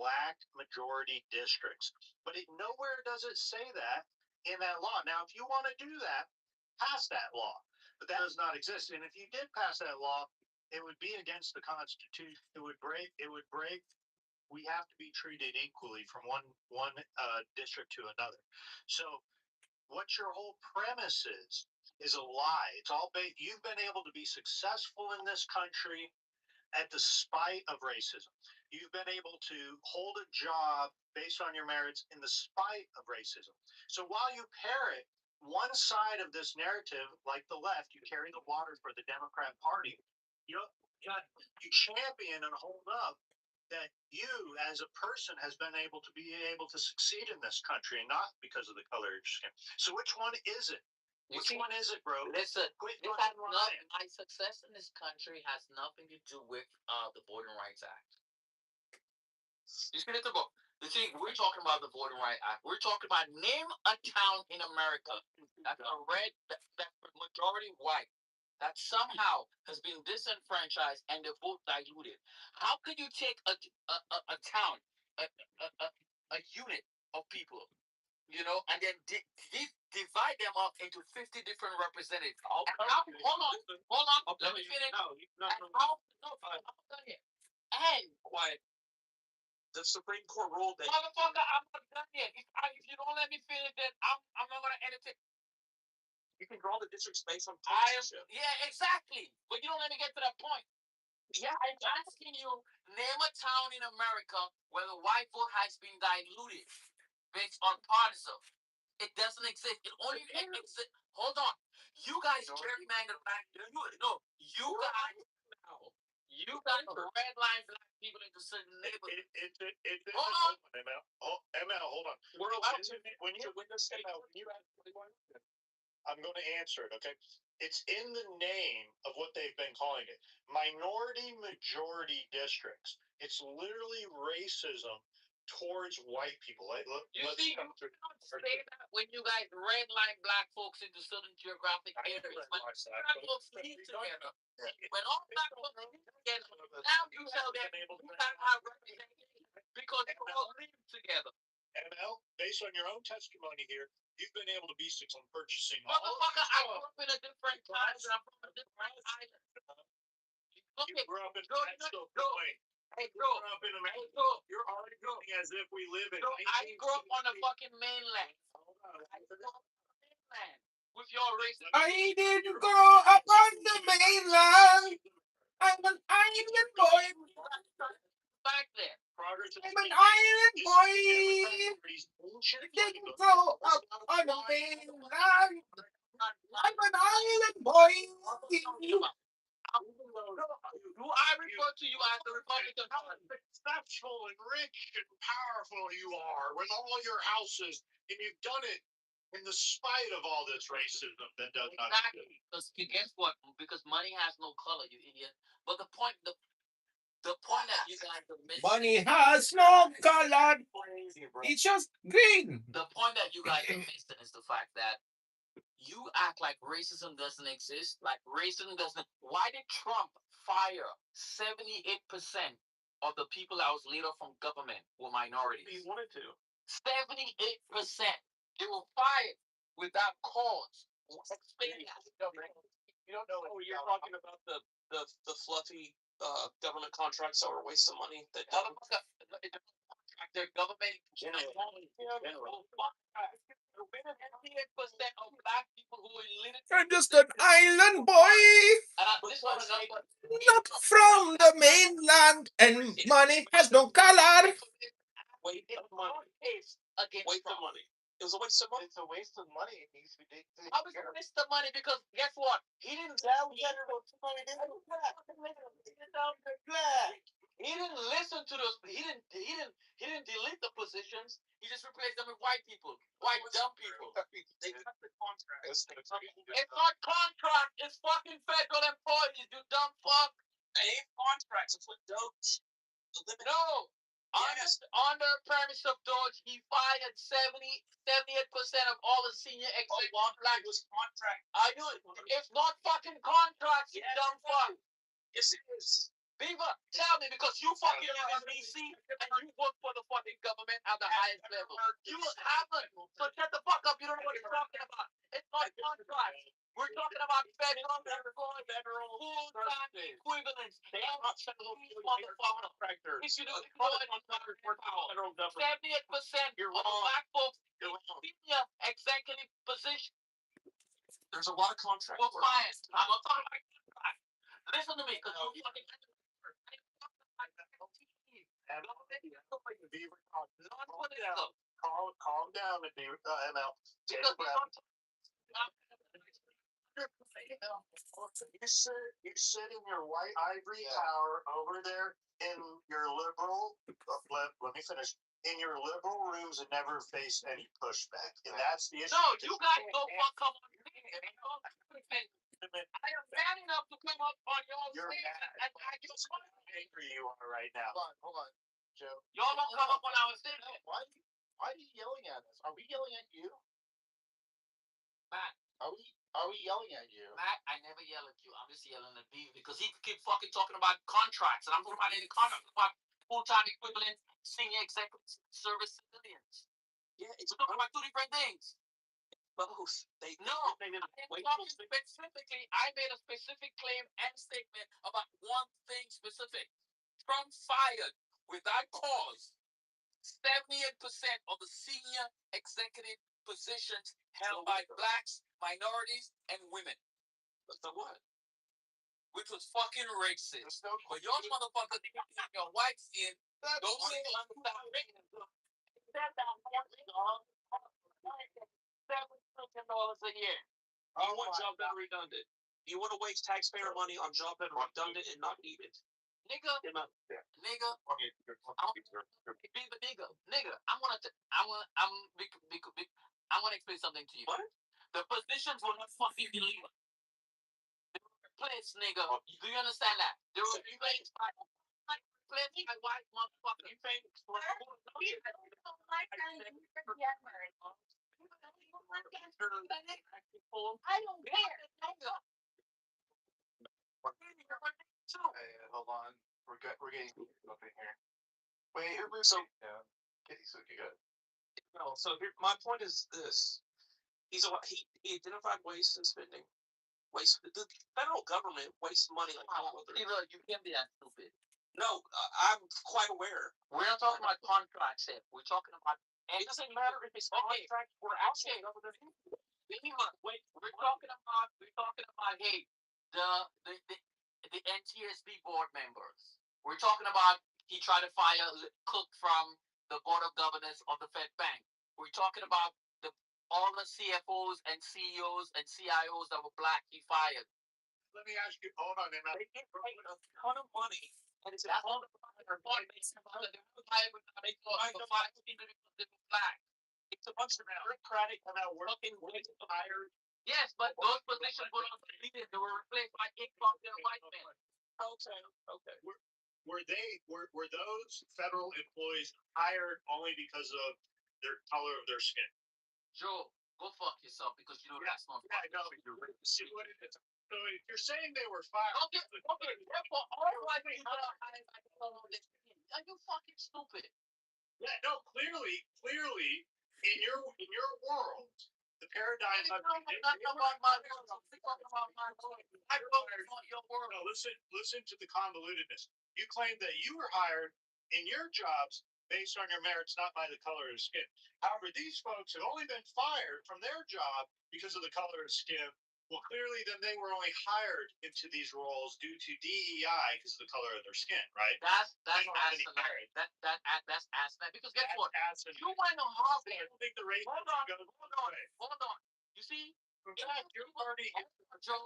black majority districts. But nowhere does it say that in that law. Now, if you want to do that, pass that law. But that does not exist. And if you did pass that law, it would be against the Constitution. It would break. We have to be treated equally from one district to another. So what your whole premise is a lie. It's all based. You've been able to be successful in this country at the spite of racism. You've been able to hold a job based on your merits in the spite of racism. So while you parrot one side of this narrative, like the left, you carry the water for the Democrat Party. You champion and hold up that you, as a person, has been able to succeed in this country, and not because of the color of your skin. So which one is it? Which one is it, bro? Listen, my success in this country has nothing to do with the Voting Rights Act. You see, we're talking about the Voting Rights Act. We're talking about name a town in America that's majority white that somehow has been disenfranchised and their vote diluted. How could you take a town, a unit of people, and then divide them up into 50 different representatives? Hold on. Let me finish. And quiet. The Supreme Court ruled that. Motherfucker, I'm not done yet. If you don't let me finish, then I'm not gonna entertain. You can draw the districts based on Yeah, exactly. But you don't let me get to that point. Yeah, I'm asking you, name a town in America where the white vote has been diluted based on partisan. It doesn't exist. It only exists. Hold on. You guys gerrymandered back. You guys redline black people into certain neighborhoods. Hold on. ML, hold on. We're allowed to. When you witness statement, I'm going to answer it, okay? It's in the name of what they've been calling it. Minority majority districts. It's literally racism towards white people. You say that when you guys redline black folks into certain geographic areas. When black folks live together. When all black folks live together, now you tell them you can't have representation because they all live together. ML, based on your own testimony here, you've been able to be successful in purchasing. Motherfucker, I grew up in a different time. I'm from a different island. You grew up in Hey, bro. You're arguing as if we live in. I grew up on the fucking mainland. With your race. I didn't grow up on the mainland. I'm an island boy. Back there. I'm an island boy. Didn't grow up on the mainland. I'm an island boy. Do I refer to you as the Republican? How successful and rich and powerful you are with all your houses, and you've done it in the spite of all this racism that does not exist. Because guess what? Because money has no color, you idiot. But the point that you guys are missing. Money has no color. It's just green. The point that you guys are missing is the fact that you act like racism doesn't exist. Like racism doesn't. Why did Trump fire 78% of the people that was laid off from government were minorities? He wanted to. 78%. They were fired without cause. Explain that. You don't know. Oh, you're talking about the fluffy government contracts that were a waste of money. Their government general. Of black people who are I'm just an island boy. Not from the mainland, and money has no color. Waste of money. It was a waste of money. It's a waste of money. It needs to be taken. How is it a waste of money? Because guess what? He didn't tell me. He didn't listen to those. He didn't delete the positions. He just replaced them with white people, dumb people. It's not contract. It's fucking federal employees. You dumb fuck. They ain't contracts. It's what Doge. No. On the premise of Doge, he fired 78% of all the senior executives. It was contract. I do it. It's not fucking contracts, you dumb fuck. Yes, it is. Beaver, tell me, because you fucking live in DC and you work for the highest level. You haven't. So shut the fuck up. You don't know what you're talking about. It's not contract. We're talking about federal full-time equivalents. They are not federal motherfuckers. If you don't know it, federal government. 78% of black folks in senior executive position. There's a lot of contract Well, work. fine. I'm not talking about contract. Listen to me, because you fucking. Calm down, ML. Take a breath. You sit in your white ivory tower over there in your liberal. Let me finish. In your liberal rooms and never face any pushback, and that's the issue. No, you guys don't fuck up on me. I am man enough to come up on your stage and I just how angry you are right now. Hold on, Joe. y'all don't come up on our stage. Why are you yelling at us? Are we yelling at you? Matt, Are we yelling at you? Matt, I never yell at you. I'm just yelling at Beaver because he keep fucking talking about contracts, and I'm talking about any contract about full-time equivalent senior executive service civilians. Yeah, it's We're talking about two different things. both. They No, I am talking specifically. I made a specific claim and statement about one thing specific. Trump fired without cause 78% of the senior executive positions held by blacks, minorities, and women. So what? Which was fucking racist. But your motherfuckers putting your whites in those things $7 million a year. You want job that redundant. You want to waste taxpayer money on job that are redundant and not needed. Nigga, I want to explain something to you. What? The positions were not fucking illegal. They were replaced, nigga. Do you understand that? They were replaced by white motherfuckers. You think I don't care. Hey, hold on. We're getting up in here. Wait, So good. no. So here, my point is this: he identified waste and spending. The federal government wastes money like all other. You can't be that stupid. No, I'm quite aware. We're not talking about contracts here. We're talking about. It doesn't matter if it's contract or actual government. Wait, we're talking about hey, the NTSB board members. We're talking about he tried to fire Cook from the board of governors of the Fed Bank. We're talking about all the CFOs and CEOs and CIOs that were black. He fired. Let me ask you. Hold on, ML. They get paid a ton of money, and it's That's all all the black. it's a bunch of bureaucratic working ways hired. Yes, but those positions were not deleted. They were replaced by incompetent white men. Okay. Were those federal employees hired only because of their color of their skin? Joe, go fuck yourself because you know that's not. Yeah, I know. See what it is. So if you're saying they were fired, Okay. Therefore, all white people are hired by the color of their skin. Are you fucking stupid? yeah, no. Clearly, in your world, the paradigm I don't know nothing about my world. I'm talking about my world. I focus on your world. No, listen to the convolutedness. You claim that you were hired in your jobs based on your merits, not by the color of skin. However, these folks have only been fired from their job because of the color of skin. Well, clearly, then they were only hired into these roles due to DEI because of the color of their skin, right? That's don't have any asinine. That's asinine. Because guess what? Asinine. You went to Harvard. I don't think the rate Hold on. You see? In fact, your party is Joe,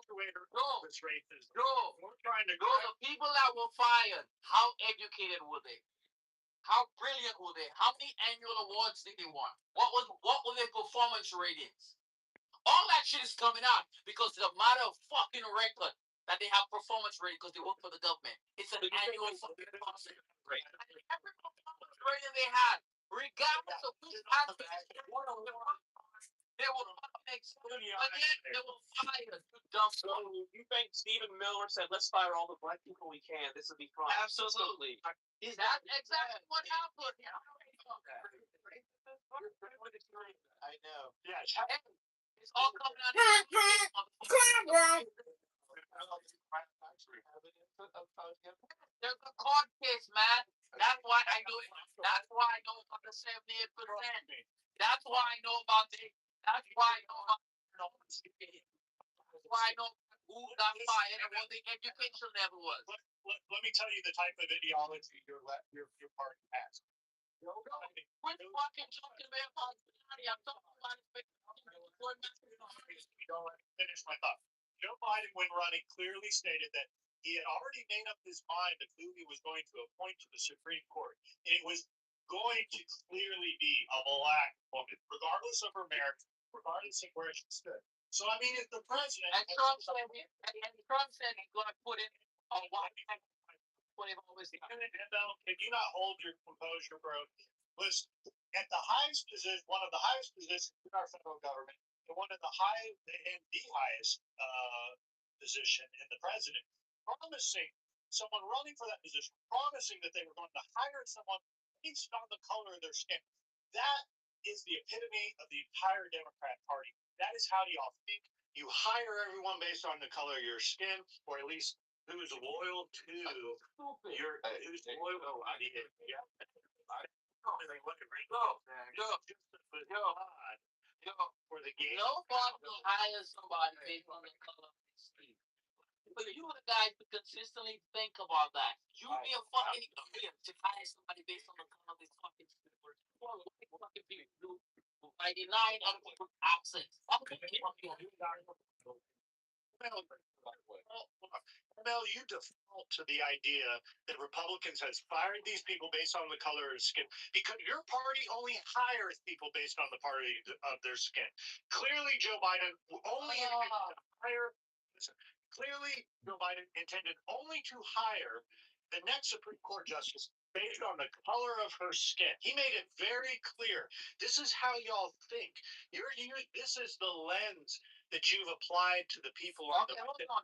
this racism. Joe, We're trying to the people that were fired, how educated were they? How brilliant were they? How many annual awards did they won? What were their performance ratings? All that shit is coming out because it's a matter of fucking record that they have performance rating because they work for the government. It's an annual fucking performance rate. Every performance rating they had, regardless of which aspect they were fucking excluded. Again, they were fired. You dumb So you think Stephen Miller said, "Let's fire all the black people we can. This would be fun." Absolutely. Is that exactly what happened? I know. Yeah, It's all coming out of there's a court case, man. That's why I know it. That's why I know about the 78%. That's why I know about the. That's why I know about. That's why I know who got fired and what the education level was. Let me tell you the type of ideology your party has. Quit fucking joking about party. I'm talking about Finish my thought. Joe Biden, when running, clearly stated that he had already made up his mind of who he was going to appoint to the Supreme Court. And it was going to clearly be a black woman, regardless of her merit, regardless of where she stood. So, I mean, if the president... And Trump said he's going to put it on what they've always done. Can you not hold your composure, bro? Listen, at the highest position, one of the highest positions in our federal government, and one of the highest position in the president, promising someone running for that position, promising that they were going to hire someone based on the color of their skin. That is the epitome of the entire Democrat Party. That is how y'all think. You hire everyone based on the color of your skin, or at least who's loyal to your who's loyal to the yeah. For the game. Nobody will hire somebody based on the color of their skin. But you the guys who consistently think about that. You'd be a fucking idiot to hire somebody based on the color of their fucking skin. Fucking people do by denying other people's absence. Mel, you default to the idea that Republicans has fired these people based on the color of skin because your party only hires people based on the party of their skin. Clearly, Joe Biden only intended to hire. Listen, clearly, Joe Biden intended only to hire the next Supreme Court justice based on the color of her skin. He made it very clear. This is how y'all think. This is the lens that you've applied to the people. Okay, hold on.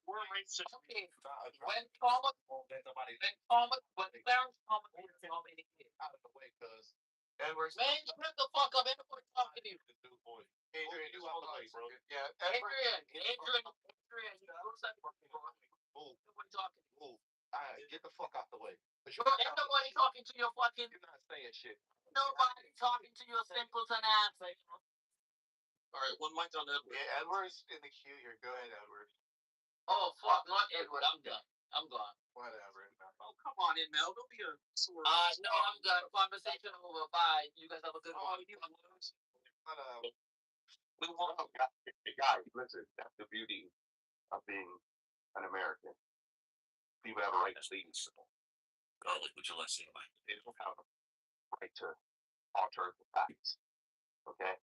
We're racist. Okay, when Clarence Thomas Out of the way, cuz. Edwards. man, shut the fuck up, everybody talking to you. Adrian, you out the way, bro. Yeah, Adrian, you go second. Move, Nobody talking. move. Get the fuck out the way. But Ain't nobody talking to your fucking. You're not saying shit. Nobody talking to your simpleton ass. All right, one mic on Edward. Yeah, Edward's in the queue here. Go ahead, Edward. Oh fuck, not Edward. I'm done. I'm gone. Whatever. Oh, come on in, Mel. Don't be a sore. No, I'm done. Conversation over. Bye. You guys have a good one. We want guys, listen, that's the beauty of being an American. People have a right to leave. Garlic, would you like to say bye? They don't have a right to alter the facts. Okay?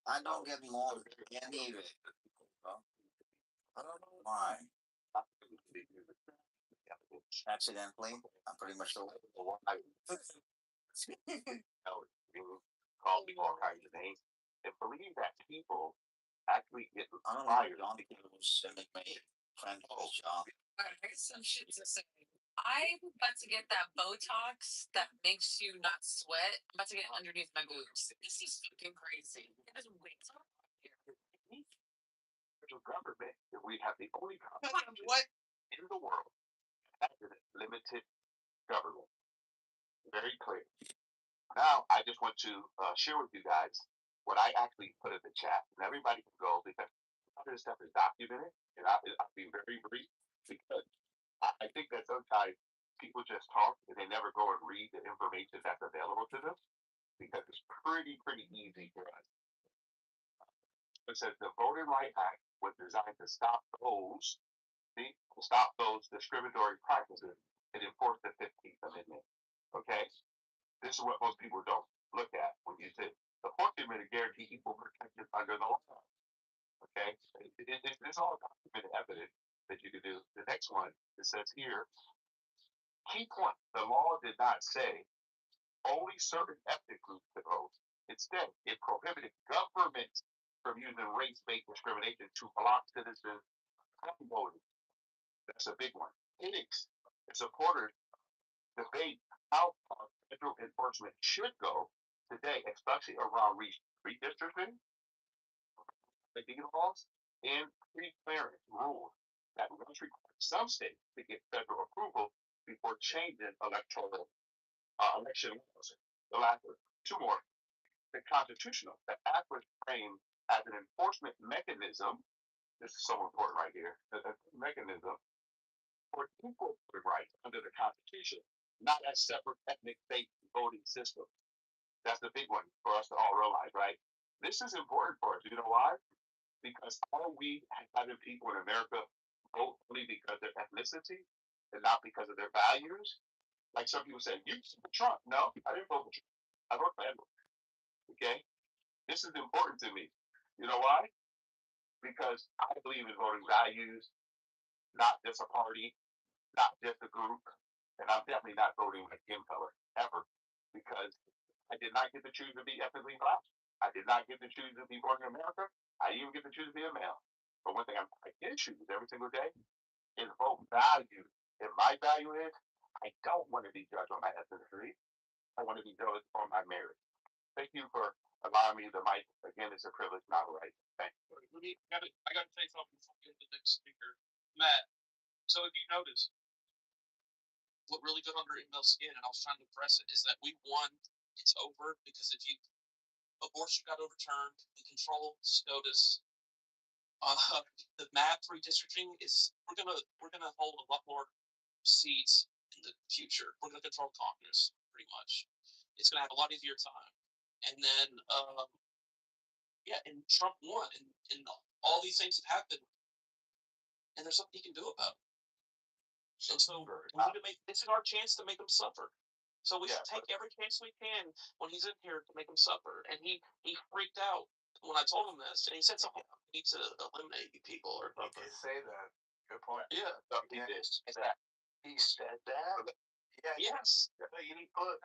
I don't get more than either. I don't know why. Accidentally, I'm pretty much the Call people all kinds of names and believe that people actually get I don't know why fired. John was sending me friend John. I got some shit to say. I'm about to get that Botox that makes you not sweat. I'm about to get it underneath my boobs. This is fucking crazy. It is way too hot here. Government that we have the only What? in the world that is limited government. Very clear. Now, I just want to share with you guys what I actually put in the chat, and everybody can go because some of this stuff is documented, and I'll be very brief because I think that sometimes people just talk and they never go and read the information that's available to them because it's pretty easy for us. It says the Voting Rights Act was designed to stop those discriminatory practices and enforce the 15th Amendment. Okay? This is what most people don't look at when you say the 14th Amendment guarantees equal protection under the law. Okay? It's all documented evidence that you can do. The next one, it says here, key point, the law did not say only certain ethnic groups could vote. Instead, it prohibited government from using race-based discrimination to block citizens from voting. That's a big one. Critics and supporters debate how far federal enforcement should go today, especially around redistricting, the deed laws, and pre-clearance rules that once require some states to get federal approval before changing electoral election laws. The last two more. The constitutional. The act was framed as an enforcement mechanism. This is so important right here. A mechanism for equal voting rights under the Constitution, not as separate ethnic-based voting systems. That's the big one for us to all realize, right? This is important for us. You know why? Because are we having people in America vote only because of their ethnicity and not because of their values? Like some people say, you voted for Trump. No, I didn't vote for Trump. I voted for Edward. Okay? This is important to me. You know why? Because I believe in voting values, not just a party, not just a group. And I'm definitely not voting like skin color ever, because I did not get to choose to be ethnically black. I did not get to choose to be born in America. I didn't even get to choose to be a male. But one thing I did choose every single day is vote value. And my value is I don't want to be judged on my ethnicity. I want to be judged on my merit. Thank you for allowing me the mic. Again, it's a privilege, not a right. Thank you. I got to say something before we get to the next speaker, Matt. So if you notice, what really got under Emil's skin, and I was trying to press it, is that we won. It's over because if you abortion got overturned, the control SCOTUS, the map redistricting is we're gonna hold a lot more seats in the future. We're gonna control Congress pretty much. It's gonna have a lot easier time. And then yeah, and Trump won, and all these things have happened, and there's something he can do about it. And so we need to make this is our chance to make him suffer. So we should take every chance we can when he's in here to make him suffer. And he freaked out when I told him this, and he said something. We need to eliminate you people or something. He did say that. Good point. Yeah, He did. He said that. Yeah. yes. You need to put.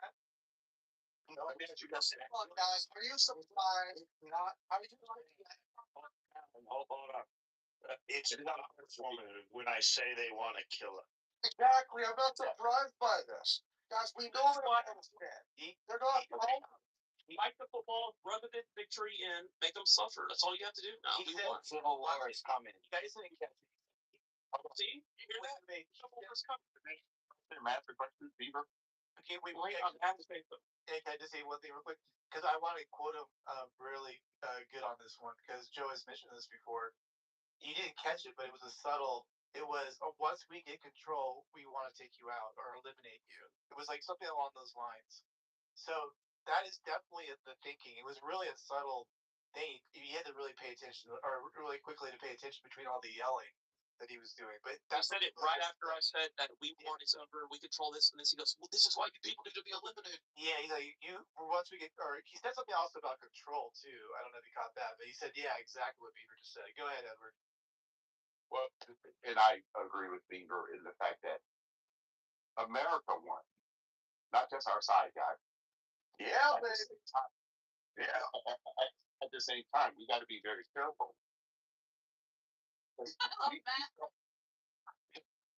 Let me ask you this. Come on, guys. Are you surprised? Not. Are you? Hold on. It's not informative when I say they want to kill it. Exactly. I'm not surprised by this. Guys, we know what they're not. Like the football, rub it in victory in, make them suffer. That's all you have to do now. He said civil war is coming. You guys didn't catch it. See, you hear that? Civil war is coming. Master question, Beaver. Okay, wait. I have to say something. Hey, can I just say one thing real quick? Because I want to quote him really good on this one, because Joe has mentioned this before. You didn't catch it, but it was a subtle. It was once we get control, we want to take you out or eliminate you. It was like something along those lines. So that is definitely the thinking. It was really a subtle thing. You had to really pay attention, or really quickly to pay attention between all the yelling that he was doing. But I said it right after I said that we want it's over, we control this, and this. He goes, "Well, this is why you people need to be eliminated." yeah, he's like, once we get, or he said something else about control too. I don't know if you caught that, but he said, yeah, exactly what Beaver just said. Go ahead, Edward. Well, and I agree with Beaver in the fact that America won, not just our side, guys. Yeah, At the baby. same time, at the same time, we got to be very careful.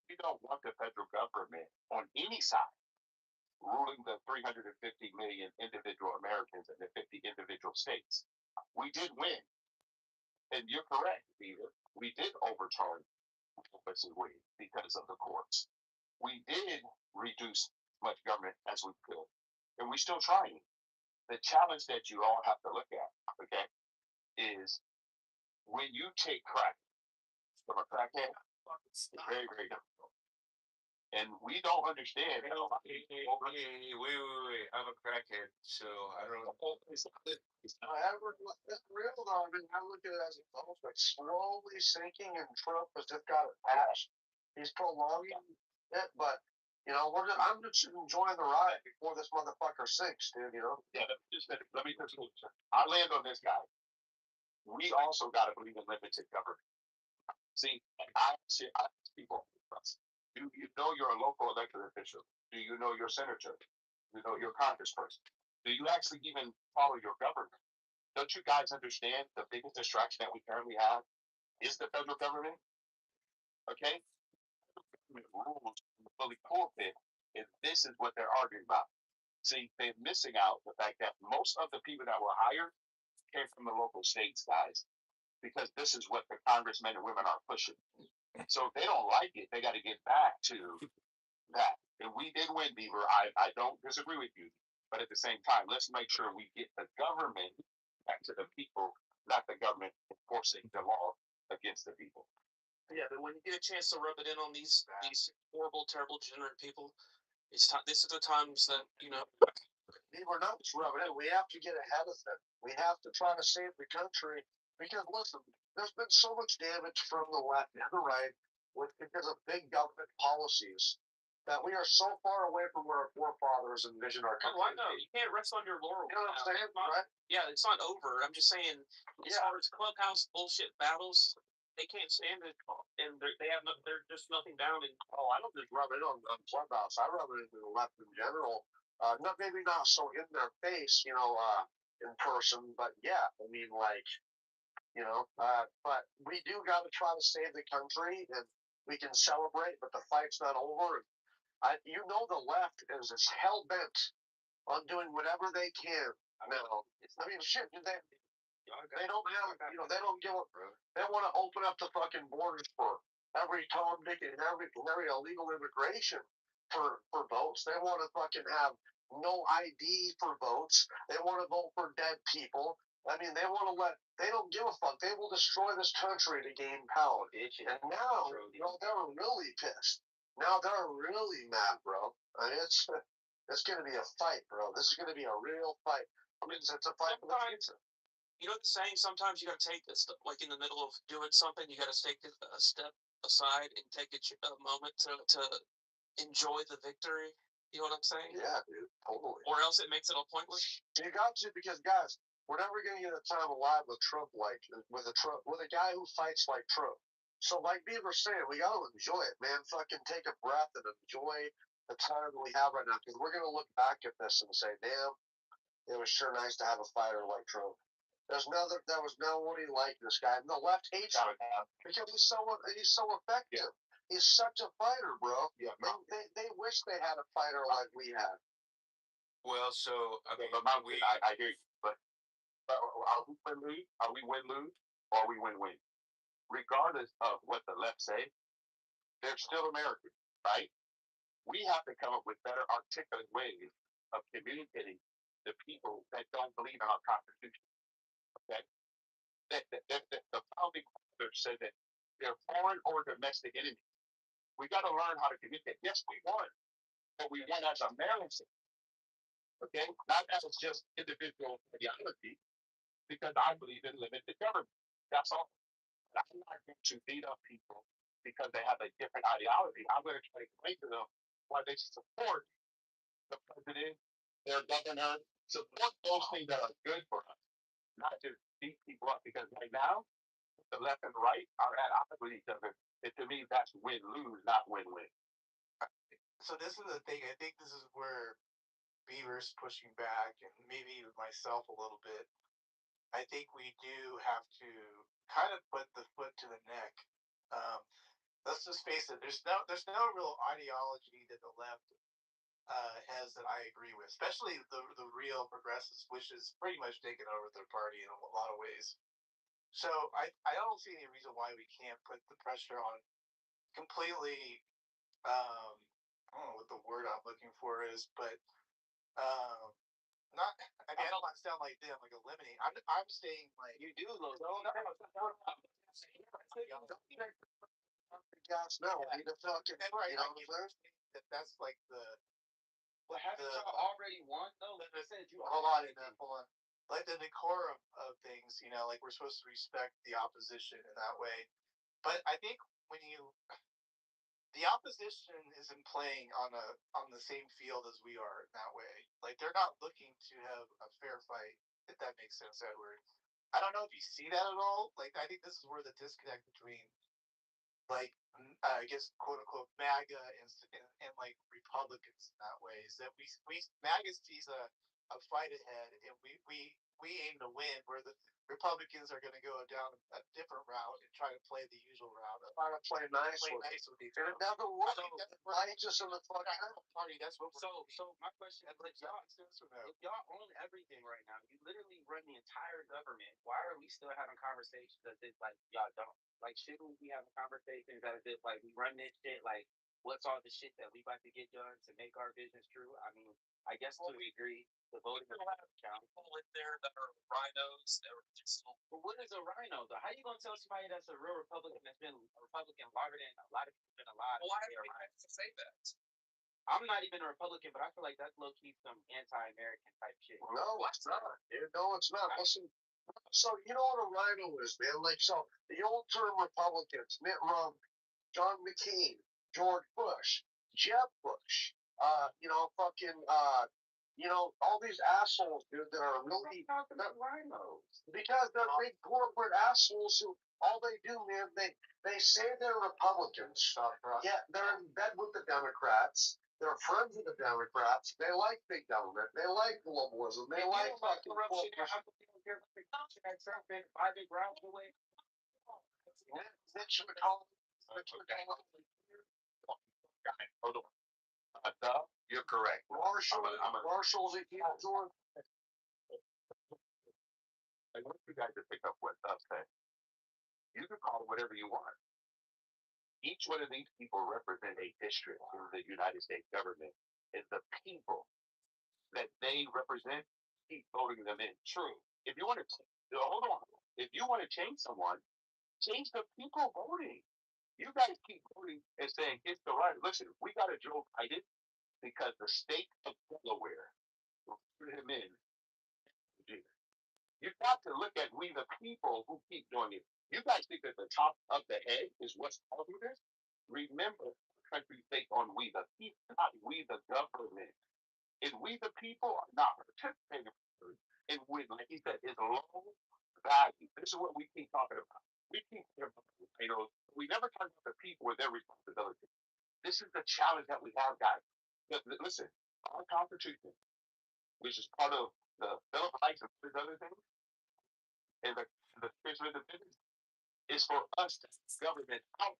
We don't want the federal government on any side ruling the 350 million individual Americans in the 50 individual states. We did win. And you're correct, Peter. We did overturn Bush's way because of the courts. We did reduce as much government as we could. And we're still trying. The challenge that you all have to look at, okay, is when you take crack from a crackhead, it's very, very difficult. And we don't understand. Wait. I'm a crackhead, so I don't know. However, that's real though. I mean, I look at it as a almost like slowly sinking, and Trump has just got it passed. He's prolonging it, but you know, I'm just enjoying the ride before this motherfucker sinks, dude. You know? Yeah, let me just I land on this guy. We also got to believe in limited government. See, I ask people, do you know you're a local elected official? Do you know your senator? Do you know your congressperson? Do you actually even follow your government? Don't you guys understand the biggest distraction that we currently have is the federal government? Okay? Rules in the fully pulpit, and this is what they're arguing about. See, they're missing out the fact that most of the people that were hired came from the local states, guys, because this is what the congressmen and women are pushing. So if they don't like it, they got to get back to that. And we did win, Beaver. I don't disagree with you. But at the same time, let's make sure we get the government back to the people, not the government enforcing the law against the people. Yeah, but when you get a chance to rub it in on these horrible, terrible, degenerate people, it's time. This is the times that We're not just rubbing it. We have to get ahead of it. We have to try to save the country because listen, there's been so much damage from the left and the right because of big government policies that we are so far away from where our forefathers envisioned our country. Oh, I know. You can't rest on your laurels. You know what I'm saying, right? Yeah, it's not over. I'm just saying, as far as clubhouse bullshit battles, they can't stand it, and they're just nothing down. And I don't just rub it on Clubhouse. I rub it into the left in general. Maybe not so in their face, in person, but yeah, I mean, like, but we do got to try to save the country, and we can celebrate, but the fight's not over. The left is hell bent on doing whatever they can. Shit, they don't have, they don't give a, they want to open up the fucking borders for every Tom, Dick, and every illegal immigration for votes. They want to fucking have no ID for votes. They want to vote for dead people. I mean, they want to they don't give a fuck. They will destroy this country to gain power. And now, they're really pissed. Now they're really mad, bro. I mean, it's going to be a fight, bro. This is going to be a real fight. I mean, it's a fight for the future. You know what the saying? Sometimes you got to take this, like in the middle of doing something, you got to take a step aside and take a moment to enjoy the victory. You know what I'm saying? Yeah, dude, totally. Or else it makes it all pointless. You got to, because guys, we're never gonna get a time alive with Trump, with a guy who fights like Trump. So, like Beaver saying, we gotta enjoy it, man. Fucking take a breath and enjoy the time that we have right now, because we're gonna look back at this and say, damn, it was sure nice to have a fighter like Trump. There was nobody like this guy. And the left hates him because he's so effective. Yeah. He's such a fighter, bro. Yeah, they wish they had a fighter like we had. Well, so I mean, I hear you, but are we win-lose? Are we win-lose? Or are we win-win? Regardless of what the left say, they're still Americans, right? We have to come up with better articulate ways of communicating to people that don't believe in our Constitution. Okay? The founding fathers said that they're foreign or domestic enemies. We got to learn how to communicate. Yes, we won, but we won as Americans. Okay, not as just individual ideology, because I believe in limited government. That's all. But I'm not going to beat up people because they have a different ideology. I'm going to try to explain to them why they support the president, their governor, support those things that are good for us, not just beat people up. Because right now, the left and right are at odds with each other. And to me, that's win-lose, not win-win. So this is the thing. I think this is where Beaver's pushing back, and maybe even myself a little bit. I think we do have to kind of put the foot to the neck. Let's just face it. There's no real ideology that the left has that I agree with, especially the real progressives, which is pretty much taken over their party in a lot of ways. So I don't see any reason why we can't put the pressure on completely. I don't know what the word I'm looking for is, but not. I mean, I don't sound like them, like eliminate. I'm saying like you do those. Gas now. I need to fucking. That's like the. But haven't y'all already won though? Like I said, hold on. Like the decorum of things, like we're supposed to respect the opposition in that way. But I think when the opposition isn't playing on the same field as we are in that way. Like they're not looking to have a fair fight, if that makes sense, Edward. I don't know if you see that at all. Like I think this is where the disconnect between, like, I guess quote unquote MAGA and like Republicans in that way is that we MAGA sees a fight ahead, and we aim to win. Where the Republicans are going to go down a different route and try to play the usual route. Try to play nice with each other. And it never works. I just in the fucking party. That's what. So my question is, like, y'all, if y'all own everything right now, you literally run the entire government. Why are we still having conversations as if like y'all don't? Like, shouldn't we be having conversations as if like we run this shit? Like, what's all the shit that we about to get done to make our visions true? I mean, I guess to a degree, the voting People have people in there that are rhinos. That are just But what is a rhino though? How you gonna tell somebody that's a real Republican that's been a Republican longer than a lot of people been alive? why they're do a we have rhino? to say that? I'm not even a Republican, but I feel like that's low key some anti-American type shit. No, it's not. Dude. No, it's not. Listen. So you know what a rhino is, man? Like so, the old term Republicans, Mitt Romney, John McCain, George Bush, Jeb Bush, all these assholes, dude, that are really talking about rhinos. because they're big corporate assholes who all they do, man, they say they're Republicans, yet they're in bed with the Democrats. They're friends with the Democrats. They like big government. They like globalism. They like fucking corruption. corporate. Five big rounds away. Mitch McConnell. Hold on. You're correct. Marshall's Jordan. I want you guys to pick up what Doug said. You can call it whatever you want. Each one of these people represent a district in the United States government. And the people that they represent keep voting them in. True. If you want to, hold on. If you want to change someone, change the people voting. You guys keep voting and saying it's the right. Listen, we got a Joe Biden because the state of Delaware put him in. You've got to look at we the people who keep doing it. You guys think that the top of the head is what's causing this? Remember, the country based on we the people, not we the government. And we the people are not participating in with, like he said, is low value. This is what we keep talking about. We keep talking about, we never talk about the people with their responsibility. This is the challenge that we have, guys. Listen, our Constitution, which is part of the Bill of Rights and other things, and the spiritual independence, is for us to government out.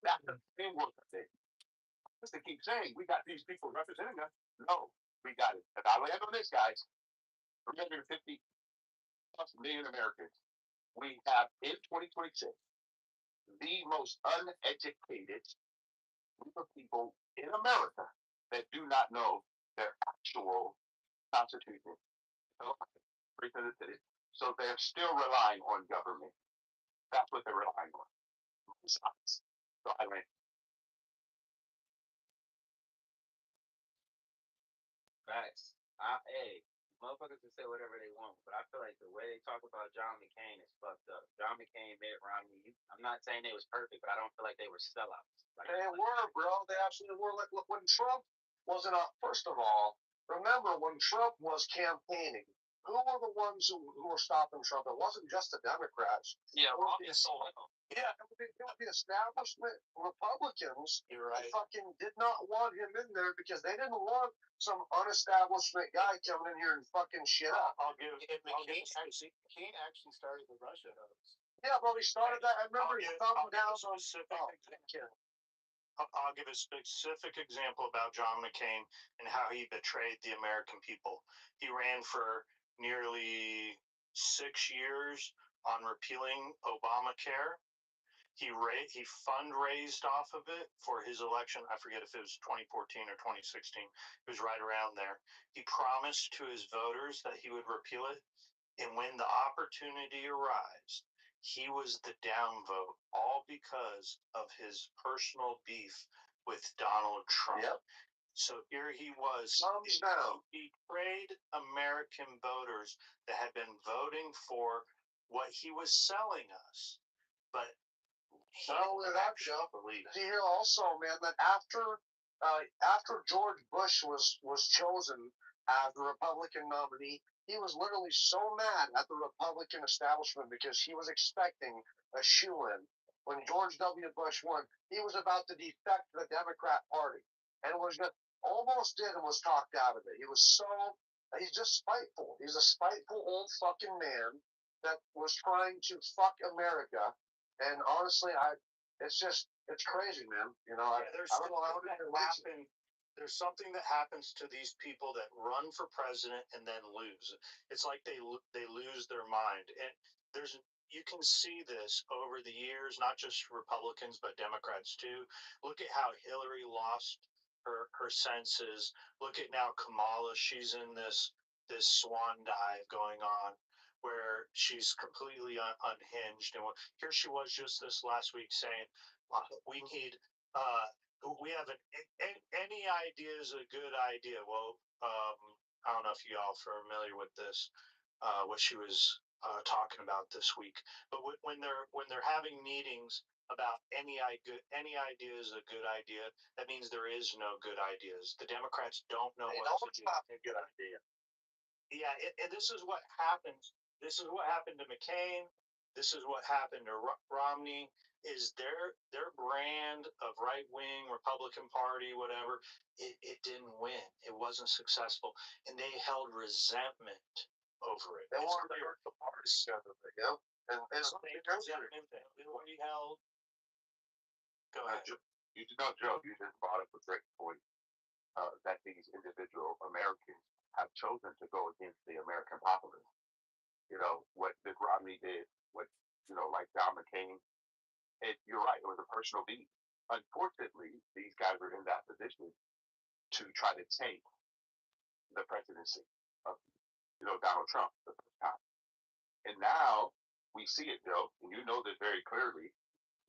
That's the framework of it. Just to keep saying we got these people representing us. No, we got it. And I land on this, guys. 350 plus million Americans. We have in 2026 the most uneducated group of people in America that do not know their actual constitution. So they're still relying on government. That's what they're relying on. Besides, so I went. Facts. Hey, motherfuckers can say whatever they want, but I feel like the way they talk about John McCain is fucked up. John McCain, Mitt Romney. I'm not saying they was perfect, but I don't feel like they were sellouts. Like, they were, bro. They absolutely were. Like, look, when Trump wasn't up, first of all, remember when Trump was campaigning, who were the ones who were stopping Trump? It wasn't just the Democrats. Yeah, Romney sold it. Yeah, the establishment Republicans You're right. fucking did not want him in there because they didn't want some unestablishment guy coming in here and fucking shit up. McCain actually started the Russia hoax. Yeah, but he started that. I remember he thumbed down on I'll give a specific example about John McCain and how he betrayed the American people. He ran for nearly 6 years on repealing Obamacare. He fundraised off of it for his election. I forget if it was 2014 or 2016. It was right around there. He promised to his voters that he would repeal it. And when the opportunity arose, he was the downvote, all because of his personal beef with Donald Trump. Yep. So here he was. He betrayed American voters that had been voting for what he was selling us. But here also, man, that after George Bush was chosen as the Republican nominee, he was literally so mad at the Republican establishment because he was expecting a shoo-in. When George W. Bush won, he was about to defect to the Democrat Party, and was almost did and was talked out of it. He was so He's just spiteful. He's a spiteful old fucking man that was trying to fuck America. And honestly, it's crazy, man. You know, There's I don't know how something to that happen. There's something that happens to these people that run for president and then lose. It's like they lose their mind, and you can see this over the years, not just Republicans but Democrats too. Look at how Hillary lost her senses. Look at now Kamala. She's in this swan dive going on where she's completely unhinged. And here she was just this last week saying, we need we have any idea is a good idea. Well, I don't know if y'all are familiar with this, what she was talking about this week. But when they're having meetings about any idea is a good idea, that means there is no good ideas. The Democrats don't know what to do. a good idea. Yeah, and this is what happens. This is what happened to McCain. This is what happened to Romney. Is their brand of right wing Republican Party, whatever, it didn't win. It wasn't successful, and they held resentment over it. They wanted to hurt the party together, you know. And resentment that we held. Go ahead. You know, Joe, you just brought up a great point. That these individual Americans have chosen to go against the American populace. You know, what Mitt Romney did, what, like John McCain, you're right, it was a personal beat. Unfortunately, these guys were in that position to try to take the presidency of, Donald Trump the first time. And now we see it, Joe, and you know this very clearly,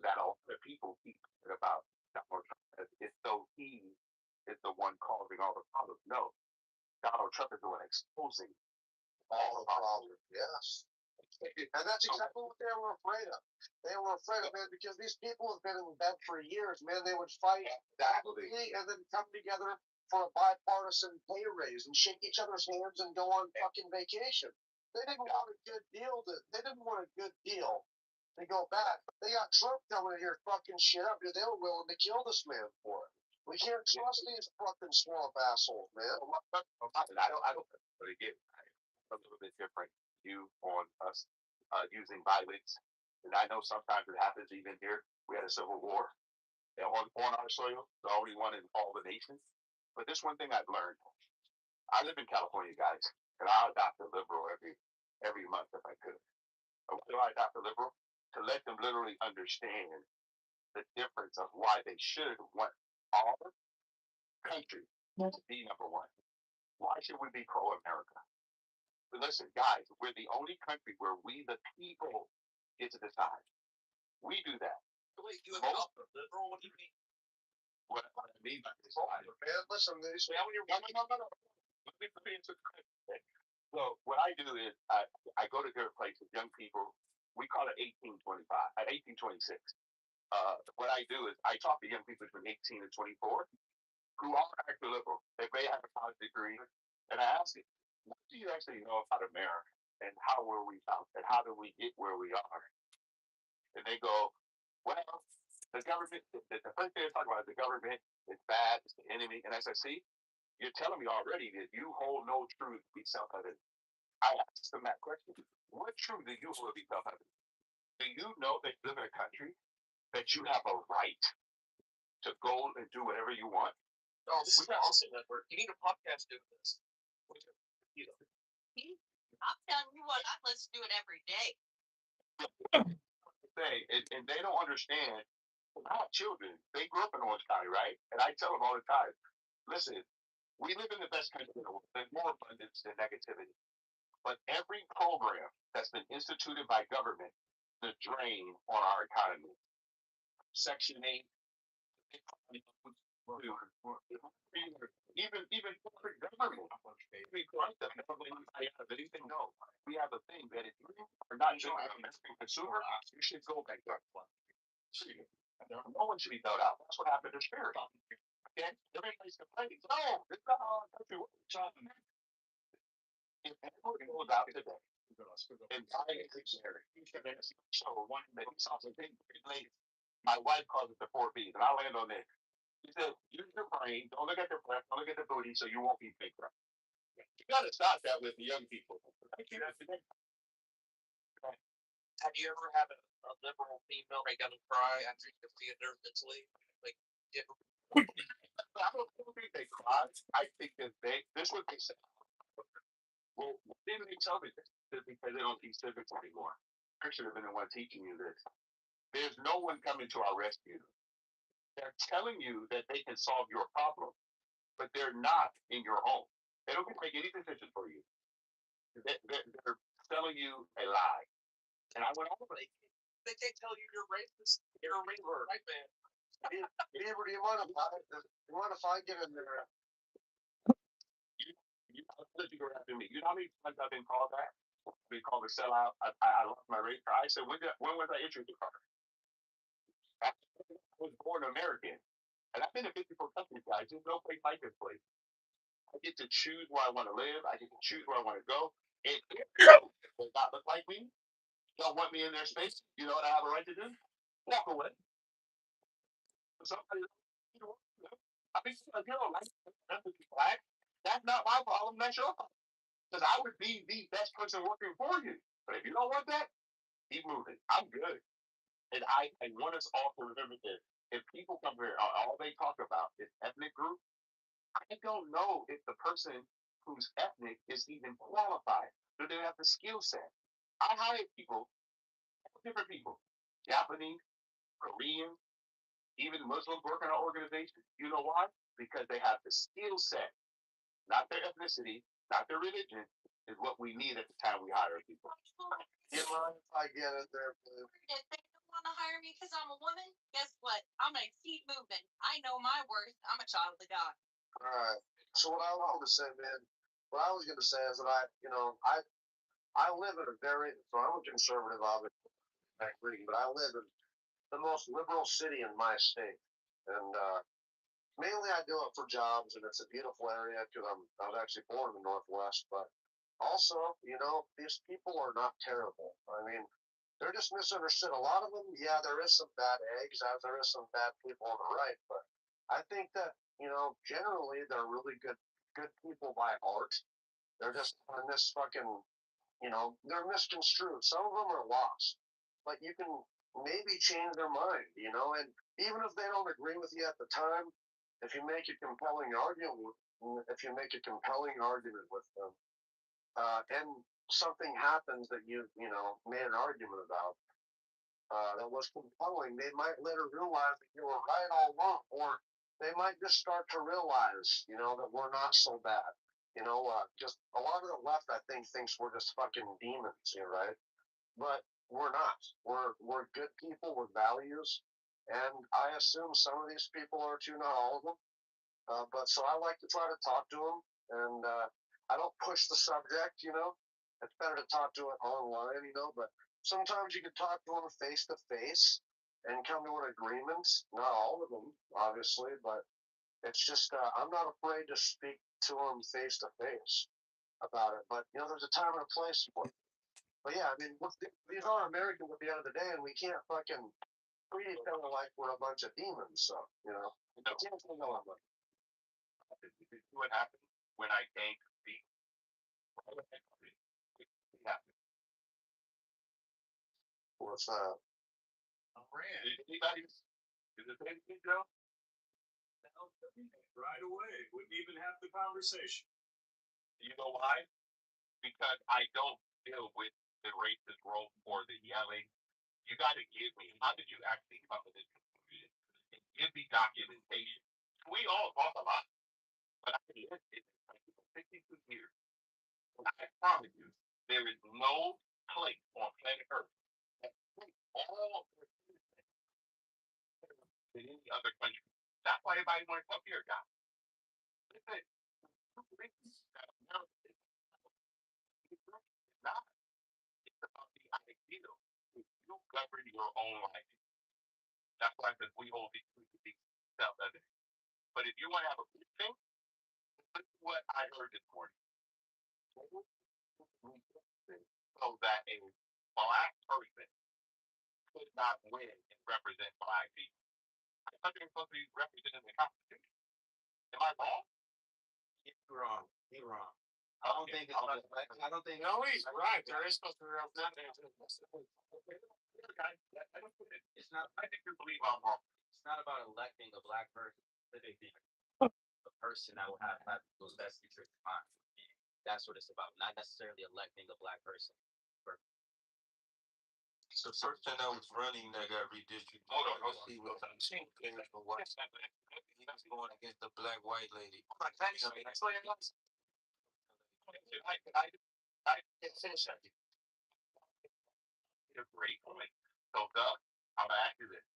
that all the people keep talking about Donald Trump as if though he is the one causing all the problems. No, Donald Trump is the one exposing all the problems. Yes. And that's exactly what they were afraid of. They were afraid of, man, because these people have been in bed for years, man. They would fight exactly and then come together for a bipartisan pay raise and shake each other's hands and go on fucking vacation. They didn't want a good deal. They didn't want a good deal to go back. But they got Trump coming in here fucking shit up because they were willing to kill this man for it. We can't trust these fucking swamp assholes, man. I don't. But again, a little bit different view on us using violence, and I know sometimes it happens even here. We had a civil war on our soil, the only one in all the nations. But this one thing I've learned. I live in California, guys, and I adopt a liberal every month if I could. Why do I adopt a liberal? To let them literally understand the difference of why they should want our country to be number one. Why should we be pro-America? But listen, guys, we're the only country where we, the people, get to decide. We do that. Wait, you adopt a liberal? What do you mean? What I mean by this, Man, listen, these no. Let me answer the question. So what I do is I go to different places, young people. We call it 1825, 1826. What I do is I talk to young people between 18 and 24 who are actually liberal. They may have a college degree, and I ask them, what do you actually know about America, and how were we found, and how do we get where we are? And they go, well, the government. The first thing they talk about is the government is bad, it's the enemy. And as I see, you're telling me already that you hold no truth to be self-evident. I asked them that question. What truth do you hold to be self-evident? Do you know that you live in a country that you have a right to go and do whatever you want? Oh, this is awesome network. You need a podcast doing this. I'm telling you what, I listen to it every day. And they don't understand. I have children. They grew up in Orange County, right? And I tell them all the time, listen, we live in the best country in the world. There's more abundance than negativity. But every program that's been instituted by government is a drain on our economy. Section 8, even corporate government. We correct them. Anything, no. We have a thing that if you are not an American consumer, you should go bankrupt. No one should be bailed out. That's what happened to Spirit. Okay? Everybody's complaining. No, it's not our country. If anyone goes out today and buy a dictionary, you can show one that something late. My wife calls it the 4 B's, and I'll land on this. She said, use your brain, don't look at the breath, don't look at the booty, so you won't be bankrupt. gotta stop that with the young people. Have you ever had a liberal female break down and cry after you defeated her mentally? Like, yeah, I don't think they cried. I think that this what they said. Well, didn't they tell me this? Because they don't teach civics anymore. I should have been the one teaching you this. There's no one coming to our rescue. They're telling you that they can solve your problem, but they're not in your home. They don't make any decisions for you. They're selling you a lie. And I went over it. they can't tell you you're racist. You're a racist, right, man? Beaver, do you mind if I get in there? You know how many times I've been called that? Been called a sellout. I lost my race car. I said, when was I issued the car? I was born American. And I've been in 54 countries, guys. There's no place like this place. I get to choose where I want to live. I get to choose where I want to go. And if they not look like me, don't want me in their space, you know what I have a right to do? Walk away. Somebody, I mean, if you're black, that's not my problem. That's your problem. Because I would be the best person working for you. But if you don't want that, keep moving. I'm good. And I want us all to remember this. If people come here, all they talk about is ethnic group. I don't know if the person who's ethnic is even qualified. Do they have the skill set? I hire people, different people, Japanese, Korean, even Muslims work in our organization. You know why? Because they have the skill set, not their ethnicity, not their religion, is what we need at the time we hire people. You mind if I get in there? If they don't want to hire me because I'm a woman, guess what? I'm gonna keep moving. I know my worth. I'm a child of God. All right. So what I wanted to say, man, what I was going to say is that I live in a very, so I'm a conservative, obviously, but I live in the most liberal city in my state, and mainly I do it for jobs, and it's a beautiful area because I was actually born in the Northwest, but also, these people are not terrible. I mean, they're just misunderstood. A lot of them, yeah, there is some bad eggs, as there is some bad people on the right, but I think that, generally they're really good people by heart. They're just in this fucking, they're misconstrued. Some of them are lost, but you can maybe change their mind, and even if they don't agree with you at the time, if you make a compelling argument with them, and something happens that you made an argument about, that was compelling, they might later realize that you were right all along, or they might just start to realize, that we're not so bad. Just a lot of the left, I think, thinks we're just fucking demons, right? But we're not. We're good people with values, and I assume some of these people are too, not all of them. But so I like to try to talk to them, and I don't push the subject. It's better to talk to it online, but sometimes you can talk to them face to face and come to an agreement. Not all of them, obviously, but it's just I'm not afraid to speak to them face to face about it. But there's a time and a place for it. But yeah, I mean, these are Americans at the end of the day, and we can't fucking treat each other like we're a bunch of demons. So can't say no. What happened when I came to speak? What's that? Anybody? Is it anything, Joe? Right away. Wouldn't even have the conversation. You know why? Because I don't deal with the racist role or the yelling. You got to give me, how did you actually come to this conclusion? And give me documentation. We all talk a lot, but I mean, it's 62 years. And I promise you, there is no place on planet Earth that all in any other country. That's why everybody wants to come here, guys. Listen, it's not. It's about the ideal. You govern your own life. That's why I said we hold these self-evident. But if you want to have a good thing, listen to what I heard this morning. So that a black person could not win and represent black people. I thought they were supposed to be represented in the Constitution. Am I wrong? You're wrong. You're wrong. I don't think it's about, I don't think. No, he's right. There is supposed to be real nothing. It's not. I think you believe I'm wrong. It's not about electing a black person. Specifically, a person that will have those best interests in mind. That's what it's about. Not necessarily electing a black person. The person that was running that got redistricted. Hold on, let's see what I'm seeing. He was going against the black white lady. I can finish that. You're a great point. So, Doug, I'm gonna ask you this.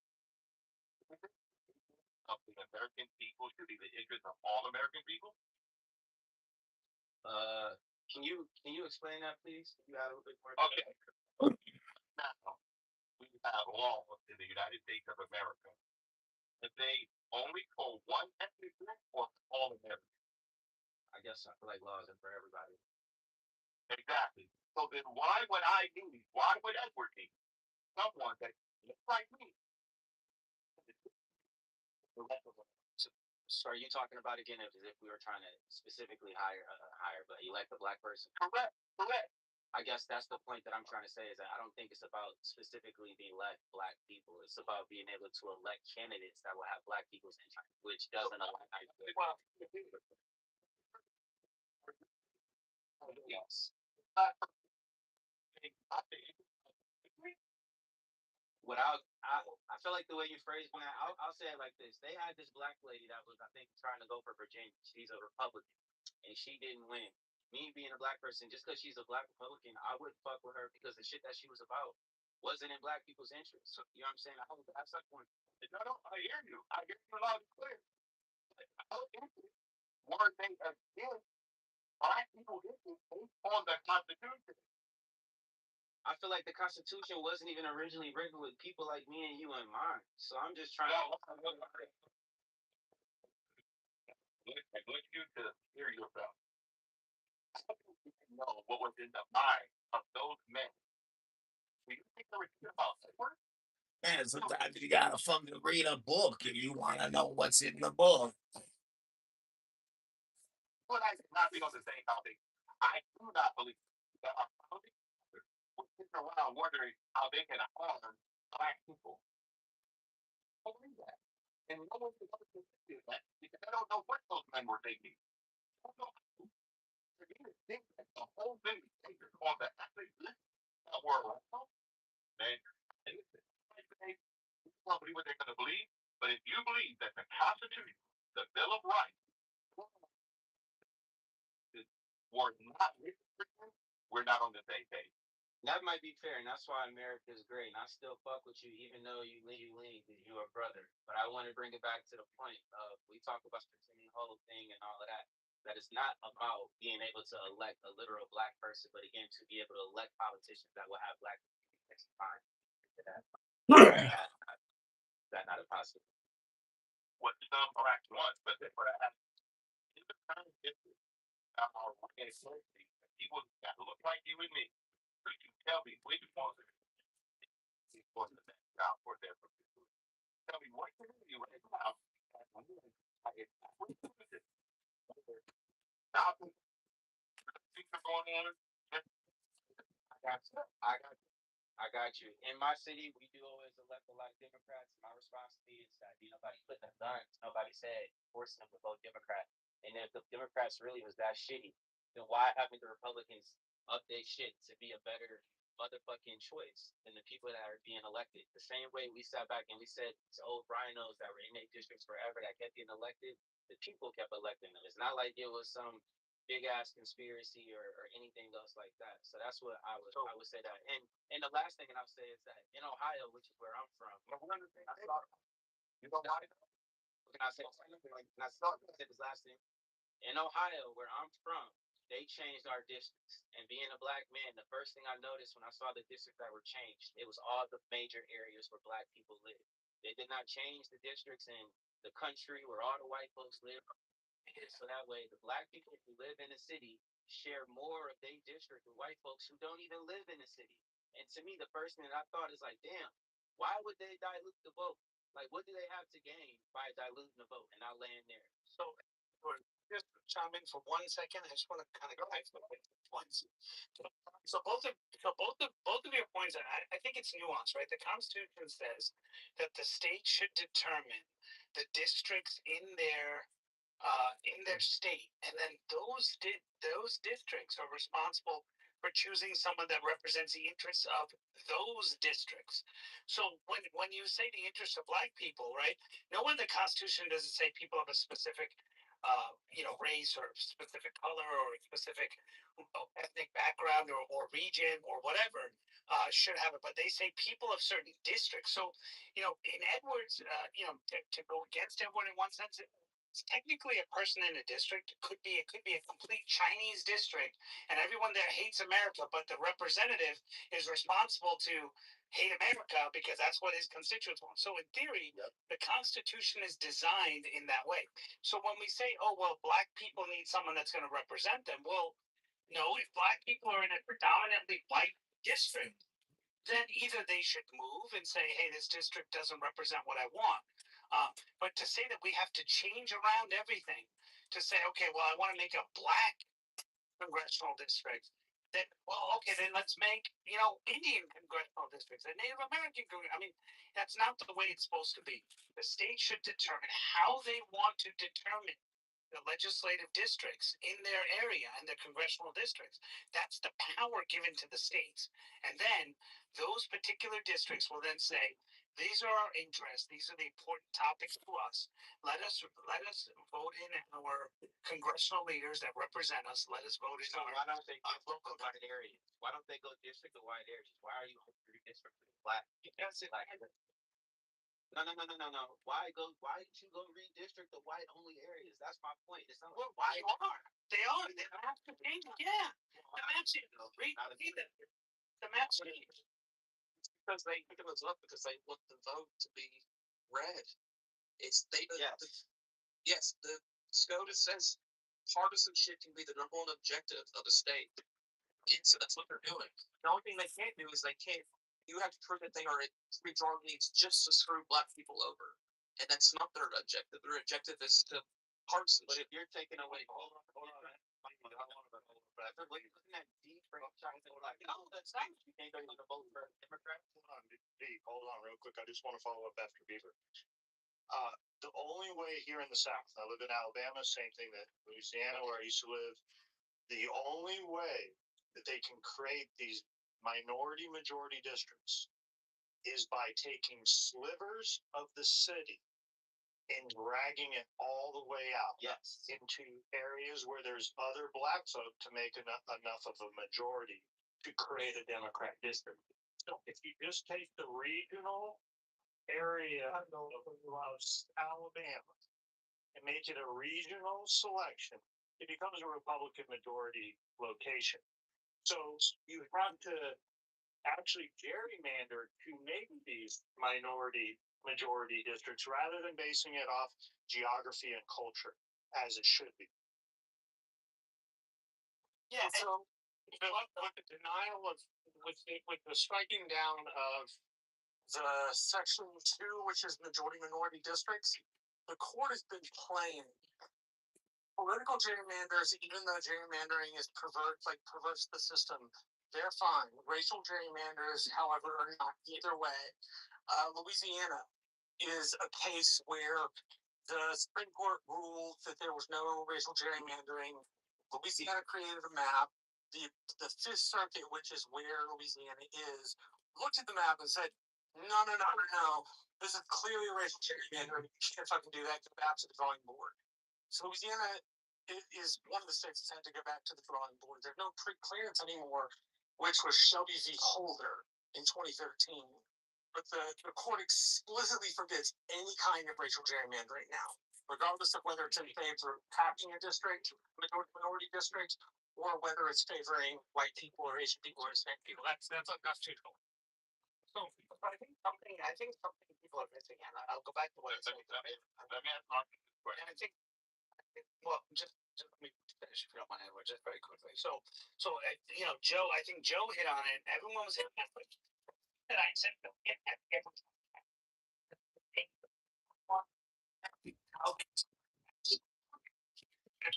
Of the American people should be the interest of all American people? Can you explain that, please? You have a little bit more. Okay. Now, we have laws in the United States of America. If they only for one ethnic group or all Americans? I guess I feel like laws are for everybody. Exactly. So then why would Edward need someone that looks like me? So are you talking about again as if we were trying to specifically hire, but elect a black person? Correct. I guess that's the point that I'm trying to say is that I don't think it's about specifically the elect black people. It's about being able to elect candidates that will have black people's interest, which doesn't align. Well, Yes. What I feel like the way you phrased that, I'll say it like this. They had this black lady that was, I think, trying to go for Virginia. She's a Republican, and she didn't win. Me being a black person, just because she's a black Republican, I wouldn't fuck with her because the shit that she was about wasn't in black people's interest. So, you know what I'm saying? I would have such one. no, I hear you. I hear you loud and clear. Were they again black people based on the Constitution? I feel like the Constitution wasn't even originally written with people like me and you in mind. So I'm just trying to. Look you to hear yourself. Know what was in the mind of those men. Do you think they were thinking about Edward? Man, sometimes you gotta fucking read a book if you wanna know what's in the book. But I did not be on the same topic. I do not believe that our founding fathers were sitting around wondering how they can harm black people. I believe that. And no one can ever do that because I don't know what those men were thinking. I don't know. They're going to think that the whole thing is taken on the ethnic list that we're around. Man, don't believe what they're going to believe, but if you believe that the Constitution, the Bill of Rights, were not written, we're not on the same page. That might be fair, and that's why America is great. And I still fuck with you, even though you lean because you're a brother. But I want to bring it back to the point of we talk about the whole thing and all of that. That it's not about being able to elect a literal black person, but again, to be able to elect politicians that will have black people. Fine. That's not a possibility. What some blacks want, but they would have in the time history, people that look like you and me. Could you tell me which one is for the best job for their people? Tell me what community right now. Now, things are going on. I got you. In my city, we do always elect a lot of Democrats. My response to me is that nobody put them guns. Nobody said force them to vote Democrat. And if the Democrats really was that shitty, then why haven't the Republicans update shit to be a better motherfucking choice than the people that are being elected? The same way we sat back and we said to old Rhinos that were in their districts forever that kept getting elected, the people kept electing them. It's not like it was some big ass conspiracy or anything else like that. So that's what I would say that. And the last thing I'll say is that in Ohio, which is where I'm from, you know why? Can I say this last thing? In Ohio, where I'm from, they changed our districts. And being a black man, the first thing I noticed when I saw the districts that were changed, it was all the major areas where black people live. They did not change the districts in the country where all the white folks live. So that way, the black people who live in the city share more of their district with white folks who don't even live in the city. And to me, the first thing that I thought is like, damn, why would they dilute the vote? Like, what do they have to gain by diluting the vote and not laying there? So, just chime in for 1 second? I just want to kind of go back to the points. So both of your points, I think it's nuanced, right? The Constitution says that the state should determine the districts in their state, and then those districts are responsible for choosing someone that represents the interests of those districts. So when you say the interests of black people, right? No one in the Constitution doesn't say people of a specific race or specific color or specific ethnic background or region or whatever should have it, but they say people of certain districts. So, in Edwards, to go against Edward in one sense, it's technically a person in a district. It could be a complete Chinese district, and everyone there hates America, but the representative is responsible to hate America because that's what his constituents want. So in theory, the Constitution is designed in that way. So when we say, oh, well, black people need someone that's going to represent them, well, no, if black people are in a predominantly white district, then either they should move and say, hey, this district doesn't represent what I want. But to say that we have to change around everything, to say, okay, well, I want to make a black congressional district, then, well, okay, then let's make, Indian congressional districts and Native American. I mean, that's not the way it's supposed to be. The state should determine how they want to determine the legislative districts in their area and their congressional districts. That's the power given to the states. And then those particular districts will then say, these are our interests. These are the important topics to us. Let us vote in our congressional leaders that represent us. Let us vote in So our why don't they go local wide areas? Why don't they go district to wide areas? Why are you district to black? because Black. No. Why did you go redistrict the white only areas? That's my point. It's not well, why they are. They are. They have to change. Yeah. The map change. The map change. Because they pick us up because they want the vote to be red. It's they. Yes, the SCOTUS says partisanship can be the number one objective of a state. And so that's what they're doing. The only thing they can't do is you have to prove that they are redrawn needs just to screw black people over. And that's not their objective. Their objective is to partisanship. But if you're taking away, hold on. They're looking at defranchising, like, no, that's not. You can't go to vote for a Democrat. Hold on real quick. I just want to follow up after Beaver. The only way here in the South, I live in Alabama, same thing that Louisiana, where I used to live, the only way that they can create these minority majority districts is by taking slivers of the city and dragging it all the way out into areas where there's other black folk to make enough of a majority to create a Democrat district. So if you just take the regional area of Alabama and make it a regional selection, it becomes a Republican majority location. So you have to actually gerrymander to make these minority majority districts rather than basing it off geography and culture as it should be. Yeah. So with the denial of with the striking down of the section 2, which is majority minority districts, the court has been playing political gerrymanders, even though gerrymandering is perverts the system. They're fine. Racial gerrymanders, however, are not either way. Louisiana is a case where the Supreme Court ruled that there was no racial gerrymandering. Louisiana created a map. The Fifth Circuit, which is where Louisiana is, looked at the map and said, no. This is clearly a racial gerrymandering. You can't fucking do that. Go back to the drawing board. So Louisiana is one of the states that had to go back to the drawing board. There's no pre-clearance anymore, which was Shelby v. Holder in 2013. But the court explicitly forbids any kind of racial gerrymandering now, regardless of whether it's in favor of packing a district, minority district, or whether it's favoring white people or Asian people or Hispanic people. That's unconstitutional. So I think something people are missing, and I'll go back to what I said. And I think, well, just let me finish if you don't mind, Edward, just very quickly. So Joe, I think Joe hit on it. Everyone was hitting on it. That I said,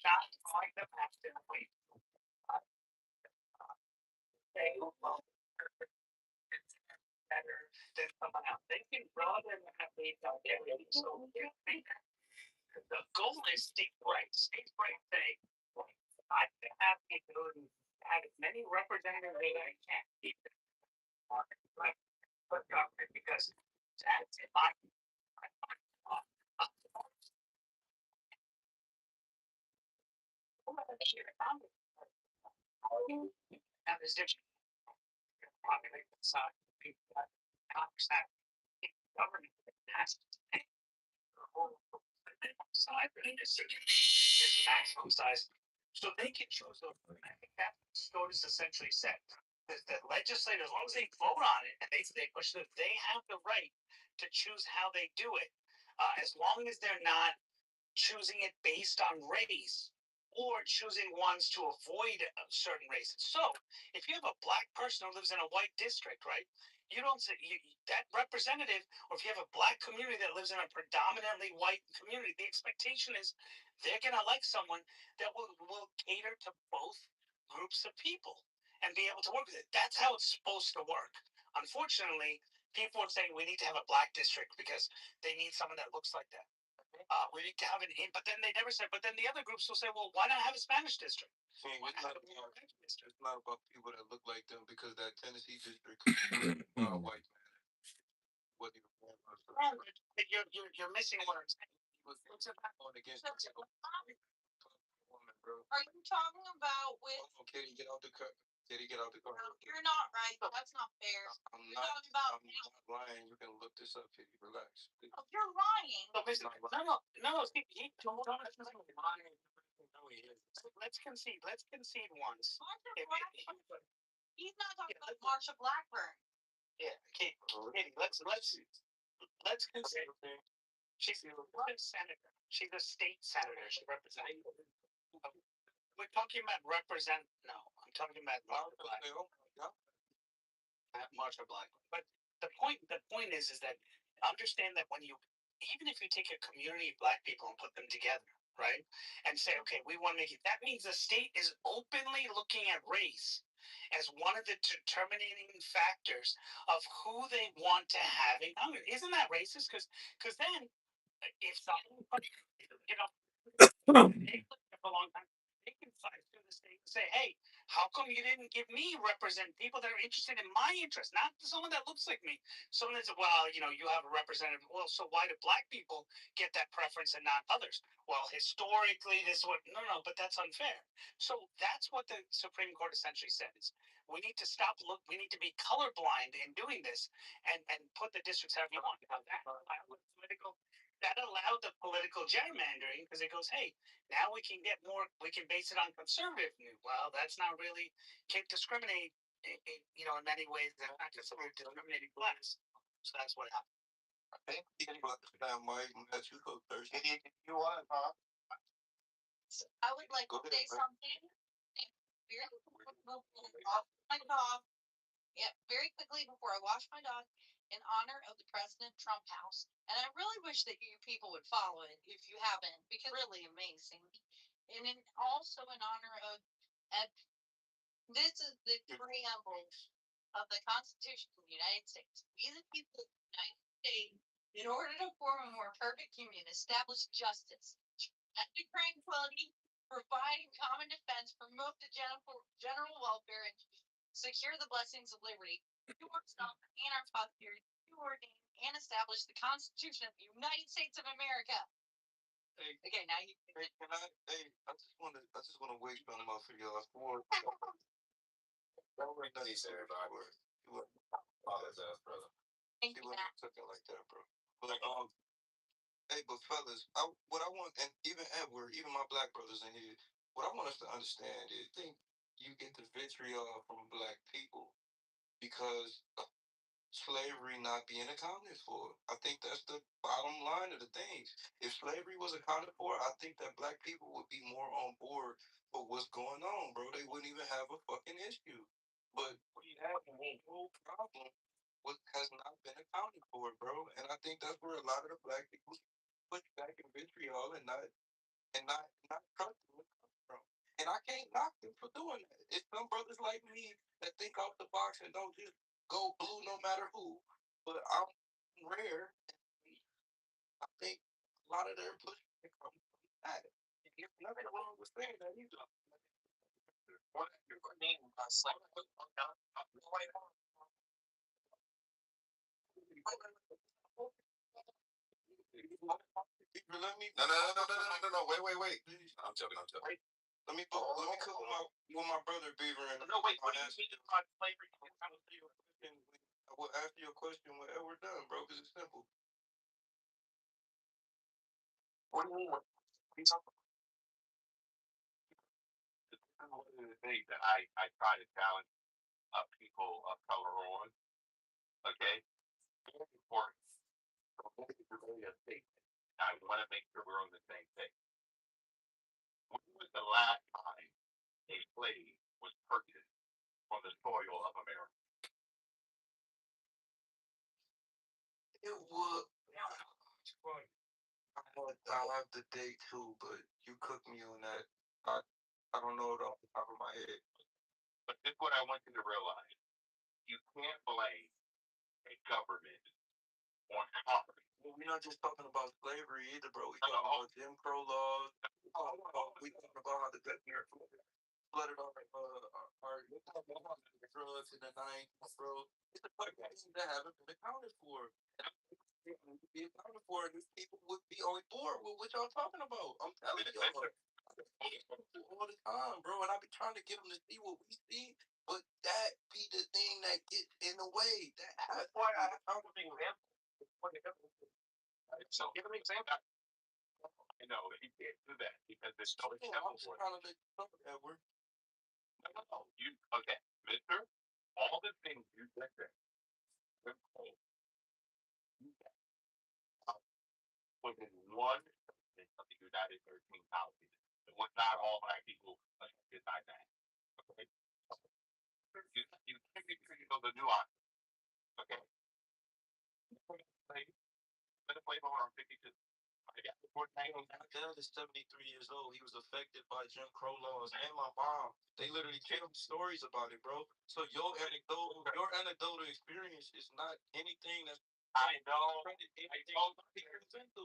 not calling them actively. They will better than someone else. They can draw their athletes out there. So the goal is state rights. State rights say, I can have the ability to have as many representatives as I can. Keep it right for government because that's if I have this different population side people that Congress that government has to take the whole side but it's maximum size. So they can choose those. I think that SCOTUS essentially said that the legislators, as long as they vote on it and they push it, they have the right to choose how they do it, as long as they're not choosing it based on race or choosing ones to avoid certain races. So if you have a black person who lives in a white district, right? You don't say that representative, or if you have a black community that lives in a predominantly white community, the expectation is they're going to like someone that will cater to both groups of people and be able to work with it. That's how it's supposed to work. Unfortunately, people are saying we need to have a black district because they need someone that looks like that. We need to have it in, but then they never said. But then the other groups will say, well, why not have a Spanish district? See, Why it's not not, have a Spanish district? it's not about people that look like them because that Tennessee district white man wasn't even born by the Well, you're missing what I'm saying. He was What's about going against the woman, bro. Are you talking about with? Hold on, Katie, get out the car. Katie, get out the car. No, you're not right. That's not fair. I'm You're not. talking about. I'm not lying. You can look this up, Katie. Relax. Oh, you're lying. No. See, he told us lying. No, he is. Let's concede. Let's concede once. He's not talking about Marsha Blackburn. Yeah, Katie. Let's concede. She's a senator. She's a state senator. She represents. We're talking about represent. No, I'm talking about Marsha Blackburn. Marsha Blackburn. But the point is that understand that when you, even if you take a community of black people and put them together, right, and say, okay, we want to make it. That means the state is openly looking at race as one of the determining factors of who they want to have in Congress. Isn't that racist? Because then if something, they for a long time, they can fight through the state and say, hey, how come you didn't give me represent people that are interested in my interest, not someone that looks like me? Someone that's, well, you have a representative. Well, so why do black people get that preference and not others? Well, historically, this would, no, but that's unfair. So that's what the Supreme Court essentially says. We need to we need to be colorblind in doing this and put the districts however you want. That allowed the political gerrymandering because it goes, hey, now we can get more, we can base it on conservative news. Well, that's not really, can't discriminate, in many ways. They're not discriminating blacks. So that's what happened. I think that might let you go first. You want, huh? I would like to say something. My dog. Yeah, very quickly before I wash my dog, in honor of the President Trump house. And I really wish that you people would follow it if you haven't, because it's really amazing. And also in honor of, this is the preamble of the Constitution of the United States. We the people of the United States, in order to form a more perfect union, establish justice, protect tranquility, provide common defense, promote the general welfare, and secure the blessings of liberty, yourself and our posterity, you ordain and establish the Constitution of the United States of America. Okay, now you. Hey, I just wanna wait on my for y'all for. You apologize, brother. Thank you, Matt. Something like that, bro. But hey, but fellas, what I want, and even Edward, even my black brothers in here, what I want us to understand is, I think you get the vitriol from black people because slavery not being accounted for. I think that's the bottom line of the things. If slavery was accounted for, I think that black people would be more on board for what's going on, bro. They wouldn't even have a fucking issue. But we have a whole problem what has not been accounted for, bro. And I think that's where a lot of the black people push back in vitriol and not and not trusting where it comes from. And I can't knock them for doing that. It's some brothers like me that think off the box and don't just go blue no matter who. But I'm rare. I think a lot of their pushback comes from that. And there's nothing wrong with saying that either. What your name? Let me. No. Wait. I'm joking. Let me cook with my brother Beaver and No, wait. What do you mean by slavery? I will ask you a question whenever we're done, bro, because it's simple. What do you mean? What are you talking about? One of the things that I try to challenge people of color on. Okay, very important. So this is really a statement. I want to make sure we're on the same page. When was the last time a slave was purchased on the soil of America? It would. I'll have the date too, but you cook me on that. I don't know it off the top of my head. But this is what I want you to realize. You can't blame a government on poverty. Well, we're not just talking about slavery either, bro. We talking about Jim Crow laws. We talking about how the government flooded our drugs in the 90s, bro. It's a fucking thing that haven't been accounted for. Be accounted for, and these people would be on board with what y'all talking about. I'm telling y'all. All the time, bro, and I be trying to get them to see what we see, but that be the thing that gets in the way. That's why I have to be So give me an example. I know you can't do that because there's no I'm example just for it. trying to make Edward. No, you okay, Mister? All the things you said there. Within one of the United 13,000. It was not all black people affected by that. Okay? You can't be treated on the nuance. Okay? Flavor on 52. My dad is 73 years old. He was affected by Jim Crow laws, and my mom. They literally tell stories about it, bro. So your anecdotal experience is not anything that's I know.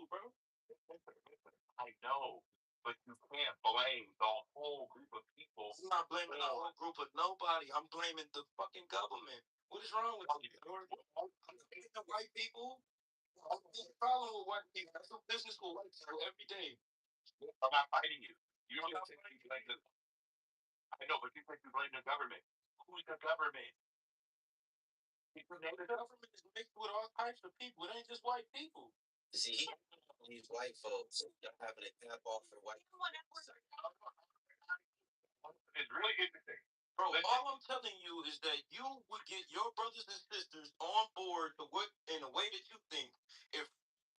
Bro. I know, but you can't blame the whole group of people. I'm not blaming the whole group of nobody. I'm blaming the fucking government. What is wrong with you? I'm blaming the white people. I'm problem with white people. I do business with white people every day. I'm not fighting you. You don't have to blame the. I know, but you think you blame the government. Who's the government? The government is mixed with all types of people. It ain't just white people. See, these white folks, y'all having a tap off for white people. It's really interesting. Bro, all I'm telling you is that you would get your brothers and sisters on board in the way that you think if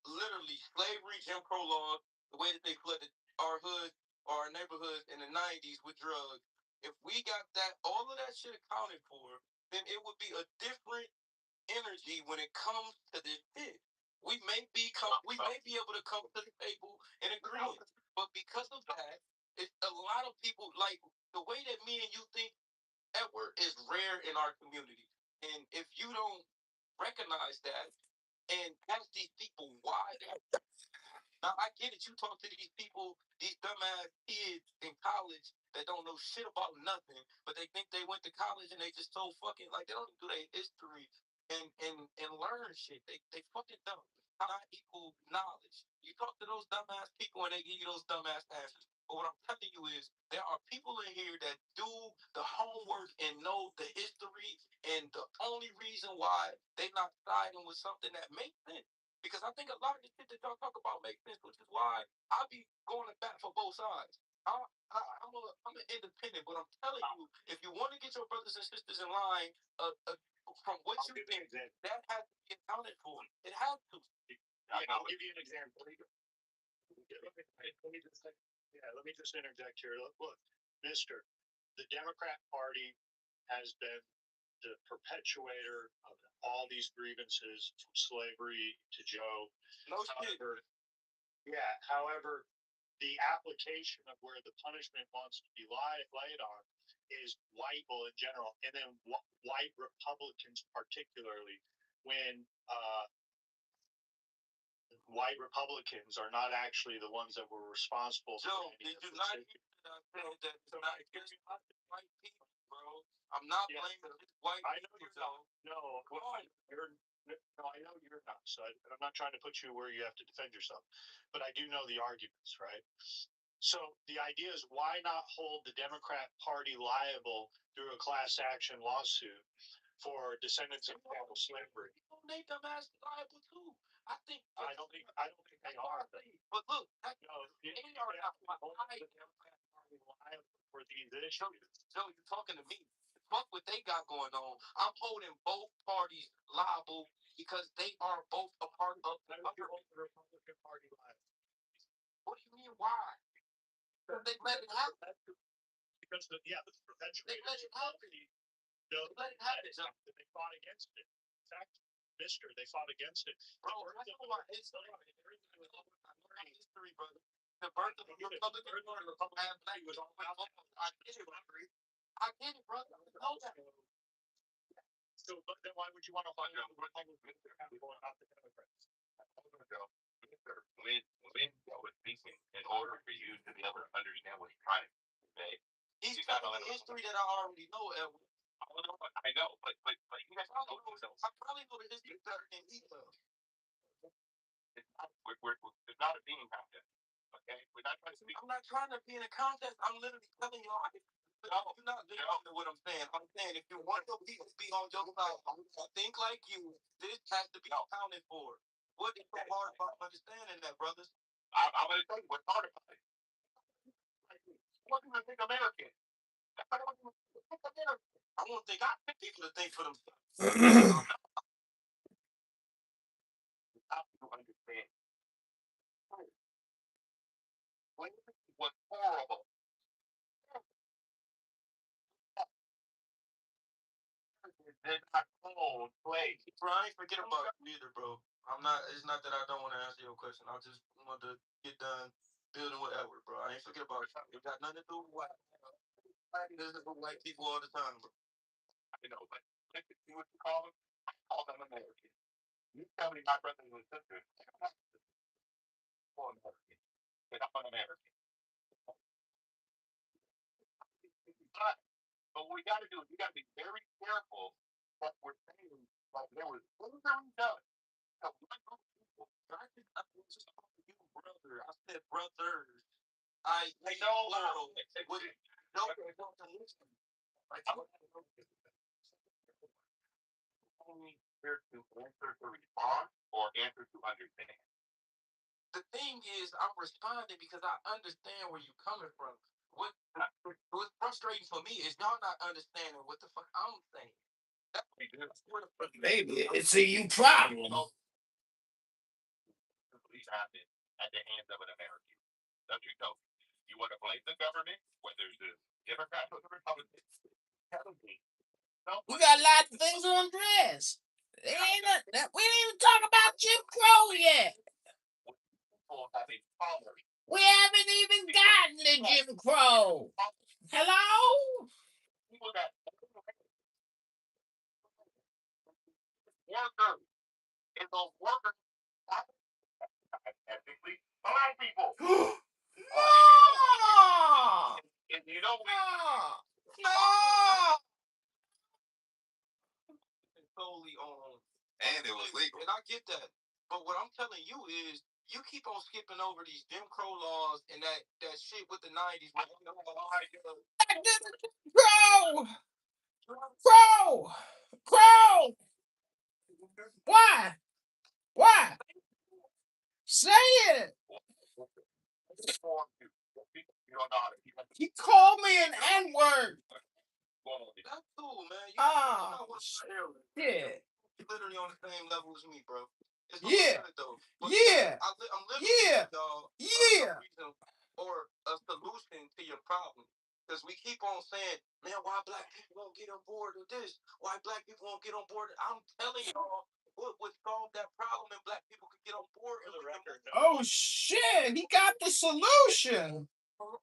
literally slavery, Jim Crow laws, the way that they flooded our hood or our neighborhoods in the 90s with drugs, if we got that, all of that shit accounted for, then it would be a different energy when it comes to this shit. We may be able to come to the table and agree, but because of that, it's a lot of people like the way that me and you think, Edward, is rare in our community. And if you don't recognize that and ask these people why, now I get it. You talk to these people, these dumbass kids in college that don't know shit about nothing, but they think they went to college and they just so fucking like they don't do their history and learn shit. They fucking dumb. Not equal knowledge. You talk to those dumbass people and they give you those dumbass answers. But what I'm telling you is there are people in here that do the homework and know the history, and the only reason why they not siding with something that makes sense. Because I think a lot of the shit that y'all talk about makes sense, which is why I be going to bat for both sides. I'm an independent, but I'm telling you, if you want to get your brothers and sisters in line, from what you think, that has to be accounted for. It has to. I'll give you an example. Let me just interject here. Look, Mister, the Democrat Party has been the perpetuator of all these grievances from slavery to Joe. No shit. However, the application of where the punishment wants to be laid on is white people in general, and then white Republicans particularly, when white Republicans are not actually the ones that were responsible. Joe, did you not hear that I said that it's not against white people, bro? I'm not blaming white I know people, you're Joe. not. No, I know you're not. So I'm not trying to put you where you have to defend yourself, but I do know the arguments, right? So the idea is, why not hold the Democrat Party liable through a class action lawsuit for descendants of chattel slavery? People make them as liable too. I don't think they are. But look, They are not holding the Democrat Party liable for these issues. Joe, you're talking to me. Fuck what they got going on. I'm holding both parties liable because they are both a part of the government. The Republican Party liable. What do you mean? Why? They let it happen. Because the perpetuators They let it happen. let it happen. They fought against it. In fact, they fought against it. Bro, that's my history. Brother. The birth of the Republican Party was all about. I get it, brother. I know that. So then why would you want to find out the Republicans are going out the Democrats? When Joe was speaking, in order for you to be able to understand what he's trying to convey, he's got a history that I already know, Edward. I know, but you guys know yourself. I probably know the history better than he does. It's not a being contest. Okay? We're not trying to speak. I'm not trying to be in a contest. I'm literally telling you, you're not listening to what I'm saying. I'm saying, if you want your people to be on your side, think like you. This has to be accounted for. What is so hard about understanding that, brothers? I'm going to tell you what's hard about it. What do you think American? I don't even think American. I don't think I want people to think for themselves. How do you understand? Slavery was horrible. Did not own slaves. Bro, I ain't forget about it either, bro. It's not that I don't want to answer your question. I just want to get done building with Edward, bro. I ain't forget about it. It got nothing to do with white. This is with white people all the time, bro. I know, but let's see what you call them. I call them American. You tell me my brothers and sisters. I'm American. But I'm an American. But what we got to do is we got to be very careful what we're saying. Like there was literally done. I just talking to you, brother. I said brothers. I know. Only here to answer to respond or answer to understand. The thing is, I'm responding because I understand where you're coming from. What's frustrating for me is y'all not understanding what the fuck I'm saying. Maybe it's a you problem. Please happen at the hands of an American. Don't you know? You want to blame the government, whether it's the Democrats or the Republicans? We got a lot of things on dress. We didn't even talk about Jim Crow yet. We haven't even gotten to Jim Crow. Hello? People that workers and those workers ethnically black people. No! And you know No! Solely on. And it was legal. And I get that. But what I'm telling you is, you keep on skipping over these Jim Crow laws and that shit with the 90s. Crow! Why? Say it! He called me an N-word. That's cool, man. Shit. You're literally on the same level as me, bro. It's Yeah. good, though. Yeah. I'm living Yeah. y'all. Yeah. Or a solution to your problem. Because we keep on saying, man, why black people won't get on board with this? Why black people won't get on board? I'm telling y'all, would solve that problem and black people could get on board. For the record, Oh shit! He got the solution. for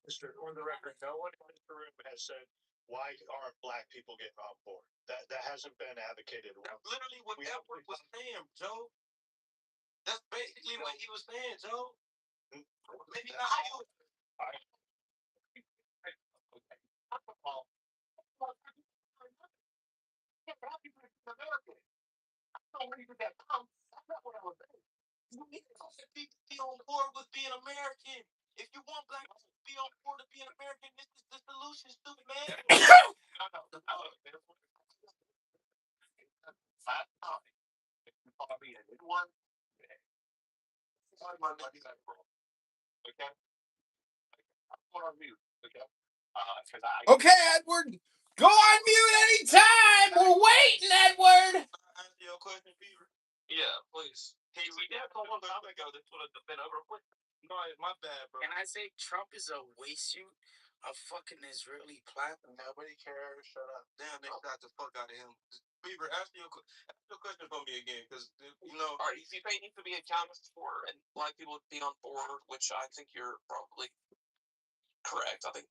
the record, no one in this room has said why aren't black people getting on board. That hasn't been advocated. That's literally what Edward was saying, Joe. That's basically what he was saying, Joe. Maybe not you. You need to be on board with being American. If you want black people to be on board with being American, this is the solution, stupid man. Okay, Edward, go on mute anytime. We're waiting, Edward. Answer your question, Peter. Yeah, please. Can you read that a long time ago? This would have been over quick. No, my bad, bro. Can I say Trump is a waste suit of fucking Israeli platinum? Nobody cares. Shut up. Damn, they got the fuck out of him. Beaver, ask your question for me again, because you know. All right, if you need to be accounted for, and black people would be on board, which I think you're probably correct. I mean,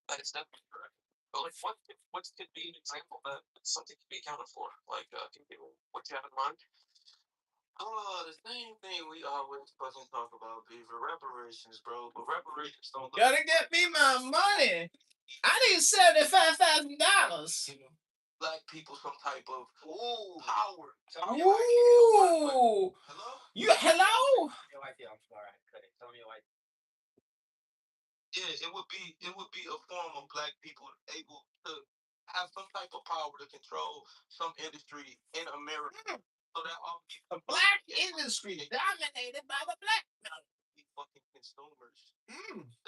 that is definitely correct. But like, what could be an example that something could be accounted for? Like, what do you have in mind? Oh, the same thing we always fucking talk about, Beaver. Reparations, bro. But reparations don't look. Gotta get me my money. I need $75,000. Black people some type of power. Ooh. Hello? Hello? Your idea, I'm sorry, I cut it. Tell me your idea. Yeah, it would be a form of black people able to have some type of power to control some industry in America. So that all The black industry dominated by the black fucking consumers.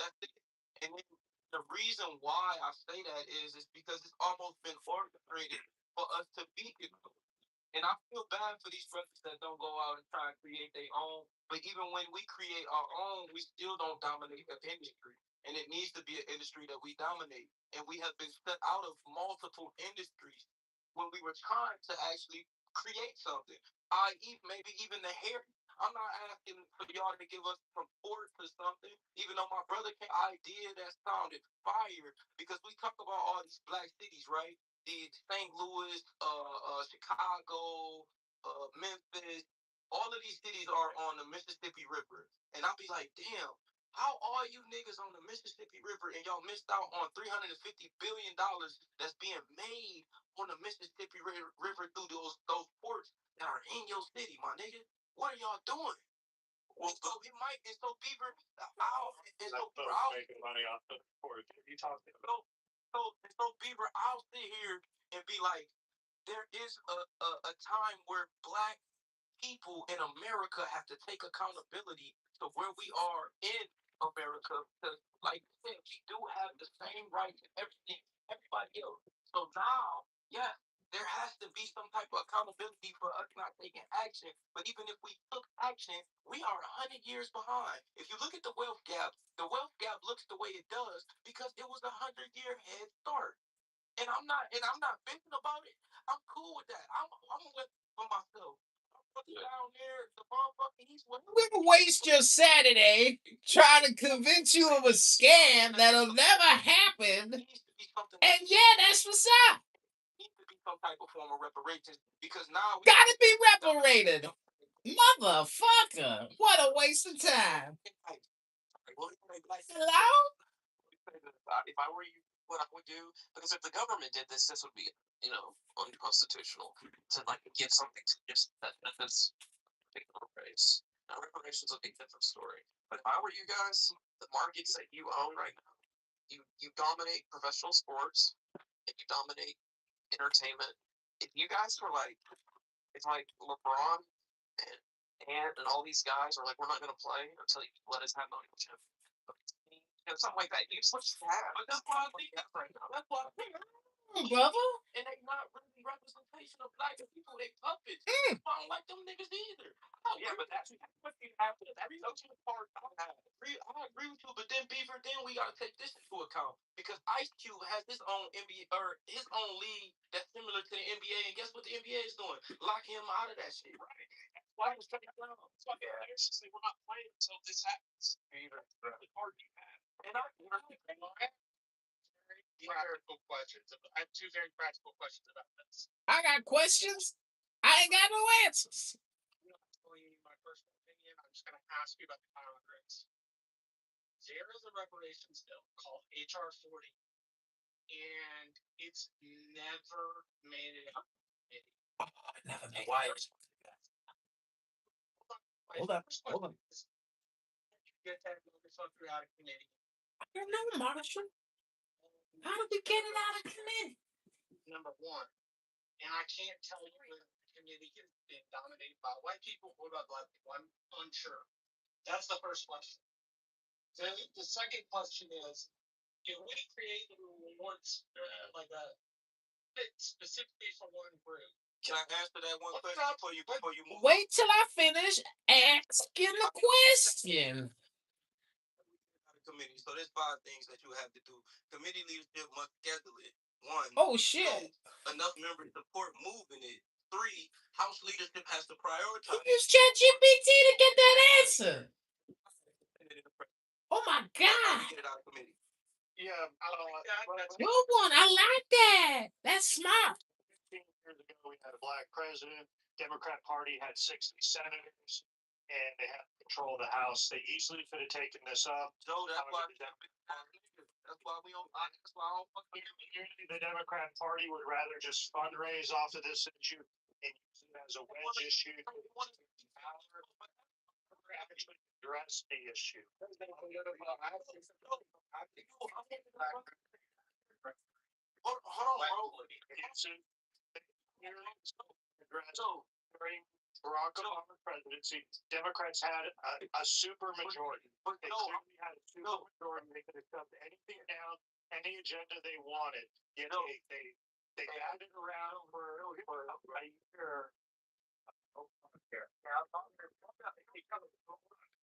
That's it. And then the reason why I say that is because it's almost been orchestrated for us to be ignored. And I feel bad for these brothers that don't go out and try to create their own. But even when we create our own, we still don't dominate the industry. And it needs to be an industry that we dominate. And we have been shut out of multiple industries when we were trying to actually create something, i.e., maybe even the hair. I'm not asking for y'all to give us support for something, even though my brother came idea that sounded fire, because we talk about all these black cities, right? The St. Louis, Chicago, Memphis, all of these cities are on the Mississippi River. And I'll be like, damn, how are you niggas on the Mississippi River and y'all missed out on $350 billion that's being made on the Mississippi River through those ports that are in your city, my nigga? What are y'all doing? Well, so it might, and so Beaver, making money off the port. You talking about? So Beaver, I'll sit here and be like, there is a time where black people in America have to take accountability to where we are in America. Because, like I said, we do have the same rights and everything, everybody else. So now, yeah, there has to be some type of accountability for us not taking action. But even if we took action, we are 100 years behind. If you look at the wealth gap looks the way it does because it was a 100-year head start. And I'm not bitching about it. I'm cool with that. I'm with for myself. Down there, the motherfucker, he's We'll waste your Saturday trying to convince you of a scam that'll never happen. And yeah, that's what's up. Needs to be some type of form of reparations because now we gotta be reparated. Motherfucker. What a waste of time. Hello? If I were you, what I would do, because if the government did this, this would be, unconstitutional to like give something to just that's particular race. Now reparations would be a different story. But if I were you guys, the markets that you own right now, you dominate professional sports, and you dominate entertainment. If you guys were like, it's like LeBron and all these guys are like, we're not gonna play until you let us have money with him. Something like that. You switch that. But that's why I think that right now. That's why I think. Brother? And they not really representation of black people. They puppets. I don't like them niggas either. Oh yeah, but that's what you have to. That's the part I have. agree with you, but then Beaver, then we gotta take this into account because Ice Cube has his own NBA or his own league that's similar to the NBA, and guess what the NBA is doing? Locking him out of that shit. Right. Why was taking down? That's why the players say we're not playing until this happens. The hard you have. And I Practical questions. I have two very practical questions about this. I got questions. I ain't got no answers. I'm not telling you my personal opinion. I'm just going to ask you about the Congress. There is a reparations bill called HR 40, and it's never made it out. Never made why? Hold up. Get that motherfucker out of committee. I don't know, Marshall. How did we get it out of committee? Number one, and I can't tell you whether the committee is being dominated by white people or by black people. I'm unsure. That's the first question. Then the second question is, can we create rewards like a fit specifically for one group? Can I answer that one question before you move? Wait till I finish asking the question. Committee. So there's 5 things that you have to do. Committee leadership must schedule it. 1. Oh shit. 2, enough members support moving it. 3, House leadership has to prioritize. Use ChatGPT to get that answer. Oh my god. Get it out of committee. Yeah, I don't like that. Good one. I like that. That's smart. 15 years ago, we had a black president. Democrat Party had 60 senators, and they had control of the House. They easily could have taken this up. So that's why we don't. That's why I don't fuck with Usually, the Democrat Party would rather just fundraise off of this issue and use it as a wedge issue. Actually address the issue. Hold on, bro. So during Barack Obama's presidency, Democrats had a super majority. They clearly had a super majority. They could have shoved anything down, any agenda they wanted. Yet they had it around for a year.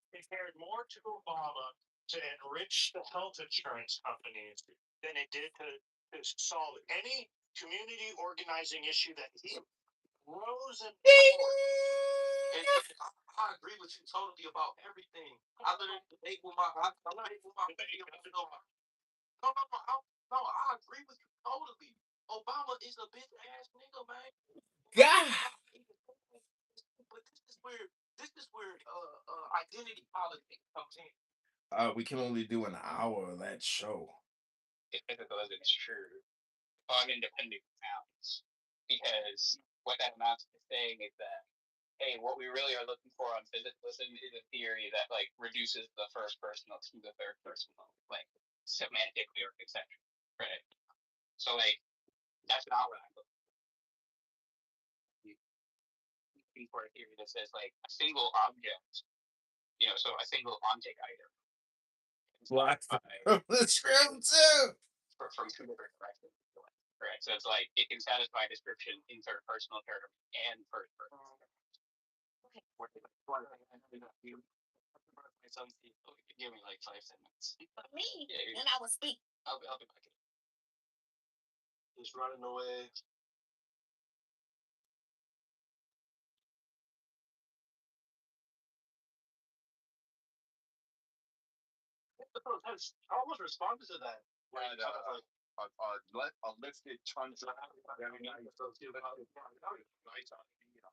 They cared more to Obama to enrich the health insurance companies than it did to solve any community organizing issue that he rose and I agree with you totally about everything. I literally debate with my No, I agree with you totally. Obama is a bitch ass nigga, man. God. But this is where identity politics comes in. We can only do an hour of that show. If it wasn't true on independent grounds, because what that amounts to saying is that, hey, what we really are looking for on physicalism is a theory that like reduces the first personal to the third personal, like semantically or conceptually, right? So like that's not what I'm looking for a theory that says like a single object, so a single object item. Black that's true too. From 2 different directions. Right. So it's like it can satisfy description in third personal terms and first person. Okay. My son's give me like 5 minutes. Me, and I will speak. I'll be back. Just running away. I almost responded to that. And a lifted tundra, very nice.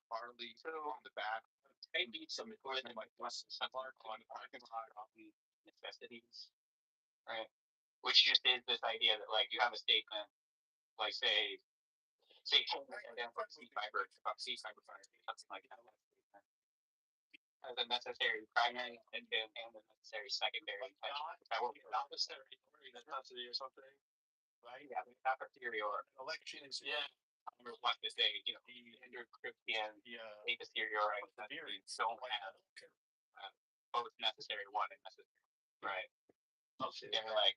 Harley on the back. Maybe some equipment like this on the parking lot of the necessities, right? Which just is this idea that like you have a statement, like say fiber, something like that. As a necessary primary and the necessary secondary. Not necessary or something. Right? Yeah, not posterior. Elections. Yeah. I want to say, the Indo-Christian a posterior don't have both necessary one and necessary. Right. They're like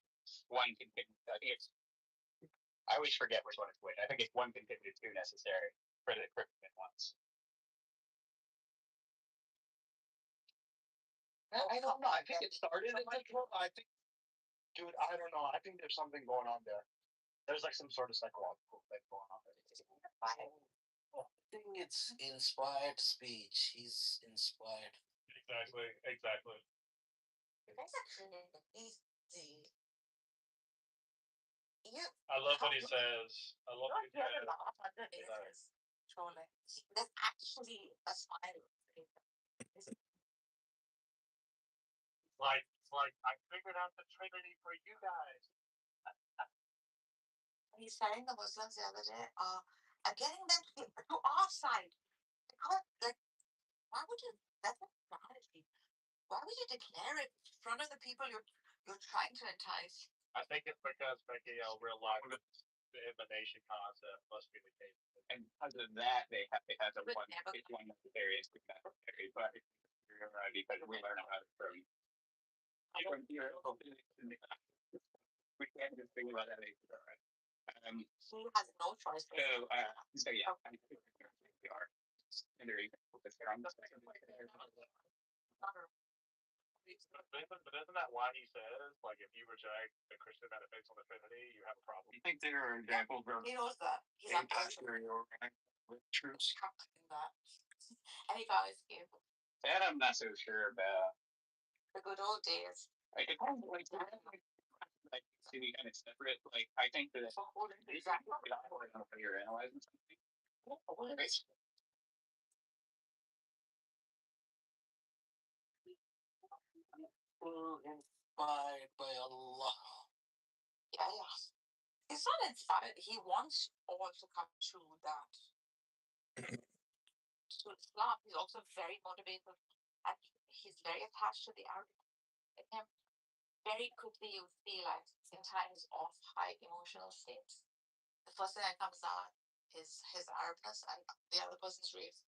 one can I think it's I always forget which one is which. I think it's one contributed to necessary for the Christian ones. I don't know. I think it started as a troll. I think, dude, I don't know. I think there's something going on there. There's like some sort of psychological thing going on there. I think it's inspired speech. He's inspired. Exactly. Exactly. That's actually easy. You I love what he says. I love what he don't get a says. lot of this trolling. There's actually a smile. Like I figured out the Trinity for you guys. He's telling the Muslims the other day, getting them to our side. Because, like, why would you? That's a strategy. Why would you declare it in front of the people you're trying to entice? I think it's because Becky realized the emanation concept must be the case. And because of that, they had to But one never- pick one of the various necessary, but because we learn about it from here. We can't just think about that. He has no choice. So yeah, I think we are. And they're even focused on the second one. But isn't that why he says, like, if you reject the Christian metaphysics on the Trinity, you have a problem? You think there are examples of He knows that. He's not with truths? that. And he got his gift. That I'm not so sure about. The good old days. Like, it's kind of like to be kind of separate. Like, I think that Exactly. you're analyzing something. Inspired by Allah. Yeah. He's not inspired. He wants all to come to that. To Islam, he's also very motivated, and he's very attached to the Arabic. In him, very quickly you see, like, in times of high emotional states, the first thing that comes out is his Arabness and the other person's race.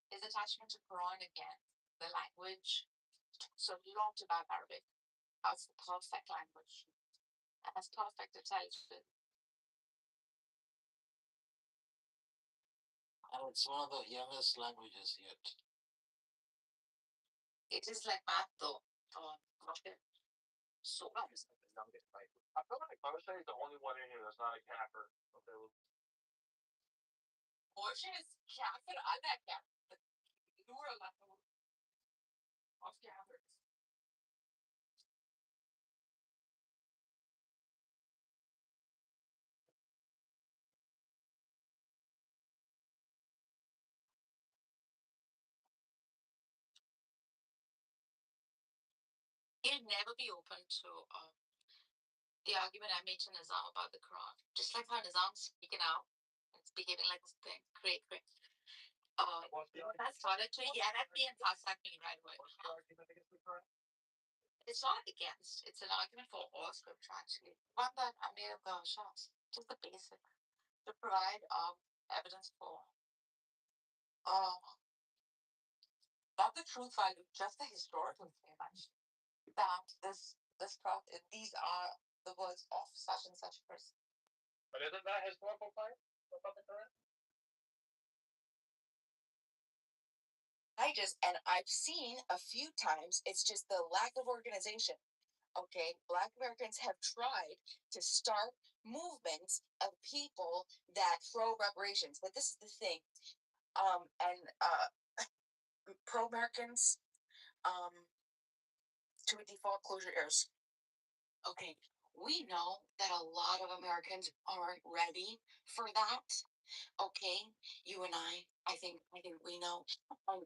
His attachment to Quran again, the language, so long to learn Arabic. That's the perfect language. And has perfect intelligence. And it's one of the youngest languages yet. It is like math though. So I feel like Moshe is the only one in here that's not a capper. Moshe is kafir, I'm not kafir. You were a lot of kafirs. He'd never be open to the argument I made to Nizam about the Quran. Just like how Nizam's speaking out, it's behaving like this thing. Great. I started to yell at me and attack me right away. It's not against, it's an argument for all scripture actually. One that I made of the shots, just the basic, to provide evidence for not the truth value, just the historical claim actually. That these are the words of such and such person. But isn't that historical claim about the Quran? I've seen a few times, it's just the lack of organization. Okay, Black Americans have tried to start movements of people that throw reparations, but this is the thing. Pro Americans, to a default closure errors. Okay, we know that a lot of Americans aren't ready for that. Okay, you and I think we know.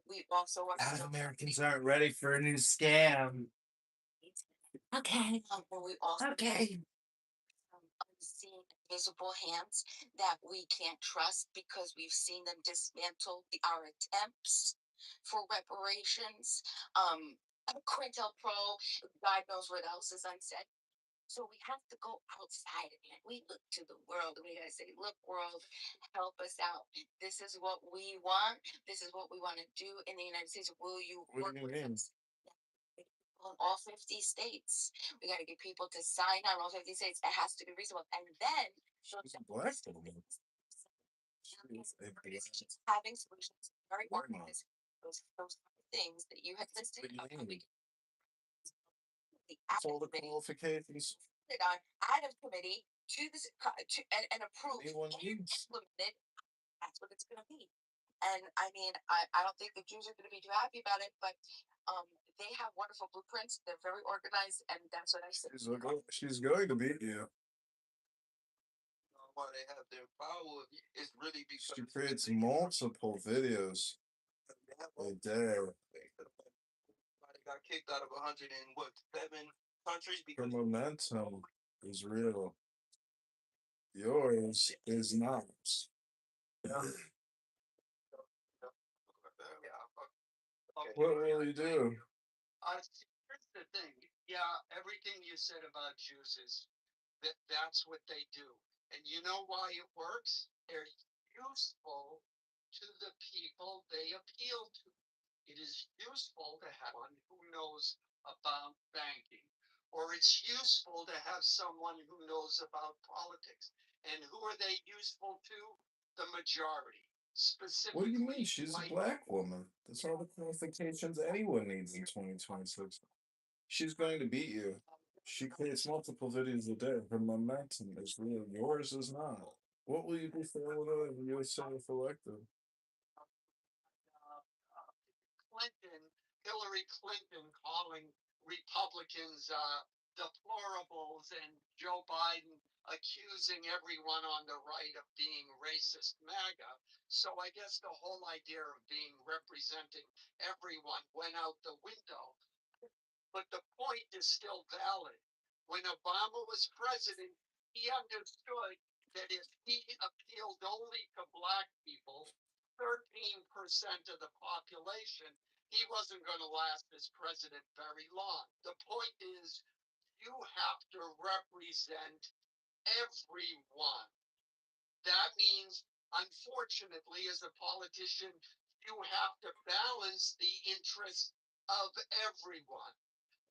We also A lot of Americans aren't ready for a new scam. Okay. We also Okay. unseen invisible hands that we can't trust because we've seen them dismantle our attempts for reparations. COINTELPRO, God knows what else is unsaid. So we have to go outside again. We look to the world. We gotta say, look, world, help us out. This is what we want. This is what we want to do in the United States. Will you work with us? On all 50 states. We got to get people to sign on all 50 states. It has to be reasonable. And then having solutions, very organized. Those things that you had listed. What do you mean? The It's all the committee, qualifications put it on out of committee to this and approved anyone and needs. implemented. That's what it's going to be. And I mean, I don't think the Jews are going to be too happy about it, but they have wonderful blueprints. They're very organized, and that's what I said. She's going to beat you. Why they have their power is really because She creates multiple videos a day. They got kicked out of 107 countries Her because momentum is real. Yours is not. What will you do? Here's the thing. Yeah, everything you said about Jews is that's what they do. And you know why it works? They're useful to the people they appeal to. It is useful to have one who knows about banking, or it's useful to have someone who knows about politics. And who are they useful to? The majority. Specifically, What do you mean? She's a white black woman. That's all the qualifications anyone needs in 2026. She's going to beat you. She creates multiple videos a day. Her momentum is real. Yours is not. What will you do for Illinois when you're self-elected? Clinton, Hillary Clinton calling Republicans deplorables and Joe Biden accusing everyone on the right of being racist MAGA. So I guess the whole idea of being representing everyone went out the window. But the point is still valid. When Obama was president, he understood that if he appealed only to black people, 13% of the population, he wasn't going to last as president very long. The point is, you have to represent everyone. That means, unfortunately, as a politician, you have to balance the interests of everyone.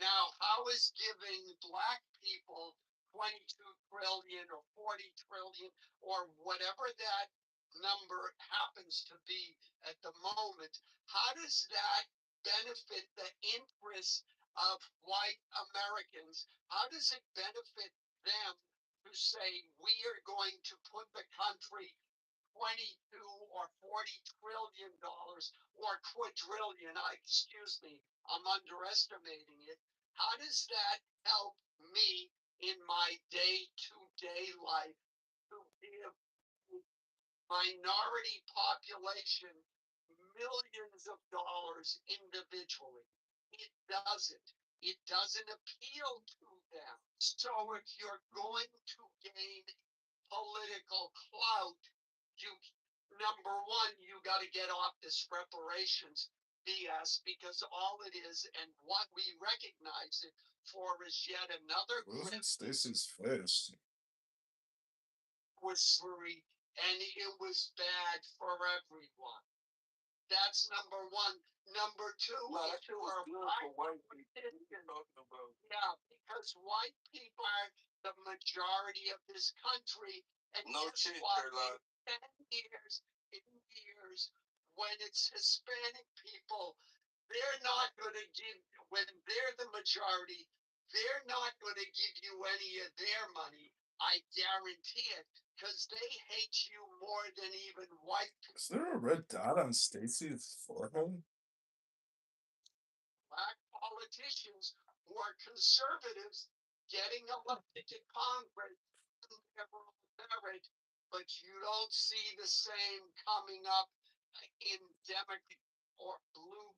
Now, how is giving black people 22 trillion or 40 trillion or whatever that number happens to be at the moment, how does that benefit the interests of white Americans? How does it benefit them to say we are going to put the country 22 or 40 trillion dollars or quadrillion? Excuse me, I'm underestimating it. How does that help me in my day-to-day life to give minority population millions of dollars individually? It doesn't. It doesn't appeal to them. So if you're going to gain political clout, you number one, you got to get off this reparations BS, because all it is and what we recognize it for is yet another Wasn't Stacey's face? was free, and it was bad for everyone. That's number one. Number two, Well, if you are white people talking about. yeah, because white people are the majority of this country, and No guess shit, what? Caroline. In years, when it's Hispanic people, they're not going to give, when they're the majority, they're not going to give you any of their money. I guarantee it, because they hate you more than even white people. Is there a red dot on Stacey's forehead? Black politicians who are conservatives getting elected to Congress never merit, but you don't see the same coming up in Democrat or blue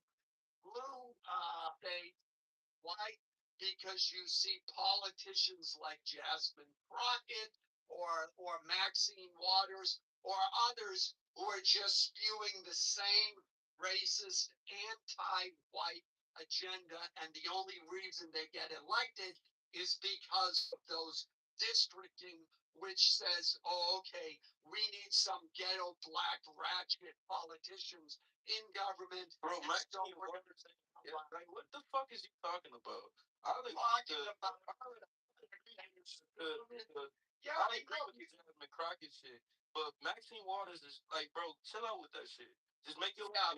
states. Why? Because you see politicians like Jasmine Crockett or Maxine Waters or others who are just spewing the same racist, anti-white agenda, and the only reason they get elected is because of those districting, which says, oh, okay, we need some ghetto black ratchet politicians in government. Bro, Maxine Waters, like, what the fuck is you talking about? I like talking about Yeah, I agree with you, Jasmine Crockett shit. But Maxine Waters is like, bro, chill out with that shit. Just make your Yeah,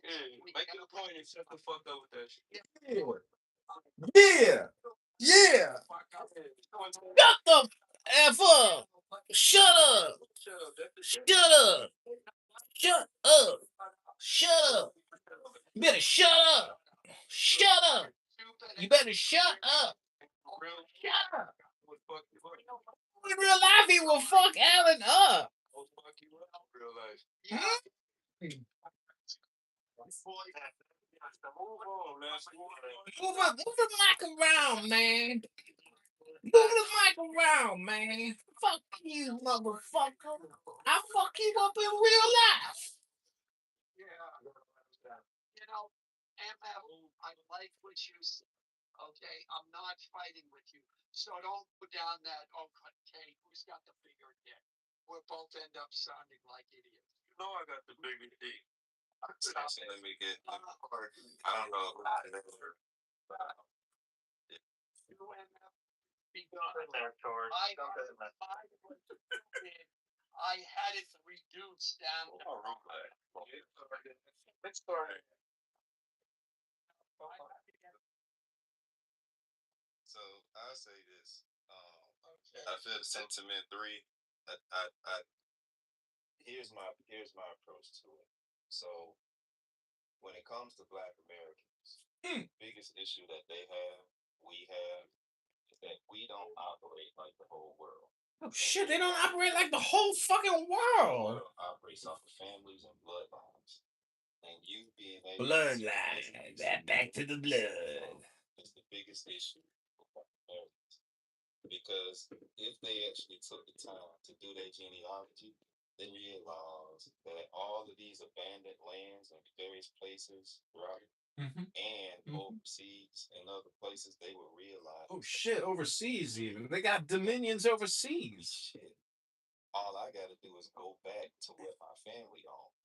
yeah, make it a point and shut the fuck up with that shit. Yeah. Yeah. Shut the F up. Shut up. Shut up. Shut up. Shut up. You better shut up. Shut up. You better shut up. Shut up. In real life, he will fuck Alan up. Real life. Hmm? Move the mic around, man. Move the mic around, man. Fuck you, motherfucker. I fuck you up in real life. You know, MF, I like what you said. Okay, I'm not fighting with you. So don't go down that, okay, who's got the bigger dick? We'll both end up sounding like idiots. You know I got the bigger dick. Let me get. I don't know. You MF, I had it reduced down. Let's start. So I say this. I feel the sentiment three. Here's my approach to it. So when it comes to Black Americans, biggest issue that we have, is that we don't operate like the whole world. Oh shit, they don't operate like the whole fucking world. Operates off of families and bloodlines. And you being able Bloodline. Back to the blood. is the biggest issue for Black Americans. Because if they actually took the time to do their genealogy, they realize that all of these abandoned lands in various places, right? And overseas and other places, they will realize. Oh shit, overseas even. They got dominions overseas. Shit. All I gotta do is go back to what my family owned.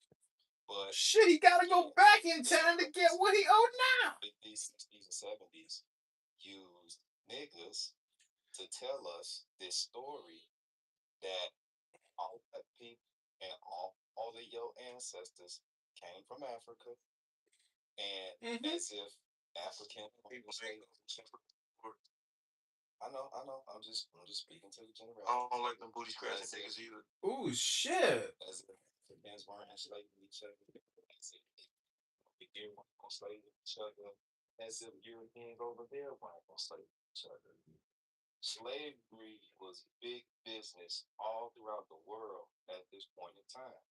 But shit, he gotta go back in time to get what he owed now. 50s, 60s, and 70s used niggas to tell us this story that all black people and all of your ancestors came from Africa, and as if African people say, I know, I'm just speaking to the generation. I don't like them booty scratching niggas either. Oh shit. As if Africans weren't enslaving each other, as if they weren't enslaving each other, as if Europeans over there weren't enslaving each other. Slavery was big business all throughout the world at this point in time.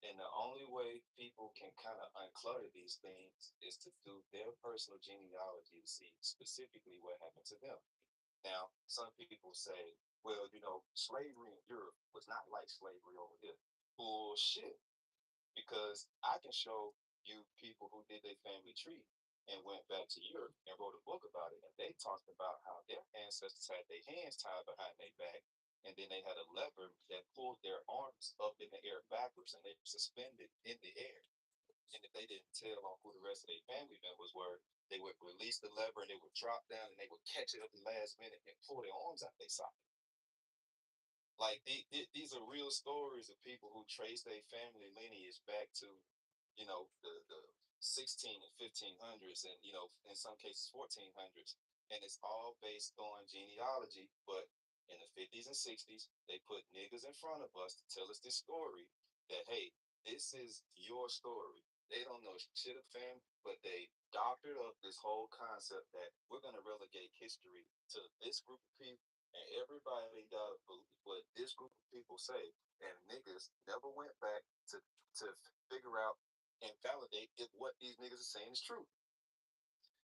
And the only way people can kind of unclutter these things is to do their personal genealogy to see specifically what happened to them. Now, some people say, well, slavery in Europe was not like slavery over here. Bullshit. Because I can show you people who did their family tree and went back to Europe and wrote a book about it. And they talked about how their ancestors had their hands tied behind their back, and then they had a lever that pulled their arms up in the air backwards, and they were suspended in the air. And if they didn't tell on who the rest of their family members were, they would release the lever and they would drop down and they would catch it at the last minute and pull their arms out their socket. Like these are real stories of people who trace their family lineage back to, the 16 and 1500s, and in some cases 1400s, and it's all based on genealogy. But in the 50s and 60s, they put niggas in front of us to tell us this story that hey, this is your story. They don't know shit of family, but they doctored up this whole concept that we're gonna relegate history to this group of people, and everybody gotta believe what this group of people say. And niggas never went back to figure out and validate if what these niggas are saying is true.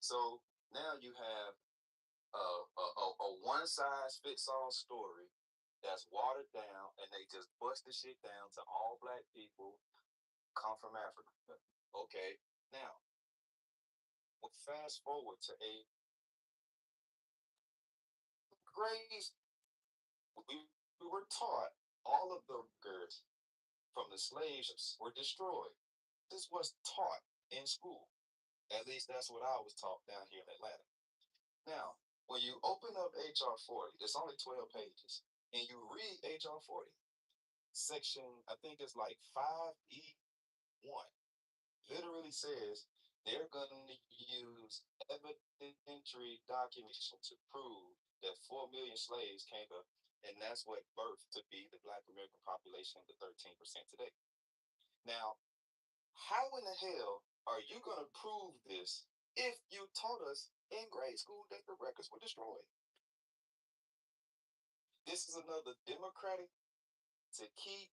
So now you have a one size fits all story that's watered down, and they just bust the shit down to all black people come from Africa. Okay, now we'll fast forward to a grades. We were taught all of the records from the slaves were destroyed. This was taught in school. At least that's what I was taught down here in Atlanta. Now, when you open up HR 40, there's only 12 pages, and you read HR 40, section, I think it's like 5E1, literally says they're going to use evidentiary documentation to prove that 4 million slaves came up, and that's what birthed to be the Black American population of the 13% today. Now, how in the hell are you going to prove this if you taught us in grade school that the records were destroyed? This is another Democratic to keep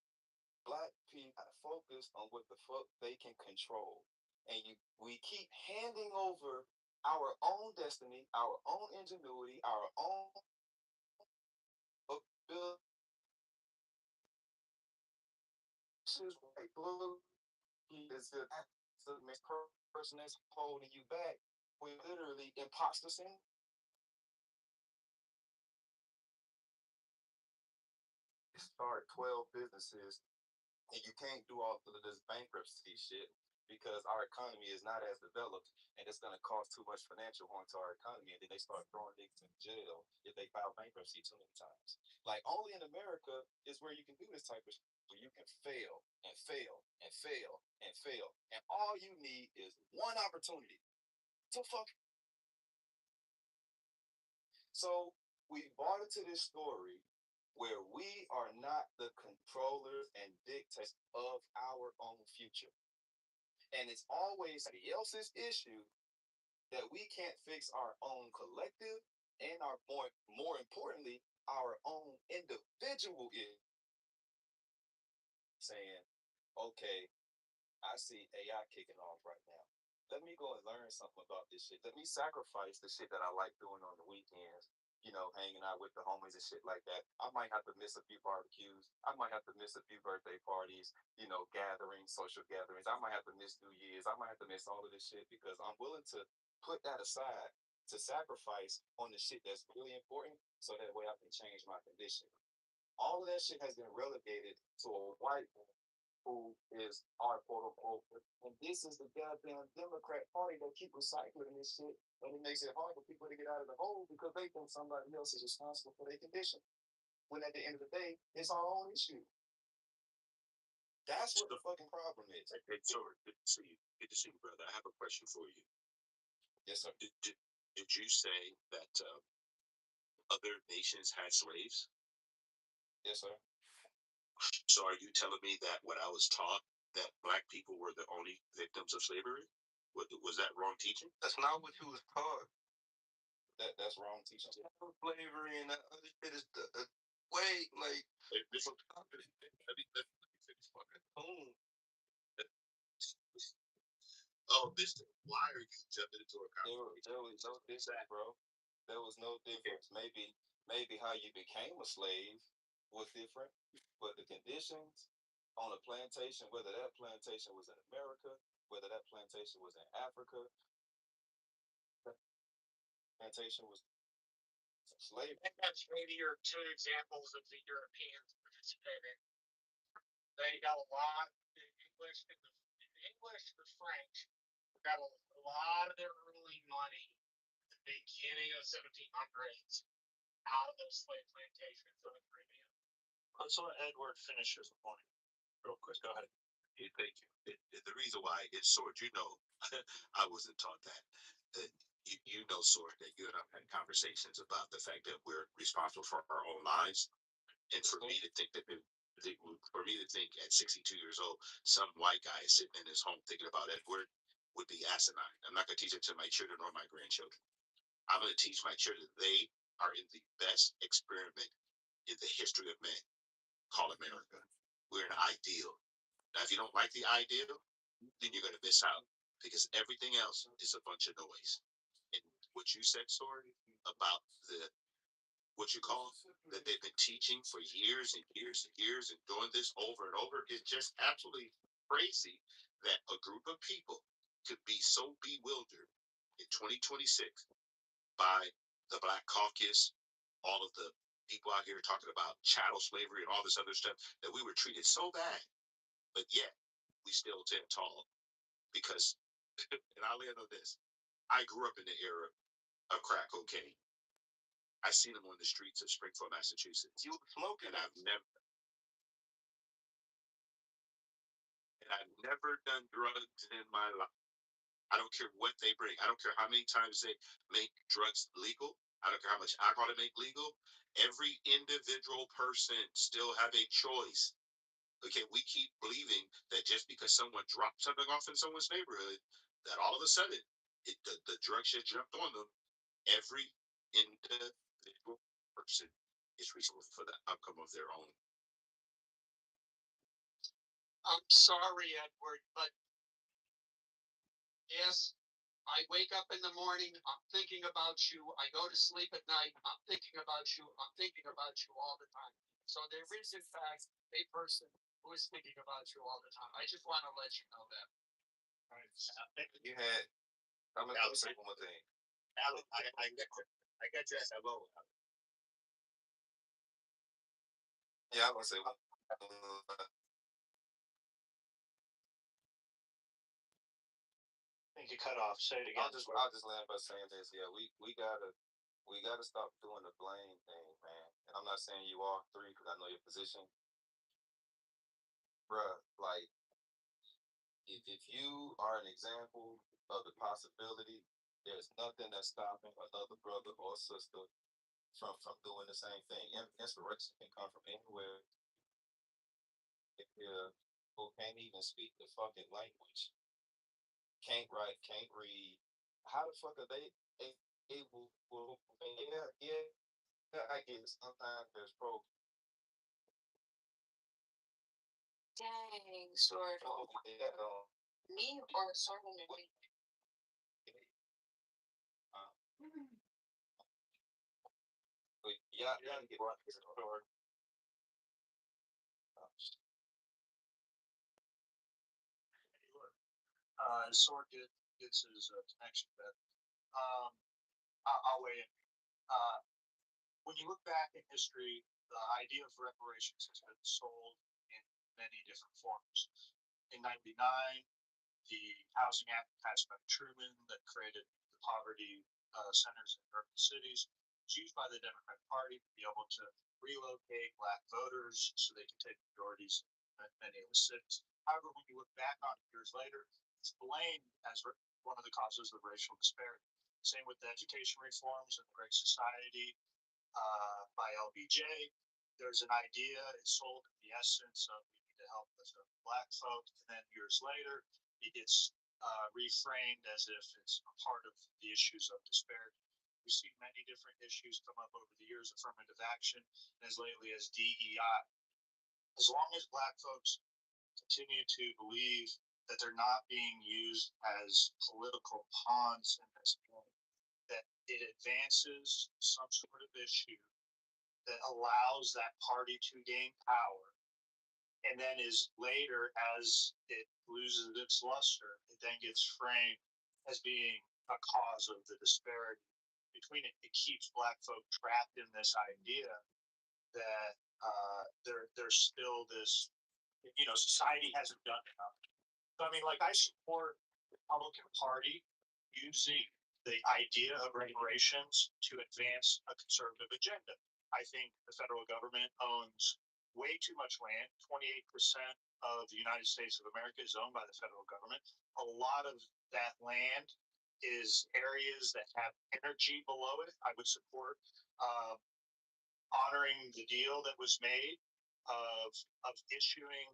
Black people focused on what the fuck they can control. And we keep handing over our own destiny, our own ingenuity, our own ability. White blue is the person that's holding you back. We literally imposter syndrome. Start 12 businesses, and you can't do all of this bankruptcy shit because our economy is not as developed, and it's going to cause too much financial harm to our economy. And then they start throwing niggas in jail if they file bankruptcy too many times. Like, only in America is where you can do this type of shit, where you can fail and fail and fail and fail, and all you need is one opportunity to fuck. So we bought into this story where we are not the controllers and dictators of our own future. And it's always somebody else's issue that we can't fix our own collective and our more importantly, our own individual issue. Saying, okay, I see AI kicking off right now. Let me go and learn something about this shit. Let me sacrifice the shit that I like doing on the weekends, hanging out with the homies and shit like that. I might have to miss a few barbecues. I might have to miss a few birthday parties, gatherings, social gatherings. I might have to miss New Year's. I might have to miss all of this shit because I'm willing to put that aside to sacrifice on the shit that's really important so that way I can change my condition. All of that shit has been relegated to a white man who is our quote unquote, and this is the goddamn Democrat Party that keep recycling this shit, and it makes it hard for people to get out of the hole because they think somebody else is responsible for their condition. When at the end of the day, it's our own issue. That's what the fucking problem is. Hey, sorry, good to see you. Good to see you, brother. I have a question for you. Yes, sir. Did you say that other nations had slaves? Yes, sir. So are you telling me that what I was taught, that Black people were the only victims of slavery? Was that wrong teaching? That's not what you was taught. That's wrong teaching. Slavery and that other shit is wait, like let me finish fucking. Oh, mister, why are you jumping into a conversation? There was no difference, bro. There was no difference. Maybe how you became a slave was different, but the conditions on a plantation, whether that plantation was in America, whether that plantation was in Africa, plantation was slavery. And that's maybe your two examples of the Europeans participating. They got a lot in English and the French got a lot of their early money at the beginning of 1700s out of those slave plantations on the Caribbean. Let's let Edward finish his point real quick. Go ahead. Yeah, thank you. The reason why it's Sword, I wasn't taught that. You know, Sword, that you and I've had conversations about the fact that we're responsible for our own lives. And for me to think at 62 years old, some white guy is sitting in his home thinking about Edward would be asinine. I'm not going to teach it to my children or my grandchildren. I'm going to teach my children they are in the best experiment in the history of man, called America. We're an ideal. Now, if you don't like the ideal, then you're going to miss out because everything else is a bunch of noise. And what you said, Sorry, about what you call that they've been teaching for years and years and years and doing this over and over is just absolutely crazy that a group of people could be so bewildered in 2026 by the Black Caucus, all of the people out here talking about chattel slavery and all this other stuff, that we were treated so bad, but yet we still stand tall because, and I'll end on this, I grew up in the era of crack cocaine. I seen them on the streets of Springfield, Massachusetts. You smoking? I've never done drugs in my life. I don't care what they bring. I don't care how many times they make drugs legal. I don't care how much alcohol they make legal. Every individual person still have a choice. Okay, we keep believing that just because someone dropped something off in someone's neighborhood, that all of a sudden the drug shit jumped on them. Every individual person is responsible for the outcome of their own. I'm sorry, Edward, but yes, I wake up in the morning, I'm thinking about you. I go to sleep at night, I'm thinking about you. I'm thinking about you all the time. So there is, in fact, a person who is thinking about you all the time. I just want to let you know that. You had. I'm gonna say one more thing. Alan, I got you at hello. Yeah, I'm gonna say one. I think you cut off. Say it again. I'll just land by saying this. Yeah, we gotta stop doing the blame thing, man. And I'm not saying you all three because I know your position, bruh. Like, if you are an example of the possibility, there's nothing that's stopping another brother or sister from doing the same thing. Inspiration can come from anywhere. If who can't even speak the fucking language, can't write, can't read, how the fuck are they able? Well, yeah, I get it. Sometimes there's programs. Dang, sort of. Me or sort of me? Yeah, get right here. Sword gets his connection back. I'll weigh in. When you look back in history, the idea of reparations has been sold in many different forms. In '99, the Housing Act passed by Truman that created the poverty centers in urban cities. It's used by the Democratic Party to be able to relocate black voters so they can take majorities in many of the cities. However, when you look back on it years later, it's blamed as one of the causes of racial disparity. Same with the education reforms and the Great Society by LBJ. There's an idea, it's sold in the essence of we need to help the black folk, and then years later, it gets reframed as if it's a part of the issues of disparity. We've seen many different issues come up over the years, affirmative action, and as lately as DEI. As long as black folks continue to believe that they're not being used as political pawns in this point, that it advances some sort of issue that allows that party to gain power, and then is later, as it loses its luster, it then gets framed as being a cause of the disparity between it. It keeps black folk trapped in this idea that there's still this, society hasn't done enough. So I mean, like, I support the Republican Party using the idea of reparations to advance a conservative agenda. I think the federal government owns way too much land. 28% of the United States of America is owned by the federal government. A lot of that land is areas that have energy below it. I would support honoring the deal that was made of issuing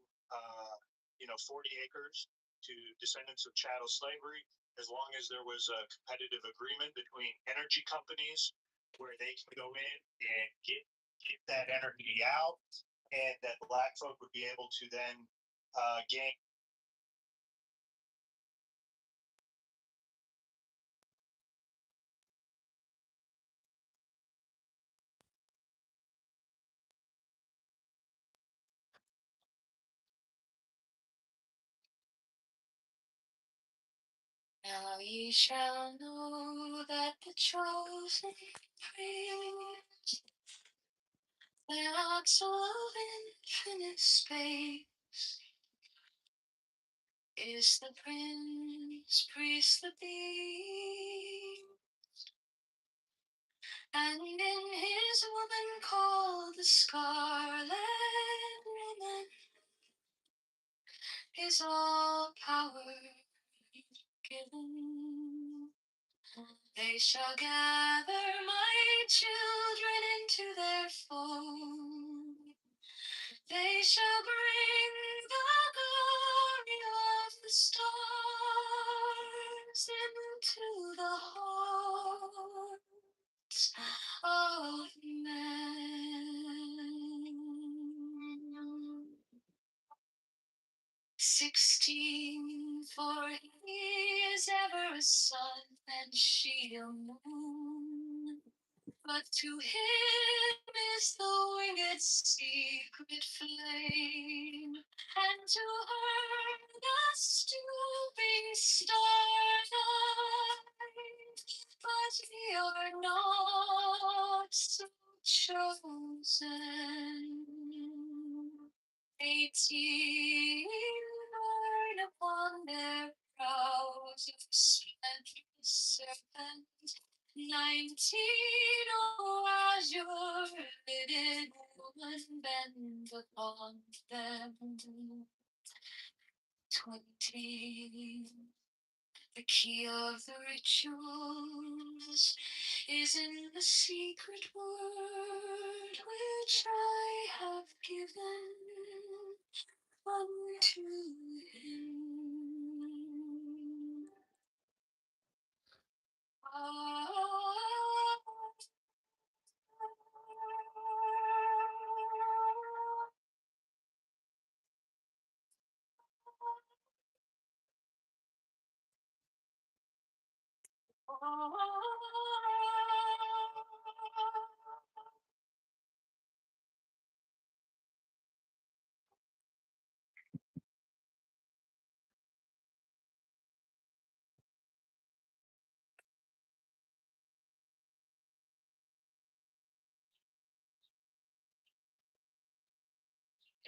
40 acres to descendants of chattel slavery, as long as there was a competitive agreement between energy companies where they can go in and get that energy out, and that black folk would be able to then gain. Now ye shall know that the chosen prince, the ox of infinite space, is the prince, priest, the being, and in him called the Scarlet Ribbon is all power given. They shall gather my children into their fold. They shall bring the glory of the stars into the hearts of men. 16, for he is ever a sun and shield moon. But to him is the winged secret flame, and to her the stooping stars light. But we are not so chosen. 18 born upon their brows of splendid serpent. 19, oh, azure lidded woman bend upon them. 20, the key of the rituals is in the secret word which I have given unto him.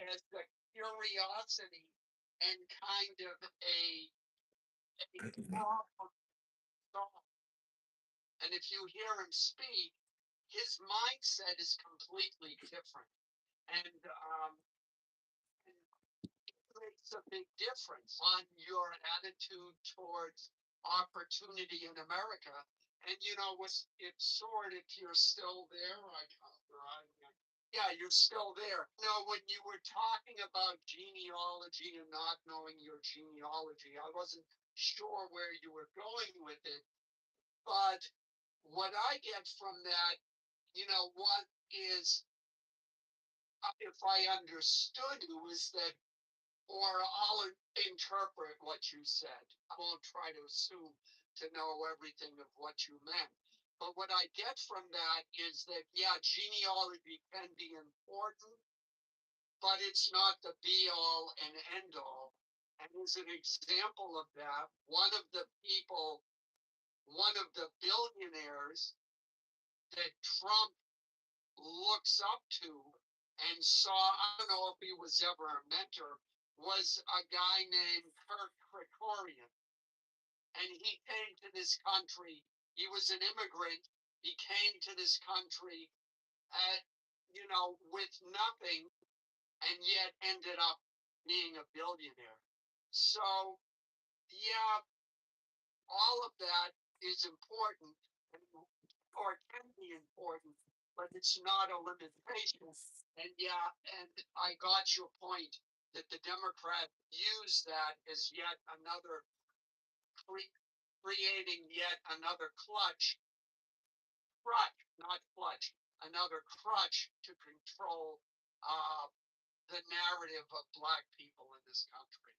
As the curiosity and kind of a thought. And if you hear him speak, his mindset is completely different. And it makes a big difference on your attitude towards opportunity in America. And you know, it's sort if you're still there, yeah, you're still there. You know, when you were talking about genealogy and not knowing your genealogy, I wasn't sure where you were going with it. But what I get from that, you know, what is, if I understood you, is that, or I'll interpret what you said. I won't try to assume to know everything of what you meant. But what I get from that is that, yeah, genealogy can be important, but it's not the be all and end all. And as an example of that, one of the billionaires that Trump looks up to and saw, I don't know if he was ever a mentor, was a guy named Kirk Kerkorian. And he came to this country. He was an immigrant. He came to this country with nothing, and yet ended up being a billionaire. So, yeah, all of that is important, or can be important, but it's not a limitation. And yeah, and I got your point that the Democrat used that as yet another creating yet another crutch, not clutch, another crutch to control the narrative of black people in this country.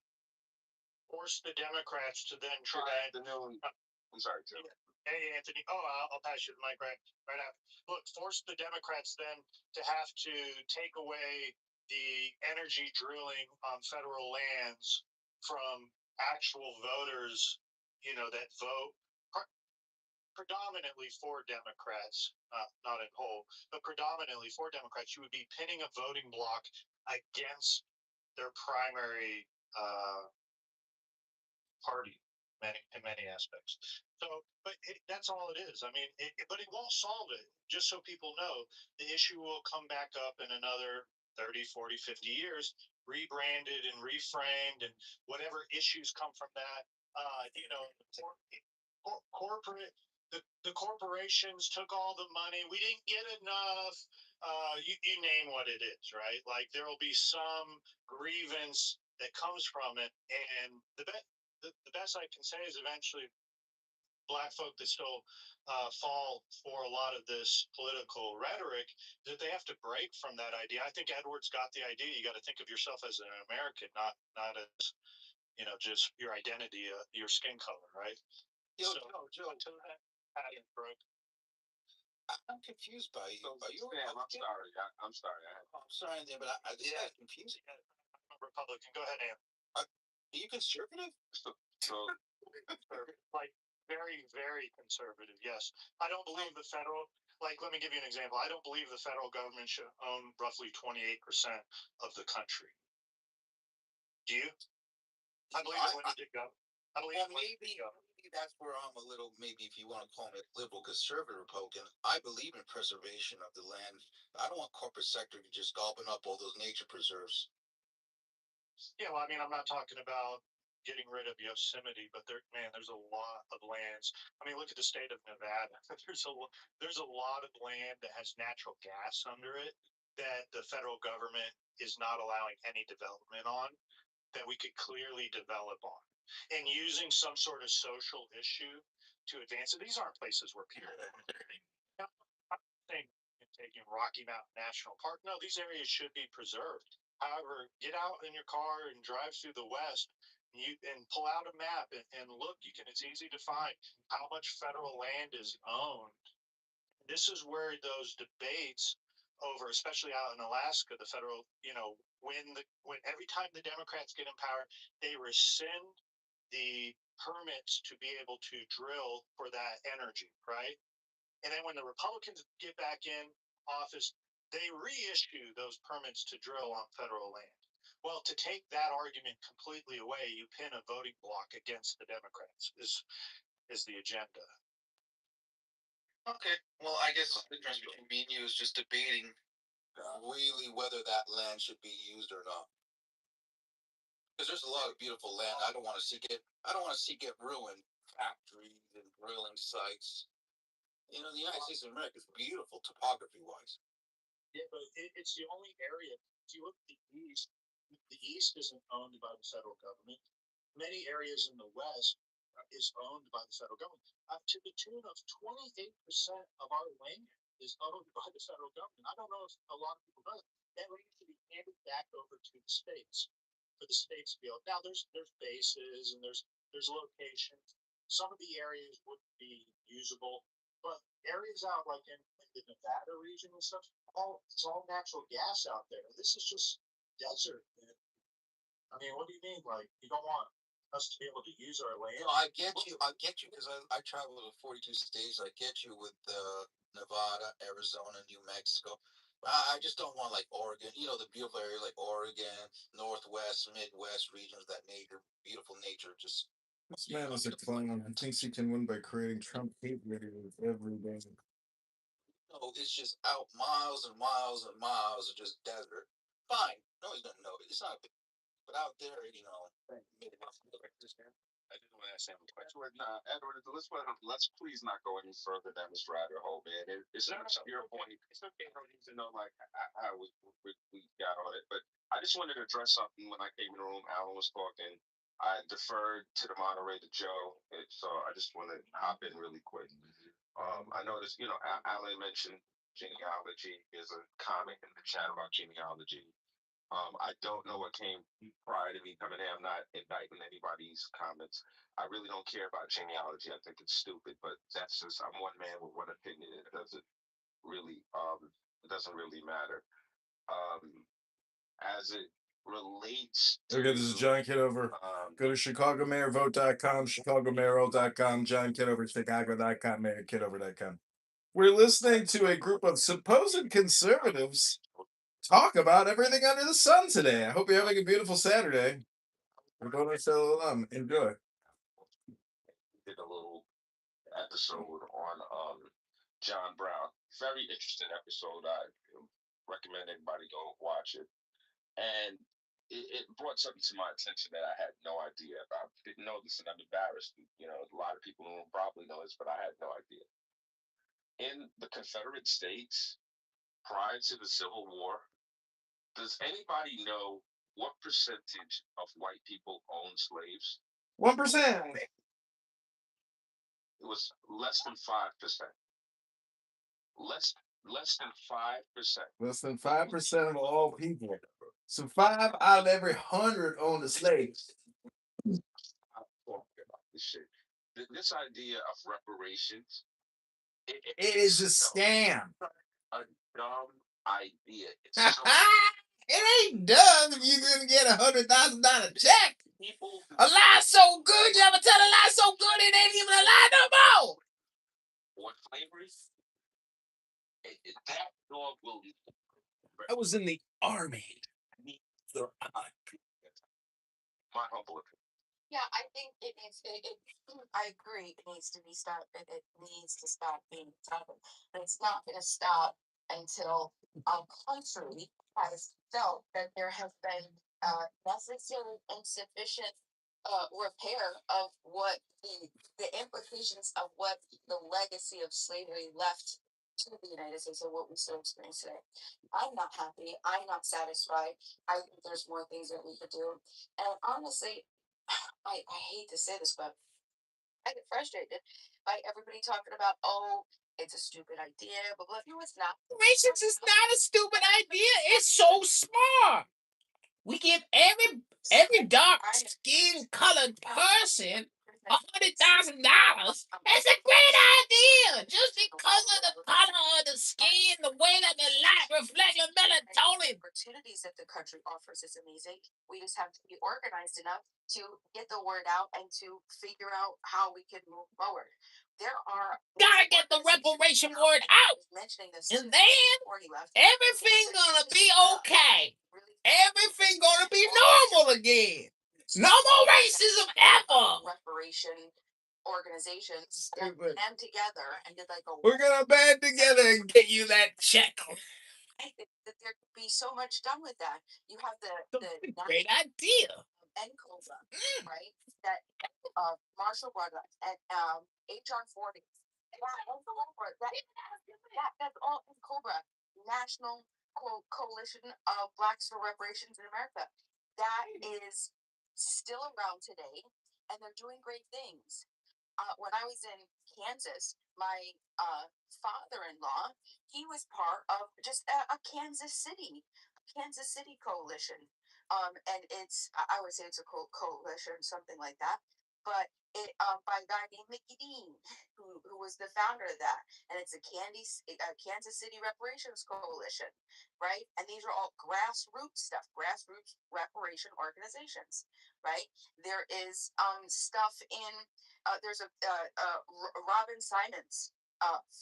Force the Democrats to then try the new. I'm sorry, Tim. Hey, Anthony. Oh, I'll pass you the mic right after. Look, force the Democrats then to have to take away the energy drilling on federal lands from actual voters, that vote predominantly for Democrats, not in whole, but predominantly for Democrats. You would be pinning a voting bloc against their primary party. in many aspects. So, but that's all it is. I mean, but it won't solve it. Just so people know, the issue will come back up in another 30, 40, 50 years, rebranded and reframed, and whatever issues come from that. You know, corporate. The corporations took all the money. We didn't get enough. You name what it is, right? Like there will be some grievance that comes from it, and the best I can say is eventually black folk that still fall for a lot of this political rhetoric, that they have to break from that idea. I think Edwards got the idea. You got to think of yourself as an American, not as just your identity, your skin color, right? Yo, So, Joe, until that pattern broke. I'm confused by you. So, Are you a Sam, I'm Republican? sorry. I'm sorry. I'm sorry, Andy, but this guy's confusing. I'm a Republican. Go ahead, Ann. Are you conservative? So, Like very, very conservative. Yes, I don't believe the federal. Like, let me give you an example. I don't believe the federal government should own roughly 28% of the country. Do you? I believe it when it did go. I believe Well, it when it maybe did go. that's where I'm a little, maybe if you want to call me a liberal conservative Republican, I believe in preservation of the land. I don't want corporate sector just gulping up all those nature preserves. Yeah, well, I mean, I'm not talking about getting rid of Yosemite, but there's a lot of lands. I mean, look at the state of Nevada. There's a lot of land that has natural gas under it that the federal government is not allowing any development on, that we could clearly develop on, and using some sort of social issue to advance it. These aren't places where people now, I'm not saying taking Rocky Mountain National Park. No, these areas should be preserved. However, get out in your car and drive through the West. And pull out a map and look. It's easy to find how much federal land is owned. This is where those debates over, especially out in Alaska, the federal, when every time the Democrats get in power, they rescind the permits to be able to drill for that energy, right? And then when the Republicans get back in office, they reissue those permits to drill on federal land. Well, to take that argument completely away, you pin a voting block against the Democrats is the agenda. Okay, well, I guess the difference between me and you is just debating really whether that land should be used or not. Because there's a lot of beautiful land I don't want to see get ruined. Factories and drilling sites. The United States of America is beautiful topography wise. Yeah, but it's the only area. If you look at the East isn't owned by the federal government. Many areas in the West is owned by the federal government. To the tune of 28% of our land is owned by the federal government. I don't know if a lot of people know that. That land should be handed back over to the states for the states to be able. Now there's bases and there's locations. Some of the areas wouldn't be usable, but areas out like in the Nevada region and stuff, it's all natural gas out there. This is just desert. I mean, what do you mean? Like, you don't want us to be able to use our land? No, I get you because I travel to 42 states. I get you with Nevada, Arizona, New Mexico. I just don't want like Oregon, the beautiful area like Oregon, Northwest, Midwest regions, that beautiful nature. Just This man is a clown and thinks he can win by creating Trump hate videos every day. it's just out miles and miles and miles of just desert. Fine, no, he's gonna know it. It's not big, but out there, I didn't want to ask him a question. Edward, let's please not go any further down this rabbit hole, man. It's not your point. It's okay. I don't need to know like how we got on it, but I just wanted to address something when I came in the room. Alan was talking. I deferred to the moderator Joe, so I just want to hop in really quick. I noticed, Alan mentioned genealogy. There's a comment in the chat about genealogy. I don't know what came prior to me coming in. I'm not indicting anybody's comments. I really don't care about genealogy. I think it's stupid, but that's just I'm one man with one opinion. It doesn't really matter. As it relates to Okay, this is John Kitover. Go to ChicagoMayorVote.com, ChicagoMayorVote.com, John Kitover, Chicago.com, MayorKitover.com. We're listening to a group of supposed conservatives talk about everything under the sun today. I hope you're having a beautiful Saturday. We're going to Enjoy. did a little episode on John Brown. Very interesting episode. I recommend anybody go watch it. And it brought something to my attention that I had no idea about. Didn't know this, and I'm embarrassed. You know, a lot of people will probably know this, but I had no idea. In the Confederate States, prior to the Civil War, does anybody know what percentage of white people owned slaves? 1%. It was less than 5%. Less than 5%. Less than 5% of all people. So 5 out of every 100 own the slaves. I'm talking about this shit. This idea of reparations, It is a scam. a dumb idea. It's so It ain't dumb if you're gonna get $100,000 check. people A lie so good, you ever tell a lie so good it ain't even a lie no more. want slavery. That dog will. I was in the army. My humble opinion. Yeah, I think it needs. I agree. It needs to be stopped. It needs to stop being stubborn. But it's not going to stop until our country has felt that there has been necessary and sufficient repair of what the implications of what the legacy of slavery left to the United States and what we still experience today. I'm not happy. I'm not satisfied. I think there's more things that we could do. And honestly, I hate to say this, but I get frustrated by everybody talking about, oh, it's a stupid idea, but no, it's not. Reparations is not a stupid idea. It's so smart. We give every dark skin colored person $100,000. That's a great idea. Just because of the color of the skin, the way that the light reflects your melatonin. Opportunities that the country offers is amazing. We just have to be organized enough to get the word out and to figure out how we can move forward. There are Gotta get the reparation word out. Mentioning this, and then everything's gonna be okay. Everything gonna be normal again. No more racism ever. Reparation organizations that band together and did like a. We're gonna band together and get you that check. I think that there could be so much done with that. You have the great idea. And COBRA, right? That Marshall brought up and HR 40. That's all in COBRA, National Coalition of Blacks for Reparations in America. That is still around today, and they're doing great things. When I was in Kansas, my father-in-law, he was part of just a Kansas City coalition. And it's, I would say it's a coalition, something like that. But it by a guy named Mickey Dean, who was the founder of that, and it's a Kansas City Reparations Coalition, right? And these are all grassroots stuff, grassroots reparation organizations, right? There is stuff in there's a Robin Simons,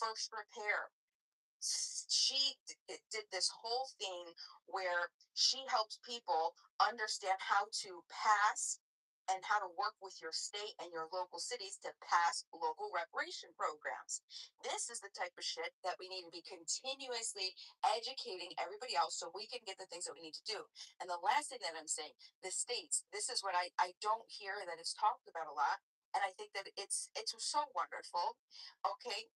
First Repair. She did this whole thing where she helps people understand how to pass and how to work with your state and your local cities to pass local reparation programs. This is the type of shit that we need to be continuously educating everybody else so we can get the things that we need to do. And the last thing that I'm saying, the states, this is what I don't hear that it's talked about a lot. And I think that it's so wonderful. Okay.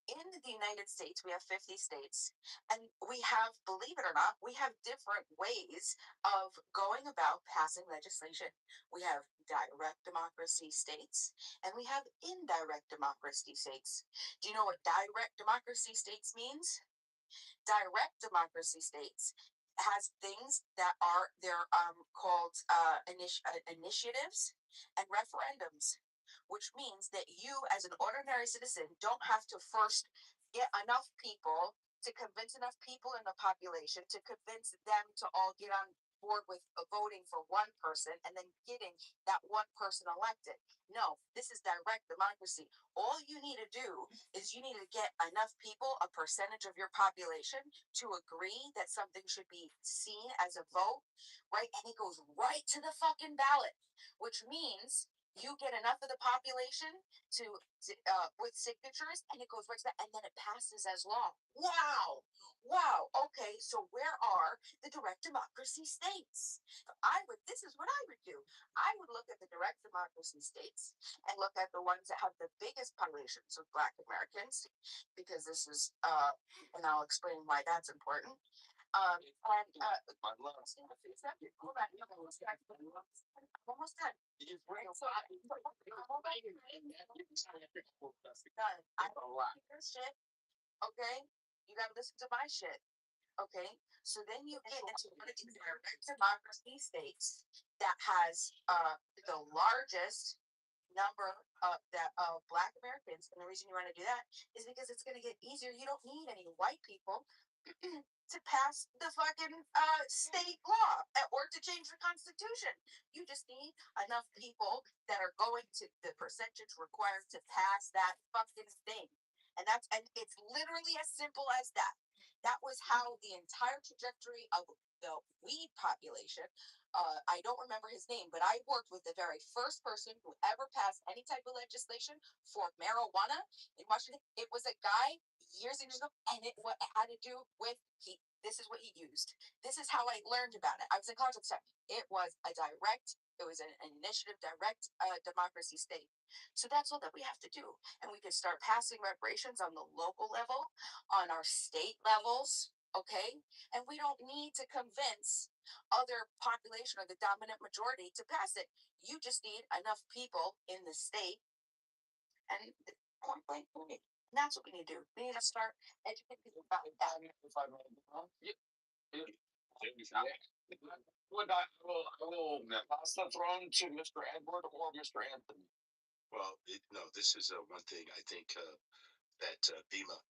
In the United States, we have 50 states, and we have, believe it or not, we have different ways of going about passing legislation. We have direct democracy states, and we have indirect democracy states. Do you know what direct democracy states means? Direct democracy states has things that are they're called initiatives and referendums, which means that you, as an ordinary citizen, don't have to first get enough people to convince enough people in the population to convince them to all get on board with voting for one person and then getting that one person elected. No, this is direct democracy. All you need to do is you need to get enough people, a percentage of your population, to agree that something should be seen as a vote, right? And it goes right to the fucking ballot, which means You get enough of the population to with signatures, and it goes right to that, and then it passes as law. Wow, wow. Okay, so where are the direct democracy states? This is what I would do. I would look at the direct democracy states and look at the ones that have the biggest populations of Black Americans, because this is, and I'll explain why that's important. Hold on, I'm almost done. I'm almost done. I don't like your shit. Okay, you gotta listen to my shit. Okay, so then you get into one of these direct democracy states that has the largest number of Black Americans, and the reason you want to do that is because it's going to get easier. You don't need any white people to pass the fucking state law or to change the Constitution. You just need enough people that are going to the percentage required to pass that fucking thing, and it's literally as simple as that. That was how the entire trajectory of the weed population. I don't remember his name, but I worked with the very first person who ever passed any type of legislation for marijuana in Washington. It was a guy years and years ago, and it had to do with this is what he used. This is how I learned about it. I was in college at the time. It was an initiative, direct democracy state. So that's all that we have to do. And we can start passing reparations on the local level, on our state levels, okay? And we don't need to convince other population or the dominant majority to pass it. You just need enough people in the state, and point blank period. And that's what we need to do. We need to start educating people about that. I will pass the throne to Mr. Edward or Mr. Anthony. Well, no, this is one thing I think that Bima,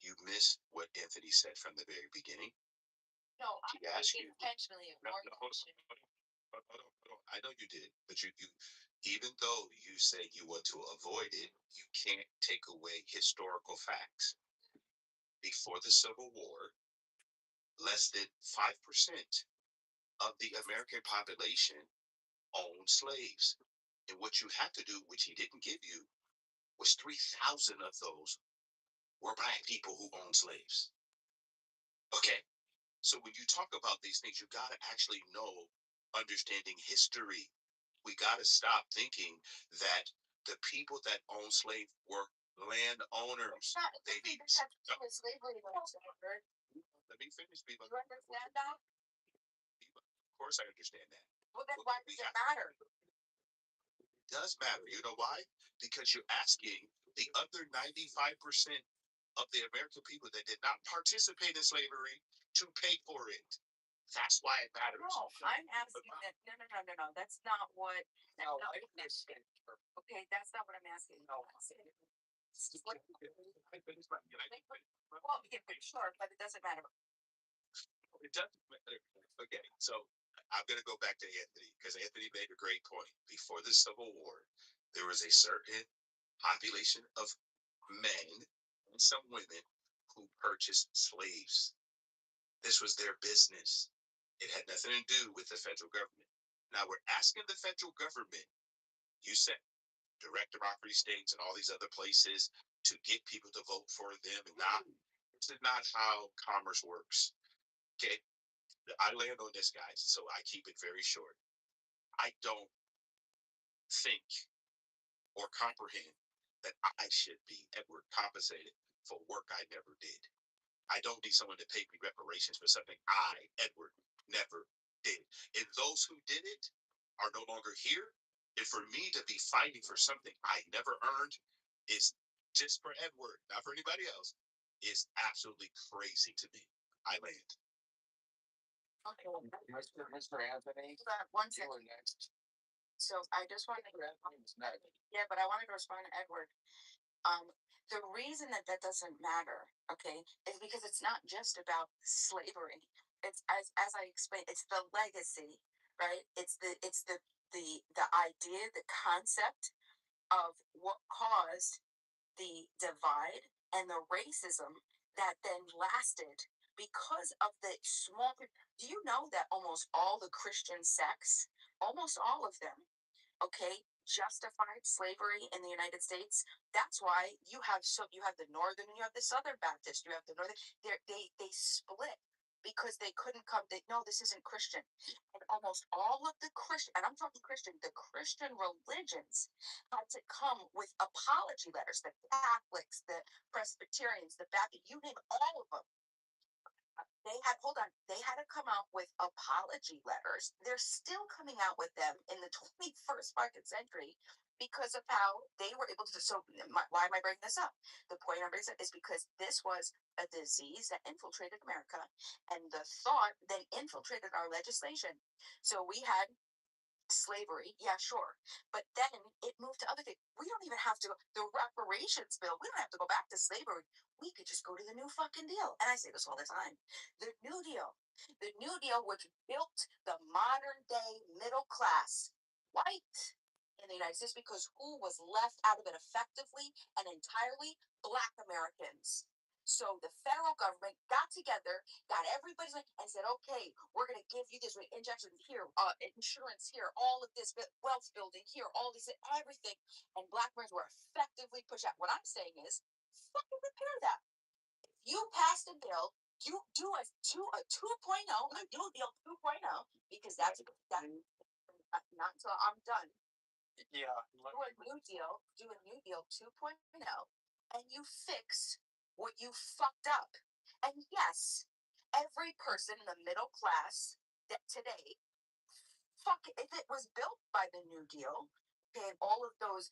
you missed what Anthony said from the very beginning. No, I intentionally ignored I know you did, but you even though you say you want to avoid it, you can't take away historical facts. Before the Civil War, less than 5% of the American population owned slaves. And what you had to do, which he didn't give you, was 3,000 of those were Black people who owned slaves. Okay. So when you talk about these things, you got to actually know, understanding history. We got to stop thinking that the people that own slaves were landowners. They need slavery. Let me finish, Bima. You understand that? Of course, I understand that. Well, then why does it matter? It does matter. You know why? Because you're asking the other 95% of the American people that did not participate in slavery to pay for it. That's why it matters. No, I'm asking that. No. That's not what. No, okay, that's not what I'm asking. No. Well, yeah, sure, but it doesn't matter. It doesn't matter. Okay, so I'm going to go back to Anthony because Anthony made a great point. Before the Civil War, there was a certain population of men and some women who purchased slaves. This was their business. It had nothing to do with the federal government. Now we're asking the federal government, you said direct democracy states and all these other places, to get people to vote for them, and this is not how commerce works. Okay, I land on this, guys, so I keep it very short. I don't think or comprehend that I should be, Edward, compensated for work I never did. I don't need someone to pay me reparations for something I, Edward, never did. And those who did it are no longer here. And for me to be fighting for something I never earned is, just for Edward, not for anybody else, is absolutely crazy to me. I land. Okay. Mr. Anthony, One you were second. next. So I just wanted to. Yeah, but I wanted to respond to Edward. The reason that doesn't matter, okay, is because it's not just about slavery. It's as I explained, it's the legacy, right? It's the idea, the concept of what caused the divide and the racism that then lasted because of the small. Do you know that almost all the Christian sects, almost all of them, okay, justified slavery in the United States. That's why you have the northern and you have the southern Baptist. You have the northern. They split because they couldn't come. No, this isn't Christian. And almost all of the Christian, and I'm talking Christian, the Christian religions had to come with apology letters. The Catholics, the Presbyterians, the Baptist, you name all of them. They had to come out with apology letters. They're still coming out with them in the 21st fucking century because of how they were able to. So why am I bringing this up? The point I'm bringing up is because this was a disease that infiltrated America, and the thought then infiltrated our legislation. So we had slavery, yeah, sure. But then it moved to other things. We don't even have to, the reparations bill, we don't have to go back to slavery. We could just go to the New fucking deal. And I say this all the time. The New Deal. The New Deal, which built the modern day middle class, white in the United States, because who was left out of it effectively and entirely? Black Americans. So the federal government got together, got everybody's and said, okay, we're going to give you this injection here, insurance here, all of this wealth building here, all this, everything. And Black Americans were effectively pushed out. What I'm saying is, fucking repair that. If you passed a bill, you do a 2.0, a New Deal 2.0, because that's not until I'm done. Yeah. Do a New Deal 2.0, and you fix what you fucked up. And yes, every person in the middle class that today, fuck, if it was built by the New Deal, and all of those,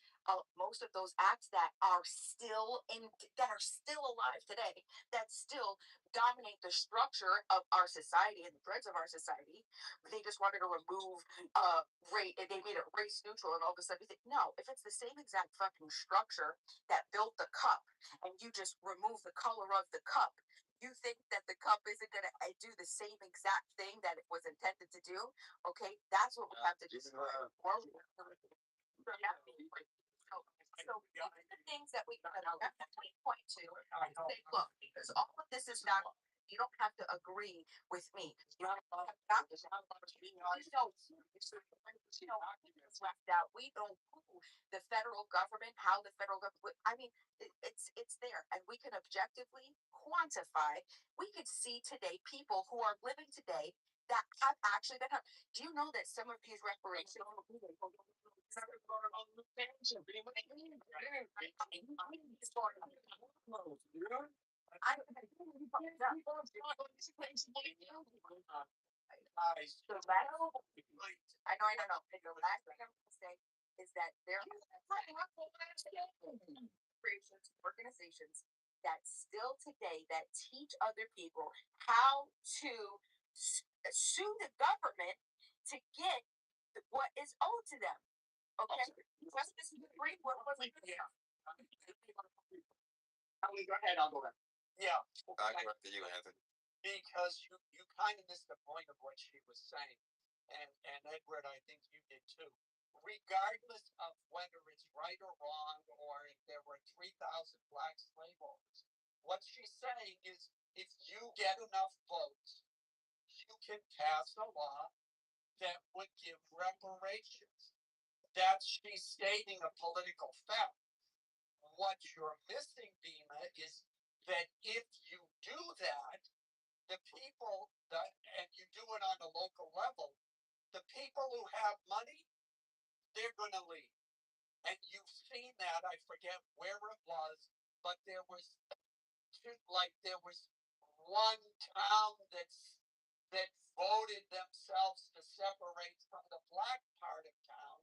most of those acts that are still alive today, that still dominate the structure of our society and the threads of our society. They just wanted to remove rate, and they made it race neutral, and all of a sudden, no, if it's the same exact fucking structure that built the cup, and you just remove the color of the cup, you think that the cup isn't going to do the same exact thing that it was intended to do? Okay, that's what we have to do. So these are the things that we can point to and say, look, because all of this is not, you don't have to agree with me. You don't have to, left out. We know the federal government, how the federal government, I mean, it's there, and we can objectively quantify. We could see today people who are living today that have actually been hurt. Do you know that some of these reparations I know. The last thing I'm going to say is that there are organizations that still today that teach other people how to sue the government to get what is owed to them. Okay, this is great. What was it? Go ahead, I'll go ahead. Yeah. I corrected you, Anthony. Because you kind of missed the point of what she was saying. And Edward, I think you did too. Regardless of whether it's right or wrong, or if there were 3,000 black slave owners, what she's saying is if you get enough votes, you can pass a law that would give reparations. That's she's stating a political fact. What you're missing, Bima, is that if you do that, the people and you do it on a local level, the people who have money, they're going to leave. And you've seen that. I forget where it was, but there was one town that voted themselves to separate from the black part of town,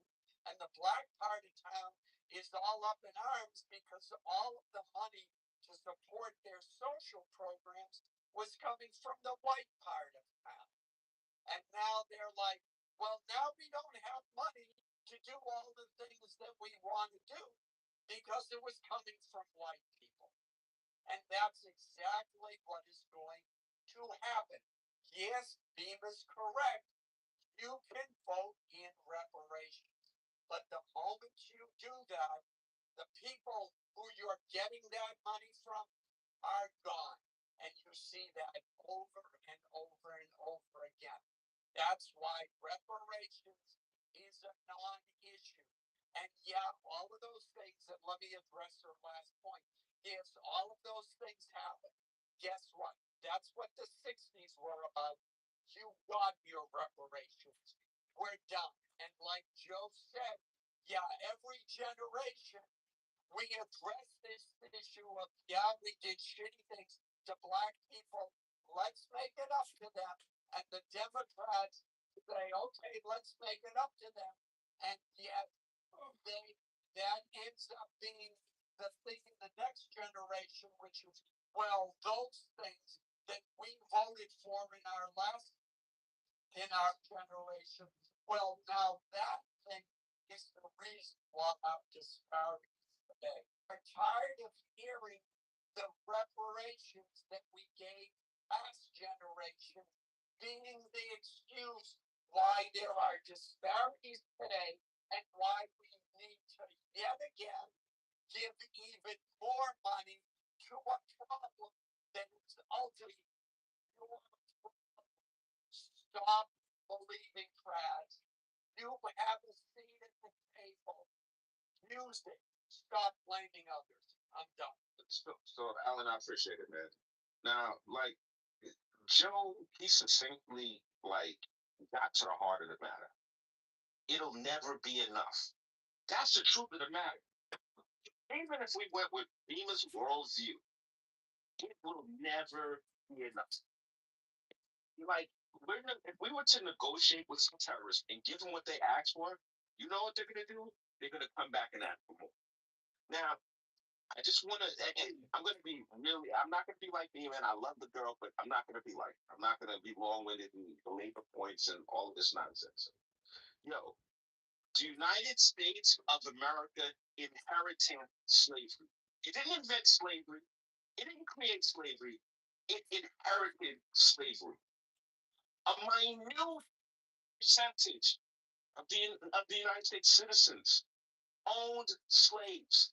and the black part of town is all up in arms because all of the money to support their social programs was coming from the white part of town. And now they're like, well, now we don't have money to do all the things that we want to do because it was coming from white people. And that's exactly what is going to happen. Yes, Beamer's correct. You can vote in reparations. But the moment you do that, the people who you're getting that money from are gone. And you see that over and over and over again. That's why reparations is a non-issue. And yeah, all of those things, and let me address her last point. If all of those things happen, guess what? That's what the 60s were about. You got your reparations. We're done. And like Joe said, yeah, every generation we address this issue of, yeah, we did shitty things to black people. Let's make it up to them. And the Democrats say, okay, let's make it up to them. And yet, they that ends up being the thing in the next generation, which is, well, those things that we voted for in our generation. Well, now that thing is the reason why I'm disparaging today. I'm tired of hearing the reparations that we gave last generation being the excuse why there are disparities today and why we need to yet again give even more money to a problem that is ultimately stop believing trash. You have a seat at the table. Use it. Stop blaming others. I'm done. So Alan, I appreciate it, man. Now, like Joe, he succinctly got to the heart of the matter. It'll never be enough. That's the truth of the matter. Even if we went with Beamer's worldview, it will never be enough. Like, if we were to negotiate with some terrorists and give them what they asked for, you know what they're gonna do? They're gonna come back and ask for more. Now, I just want to. I'm going to be really. I'm not going to be like me, man. I love the girl, but I'm not going to be like. I'm not going to be long-winded and belabor points and all of this nonsense. Yo, the United States of America inherited slavery. It didn't invent slavery. It didn't create slavery. It inherited slavery. A minute percentage of the United States citizens owned slaves.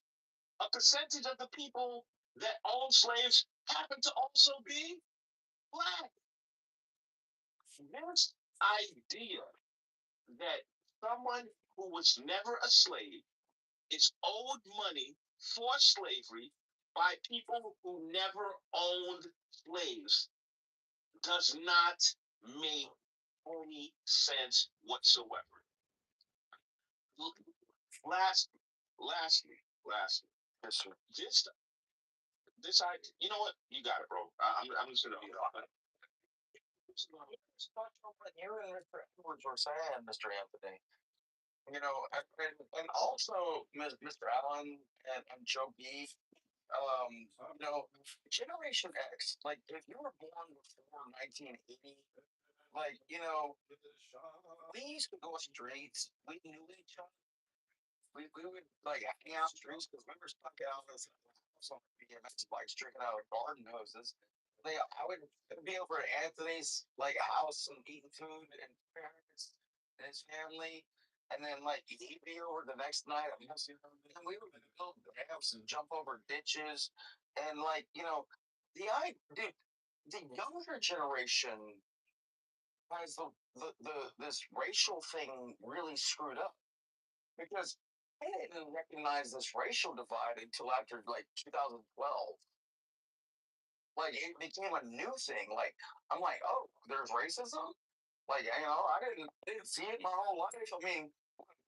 A percentage of the people that owned slaves happen to also be black. This idea that someone who was never a slave is owed money for slavery by people who never owned slaves does not make any sense whatsoever. Lastly, Yes, sir. this idea, you know what? You got it, bro. I'm just gonna be honest. You and Mr. Edwards were saying, Mr. Anthony, you know, and also Mr. Allen and Joe B. You know, Generation X, like if you were born before 1980, like, you know, we used to go streets, we knew each other. We would like hang out streets because we were stuck out as some BMX bikes drinking out of garden hoses. I would be over at Anthony's like house and eating food and parents and his family. And then like he'd be over the next night. And we would build ramps and jump over ditches. And like, you know, dude, the younger generation has this racial thing really screwed up because I didn't recognize this racial divide until after like 2012. Like it became a new thing. Like I'm like, oh, there's racism. Like you know, I didn't see it my whole life. I mean,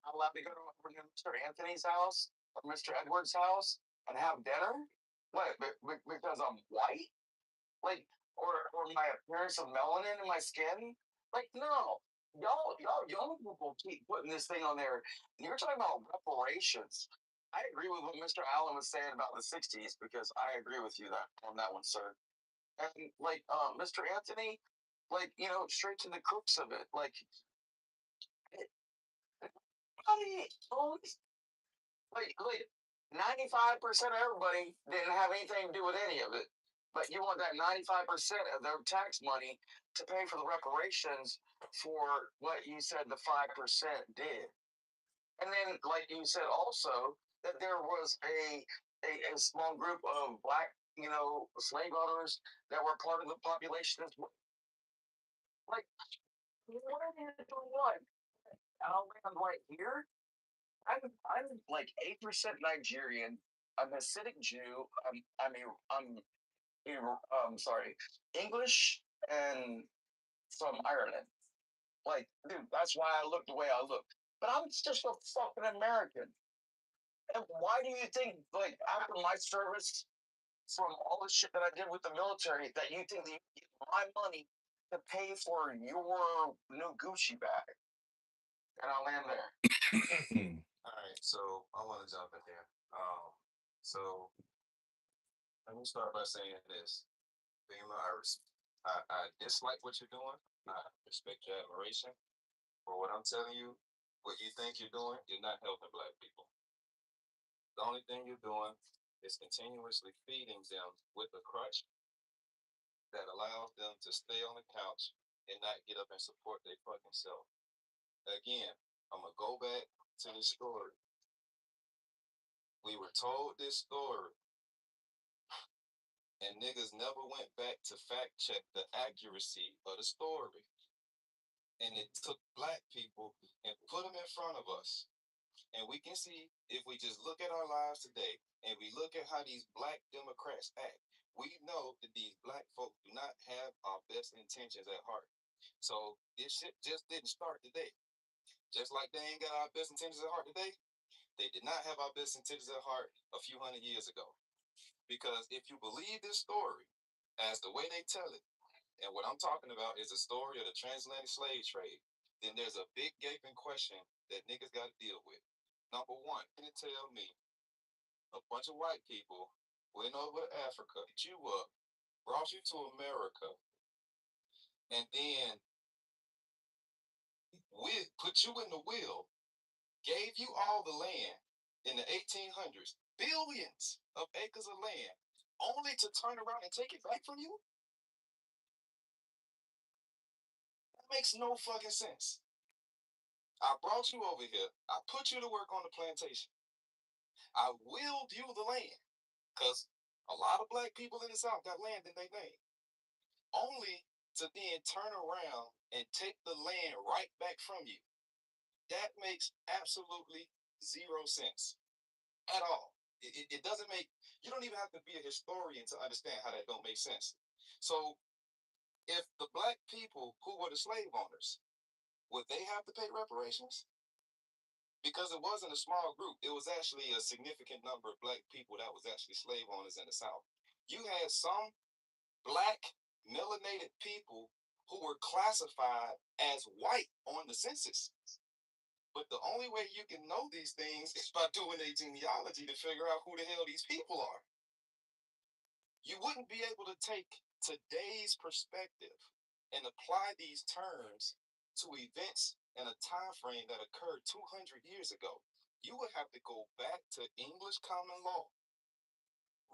I'm allowed to go to Mr. Anthony's house or Mr. Edwards' house and have dinner. What? Because I'm white? Like, or my appearance of melanin in my skin? Like, no. Y'all young people keep putting this thing on there. You're talking about reparations. I agree with what Mr. Allen was saying about the 60s because I agree with you on that one, sir. And like Mr. Anthony, like, you know, straight to the crux of it. Like how do you like 95% of everybody didn't have anything to do with any of it. But you want that 95% of their tax money to pay for the reparations for what you said the 5% did. And then, like you said also, that there was a small group of black, you know, slave owners that were part of the population as well. Like, what are you doing? What? Outland right here? I'm like 8% Nigerian. I'm Hasidic Jew. Sorry, English and from Ireland. Like, dude, that's why I look the way I look. But I'm just a fucking American. And why do you think, like, after my service, from all the shit that I did with the military, that you think that you get my money to pay for your new Gucci bag? And I'll land there. All right, so I want to jump in here. So let me start by saying this. Being I dislike what you're doing. I respect your admiration. For what I'm telling you, what you think you're doing, you're not helping black people. The only thing you're doing is continuously feeding them with a crutch that allows them to stay on the couch and not get up and support their fucking self. Again, I'm gonna go back to the story. We were told this story, and niggas never went back to fact check the accuracy of the story. And it took black people and put them in front of us. And we can see, if we just look at our lives today and we look at how these black Democrats act, we know that these black folk do not have our best intentions at heart. So this shit just didn't start today. Just like they ain't got our best intentions at heart today, they did not have our best intentions at heart a few hundred years ago. Because if you believe this story as the way they tell it, and what I'm talking about is the story of the transatlantic slave trade, then there's a big gaping question that niggas got to deal with. Number one, can you tell me a bunch of white people went over to Africa, picked you up, brought you to America, and then put you in the wheel, gave you all the land in the 1800s, billions of acres of land, only to turn around and take it back from you? That makes no fucking sense. I brought you over here. I put you to work on the plantation. I willed you the land, because a lot of black people in the South got land in their name, only to then turn around and take the land right back from you. That makes absolutely zero sense at all. It doesn't make, you don't even have to be a historian to understand how that don't make sense. So if the black people who were the slave owners, would they have to pay reparations? Because it wasn't a small group. It was actually a significant number of black people that was actually slave owners in the South. You had some black melanated people who were classified as white on the census. But the only way you can know these things is by doing a genealogy to figure out who the hell these people are. You wouldn't be able to take today's perspective and apply these terms to events in a time frame that occurred 200 years ago. You would have to go back to English common law,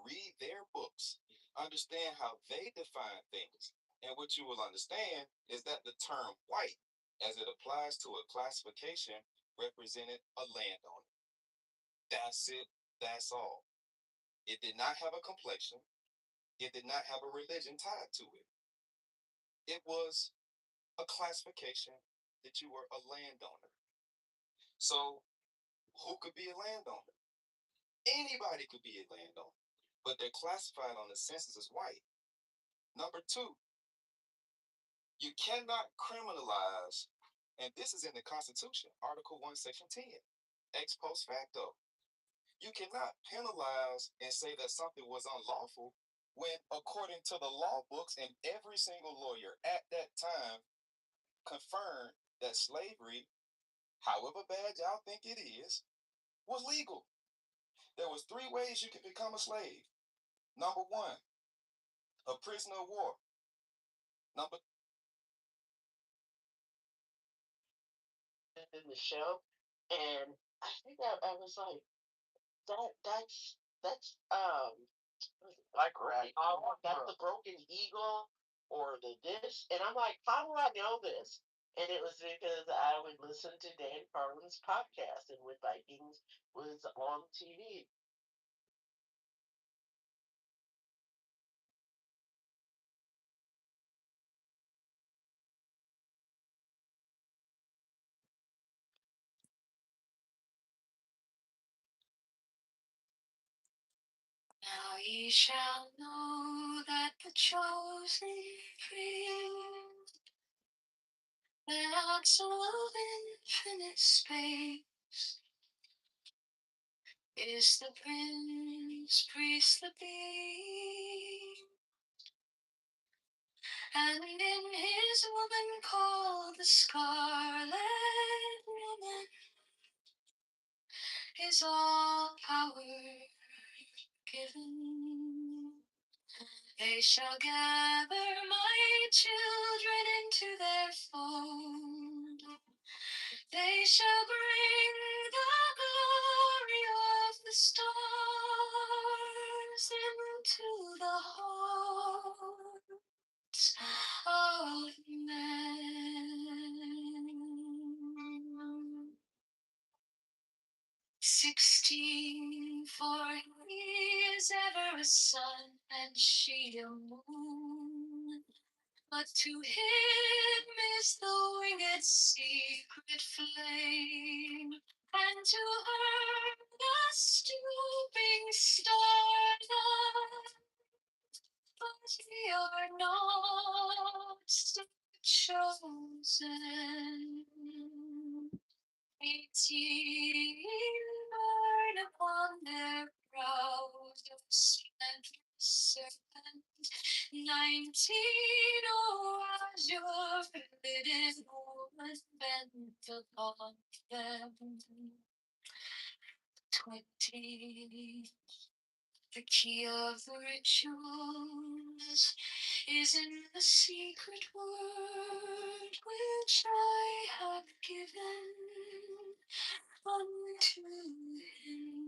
read their books, understand how they define things. And what you will understand is that the term white, as it applies to a classification, represented a landowner. That's it. That's all. It did not have a complexion. It did not have a religion tied to it. It was a classification that you were a landowner. So who could be a landowner? Anybody could be a landowner, but they're classified on the census as white. Number two, you cannot criminalize, and this is in the Constitution, Article 1, Section 10, ex post facto. You cannot penalize and say that something was unlawful when, according to the law books, and every single lawyer at that time confirmed that slavery, however bad y'all think it is, was legal. There was three ways you could become a slave. Number one, a prisoner of war. Number in the show, and I think I was like, that's like right. That's the broken eagle or the this, and I'm like, how do I know this? And it was because I would listen to Dan Carlin's podcast, and when Vikings was on TV. Now ye shall know that the chosen few that of infinite space is the prince, priest, the being, and in his woman called the scarlet woman is all power given. They shall gather my children into their fold. They shall bring the glory of the stars into the hearts of men. 16, for he is ever a sun and she a moon. But to him is the winged secret flame, and to her the stooping star. But we are not so chosen. 18 burn upon their brows of splendid serpent. 19, oh, azure fitted woman bent upon them. 20, the key of the rituals is in the secret word which I have given unto him.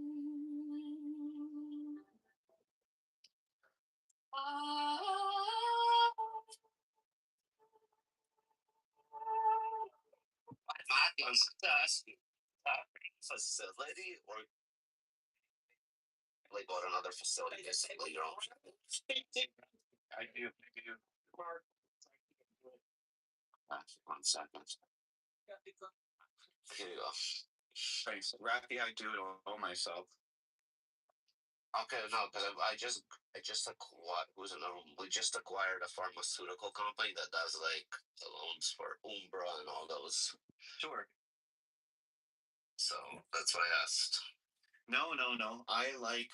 Facility or like bought another facility basically your own. I do. One second. Here you go. Thanks. Rafi, I do it all myself. Okay, no, because I just acquired. We just acquired a pharmaceutical company that does like the loans for Umbra and all those. Sure. So that's why I asked. No. I like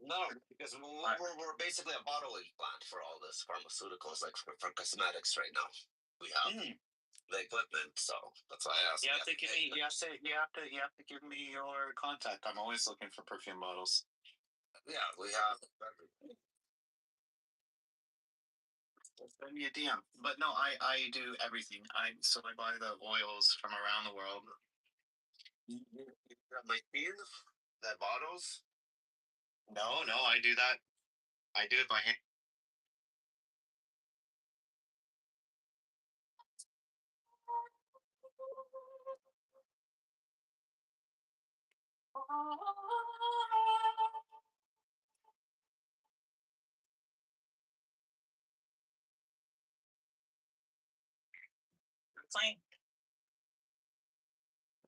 no, because we're basically a bottling plant for all this pharmaceuticals, like for cosmetics right now. We have the equipment, so that's why I asked. You have to give me. You have to give me your contact. I'm always looking for perfume bottles. Yeah, we have. Send me a DM. But no, I do everything. I buy the oils from around the world. You have my team, the bottles. No, I do that. I do it by hand. Fine.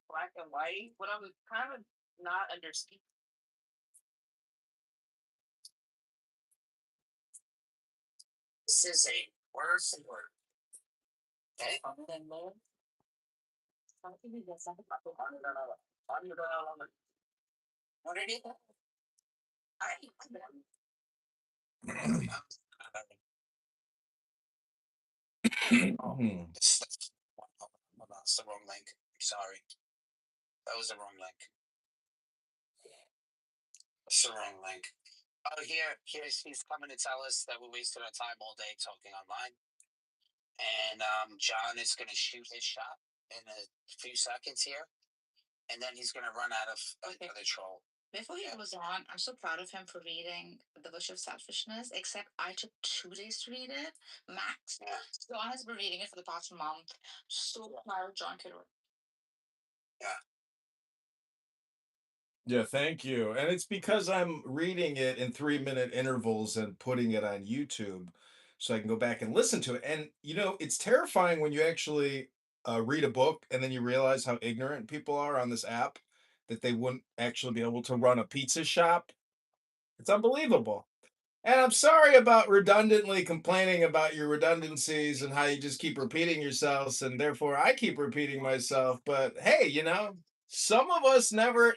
Black and white. What I'm kind of not understanding. This is a worse and worse. Okay. What did it? That's the wrong link. Sorry. That was the wrong link. That's the wrong link. Oh, he's coming to tell us that we're wasting our time all day talking online. And John is going to shoot his shot in a few seconds here. And then he's going to run out of another troll. Before he goes on, I'm so proud of him for reading The Bush of Selfishness, except I took 2 days to read it, max. Yeah. John has been reading it for the past month. So proud of John Kitover. Yeah. Yeah, thank you. And it's because I'm reading it in 3-minute intervals and putting it on YouTube so I can go back and listen to it. And, it's terrifying when you actually read a book and then you realize how ignorant people are on this app that they wouldn't actually be able to run a pizza shop. It's unbelievable. And I'm sorry about redundantly complaining about your redundancies and how you just keep repeating yourselves, and therefore I keep repeating myself. But hey, some of us never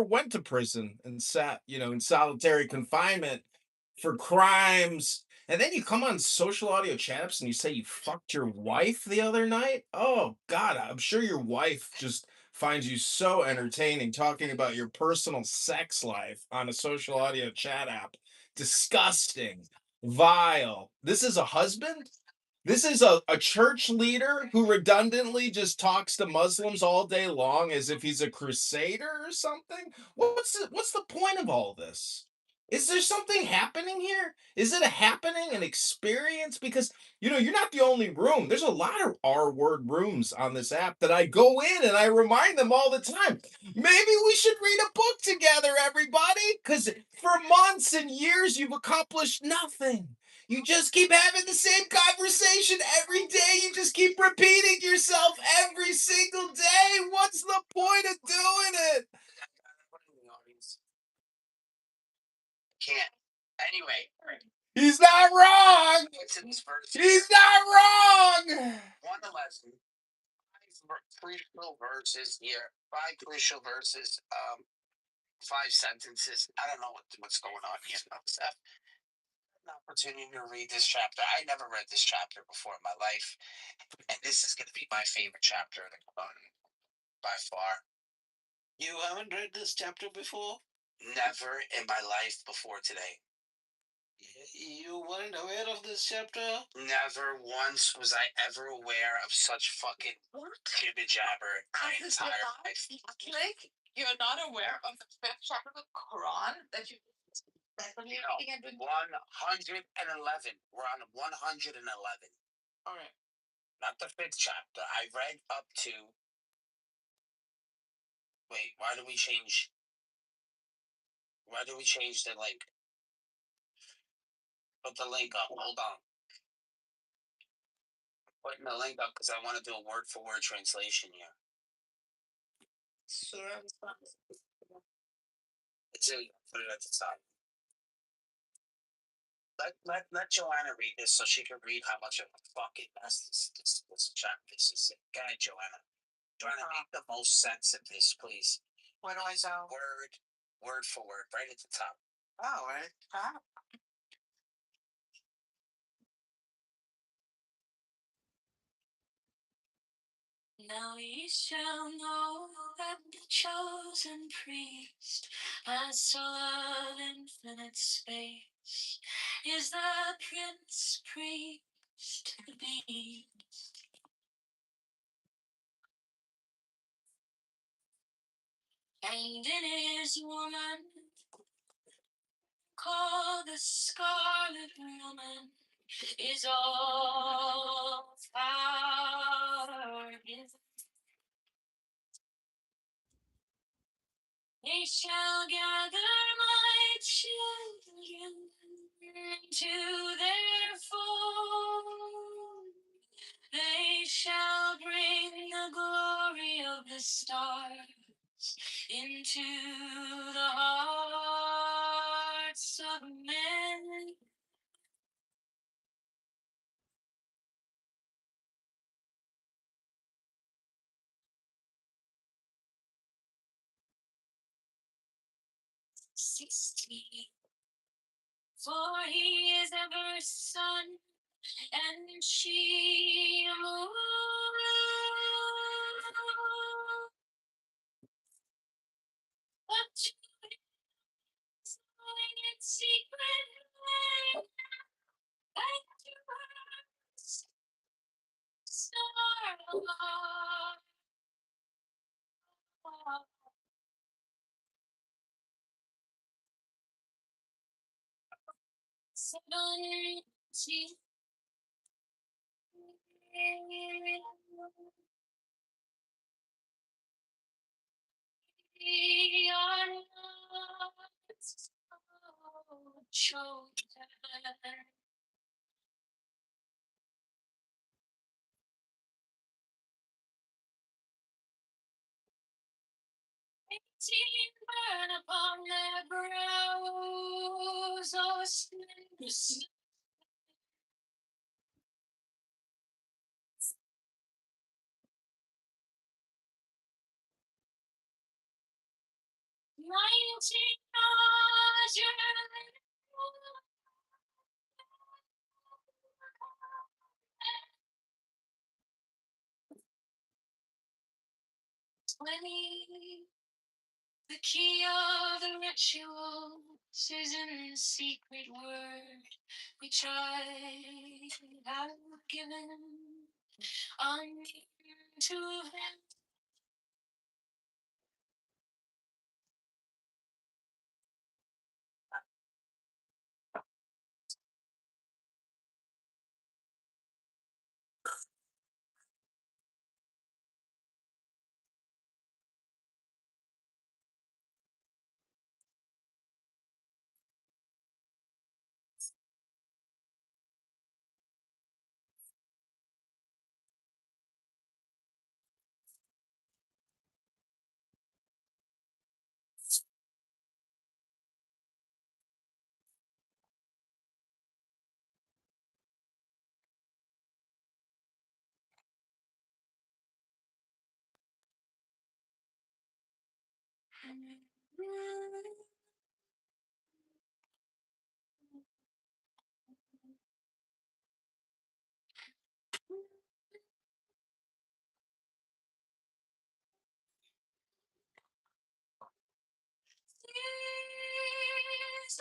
went to prison and sat, in solitary confinement for crimes. And then you come on social audio chat apps and you say you fucked your wife the other night. Oh God, I'm sure your wife just finds you so entertaining talking about your personal sex life on a social audio chat app. Disgusting, vile. This is a husband? This is a church leader who redundantly just talks to Muslims all day long as if he's a crusader or something? What's the point of all this? Is there something happening here? Is it a happening, an experience? Because you're not the only room. There's a lot of R word rooms on this app that I go in and I remind them all the time. Maybe we should read a book together, everybody. Because for months and years, you've accomplished nothing. You just keep having the same conversation every day. You just keep repeating yourself every single day. What's the point of doing it? Can't. Anyway, He's not wrong. it's in this verse. He's not wrong. 111. Crucial verses here. 5 crucial verses. 5 sentences. I don't know what's going on here. An opportunity to read this chapter. I never read this chapter before in my life, and this is going to be my favorite chapter in the Quran by far. You haven't read this chapter before? Never in my life before today. You weren't aware of this chapter? Never once was I ever aware of such fucking jibber jabber my entire life. Like, you're not aware of the 5th chapter of the Quran that you definitely reading and doing. 111. We're on 111. All right. Not the 5th chapter. I read up to. Wait, why do we change? Why do we change the link? Put the link up. Hold on. Putting the link up because I want to do a word for word translation here. Sure. It's in. Put it at the top. Let Joanna read this so she can read how much of a fucking mess this chat this is. Go ahead, Joanna. Joanna, make the most sense of this, please. Where do I go? Word for word, right at the top. Oh, right. Ah. Now ye shall know that the chosen priest, as soul of infinite space, is the prince priest, the beast. And in his woman, called the Scarlet Woman, is all power given. They shall gather my children to their fold. They shall bring the glory of the stars into the hearts of men. For he is ever son, and she moon. But to his knowing in secret way, and to her star alive. 70 we are not so chosen. Nicotine burn upon their brows, oh, sleepless. The key of the ritual is in the secret word which I have given unto him. These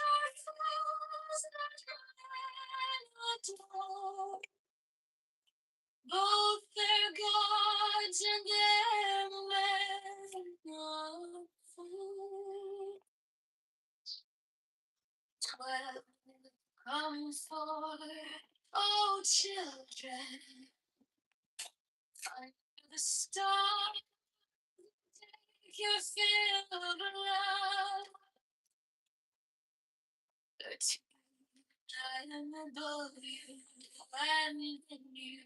are fools that cannot adore both their gods and their men of food. 12 come forth, oh children, under the stars, take your fill of love. 13, I am above you, and in you,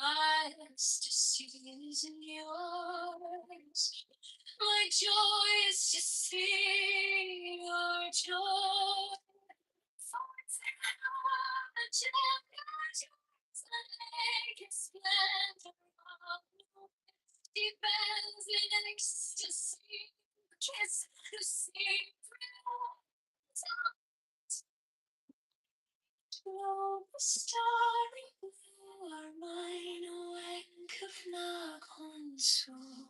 my ecstasy is in yours. My joy is to see your joy. The chambers, the naked splendor of depends in ecstasy. Kiss the secret. Oh, the starry blue are mine, awake of Nagonso.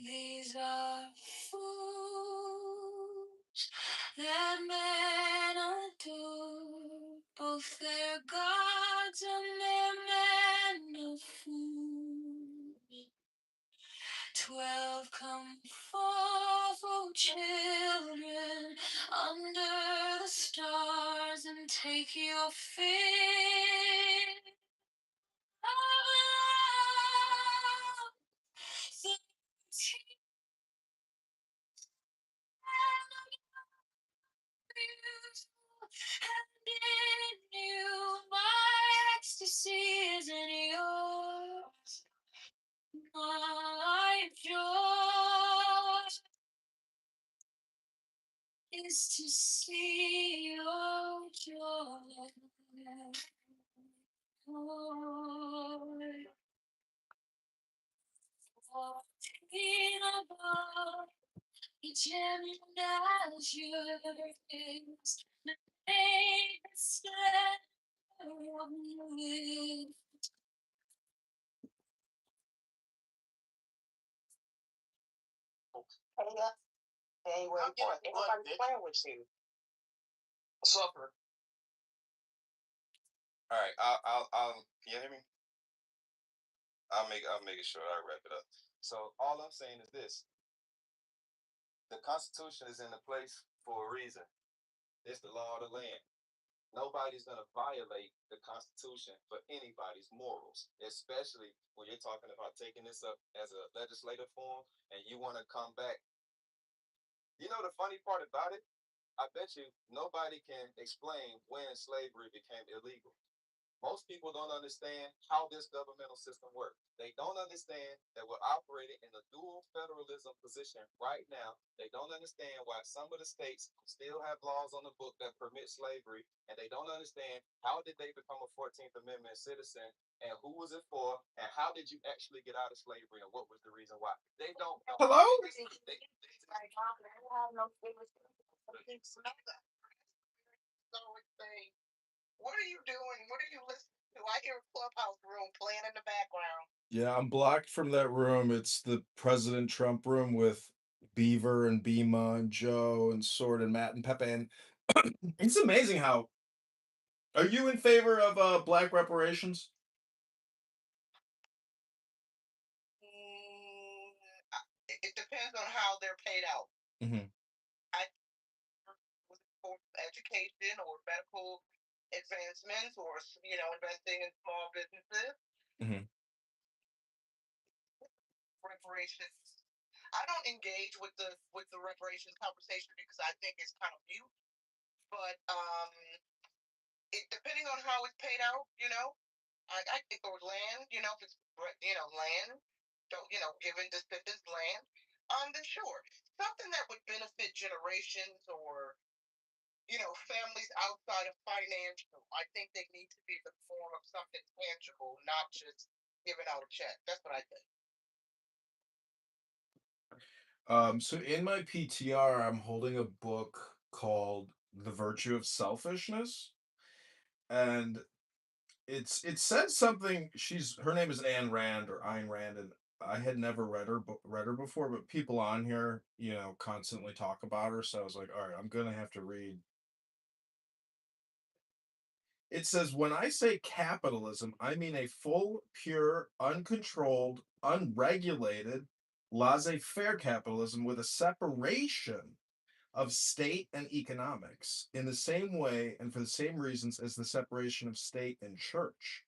These are fools that men adore, both their gods and their men of food. 12 come forth, oh children, under the stars, and take your fill of love. 13 and in you, my ecstasy is in yours. My joy is to see your joy. Walking above each and as your face, the splendor of you. pay us January 4th. Ain't nobody playing with you. Suffer. All right, I'll. Can you hear me? I'll make it short. I'll wrap it up. So all I'm saying is this: the Constitution is in the place for a reason. It's the law of the land. Nobody's gonna violate the Constitution for anybody's morals, especially when you're talking about taking this up as a legislative form and you want to come back. You know the funny part about it? I bet you nobody can explain when slavery became illegal. Most people don't understand how this governmental system works. They don't understand that we're operating in a dual federalism position right now. They don't understand why some of the states still have laws on the book that permit slavery, and they don't understand how did they become a 14th Amendment citizen, and who was it for, and how did you actually get out of slavery, and what was the reason why. They don't know. Hello? What are you doing? What are you listening to? I hear a clubhouse room playing in the background. Yeah, I'm blocked from that room. It's the President Trump room with Beaver and Bima and Joe and Sword and Matt and Pepe. And it's amazing how. Are you in favor of black reparations? It depends on how they're paid out. Mm-hmm. For education or medical advancements or investing in small businesses. Mm-hmm. Reparations. I don't engage with the reparations conversation because I think it's kind of mute. But it depending on how it's paid out, I think or land, if it's land, don't given descendants land, then sure, something that would benefit generations or families outside of financial. I think they need to be the form of something tangible, not just giving out a check. That's what I think. So in my PTR, I'm holding a book called The Virtue of Selfishness. And it says something. Her name is Anne Rand or Ayn Rand, and I had never read her before, but people on here, constantly talk about her. So I was like, all right, I'm gonna have to read. It says, when I say capitalism, I mean a full, pure, uncontrolled, unregulated, laissez-faire capitalism with a separation of state and economics in the same way and for the same reasons as the separation of state and church.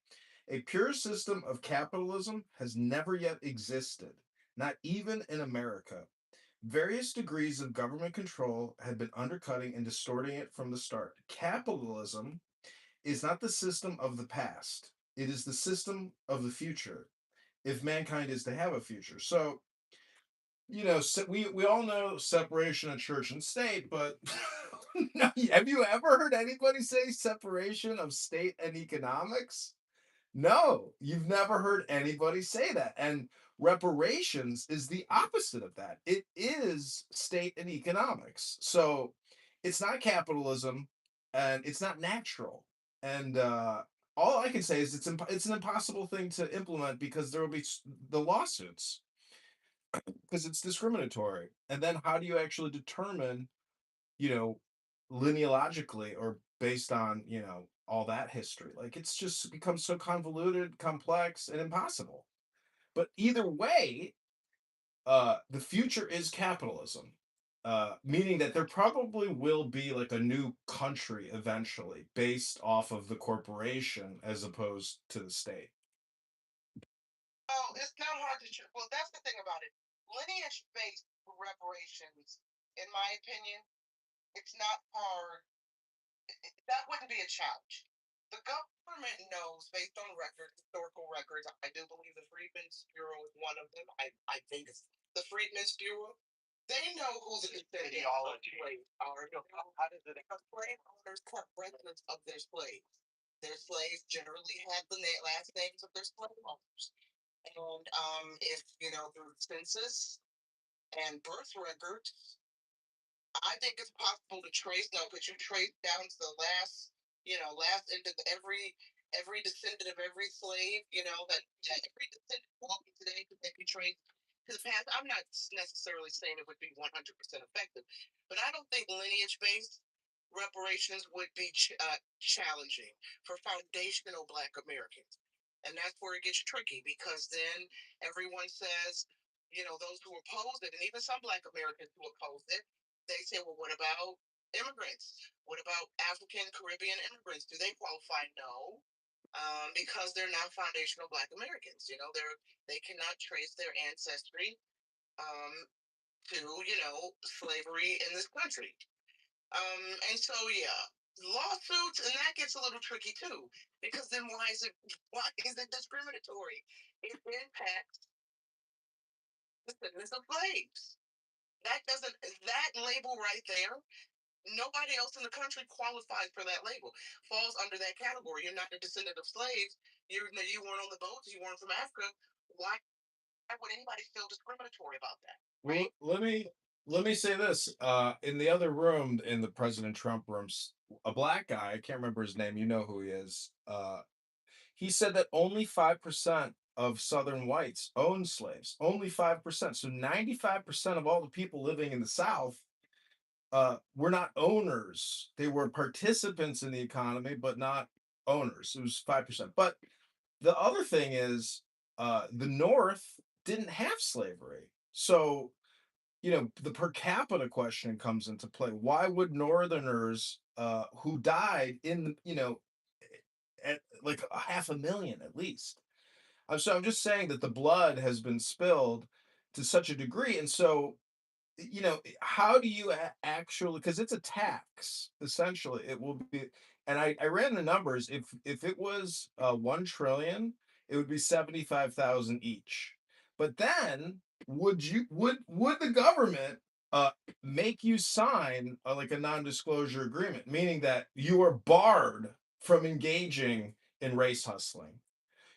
A pure system of capitalism has never yet existed, not even in America. Various degrees of government control have been undercutting and distorting it from the start. Capitalism is not the system of the past, it is the system of the future, if mankind is to have a future. So, we all know separation of church and state, but have you ever heard anybody say separation of state and economics? No, you've never heard anybody say that. And reparations is the opposite of that. It is state and economics. So it's not capitalism and it's not natural. And all I can say is it's an impossible thing to implement because there will be the lawsuits because it's discriminatory. And then how do you actually determine, you know, lineologically or based on, all that history? Like it's just become so convoluted, complex, and impossible. But either way, the future is capitalism. Meaning that there probably will be like a new country eventually based off of the corporation as opposed to the state. Oh, it's not hard to. Well, that's the thing about it. Lineage-based reparations, in my opinion, it's not hard. That wouldn't be a challenge. The government knows, based on historical records. I do believe the Freedmen's Bureau is one of them. I think it's the Freedmen's Bureau. They know who the descendants of slaves are. How does it? Because slave owners kept records of their slaves. Their slaves generally had the last names of their slave owners. And if through census and birth records, I think it's possible to trace now because you trace down to the last end of every descendant of every slave, that every descendant walking today could be traced to the past. I'm not necessarily saying it would be 100% effective, but I don't think lineage-based reparations would be challenging for foundational Black Americans. And that's where it gets tricky because then everyone says, you know, those who oppose it, and even some Black Americans who oppose it, they say, well, what about immigrants? What about African Caribbean immigrants? Do they qualify? No, because they're not foundational Black Americans. You know, they cannot trace their ancestry um, to slavery in this country. And so yeah, lawsuits, and that gets a little tricky too, because then why is it discriminatory? It impacts the descendants of slaves. That label right there, nobody else in the country qualifies for that label, falls under that category. You're not a descendant of slaves. You weren't on the boats. You weren't from Africa. Why would anybody feel discriminatory about that? Well, let me say this. In the other room, in the President Trump rooms, a black guy, I can't remember his name, you know who he is. He said that only 5% of Southern whites owned slaves. Only 5%. So 95% of all the people living in the South were not owners. They were participants in the economy, but not owners. It was 5%. But the other thing is, the North didn't have slavery. So, the per capita question comes into play. Why would Northerners who died at like 500,000 at least? So I'm just saying that the blood has been spilled to such a degree. And so, how do you actually, because it's a tax, essentially, it will be, and I ran the numbers. If it was 1 trillion, it would be 75,000 each. But then would the government uh make you sign like a non-disclosure agreement, meaning that you are barred from engaging in race hustling?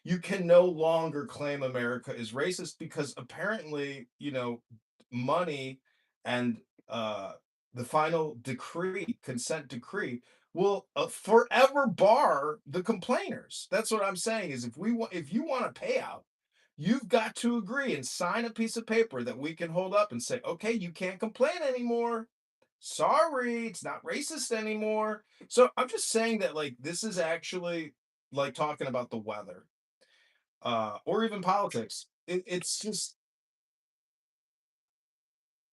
You can no longer claim America is racist because apparently, money and uh, the final decree, consent decree, will forever bar the complainers. That's what I'm saying. Is if you want a payout, you've got to agree and sign a piece of paper that we can hold up and say, okay, you can't complain anymore. Sorry, it's not racist anymore. So I'm just saying that like this is actually like talking about the weather or even politics. It's just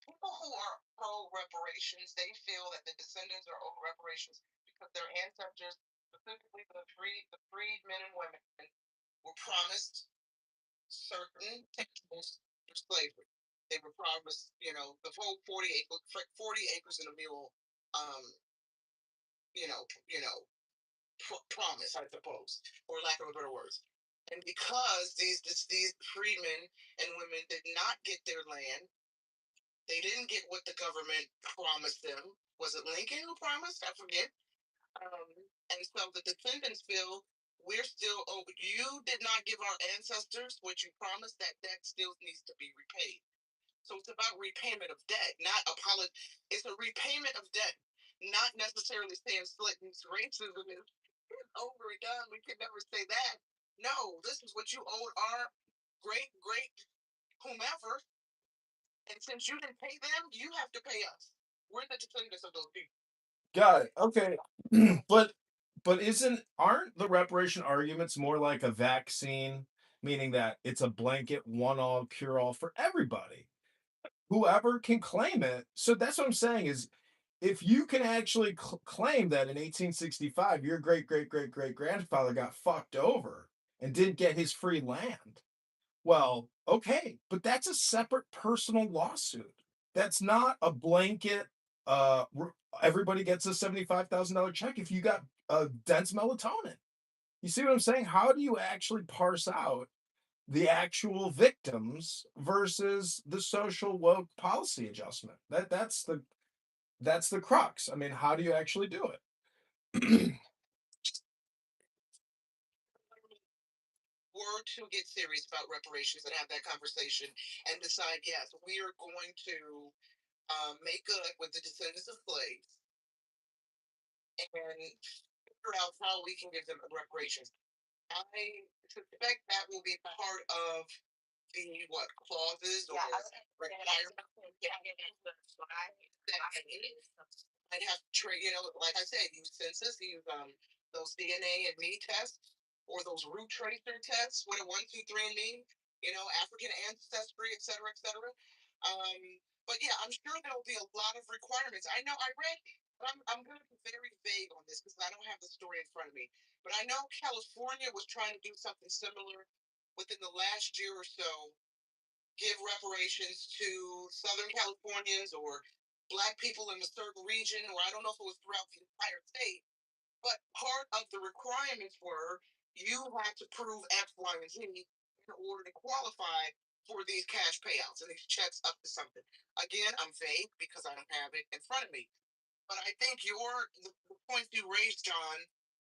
People who are pro reparations, they feel that the descendants are owed reparations because their ancestors, specifically the freedmen and women, were promised certain things for slavery. They were promised, the whole 40 acres and a mule, um, promise, I suppose, for lack of a better words. And because these freedmen and women did not get their land, they didn't get what the government promised them. Was it Lincoln who promised? I forget. Um, and so the descendants feel we're still owed. You did not give our ancestors what you promised. That debt still needs to be repaid. So it's about repayment of debt, not apology. It's a repayment of debt, not necessarily saying racism is over and done. We can never say that. No, this is what you owed our great whomever, and since you didn't pay them, you have to pay us. We're the descendants of those people. got it. Okay. but aren't the reparation arguments more like a vaccine, meaning that it's a blanket one all cure all for everybody? Whoever can claim it. So that's what I'm saying is if you can actually claim that in 1865 your great great great great grandfather got fucked over and didn't get his free land, well, okay, but that's a separate personal lawsuit. That's not a blanket. Everybody gets a $75,000 check if you got dense melatonin. You see what I'm saying? How do you actually parse out the actual victims versus the social woke policy adjustment? That's the crux. I mean, how do you actually do it? Were to get serious about reparations and have that conversation and decide, yes, we are going to make good with the descendants of slaves and figure out how we can give them reparations. I suspect that will be part of be what clauses or requirements. I'd have to trade, like I said, use census, use those DNA and me tests, or those root tracer tests, what a 1, 2, 3 and me, African ancestry, et cetera, et cetera. But yeah, I'm sure there'll be a lot of requirements. I know I read, but I'm going to be very vague on this because I don't have the story in front of me. But I know California was trying to do something similar within the last year or so, give reparations to Southern Californians or Black people in a certain region, or I don't know if it was throughout the entire state. But part of the requirements were you had to prove X, Y, and Z in order to qualify for these cash payouts and these checks up to something. Again, I'm vague because I don't have it in front of me. But I think the point you raised, John,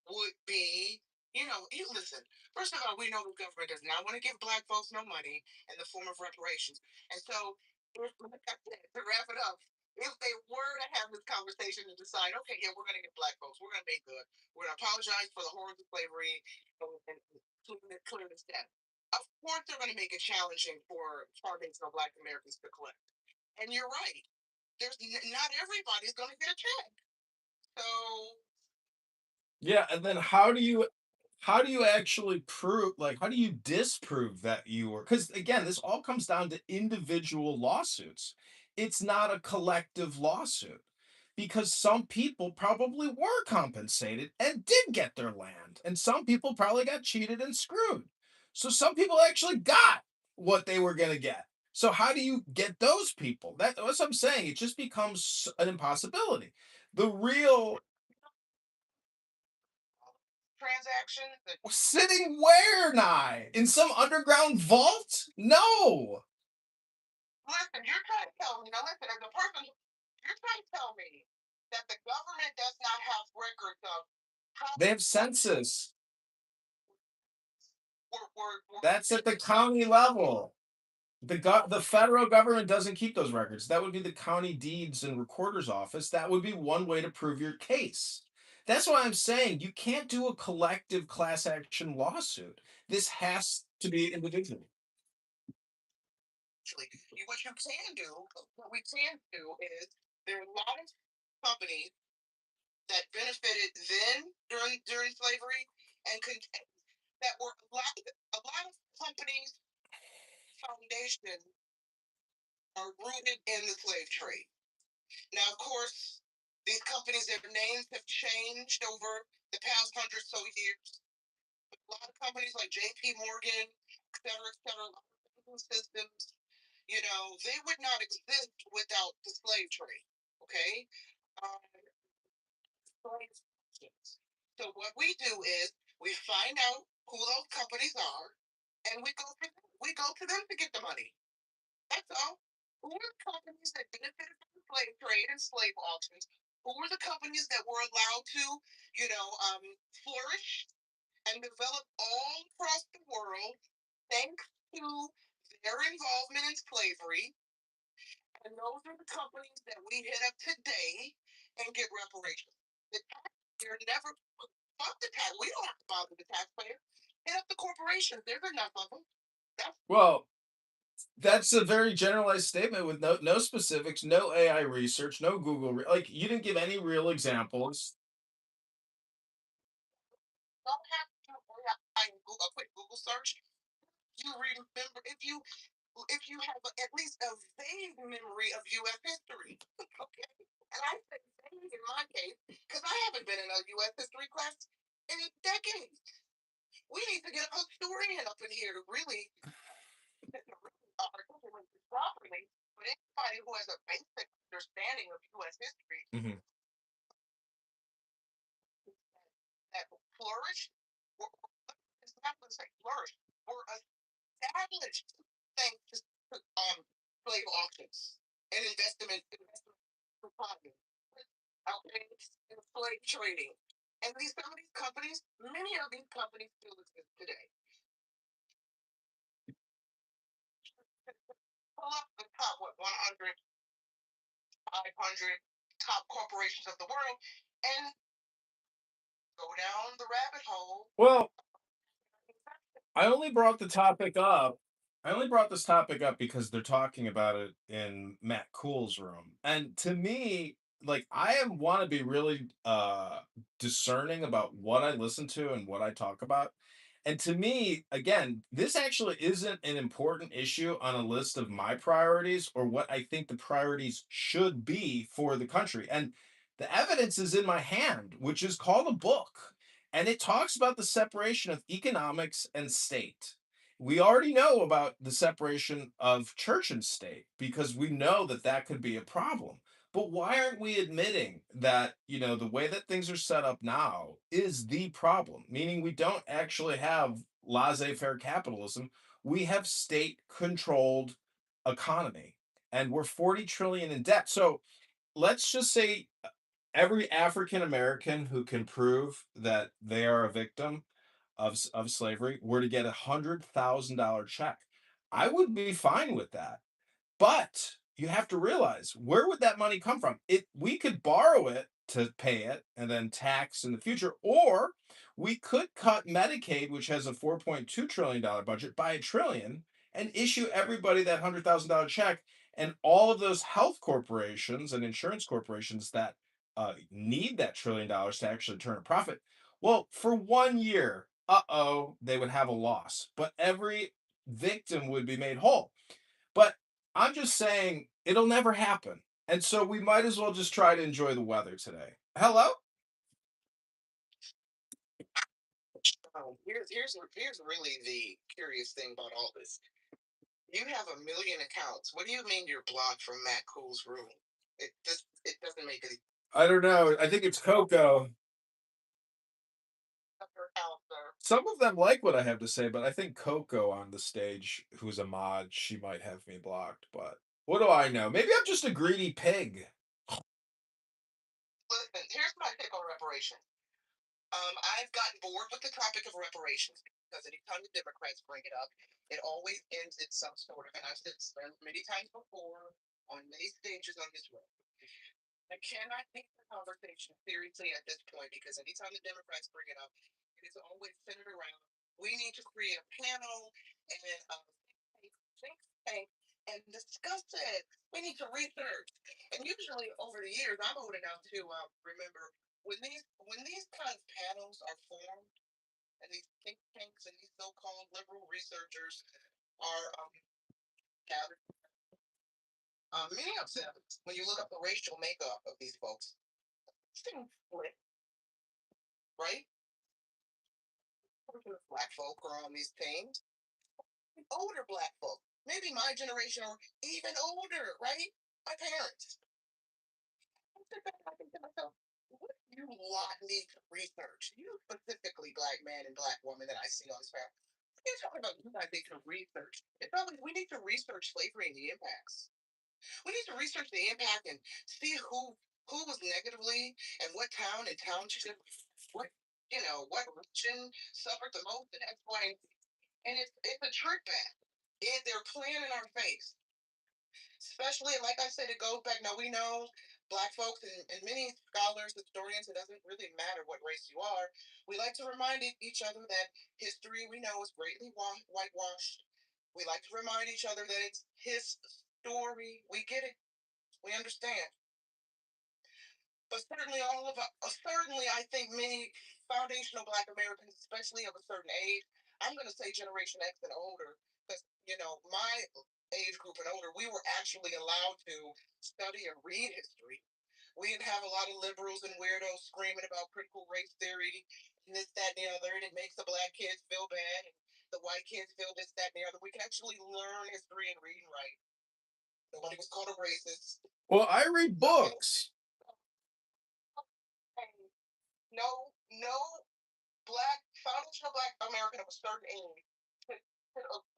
would be, you listen. First of all, we know the government does not want to give Black folks no money in the form of reparations. And so, like I said, to wrap it up, if they were to have this conversation and decide, okay, yeah, we're going to get Black folks, we're going to make good, we're going to apologize for the horrors of slavery and clear this debt. Of course, they're going to make it challenging for foundational Black Americans to collect. And you're right. There's not everybody's going to get a check. So Yeah, and then how do you actually prove, like, how do you disprove that you were, because again, this all comes down to individual lawsuits. It's not a collective lawsuit because some people probably were compensated and did get their land, and some people probably got cheated and screwed. So some people actually got what they were going to get. So how do you get those people? That's what I'm saying. It just becomes an impossibility. The real transaction that sitting where, Nye? In some underground vault? No. listen, you're trying to tell me, now listen, as a person, you're trying to tell me that the government does not have records of how They have census. were That's at the county level. The federal government doesn't keep those records. That would be the county deeds and recorder's office. That would be one way to prove your case. That's why I'm saying you can't do a collective class action lawsuit. This has to be individual. actually, what you can do, what we can do is there are a lot of companies that benefited then during slavery and that were a lot of companies foundation are rooted in the slave trade. Now, of course, these companies, their names have changed over the past 100 so years. A lot of companies like J.P. Morgan, et cetera, systems, they would not exist without the slave trade. Okay. Um, so what we do is we find out who those companies are, and we go to them to get the money. That's all. Who are the companies that benefited from the slave trade and slave auctions? Who were the companies that were allowed to, flourish and develop all across the world thanks to their involvement in slavery? And those are the companies that we hit up today and get reparations. The taxpayer never fuck the tax. We don't have to bother the taxpayer. Hit up the corporations. There's enough of them. Well, that's a very generalized statement with no specifics, no AI research, no Google. Like, you didn't give any real examples. Don't have to a quick Google search. You remember if you have at least a vague memory of U.S. history, okay? And I say vague in my case because I haven't been in a U.S. history class in decades. We need to get a historian up in here to really articulate this properly. But anybody who has a basic understanding of U.S. history that flourished, it's not going to say flourished, were established thanks to slave auctions and investment department, okay, and slave trading. And some of these companies, many of these companies still exist today. Pull up the top, 100, 500 top corporations of the world and go down the rabbit hole. Well, I only brought the topic up I only brought this topic up because they're talking about it in Matt Cool's room. And to me, like I am want to be really discerning about what I listen to and what I talk about. And to me, again, this actually isn't an important issue on a list of my priorities or what I think the priorities should be for the country. And the evidence is in my hand, which is called a book. And it talks about the separation of economics and state. We already know about the separation of church and state because we know that that could be a problem. But why aren't we admitting that, the way that things are set up now is the problem? Meaning we don't actually have laissez-faire capitalism. We have state controlled economy and we're 40 trillion in debt. So let's just say every African American who can prove that they are a victim of slavery were to get $100,000 check, I would be fine with that. But you have to realize where would that money come from? We could borrow it to pay it and then tax in the future, or we could cut Medicaid, which has a $4.2 trillion budget, by $1 trillion and issue everybody that $100,000 check. And all of those health corporations and insurance corporations that need that $1 trillion to actually turn a profit, well, for 1 year, they would have a loss, but every victim would be made whole. But I'm just saying it'll never happen. And so we might as well just try to enjoy the weather today. Hello? Here's really the curious thing about all this. You have 1 million accounts. What do you mean you're blocked from Matt Cool's room? It doesn't make any I don't know. I think it's Coco. out there. Some of them like what I have to say, but I think Coco on the stage, who's a mod, she might have me blocked. But what do I know? Maybe I'm just a greedy pig. Listen, here's my take on reparation. I've gotten bored with the topic of reparations because anytime the Democrats bring it up, it always ends in some sort of, and I've said this many times before on many stages on this road. I cannot take the conversation seriously at this point because anytime the Democrats bring it up, it is always centered around we need to create a panel and think tank and discuss it. We need to research. And usually over the years, I'm old enough to remember when these kinds of panels are formed and these think tanks and these so-called liberal researchers are gathered. Many of them, when you look up the racial makeup of these folks, things split, right? Black folk are on these teams. Older black folk, maybe my generation or even older, right? My parents. I sit back and I think to myself, what do you lot need to research? You specifically black man and black woman that I see on this panel. What are you talking about? You guys need to research. It's probably we need to research slavery and the impacts. We need to research the impact and see who was negatively and what town and township, what region suffered the most and that's why. And it's a trick back. They're playing in our face. Especially, like I said, it goes back. Now we know black folks and many scholars, historians, it doesn't really matter what race you are. We like to remind each other that history we know is greatly whitewashed. We like to remind each other that it's his story. We get it. We understand. But certainly, I think many foundational Black Americans, especially of a certain age, I'm going to say Generation X and older, because my age group and older, we were actually allowed to study and read history. We didn't have a lot of liberals and weirdos screaming about critical race theory and this, that, and the other, and it makes the black kids feel bad and the white kids feel this, that, and the other. We can actually learn history and read and write. Nobody was called a racist. Well, I read books. No foundational black American of a certain age could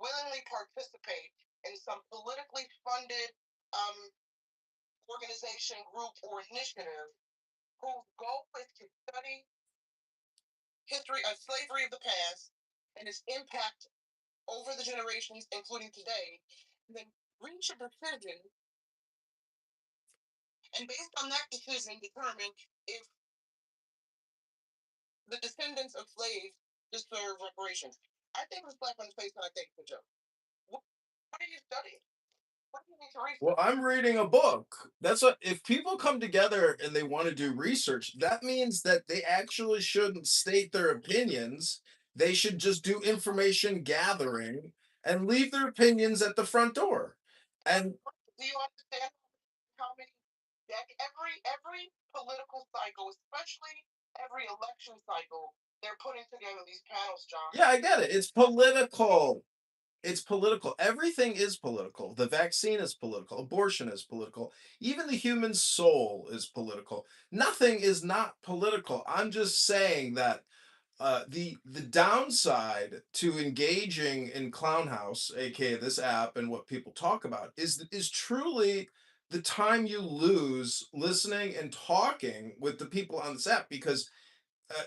willingly participate in some politically funded organization, group, or initiative whose goal is to study history of slavery of the past and its impact over the generations, including today, and then reach a decision, and based on that decision, determine if the descendants of slaves deserve reparations. I think it's black on the face and I think it's a joke. What are you studying? What do you need to research? Well, I'm reading a book. That's what, if people come together and they want to do research, that means that they actually shouldn't state their opinions. They should just do information gathering and leave their opinions at the front door. And Do you understand how many every political cycle, especially every election cycle, they're putting together these panels, John? yeah, I get it. It's political. It's political. Everything is political. The vaccine is political. Abortion is political. Even the human soul is political. Nothing is not political. I'm just saying that the downside to engaging in Clown House, aka this app, and what people talk about is truly the time you lose listening and talking with the people on this app, because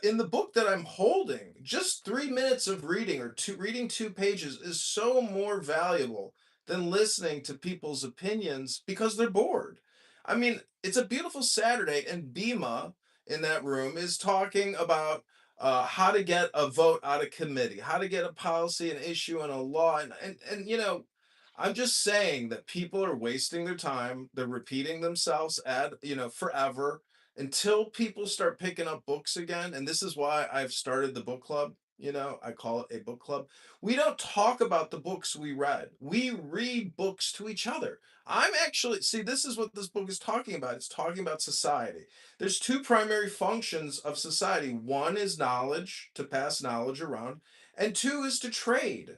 in the book that I'm holding, just 3 minutes of reading or reading 2 pages is so more valuable than listening to people's opinions because they're bored. I mean, it's a beautiful Saturday, and Bima in that room is talking about how to get a vote out of committee, how to get a policy, an issue, and a law, and I'm just saying that people are wasting their time. They're repeating themselves forever until people start picking up books again. And this is why I've started the book club. I call it a book club. We don't talk about the books we read, we read books to each other. I'm actually, see, this is what this book is talking about. It's talking about society. There's two primary functions of society: one is knowledge, to pass knowledge around, and two is to trade.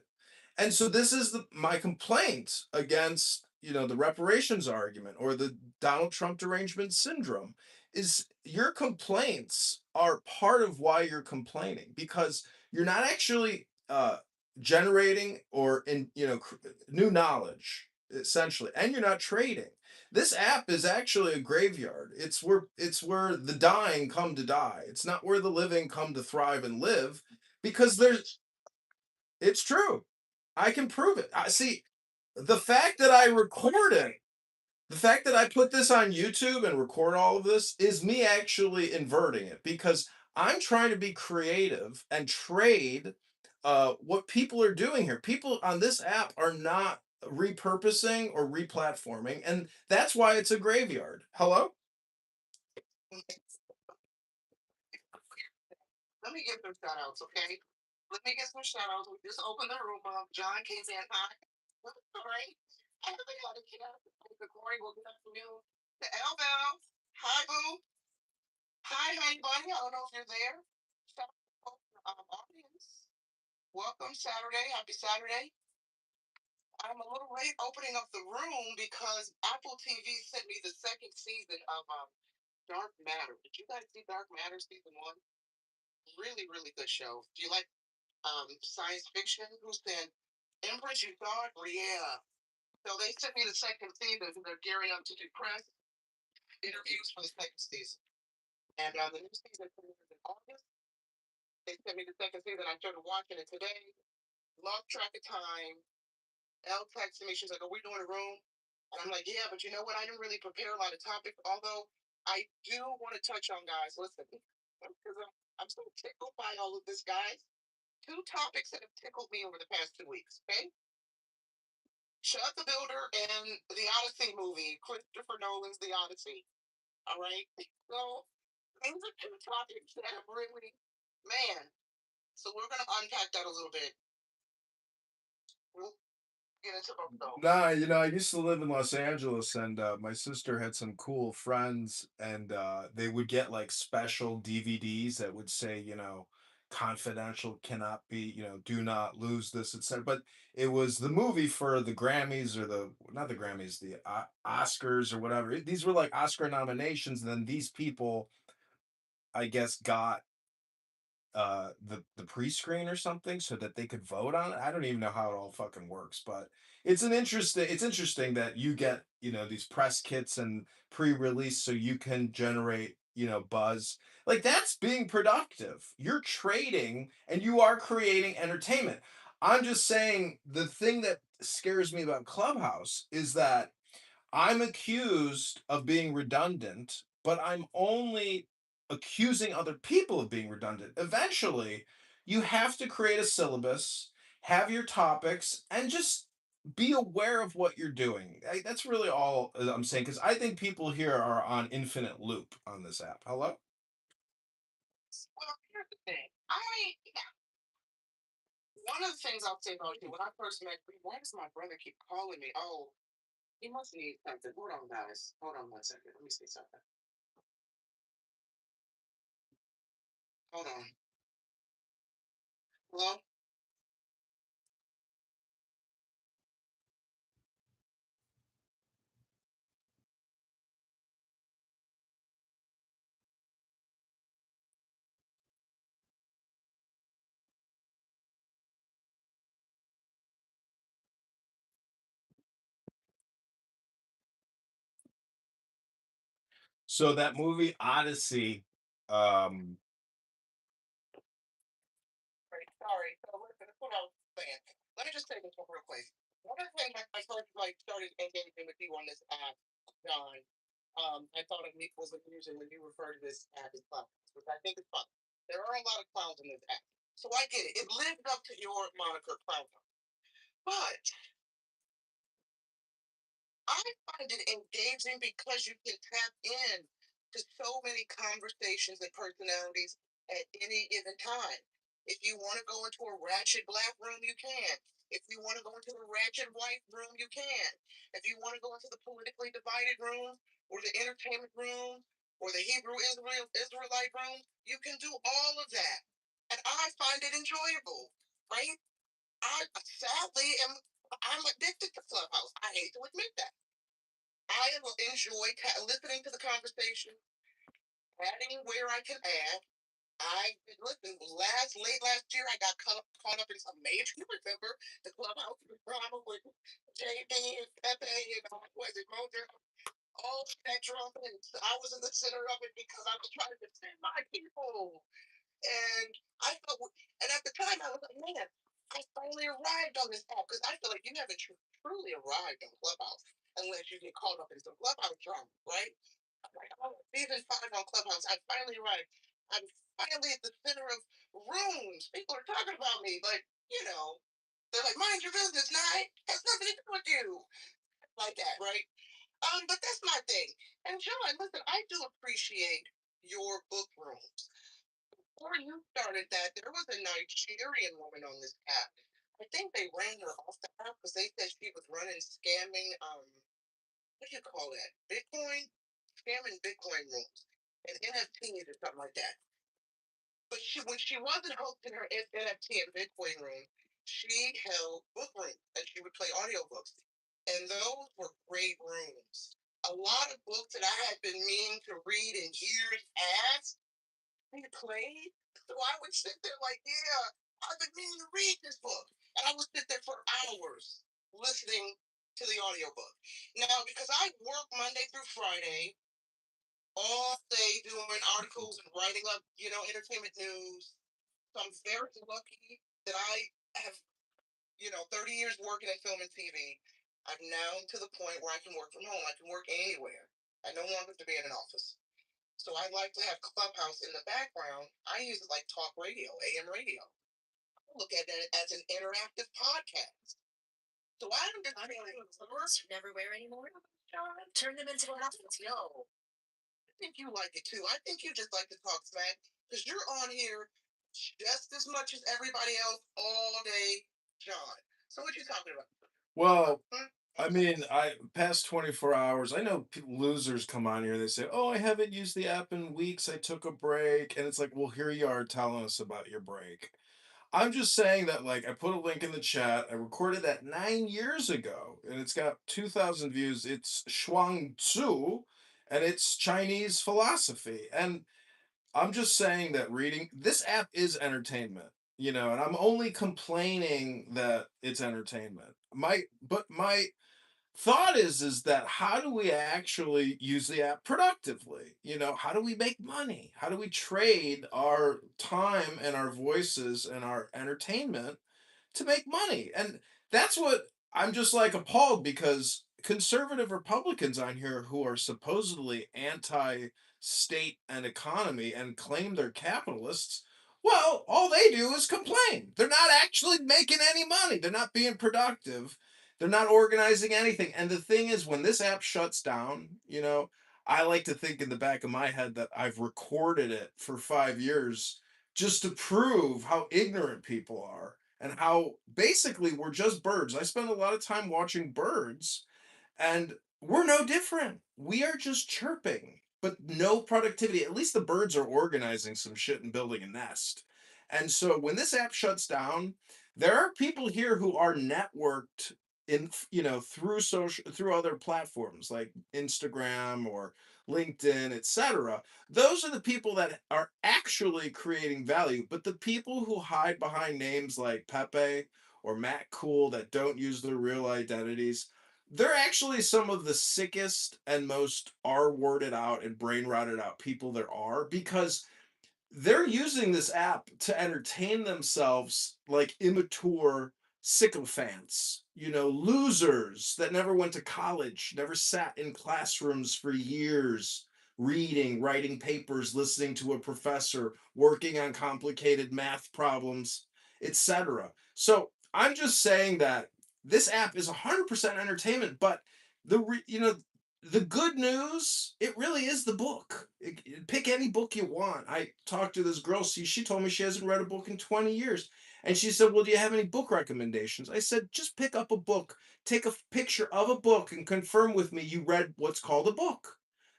And so this is my complaint against the reparations argument or the Donald Trump derangement syndrome is your complaints are part of why you're complaining, because you're not actually generating or new knowledge essentially, and you're not trading. This app is actually a graveyard. It's where the dying come to die. It's not where the living come to thrive and live, because it's true. I can prove it. I see the fact that I record it, the fact that I put this on YouTube and record all of this is me actually inverting it, because I'm trying to be creative and trade what people are doing here. People on this app are not repurposing or replatforming, and that's why it's a graveyard. Hello? Let me get some shout outs, okay? Let me get some shout outs. We just opened the room up. John came in. Hi. All right. Everybody got to get up. The Corey will get up from you. The Elbow. Hi, Boo. Hi, Honey Bunny. I don't know if you're there. Shout out to audience. Welcome Saturday. Happy Saturday. I'm a little late opening up the room because Apple TV sent me the second season of Dark Matter. Did you guys see Dark Matter season 1? Really, really good show. Do you like science fiction? Who said Empress? You saw it? Yeah. So they sent me the second season. They're gearing up to do press interviews for the second season. And the new season premieres in August. They sent me the second season. I started watching it today. Lost track of time. Elle texted me. She's like, "Are we doing a room?" And I'm like, "Yeah, but you know what? I didn't really prepare a lot of topics. Although I do want to touch on, guys. Listen, because I'm so tickled by all of this, guys. 2 topics that have tickled me over the past 2 weeks. Okay, Shut the Builder and the Odyssey movie, Christopher Nolan's The Odyssey. All right, so these are 2 topics that have really, man. So we're gonna unpack that a little bit. We'll get into both though. Nah, I used to live in Los Angeles, and my sister had some cool friends, and they would get like special DVDs that would say, confidential, cannot be, do not lose this, etc. But it was the movie for the Grammys, or not the Grammys, the Oscars or whatever. These were like Oscar nominations, and then these people, I guess, got the pre-screen or something so that they could vote on it. I don't even know how it all fucking works, but it's interesting that you get, these press kits and pre-release so you can generate, buzz. Like, that's being productive. You're trading and you are creating entertainment. I'm just saying, the thing that scares me about Clubhouse is that I'm accused of being redundant, but I'm only accusing other people of being redundant. Eventually, you have to create a syllabus, have your topics, and just be aware of what you're doing. That's really all I'm saying, because I think people here are on infinite loop on this app. Hello? Well, here's the thing. One of the things I'll say about you, when I first met you, why does my brother keep calling me? Oh, he must need something. Hold on, guys. Hold on 1 second. Let me see something. Hold on. Hello? So that movie Odyssey, um, Right, sorry. So listen, that's what I was saying. Let me just say this real quick. One of the things I started engaging with you on this app, John, I thought it was amusing when you referred to this app as Clubhouse, which I think is fun. There are a lot of clowns in this app. So I get it. It lived up to your moniker, clown. But I find it engaging because you can tap in to so many conversations and personalities at any given time. If you want to go into a ratchet black room, you can. If you want to go into the ratchet white room, you can. If you want to go into the politically divided room or the entertainment room or the Israelite room, you can do all of that. And I find it enjoyable, right? I sadly am I'm addicted to Clubhouse. I hate to admit that. I will enjoy listening to the conversation, adding where I can add. I listen. Late last year, I got caught up in some major. You remember the Clubhouse drama with JD and Pepe and was it Mojo? All that drama, and I was in the center of it because I was trying to defend my people. And I felt, and at the time, I was like, man, I finally arrived on this app because I feel like you haven't truly arrived on Clubhouse unless you get caught up in some Clubhouse drama, right? I'm like, oh, season 5 on Clubhouse, I finally arrived. I'm finally at the center of rooms. People are talking about me, but they're like, mind your business, night. Has nothing to do with you, like that, right? But that's my thing. And John, listen, I do appreciate your book rooms. Before you started that, there was a Nigerian woman on this app. I think they ran her off the app because they said she was running scamming. What do you call that? Bitcoin, scamming Bitcoin rooms and NFTs or something like that. But when she wasn't hosting her NFT and Bitcoin room, she held book rooms and she would play audiobooks. And those were great rooms. A lot of books that I had been meaning to read in years past, we played. So I would sit there like, yeah, I've been meaning to read this book. And I would sit there for hours listening to the audiobook. Now, because I work Monday through Friday, all day doing articles and writing up, entertainment news. So I'm very lucky that I have, 30 years working in film and TV. I'm now to the point where I can work from home. I can work anywhere. I no longer have to be in an office. So I like to have Clubhouse in the background. I use it like talk radio, AM radio. I look at it as an interactive podcast. So I understand clothes you never wear anymore. Turn them into outfits. No. I think you like it too. I think you just like to talk smack because you're on here just as much as everybody else all day, John. So what you talking about? well, I mean, I past 24 hours, I know losers come on here and they say, "Oh, I haven't used the app in weeks. I took a break." And it's like, "Well, here you are telling us about your break." I'm just saying that, like, I put a link in the chat. I recorded that 9 years ago, and it's got 2,000 views. It's Shuang Tzu, and it's Chinese philosophy. And I'm just saying that reading this app is entertainment, and I'm only complaining that it's entertainment. My thought is that how do we actually use the app productively? How do we make money? How do we trade our time and our voices and our entertainment to make money? And that's what I'm just like appalled, because conservative Republicans on here who are supposedly anti state and economy and claim they're capitalists, well, all they do is complain. They're not actually making any money. They're not being productive. They're not organizing anything. And the thing is, when this app shuts down, I like to think in the back of my head that I've recorded it for 5 years just to prove how ignorant people are and how basically we're just birds. I spend a lot of time watching birds, and we're no different. We are just chirping, but no productivity. At least the birds are organizing some shit and building a nest. And so when this app shuts down, there are people here who are networked through other platforms like Instagram or LinkedIn, etc. Those are the people that are actually creating value. But the people who hide behind names like Pepe or Matt Cool that don't use their real identities, they're actually some of the sickest and most R-worded out and brain rotted out people there are, because they're using this app to entertain themselves like immature sycophants, losers that never went to college, never sat in classrooms for years, reading, writing papers, listening to a professor, working on complicated math problems, etc. So I'm just saying that this app is 100% entertainment, but the good news, it really is the book. Pick any book you want. I talked to this girl. See, she told me she hasn't read a book in 20 years. And she said, well, do you have any book recommendations? I said, just pick up a book, take a picture of a book, and confirm with me you read what's called a book.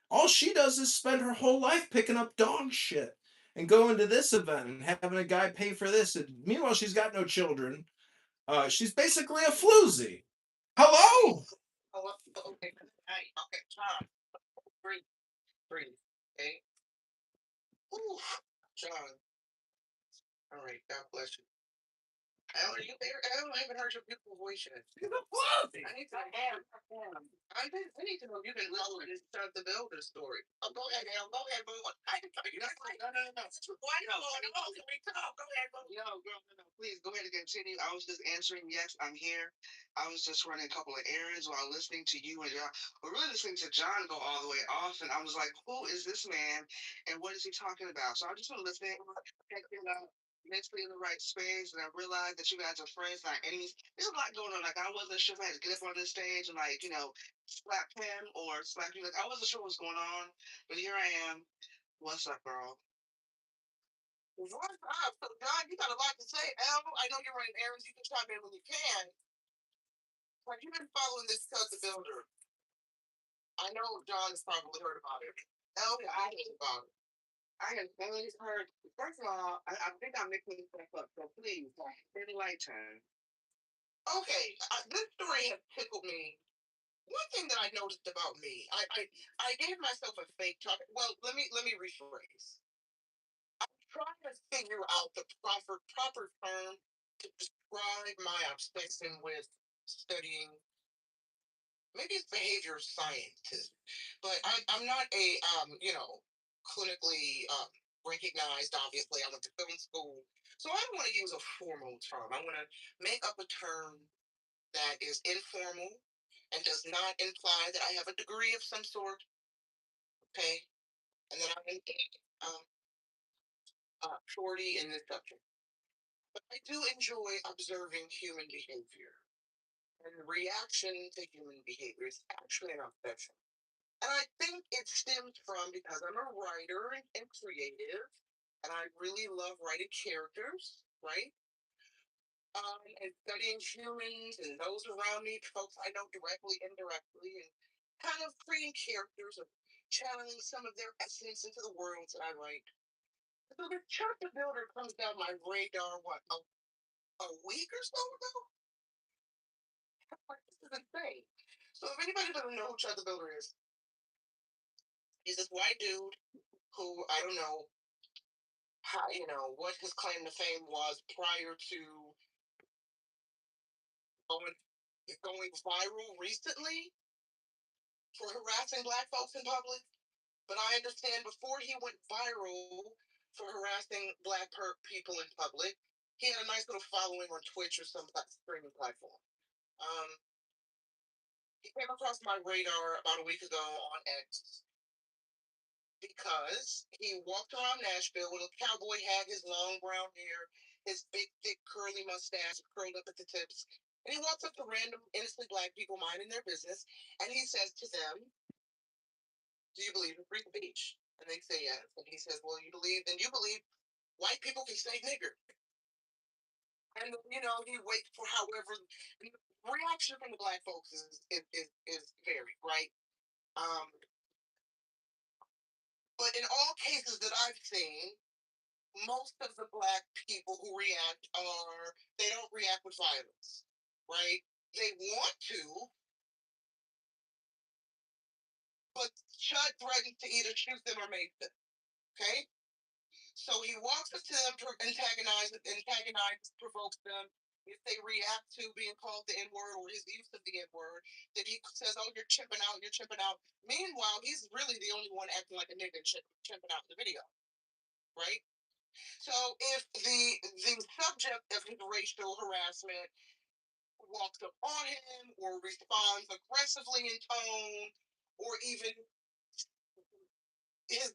All she does is spend her whole life picking up dog shit and going to this event and having a guy pay for this. And meanwhile, she's got no children. She's basically a floozy. Hello? Oh, okay. Hey, okay, John. Breathe. Breathe. Okay. Ooh, John. All right. God bless you. Al, are you there? Al, I haven't heard your beautiful voice yet. You're the floozy. I need to know if you've been listening to Start the Builder story. Oh, go ahead, Al. Go ahead, boo. No. Why no? Can we talk? Go ahead, boo. No, girl, no. Please go ahead and continue. I was just answering. Yes, I'm here. I was just running a couple of errands while listening to you and John. We're really listening to John go all the way off, and I was like, who is this man, and what is he talking about? So I just want to listen. Mentally in the right space, and I realized that you guys are friends, not enemies. There's a lot going on. Like I wasn't sure if I had to get up on this stage and slap him or slap you. Like I wasn't sure what's going on, but here I am. What's up, girl? What's up? So John, you got a lot to say. Al, I know you're running errands. You can chime in when you can. Have you been following this Cut the Builder? I know John's probably heard about it. Al, I heard about it. I have always heard. First of all, I think I'm mixing stuff up. So please, any light time. Okay, this story has tickled me. One thing that I noticed about me, I gave myself a fake talk. Well, let me rephrase. I'm trying to figure out the proper term to describe my obsession with studying. Maybe it's behavior scientist, but I'm not a clinically recognized. Obviously, I went to film school, so I want to use a formal term. I want to make up a term that is informal and does not imply that I have a degree of some sort. Okay, and then I'm um, shorty in this subject. But I do enjoy observing human behavior, and the reaction to human behavior is actually an obsession. And I think it stems from because I'm a writer and creative, and I really love writing characters, right? And studying humans and those around me, folks I know directly, indirectly, and kind of creating characters of channeling some of their essence into the worlds that I write. So the chapter builder comes down my radar, what, a week or so ago? This is insane. So if anybody doesn't know who Chad the Builder is, he's this white dude who I don't know how, what his claim to fame was prior to going going viral recently for harassing black folks in public. But I understand before he went viral for harassing black people in public, he had a nice little following on Twitch or some streaming platform. He came across my radar about a week ago on X because he walked around Nashville with a cowboy hat, his long brown hair, his big, thick, curly mustache curled up at the tips, And he walks up to random, innocently black people minding their business, and he says to them, "Do you believe in free speech?" And they say yes. And he says, "Well, you believe white people can say nigger." And he waits for however reaction from the black folks is varied, right? But in all cases that I've seen, most of the black people who react they don't react with violence, right? They want to, but Chud threatens to either shoot them or mace them. Okay? So he walks up to them, antagonizes, provokes them. If they react to being called the N-word or his use of the N-word, then he says, "Oh, you're chipping out, you're chipping out." Meanwhile, he's really the only one acting like a nigga chipping out in the video, right? So if the subject of his racial harassment walks up on him or responds aggressively in tone, or even his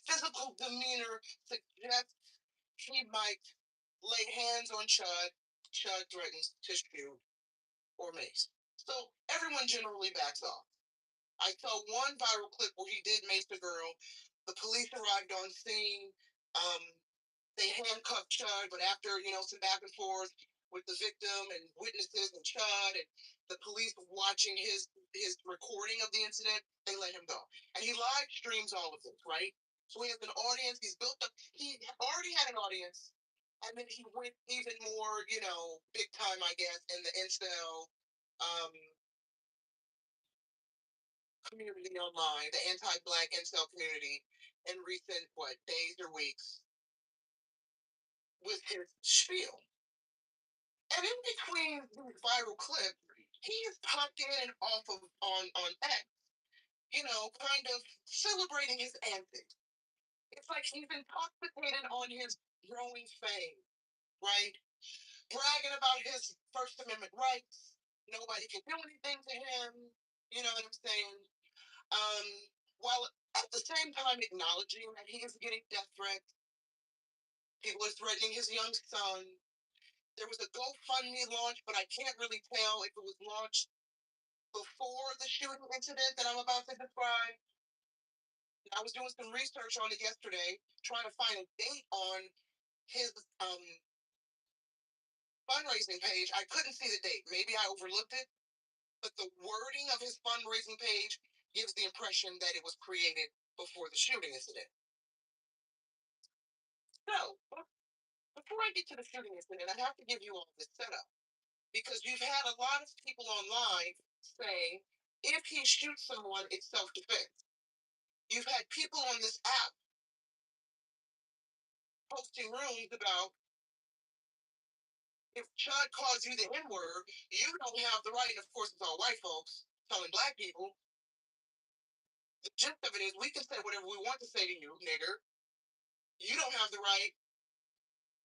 physical demeanor suggests he might lay hands on Chud, Chud threatens to shoot or mace. So everyone generally backs off. I saw one viral clip where he did mace the girl. The police arrived on scene. They handcuffed Chud, but after some back and forth with the victim and witnesses and Chud and the police watching his recording of the incident, they let him go. And he live streams all of this, right? So he has an audience. He's built up. He already had an audience, and then he went even more, big time, I guess, in the incel community online, the anti-black incel community, in recent days or weeks with his spiel. And in between the viral clip, he is popped in and off of on X, kind of celebrating his antics. It's like he's intoxicated on his growing fame, right? Bragging about his First Amendment rights. Nobody can do anything to him. You know what I'm saying? While at the same time acknowledging that he is getting death threats. People are threatening his young son. There was a GoFundMe launch, but I can't really tell if it was launched before the shooting incident that I'm about to describe. I was doing some research on it yesterday, trying to find a date on his fundraising page. I couldn't see the date. Maybe I overlooked it, but the wording of his fundraising page gives the impression that it was created before the shooting incident. So, before I get to the shooting incident, I have to give you all this setup. Because you've had a lot of people online saying, if he shoots someone, it's self-defense. You've had people on this app posting rooms about, if Chud calls you the N-word, you don't have the right, and of course it's all white folks telling black people, the gist of it is we can say whatever we want to say to you, nigger. You don't have the right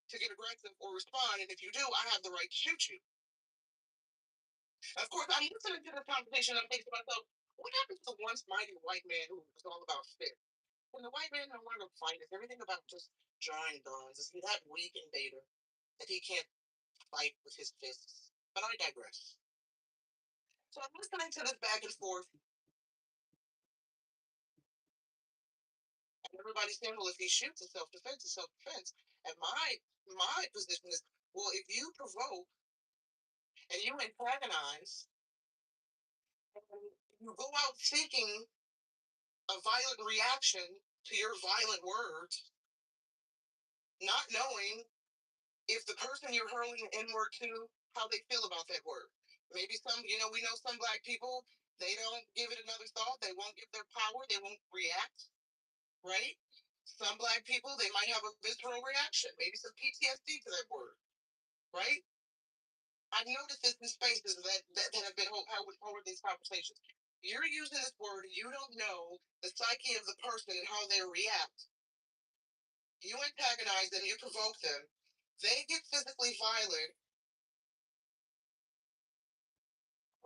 to get aggressive or respond, and if you do, I have the right to shoot you. Of course, I'm listening to this conversation, I'm thinking to myself, what happened to the once mighty white man who was all about fit? When the white man don't want to fight, it's everything about just drawing guns. Is he that weak invader that he can't fight with his fists? But I digress. So I'm listening to this back and forth, and everybody's saying, well, if he shoots, it's self-defense, it's self-defense. And my position is, well, if you provoke and you antagonize, and you go out seeking a violent reaction to your violent words, not knowing if the person you're hurling the N-word to, how they feel about that word. Maybe we know some black people, they don't give it another thought. They won't give their power. They won't react, right? Some black people, they might have a visceral reaction, maybe some PTSD to that word, right? I've noticed this in spaces that have been holding these conversations. You're using this word, you don't know the psyche of the person and how they react. You antagonize them, you provoke them. They get physically violent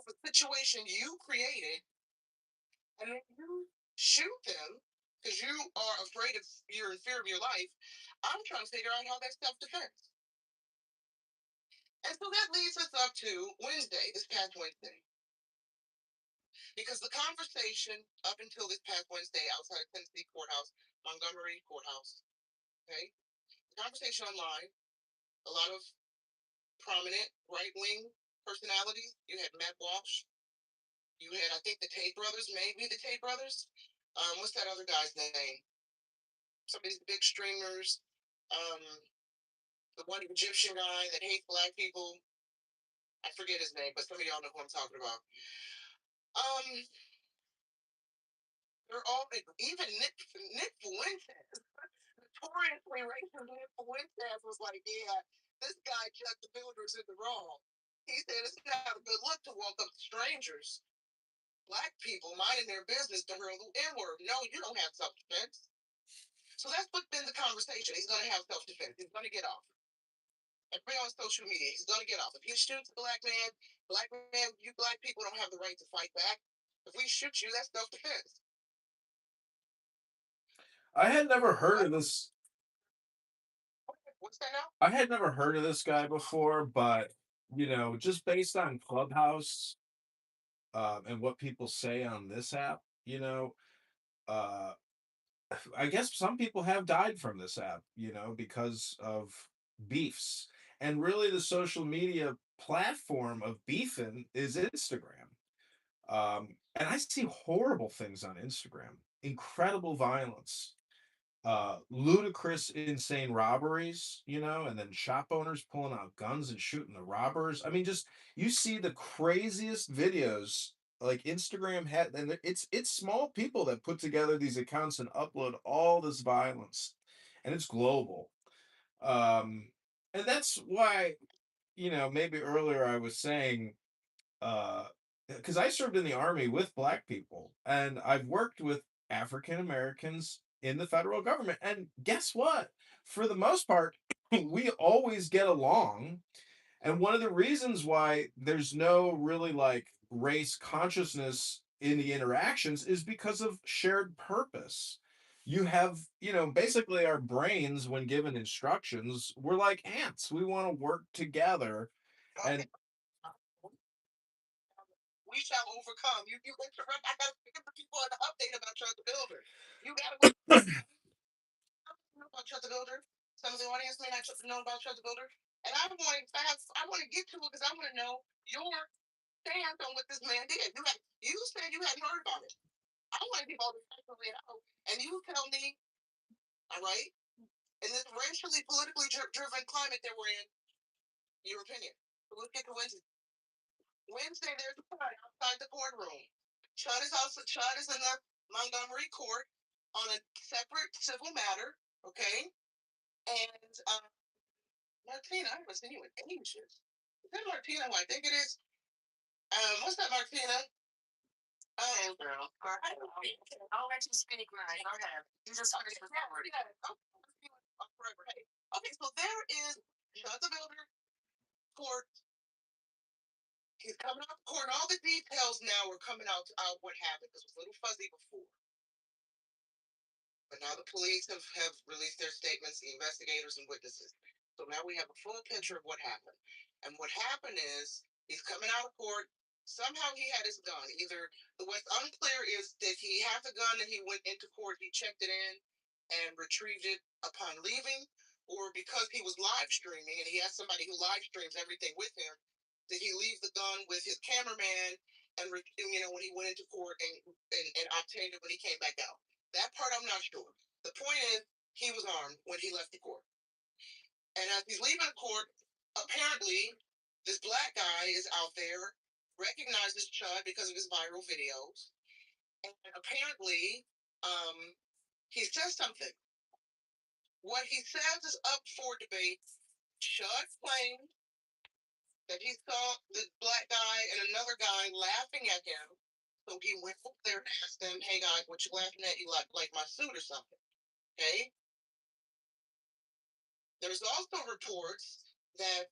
of a situation you created, and then you shoot them because you are afraid you're in fear of your life. I'm trying to figure out how that's self-defense. And so that leads us up to Wednesday, this past Wednesday. Because the conversation up until this past Wednesday outside of Tennessee Courthouse, Montgomery Courthouse, okay, the conversation online, a lot of prominent right-wing personalities. You had Matt Walsh. You had, I think, the Tate brothers, maybe the Tate brothers. What's that other guy's name? Some of these big streamers. The one Egyptian guy that hates black people. I forget his name, but some of y'all know who I'm talking about. They're all, even Nick Fuentes, notoriously racist Nick Fuentes was like, yeah, this guy Chuck the Builder's in the wrong. He said it's not a good look to walk up to strangers, black people minding their business, to hurl the N-word. No, you don't have self-defense. So that's what's been the conversation. He's going to have self-defense. He's going to get off. Everybody on social media, he's going to get off. If he shoots a black man, you black people don't have the right to fight back. If we shoot you, that's self-defense. I had never heard of this. What's that now? I had never heard of this guy before, but just based on Clubhouse, and what people say on this app, uh, I guess some people have died from this app, because of beefs. And really, the social media platform of beefing is Instagram. And I see horrible things on Instagram, incredible violence, ludicrous, insane robberies, and then shop owners pulling out guns and shooting the robbers. I mean, just you see the craziest videos. Like Instagram had, and it's small people that put together these accounts and upload all this violence, and it's global. And that's why, maybe earlier I was saying, because I served in the army with black people, and I've worked with African Americans in the federal government. And guess what? For the most part, we always get along. And one of the reasons why there's no really like race consciousness in the interactions is because of shared purpose. You have, basically our brains, when given instructions, we're like ants. We want to work together. And we shall overcome. You interrupt. I gotta give the people an update about Chuck the Builder. You gotta know about Chuck the Builder. Some of the audience may not know about Chuck the Builder. And I want to get to it because I want to know your stance on what this man did. You said you hadn't heard about it. I want to give all this actually out. And you tell me, all right, in this racially, politically driven climate that we're in, your opinion. So let's get to Wednesday. Wednesday, there's a fight outside the courtroom. Chud is in the Montgomery court on a separate civil matter, okay? And Martina, I haven't seen you in ages. Is that Martina? Who I think it is. What's that, Martina? Oh, girl. I'll let you speak, right? Go ahead. You just talking to Okay, so there is Chud the Builder court. He's coming out of court. All the details now are coming out what happened because it was a little fuzzy before. But now the police have released their statements, the investigators and witnesses. So now we have a full picture of what happened. And what happened is he's coming out of court. Somehow he had his gun. Either what's unclear is that he had the gun and he went into court, he checked it in and retrieved it upon leaving, or because he was live streaming and he has somebody who live streams everything with him, did he leave the gun with his cameraman and when he went into court and obtained it when he came back out? That part I'm not sure. The point is, he was armed when he left the court. And as he's leaving the court, apparently, this black guy is out there, recognizes Chud because of his viral videos. And apparently, he says something. What he says is up for debate. Chud claimed that he saw this black guy and another guy laughing at him. So he went up there and asked them, "Hey guys, what you laughing at? You like my suit or something?" Okay. There's also reports that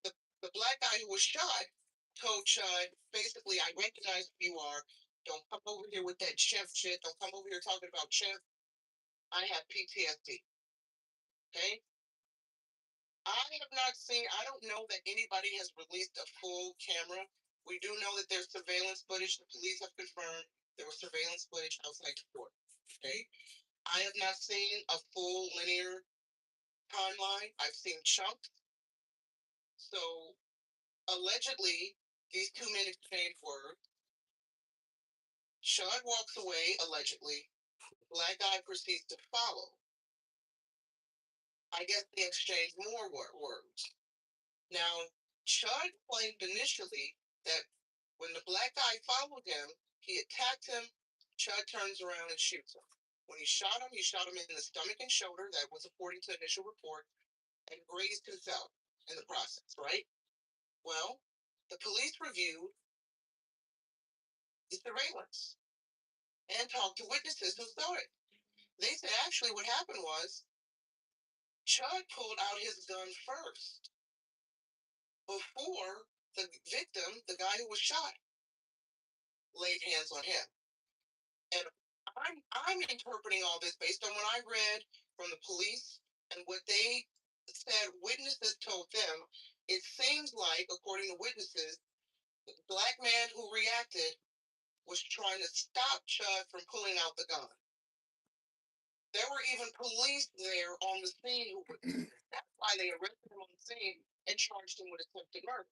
the black guy who was shot told Chud, basically, "I recognize who you are. Don't come over here with that chef shit. Don't come over here talking about chef. I have PTSD. Okay? I have not seen, I don't know that anybody has released a full camera. We do know that there's surveillance footage. The police have confirmed there was surveillance footage outside the court. Okay. I have not seen a full linear timeline. I've seen chunks. So allegedly, these two men exchange words. Chud walks away, allegedly. Black guy proceeds to follow. I guess they exchange more words. Now, Chud claimed initially that when the black guy followed him, he attacked him. Chud turns around and shoots him. When he shot him in the stomach and shoulder. That was according to the initial report, and grazed himself in the process, right? Well, the police reviewed the surveillance and talked to witnesses who saw it. They said actually what happened was Chud pulled out his gun first before the victim, the guy who was shot, laid hands on him. And I'm interpreting all this based on what I read from the police and what they said witnesses told them. It seems like, according to witnesses, the black man who reacted was trying to stop Chud from pulling out the gun. There were even police there on the scene who witnessed it. That's why they arrested him on the scene and charged him with attempted murder.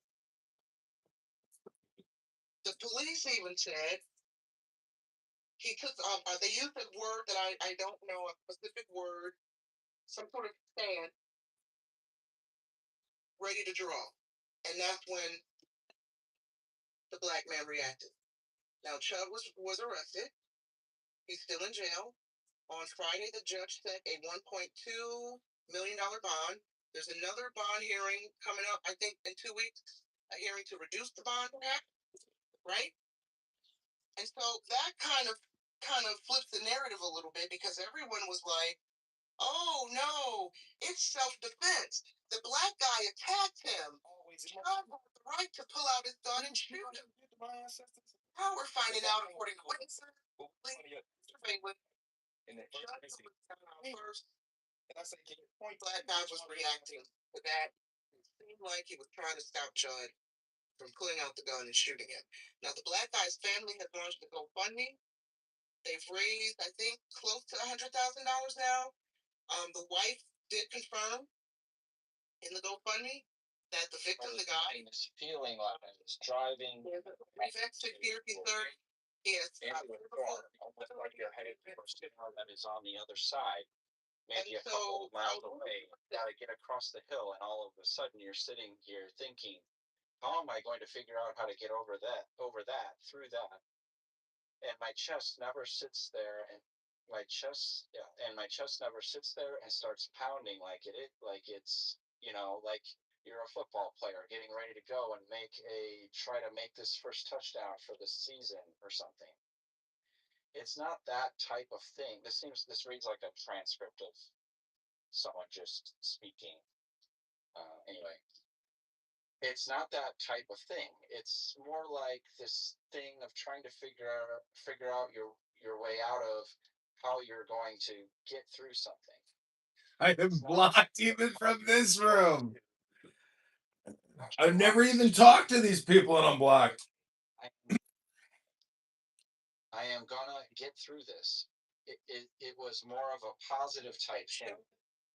The police even said he took, they used a word that I don't know, a specific word, some sort of stand, ready to draw. And that's when the black man reacted. Now, Chud was arrested. He's still in jail. On Friday, the judge set a $1.2 million bond. There's another bond hearing coming up, I think, in 2 weeks, a hearing to reduce the bond, right? And so that kind of flips the narrative a little bit, because everyone was like, oh no, it's self-defense. The black guy attacked him. Chud had the right to pull out his gun and shoot him. Now we're finding out, according to witnesses, and the first, black guy was reacting to that. It seemed like he was trying to stop Chud from pulling out the gun and shooting him. Now, the black guy's family has launched a GoFundMe. They've raised, I think, close to $100,000 now. The wife did confirm in the GoFundMe that the victim, the guy, is feeling like it's driving. Prefect Security Third, yes, almost like you're headed towards town that is on the other side. Maybe a couple of miles away. Gotta get across the hill, and all of a sudden you're sitting here thinking, how am I going to figure out how to get over that, through that? And my chest never sits there, and my chest never sits there and starts pounding like it's, like you're a football player getting ready to go and try to make this first touchdown for the season or something. It's not that type of thing. This reads like a transcript of someone just speaking. Anyway, it's not that type of thing. It's more like this thing of trying to figure out your way out of how you're going to get through something. I am blocked even from this room. I've never even talked to these people and I'm blocked. I am gonna get through this. It was more of a positive type thing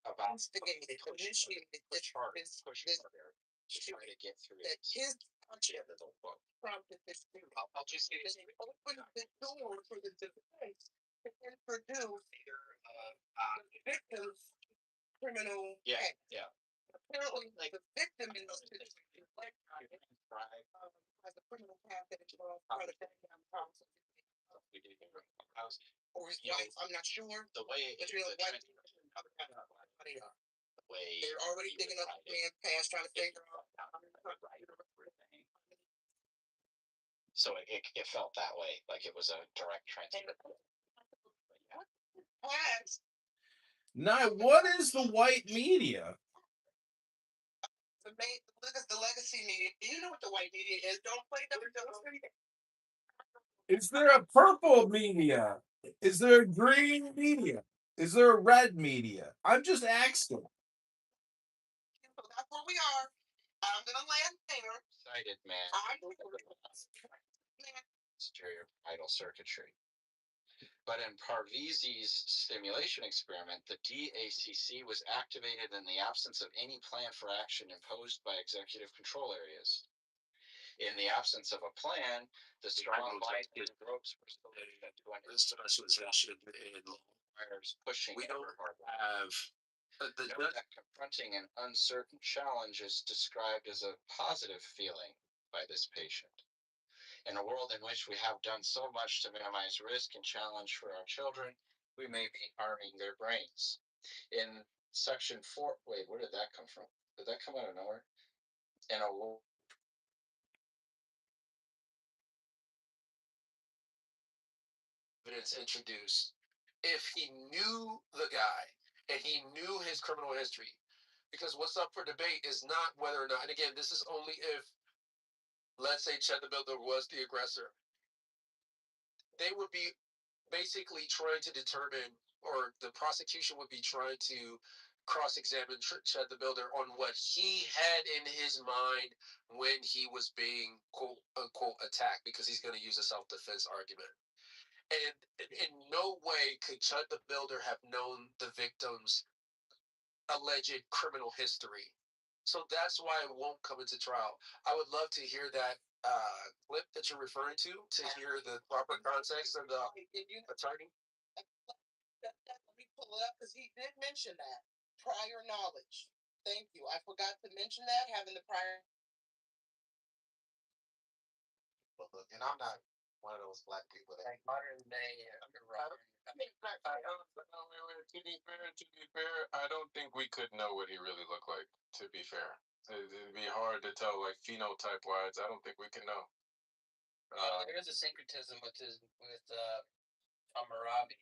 about instigated, initiated this harder to try to get through it. His prompted this thing. I'll just say this. It opened the door for the defense to introduce the victim's criminal act. Yeah. Apparently, like the victim in those situations, like has a criminal past that involves trying to back down promises. Or his wife, I'm not sure. The way they're already thinking of the man's past, trying to figure out. So it felt that way, like it was a direct transfer. Now, what is the white media? The legacy media. Do you know what the white media is? Don't play WWE. Is there a purple media? Is there a green media? Is there a red media? I'm just asking. So that's what we are. I'm gonna land there. Cited, man. Exterior idle circuitry. But in Parvizi's stimulation experiment, the DACC was activated in the absence of any plan for action imposed by executive control areas. In the absence of a plan, the strong light and ropes were solicited to an Specialization in requires pushing. we don't ever harder. have Note that confronting an uncertain challenge is described as a positive feeling by this patient. In a world in which we have done so much to minimize risk and challenge for our children, we may be harming their brains. In section 4, wait, where did that come from? Did that come out of nowhere? In a world evidence introduced, if he knew the guy and he knew his criminal history, because what's up for debate is not whether or not, and again, this is only if, let's say, Chad the Builder was the aggressor. They would be basically trying to determine, or the prosecution would be trying to cross-examine Chad the Builder on what he had in his mind when he was being quote unquote attacked, because he's going to use a self-defense argument. And in no way could Chad the Builder have known the victim's alleged criminal history. So that's why it won't come into trial. I would love to hear that clip that you're referring to hear the proper context of the attorney. Let me pull it up because he did mention that prior knowledge. Thank you. I forgot to mention that having the prior. And I'm not one of those black people that modern day. To be fair, I don't think we could know what he really looked like. To be fair, it'd be hard to tell, like phenotype wise. I don't think we can know. There is a syncretism with Hammurabi.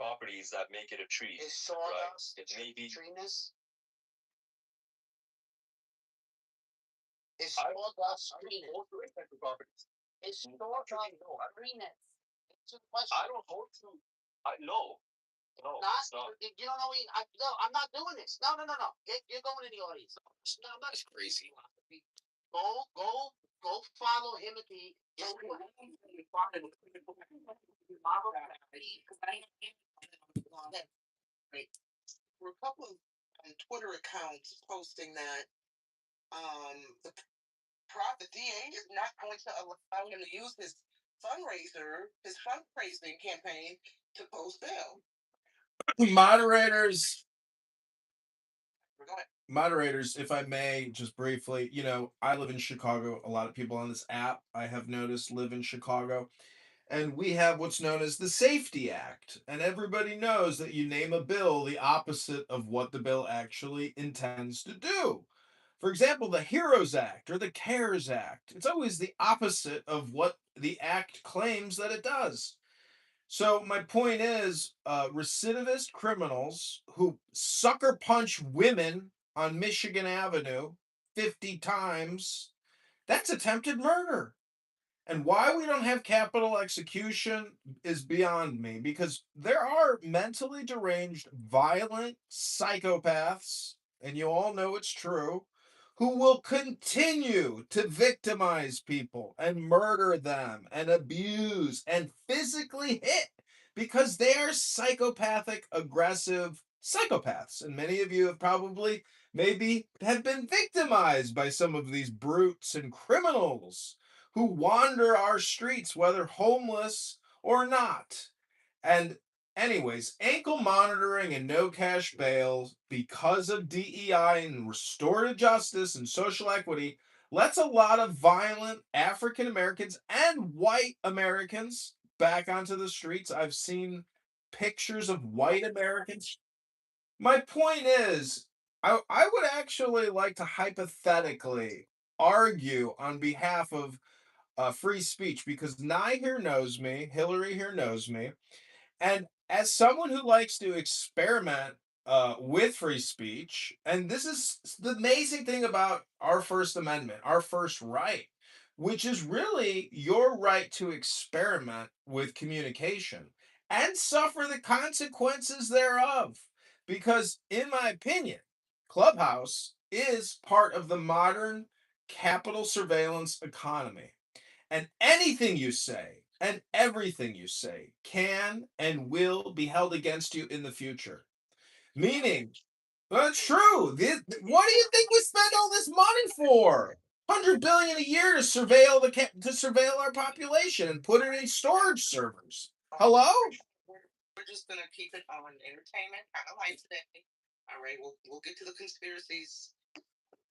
Properties that make it a tree. Is sawdust It may be. treeness? Is sawdust treeness? Properties. Is sawdust treeness? I don't hold to. No. No. Not, Stop. you don't know. No, I'm not doing this. No. You're going in the audience. No, I'm not. That's crazy. Go follow him at the. There were a couple of Twitter accounts posting that the DA is not going to allow him to use his fundraising campaign to post bail. Moderators, if I may, just briefly, I live in Chicago. A lot of people on this app, I have noticed, live in Chicago. And we have what's known as the Safety Act. And everybody knows that you name a bill the opposite of what the bill actually intends to do. For example, the HEROES Act or the CARES Act. It's always the opposite of what the act claims that it does. So my point is, recidivist criminals who sucker punch women on Michigan Avenue 50 times, that's attempted murder. And why we don't have capital execution is beyond me, because there are mentally deranged, violent psychopaths, and you all know it's true, who will continue to victimize people and murder them and abuse and physically hit because they are psychopathic, aggressive psychopaths. And many of you have probably maybe have been victimized by some of these brutes and criminals who wander our streets, whether homeless or not. And anyways, ankle monitoring and no cash bail because of DEI and restorative justice and social equity lets a lot of violent African Americans and white Americans back onto the streets. I've seen pictures of white Americans. My point is, I would actually like to hypothetically argue on behalf of free speech, because Nye here knows me, Hillary here knows me, and as someone who likes to experiment with free speech, and this is the amazing thing about our First Amendment, our first right, which is really your right to experiment with communication and suffer the consequences thereof. Because, in my opinion, Clubhouse is part of the modern capital surveillance economy. And anything you say and everything you say can and will be held against you in the future. Meaning, that's true. What do you think we spend all this money for? 100 billion a year to surveil our population and put it in storage servers. Hello? We're just gonna keep it on entertainment, kind of light today. All right, we'll get to the conspiracies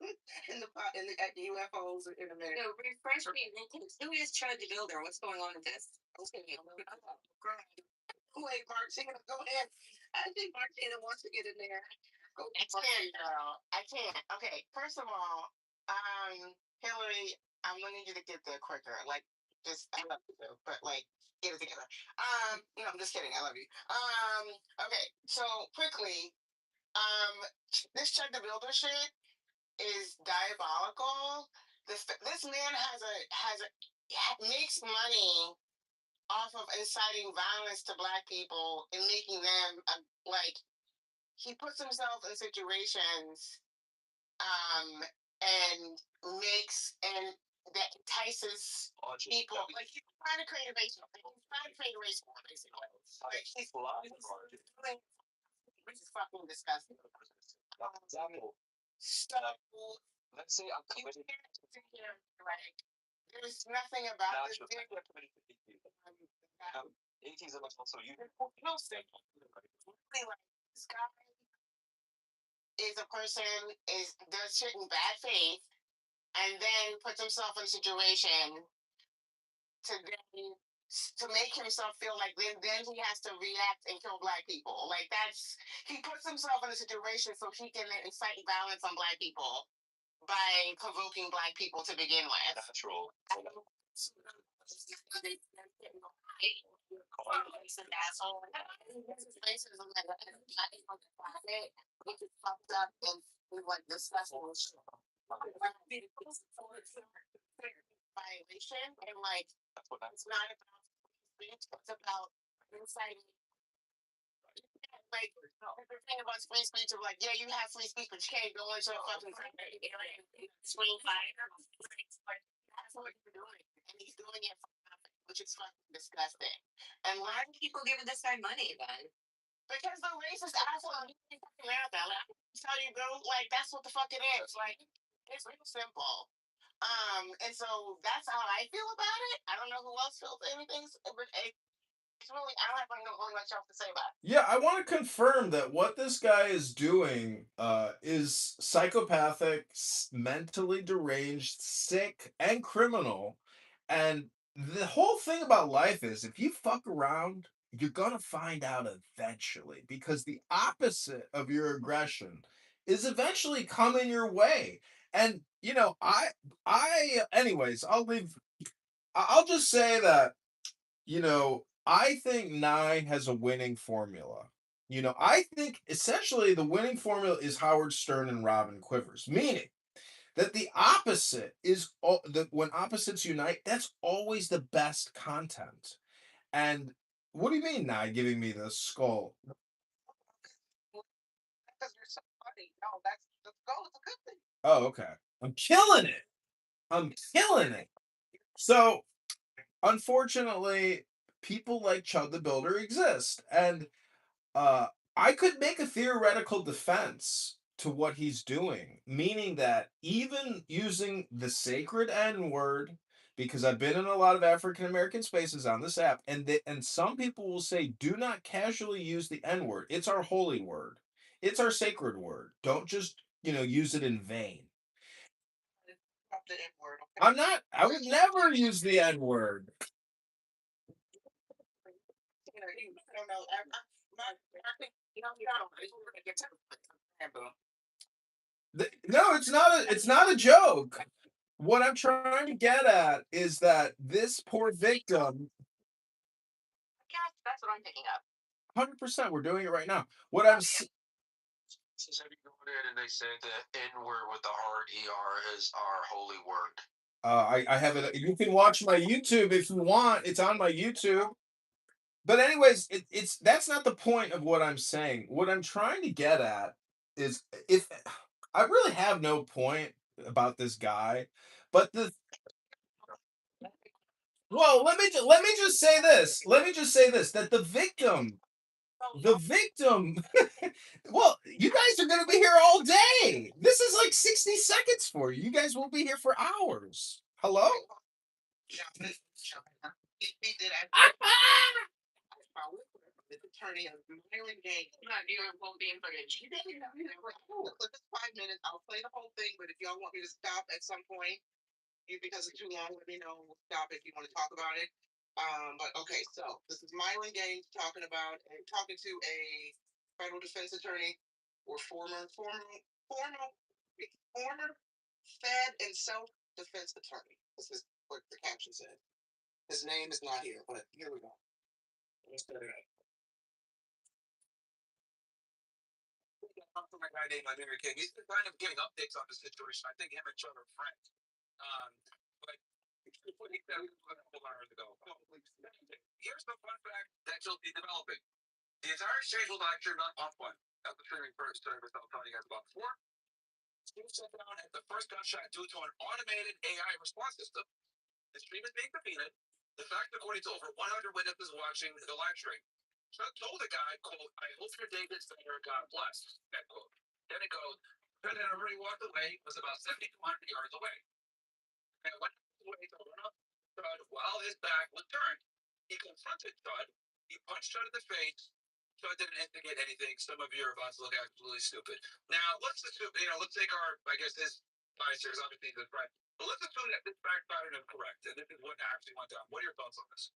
at the UFOs in a minute. No, refresh me. Who is Chad the Builder? What's going on with this? Okay. Wait, Martina, go ahead. I think Martina wants to get in there. Go I can't, girl. I can't. Okay, first of all, Hillary, I'm gonna need you to get there quicker. Like, just I love you, but like, get it together. No, I'm just kidding. I love you. Okay, so quickly, this Chuck the Builder shit is diabolical. This man makes money off of inciting violence to black people and making them like he puts himself in situations and makes and that entices people like he's trying to create a race war. He's trying to create a race war basically. Like he's doing which is fucking disgusting. So Let's say I'm committed. Right. There's nothing about this dude. 18 so you No thing. This guy is a person does shit in bad faith and then puts himself in a situation to make himself feel like then he has to react and kill black people. Like he puts himself in a situation so he can incite violence on black people by provoking black people to begin with. Natural. An asshole. Racism which is fucked up and like disgusting violation and like it's not about speech, it's about inciting. Like the thing about free speech of like, yeah, you have free speech, but you can't go into a fucking screen fight. That's what you're doing, and he's doing it for nothing, which is fucking disgusting. And why do people giving this guy money then? Because the racist asshole in America, like, tell you, bro, like that's what the fuck it is. Like it's real simple. And so that's how I feel about it. I don't know who else feels anything, but it's really I don't have really much else to say about it. Yeah, I want to confirm that what this guy is doing is psychopathic, mentally deranged, sick, and criminal. And the whole thing about life is if you fuck around, you're gonna find out eventually because the opposite of your aggression is eventually coming your way. And anyways, I'll just say that I think Nye has a winning formula. I think essentially the winning formula is Howard Stern and Robin Quivers, meaning that the opposite is that when opposites unite, that's always the best content. And what do you mean, Nye, giving me the skull? Because you're so funny. No, that's the goal. It's a good thing. Oh, okay. I'm killing it. I'm killing it. So, unfortunately, people like Chud the Builder exist, and I could make a theoretical defense to what he's doing, meaning that even using the sacred N word, because I've been in a lot of African American spaces on this app, and some people will say, do not casually use the N word. It's our holy word. It's our sacred word. Don't just use it in vain. The N word. I'm not. I would never use the N word. I don't know. No, it's not a joke. What I'm trying to get at is that this poor victim. That's what I'm picking up. 100%, we're doing it right now. What I'm. Have you noted and they say the N word with the hard ER is our holy word? I have it. You can watch my YouTube if you want. It's on my YouTube. But anyways, that's not the point of what I'm saying. What I'm trying to get at is I really have no point about this guy, but well, let me just say this. Let me just say this that the victim well, you guys are going to be here all day. This is like 60 seconds for you. You guys will be here for hours. Hello? He did attorney of Myron Gang. You won't be in footage. The clip is 5 minutes. I'll play the whole thing, but if y'all want me to stop at some point, because it's too long, let me know. We'll stop if you want to talk about it. But okay, so this is Myron Gang talking to a federal defense attorney or former Fed and self-defense attorney. This is what the caption said. His name is not here, but here we go. Let's set it up. My guy named Myron King. He's been kind of giving updates on the situation. I think him and John are friends. But what he said a couple hours ago. Here's the fun fact that you'll be developing. The entire exchange was actually not on one. That's the streaming first service I was telling you guys about before. Steve shut down at the first gunshot due to an automated AI response system. The stream is being defeated. The fact, according to over 100 witnesses watching the live stream. Chuck told the guy, quote, I hope your day gets better, God bless. That quote. Then it goes, Ted had already walked away, was about 7,200 yards away. And when he was away to run up Chud while his back was turned, he confronted Chud. He punched Chud in the face. Chud didn't instigate anything. Some of you are about to look absolutely stupid. Now, let's assume, let's take our, I guess, his bias here is obviously the right. But let's assume that this fact pattern is correct, and this is what actually went down. What are your thoughts on this?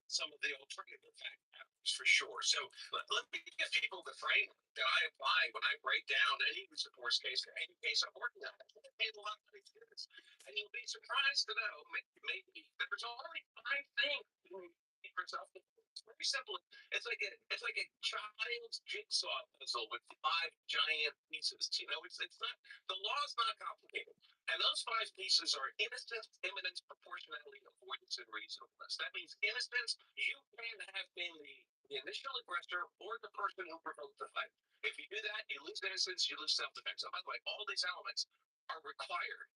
Some of the alternative fact patterns for sure. So let me give people the frame that I apply when I break down any worst case or any case I'm working on. I made a lot of ideas, and you'll be surprised to know maybe there's only 5 things for yourself. It's very simple. It's like a child's jigsaw puzzle with 5 giant pieces. It's not the law's not complicated. And those 5 pieces are innocence, imminence, proportionality, avoidance, and reasonableness. That means innocence, you can have been the initial aggressor or the person who provoked the fight. If you do that, you lose innocence, you lose self-defense. So by the way, all these elements are required.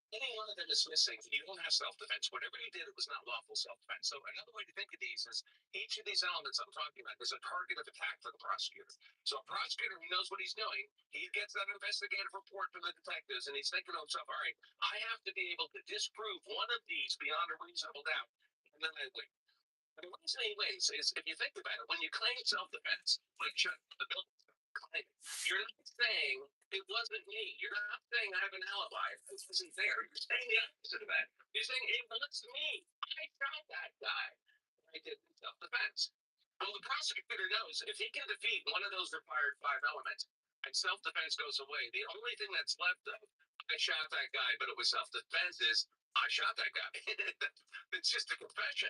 Any one of them is missing, you don't have self-defense. Whatever you did, it was not lawful self-defense. So another way to think of these is each of these elements I'm talking about is a target of attack for the prosecutor. So a prosecutor who knows what he's doing, he gets that investigative report from the detectives, and he's thinking to himself, all right, I have to be able to disprove one of these beyond a reasonable doubt. And then I win. And one of the ways is, if you think about it, when you claim self-defense, like the building claim, you're not saying it wasn't me. You're not saying I have an alibi. This isn't there. You're saying the opposite of that. You're saying it was me. I shot that guy. I did self-defense. Well, the prosecutor knows if he can defeat one of those required 5 elements and self-defense goes away, the only thing that's left of I shot that guy, but it was self-defense is I shot that guy. It's just a confession.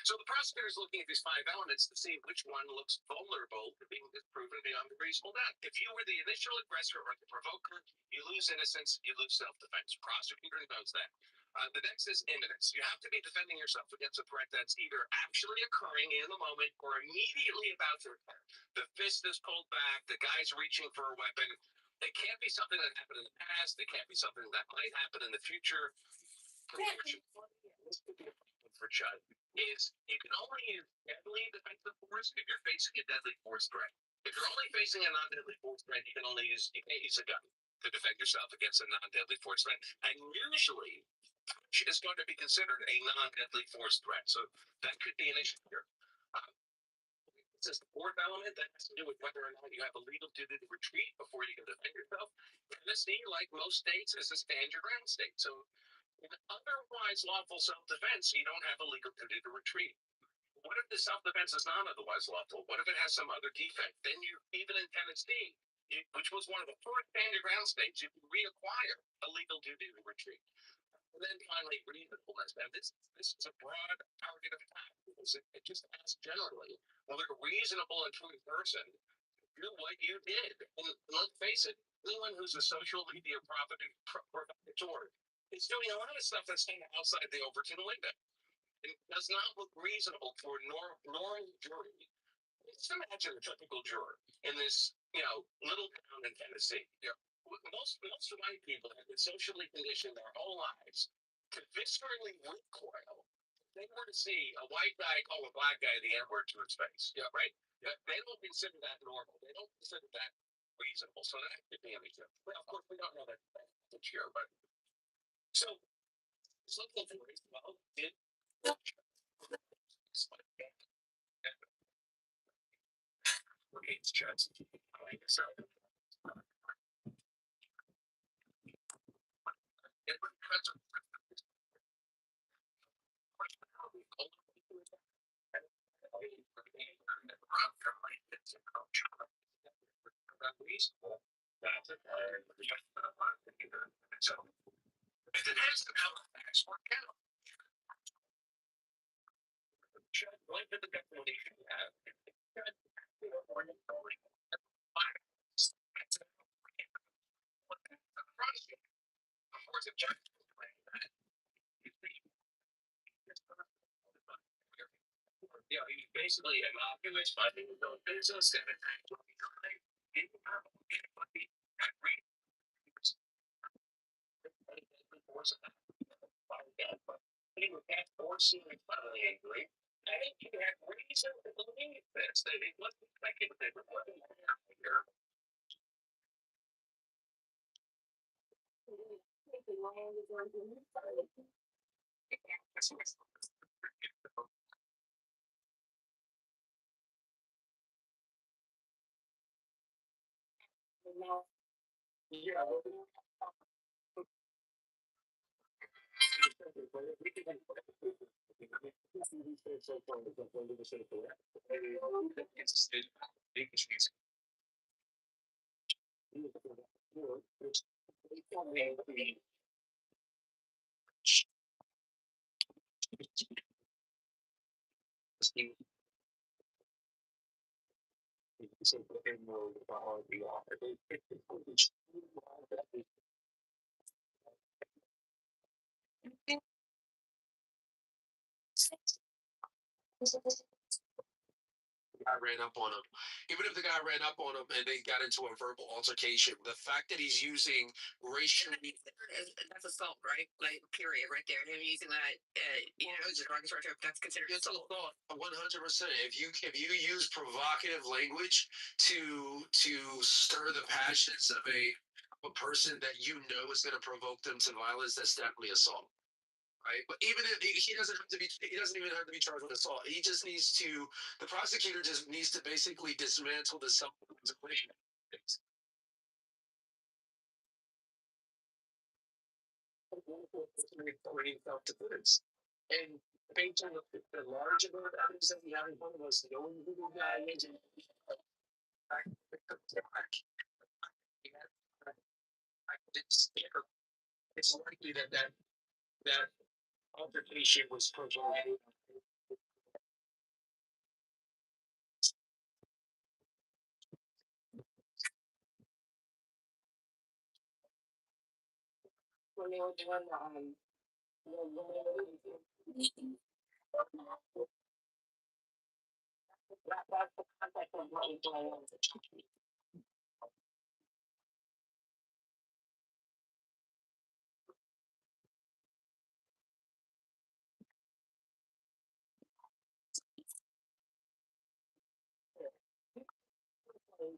So the prosecutor is looking at these 5 elements to see which one looks vulnerable to being disproven beyond a reasonable doubt. If you were the initial aggressor or the provoker, you lose innocence, you lose self-defense. Prosecutor knows that. The next is imminence. You have to be defending yourself against a threat that's either actually occurring in the moment or immediately about to occur. The fist is pulled back, the guy's reaching for a weapon. It can't be something that happened in the past. It can't be something that might happen in the future. For Chud is you can only use deadly defensive force if you're facing a deadly force threat. If you're only facing a non-deadly force threat, you can't use a gun to defend yourself against a non-deadly force threat. And usually, punch is going to be considered a non-deadly force threat. So that could be an issue here. This is the 4th element that has to do with whether or not you have a legal duty to retreat before you can defend yourself. Tennessee, like most states, is a stand your ground state. So in otherwise lawful self-defense, you don't have a legal duty to retreat. What if the self-defense is not otherwise lawful? What if it has some other defect? Then you, even in Tennessee, which was one of the first stand your ground states, you can reacquire a legal duty to retreat. And then finally, reasonableness. Now, this is a broad target of attack because it just asks generally whether a reasonable and true person do what you did. And let's face it, anyone who's a social media provocateur is doing a lot of stuff that's kind of outside the Overton window. It does not look reasonable for a normal jury. Just imagine a typical juror in this little town in Tennessee. Most white people have been socially conditioned their whole lives to viscerally recoil. They were to see a white guy call a black guy the N-word to his face. Yeah, right. Yeah, they don't consider that normal. They don't consider that reasonable. So that could damage them. Well, of course, we don't know that this year, but so it's looking for ways. Well, did it's just like so. Reasonable. So if it has to have facts work out. What did the declaration have? Of course, if Jack yeah, he basically innocuous by the business and finally angry. I think you have reason to believe this. That it wasn't like it wasn't here. Yeah. I ran up on him. Even if the guy ran up on him and they got into a verbal altercation, the fact that he's using racial that's assault, right? Like period, right there. Him using that, derogatory term, that's considered assault. 100%. If you use provocative language to stir the passions of a person that you know is going to provoke them to violence, that's definitely assault. Right, but even if he doesn't have to be, he doesn't even have to be charged with assault. He just needs to, the prosecutor just needs to basically dismantle the self-defense. And based on the large amount of evidence that we have in front of us, knowing who the guy is, it's likely that altercation was provoked. When they were doing that's the context of what was going on.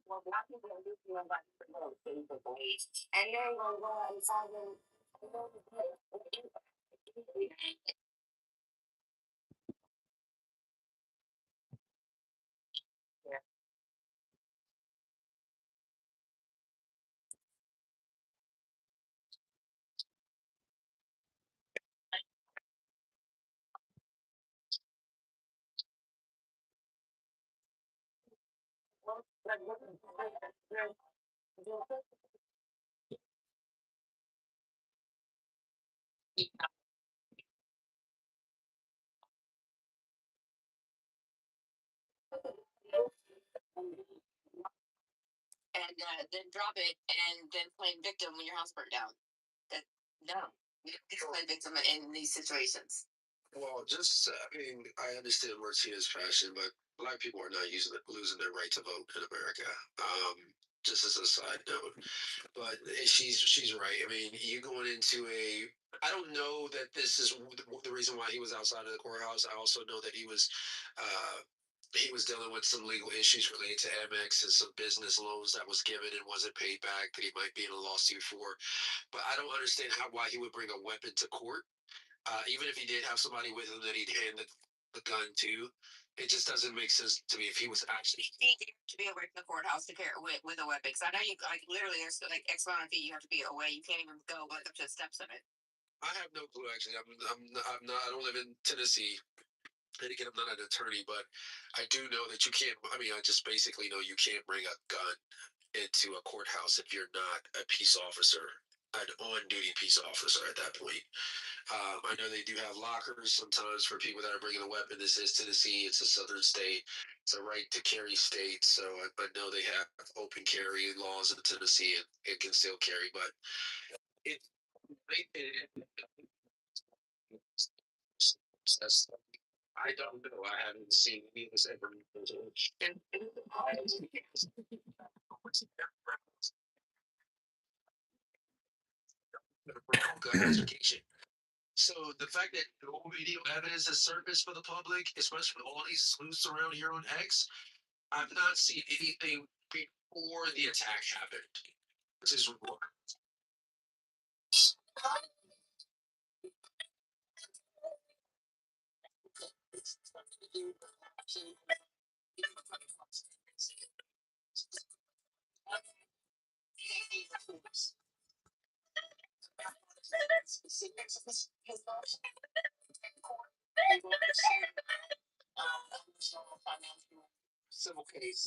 Well, black people are losing their rights to vote, basically. And then we'll go and tell them, and then drop it and then play victim when your house burnt down. That no, you don't play victim in these situations. Well, just I mean, I understand Martina's passion, but Black people are not losing their right to vote in America. Just as a side note, but she's right. I mean, you going into a. I don't know that this is the reason why he was outside of the courthouse. I also know that he was dealing with some legal issues related to Amex and some business loans that was given and wasn't paid back that he might be in a lawsuit for. But I don't understand why he would bring a weapon to court. Even if he did have somebody with him that he'd hand the gun to, it just doesn't make sense to me if he was actually. To be away from the courthouse to carry with a weapon. Because I know you like literally there's like X amount of feet you have to be away. You can't even go like up to the steps of it. I have no clue actually. I'm not. I don't live in Tennessee. And again, I'm not an attorney, but I do know that you can't. I mean, I just basically know you can't bring a gun into a courthouse if you're not a peace officer, an on-duty peace officer at that point. I know they do have lockers sometimes for people that are bringing a weapon. This is Tennessee. It's a southern state. It's a right to carry state. So I know they have open carry laws in Tennessee and it can still carry, but it, that's, I don't know. I haven't seen any of this ever. Gun education. So the fact that no video evidence has surfaced for the public, especially with all these sleuths around here on X, I've not seen anything before the attack happened. Which is civil case.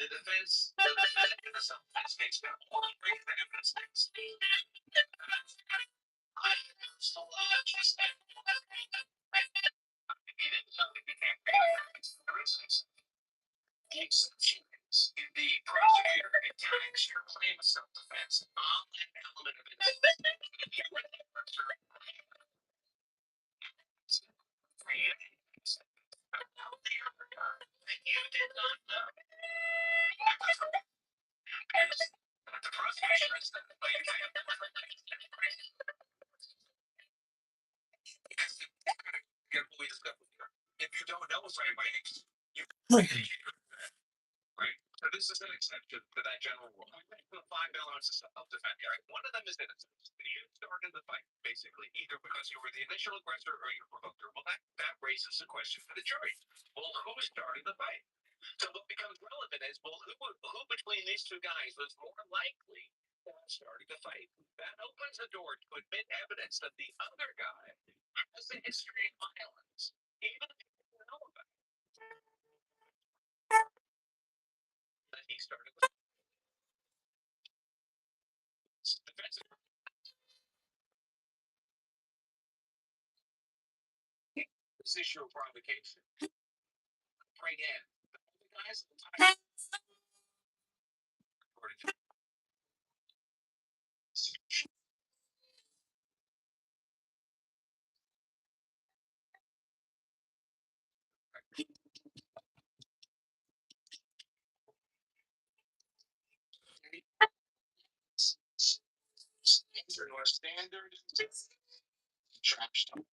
The defense, self-defense case, only bring the defense case. The exception is if the prosecutor attacks your claim of self-defense on that element of innocence. You did not know. The prosecution is the if you don't know somebody, you right. So this is an exception to that general rule. I went for 5 elements of self-defense. Right? One of them is innocence. You started the fight, basically, either because you were the initial aggressor or you provoked her. Well, that raises a question for the jury. Well, who started the fight? So what becomes relevant is, well, who between these two guys was more likely to have started the fight? That opens the door to admit evidence that the other guy has a history of violence, even if you don't know about it. That he started the defensive. This is your provocation. Bring in the guys. Standard trash talk.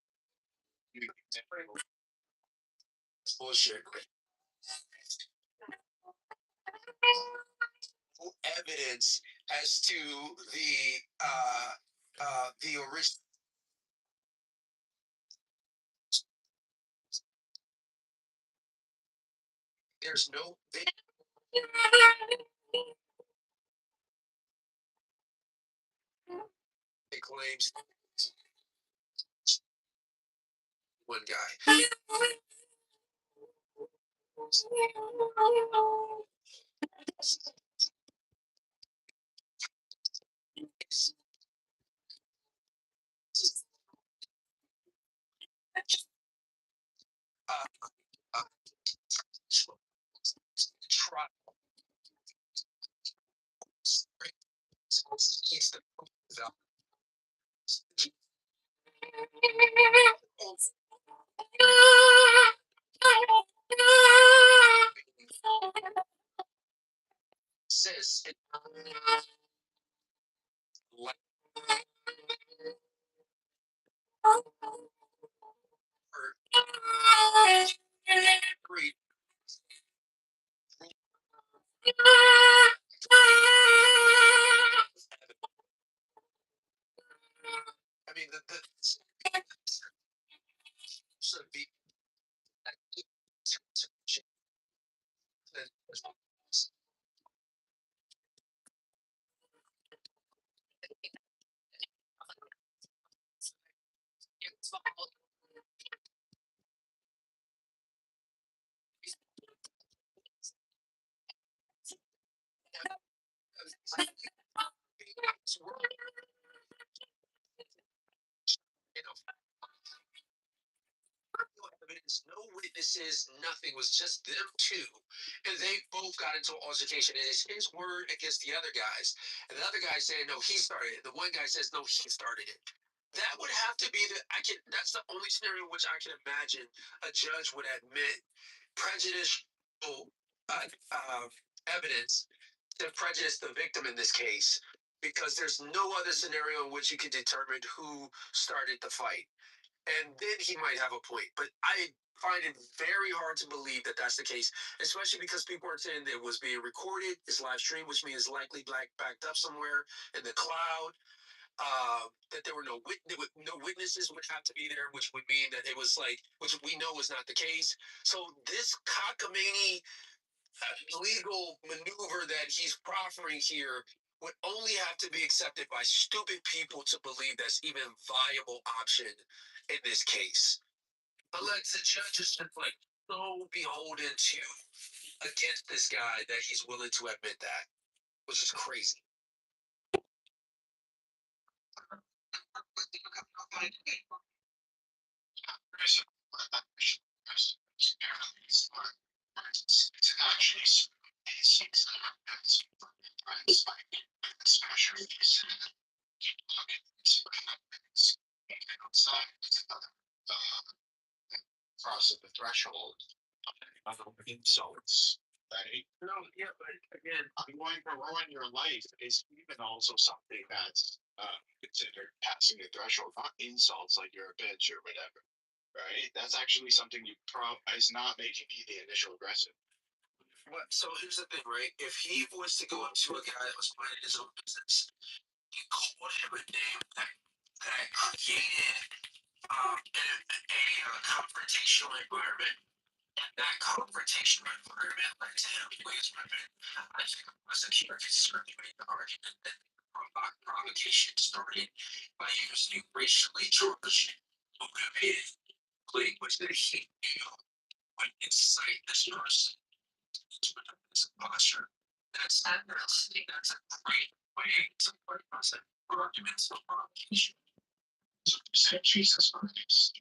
It's bullshit. Evidence as to the original. There's no. It claims one guy. Uh, uh, try. It's the says it, like, great. I mean, the should be evidence, no witnesses, nothing. Was just them two, and they both got into an altercation. And it's his word against the other guys, and the other guy saying no, he started it. The one guy says no, he started it. That would have to be the. I can. That's the only scenario in which I can imagine a judge would admit prejudicial evidence to prejudice the victim in this case, because there's no other scenario in which you can determine who started the fight, and then he might have a point. But I find it very hard to believe that that's the case, especially because people are saying that it was being recorded, it's live stream, which means likely backed up somewhere in the cloud. That there were no witnesses would have to be there, which would mean that it was like, which we know is not the case. So this cockamamie legal maneuver that he's proffering here would only have to be accepted by stupid people to believe that's even a viable option in this case. Unless the judge is just like so beholden to against this guy that he's willing to admit that, which is crazy. Crossing the threshold of insults, right? No, yeah, but again, I'm going to ruin your life is even also something that's considered passing the threshold, not insults like you're a bitch or whatever, right? That's actually something you is not making me the initial aggressive. But so here's the thing, right? If he was to go up to a guy that was minding his own business, he called him a name that created a confrontational environment. That confrontational environment led to him doing his weapon. I think prosecutor could certainly make the argument that provocation started by using racially charged motivated language that he knew would incite this person to this posture. That's a great way to present arguments of provocation. So you said Jesus Christ.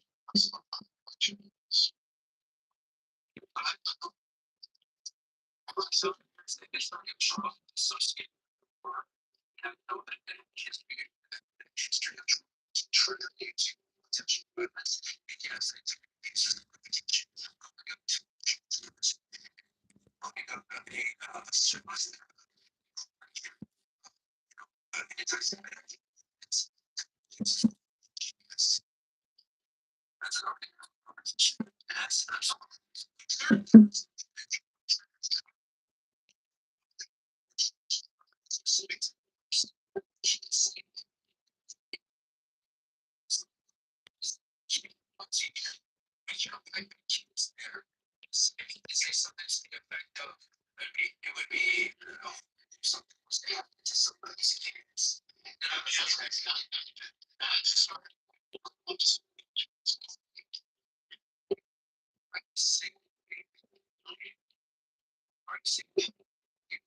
So it's not a trauma associated or have no history of trigger to potential movements. Yes, it's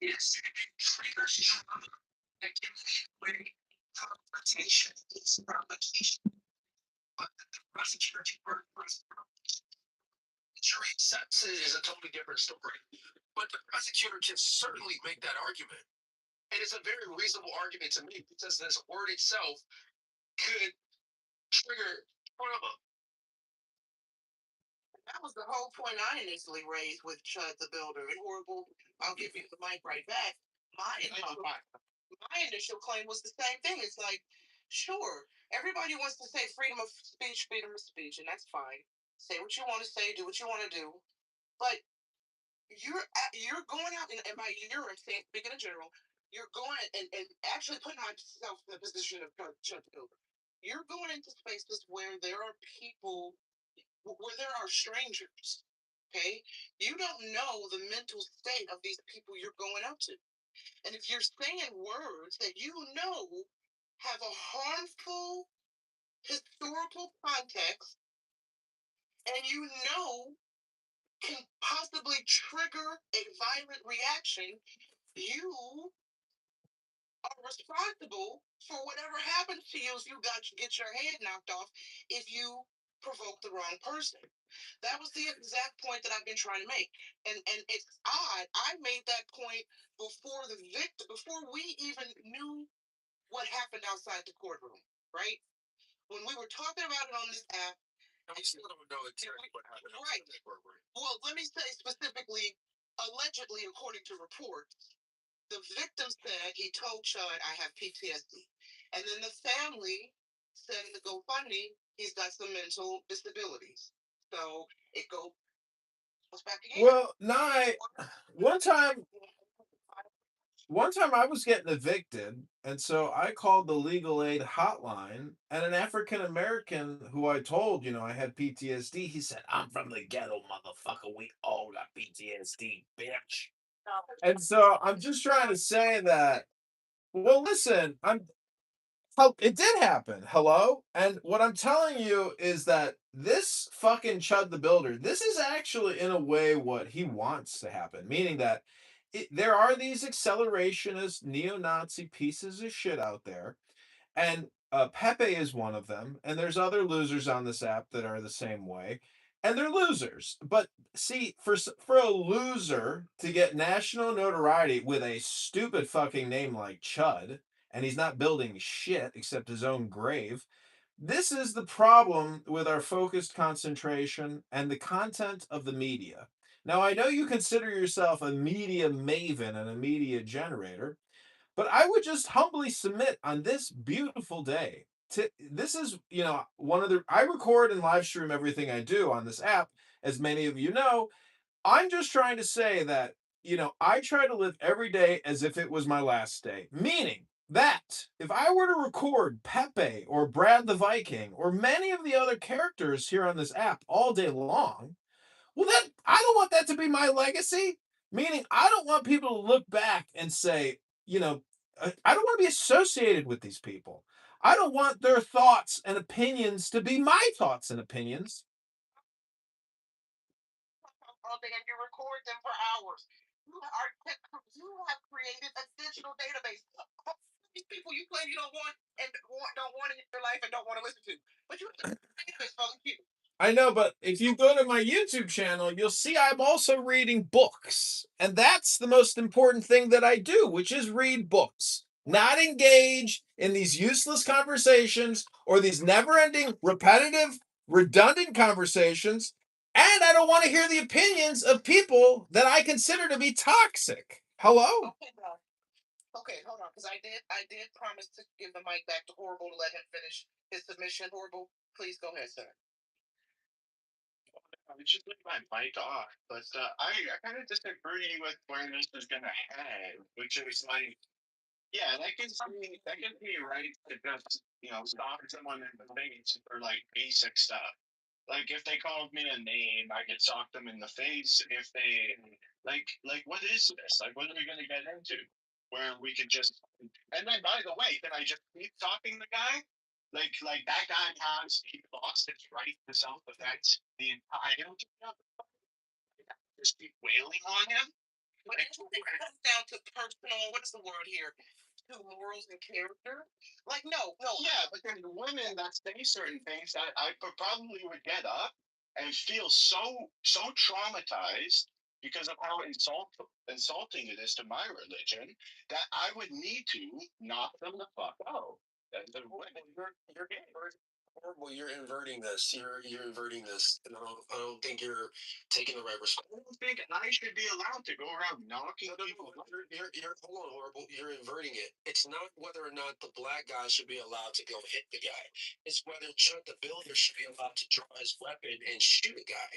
Yes, triggers trauma that can lead to confrontation, provocation, but the prosecutor jury accepts it is a totally different story. But the prosecutor can certainly make that argument. And it's a very reasonable argument to make because this word itself could trigger trauma. That was the whole point I initially raised with Chud the Builder. And horrible, I'll give you the mic right back. My initial claim was the same thing. It's like, sure, everybody wants to say freedom of speech, and that's fine. Say what you want to say, do what you want to do, but you're going out and by you're saying, speaking in general, you're going and actually putting myself in the position of Chud the Builder. You're going into spaces where there are people, where there are strangers. Okay, you don't know the mental state of these people you're going up to. And if you're saying words that you know have a harmful historical context and you know can possibly trigger a violent reaction, you are responsible for whatever happens to you if you get your head knocked off if you provoke the wrong person. That was the exact point that I've been trying to make. And it's odd. I made that point before before we even knew what happened outside the courtroom, right? When we were talking about it on this app. And we still don't know exactly what happened. Right. Well, let me say specifically, allegedly, according to reports, the victim said he told Chud, I have PTSD. And then the family said in the GoFundMe, he's got some mental disabilities. So it goes back again. Well, one time I was getting evicted, and so I called the legal aid hotline, and an African American who I told, I had PTSD, he said, I'm from the ghetto, motherfucker. We all got PTSD, bitch. And so I'm just trying to say that, well, listen, it did happen. Hello? And what I'm telling you is that this fucking Chud the Builder, this is actually in a way what he wants to happen, meaning that there are these accelerationist neo-Nazi pieces of shit out there, and Pepe is one of them, and there's other losers on this app that are the same way, and they're losers. But see, for a loser to get national notoriety with a stupid fucking name like Chud, and he's not building shit except his own grave. This is the problem with our focused concentration and the content of the media. Now, I know you consider yourself a media maven and a media generator, but I would just humbly submit on this beautiful day. This is, one of I record and live stream everything I do on this app, as many of you know. I'm just trying to say that, I try to live every day as if it was my last day. Meaning that if I were to record Pepe or Brad the Viking or many of the other characters here on this app all day long, well, I don't want that to be my legacy. Meaning, I don't want people to look back and say, I don't want to be associated with these people. I don't want their thoughts and opinions to be my thoughts and opinions. And you record them for hours. You have created a digital database. These people you claim you don't want in your life and don't want to listen to, but you have a database full of people. I know, but if you go to my YouTube channel, you'll see I'm also reading books. And that's the most important thing that I do, which is read books. Not engage in these useless conversations or these never-ending, repetitive, redundant conversations. And I don't want to hear the opinions of people that I consider to be toxic. Hello? Okay, hold on, because I did promise to give the mic back to Horrible to let him finish his submission. Horrible, please go ahead, sir. I was just leave my mic off, but I kind of disagree with where this is going to head, which is like, yeah, that gives me right to just stop someone in the face for like basic stuff. Like if they called me a name, I could sock them in the face. If they like what is this? Like what are we going to get into? Where we could just and then by the way, can I just keep talking the guy? Like that guy he lost his right to self defense the entire time. Just keep wailing on him. But it comes down to personal, what's the word here? To morals and character. Like, no. Yeah, but then the women that say certain things that I probably would get up and feel so traumatized because of how insulting it is to my religion that I would need to knock them the fuck out. And the women, You're horrible. You're inverting this. You're inverting this, and I don't think you're taking the right I response. don't think I should be allowed to go around knocking people. You're hold on, horrible. You're inverting it. It's not whether or not the black guy should be allowed to go hit the guy. It's whether Chuck the Builder should be allowed to draw his weapon and shoot a guy.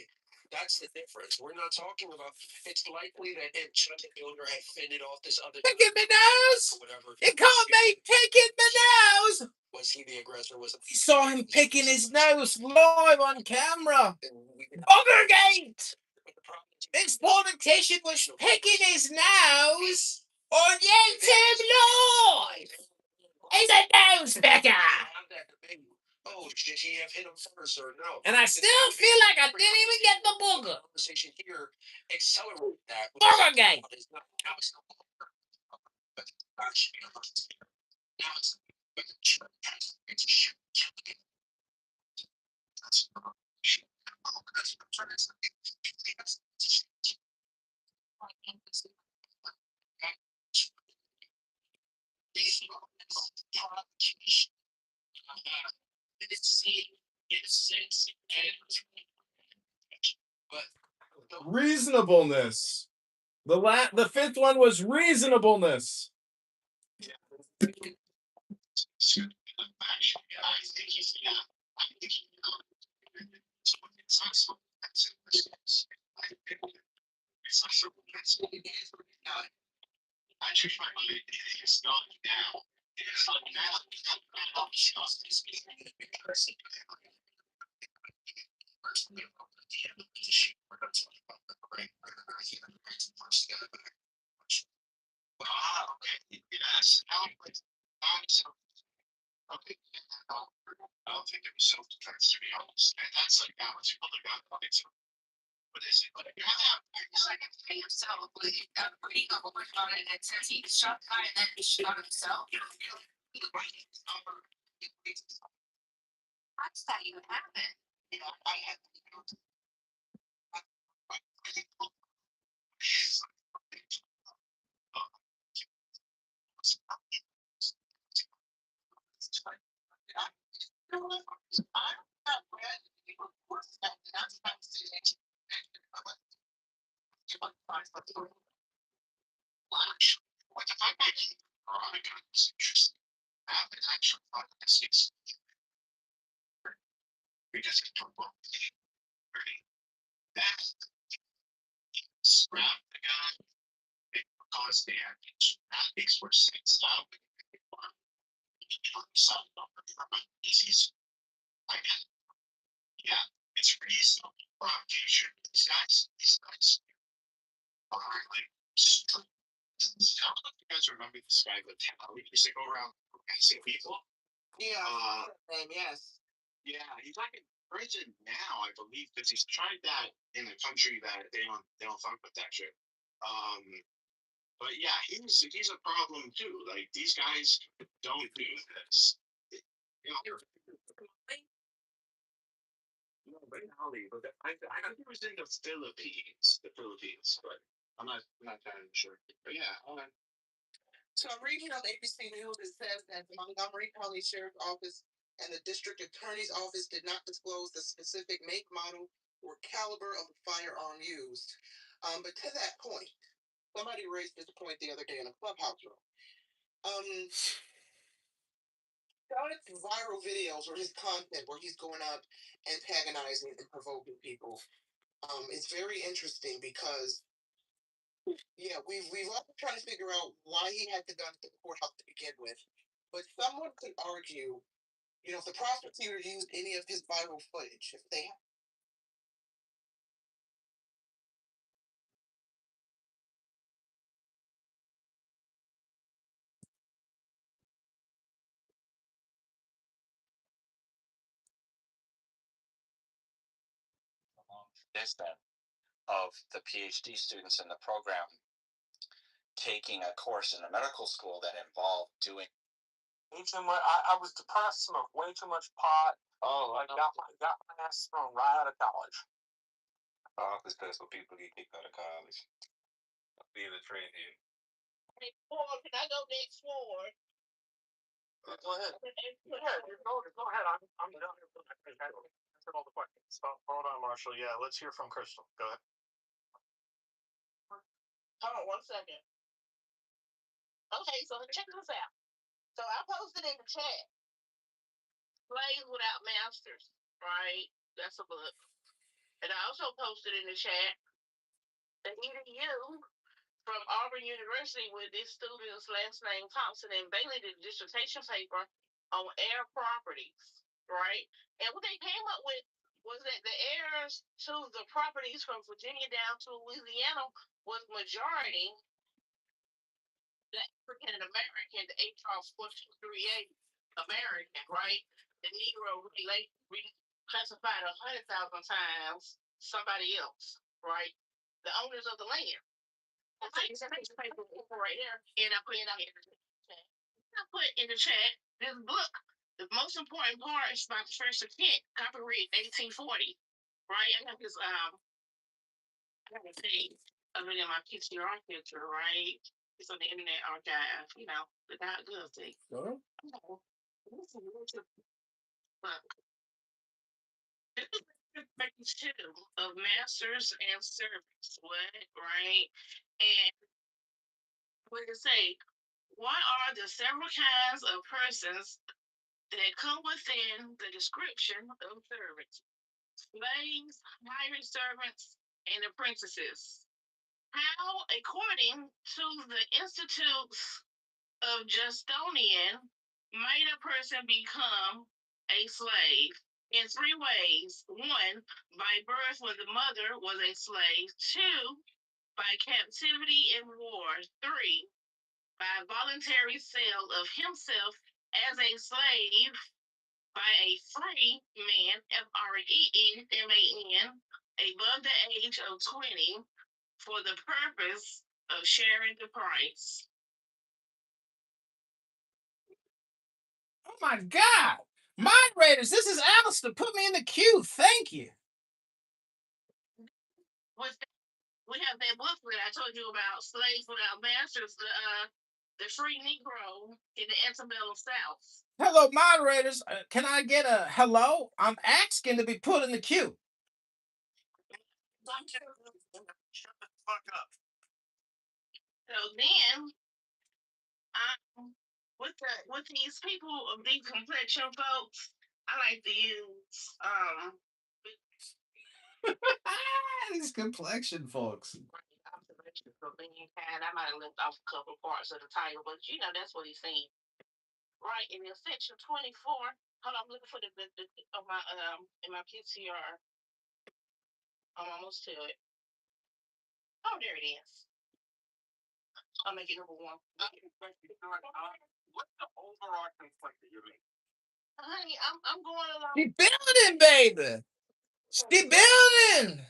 That's the difference. We're not talking about. It's likely that if Chuck the Builder had fended off this other Picking my nose. whatever, It caught me picking my nose. was he the aggressor? Was We saw him picking his nose live on camera. Buggergate! This politician was picking his nose on YouTube Live. He's a nose picker. Oh, should he have hit him first or no? And I still feel like I didn't even get the booger. Conversation here accelerate that. Buggergate! Reasonableness. The fifth one was reasonableness. Okay. I don't think it was self-defense, to be honest. And that's like how much people got points. What is it? Like, Yourself, but you got pretty up on it and says he shot the guy and then he shot himself. How's that even happen? I had what the fuck? Veronica was interesting. An actual thought this is because it took one that scrap the guy. It caused damage. That makes more sense now. Some number from easy. I get it. Yeah, it's reasonable provocation. These guys are like strict. I don't know if you guys remember this guy, the town. He used to go around harassing people. Yeah. Yes. Yeah, he's like in prison now, I believe, because he's tried that in a country that they don't fuck with that shit. But yeah, he's a problem too. Like these guys don't do this. You know, no, but Holly, but I think it was in the Philippines, but I'm not entirely sure. But yeah, So I'm reading on ABC News, it says that the Montgomery County Sheriff's Office and the District Attorney's Office did not disclose the specific make, model, or caliber of the firearm used. But to that point, somebody raised this point the other day in a clubhouse room. Scott's viral videos or his content where he's going up antagonizing and provoking people. It's very interesting because yeah, we've all been trying to figure out why he had the gun at the courthouse to begin with. But someone could argue, if the prosecutor used any of his viral footage, if they this then of the PhD students in the program taking a course in a medical school that involved doing. Way too much. I was depressed, smoked way too much pot. Oh, I got my ass thrown right out of college. It's because some people get kicked out of college. Being a trade here. Hey, Ford, can I go next, Ford? Go ahead. Yeah, go ahead. I'm done here with answered all the questions. Hold on, Marshall. Yeah, let's hear from Crystal. Go ahead. Hold on 1 second. Okay, so check this out. So I posted in the chat, Slaves Without Masters, right? That's a book. And I also posted in the chat that EDU from Auburn University with this student's last name Thompson and Bailey did a dissertation paper on air properties, right? And what they came up with was that the heirs to the properties from Virginia down to Louisiana was majority the African American, the HR 4238 American, right? The Negro reclassified 100,000 times somebody else, right? The owners of the land. I'll take this paper right there, and I put it out here. I put in the chat this book. The most important part is by the First of Kent, copyright 1840, right? I got this I got a thing of it in my PTR picture, right? It's on the Internet Archive, you know, the .gov thing. Huh? This is book. This is two of masters and servants, what, right? And what to say? What are the several kinds of persons that come within the description of servants? Slaves, hired servants, and apprentices. How, according to the Institutes of Justinian, might a person become a slave? In 3 ways. 1, by birth when the mother was a slave. 2, by captivity and war. 3, by voluntary sale of himself as a slave by a free man, FREEMAN, above the age of 20 for the purpose of sharing the price. Oh my God. Moderators, this is Alistair. Put me in the queue. Thank you. We have that booklet I told you about, Slaves Without Masters, the free Negro in the antebellum South. Hello, moderators. Can I get a hello? I'm asking to be put in the queue. Shut the fuck up. So then, with these people of these complexion folks, I like to use These complexion folks. observation from mankind. I might have left off a couple parts of the title, but you know that's what he's saying. Right in section 24. Hold on, I'm looking for the on my in my PTR. I'm almost to it. Oh, there it is. I'll make it number 1. What's the overarching point that you're making? Honey, I'm going along. She building, baby. She building.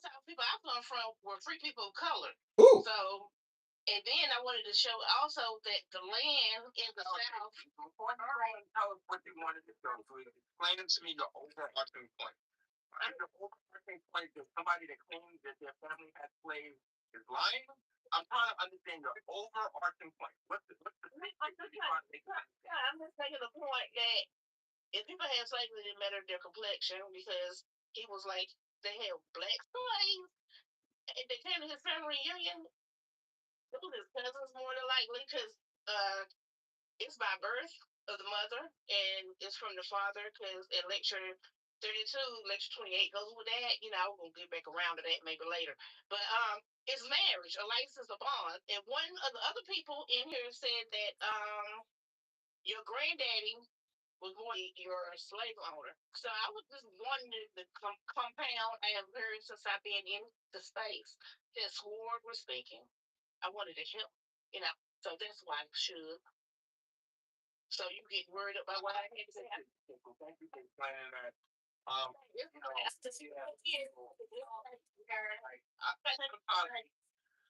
South people I come from were free people of color. Ooh. So, and then I wanted to show also that the land in the South. Before you tell us what you wanted to show, so explain to me the overarching point. The overarching point is somebody that claims that their family had slaves is lying. I'm trying to understand the overarching point. What's the I'm just making the point that if people had slaves, it didn't matter their complexion because he was like they had black slaves and they came to his family reunion. It was his cousins more than likely because it's by birth of the mother and it's from the father because in lecture 32, lecture 28 goes with that. You know, we'll get back around to that maybe later. But it's marriage, a license, a bond. And one of the other people in here said that your granddaddy was going to be your slave owner. So I was just wondering the compound I have heard since I've been in the space that Sword was speaking. I wanted to help, you know. So that's why I should. So you get worried about what I had to say. Thank you for explaining that.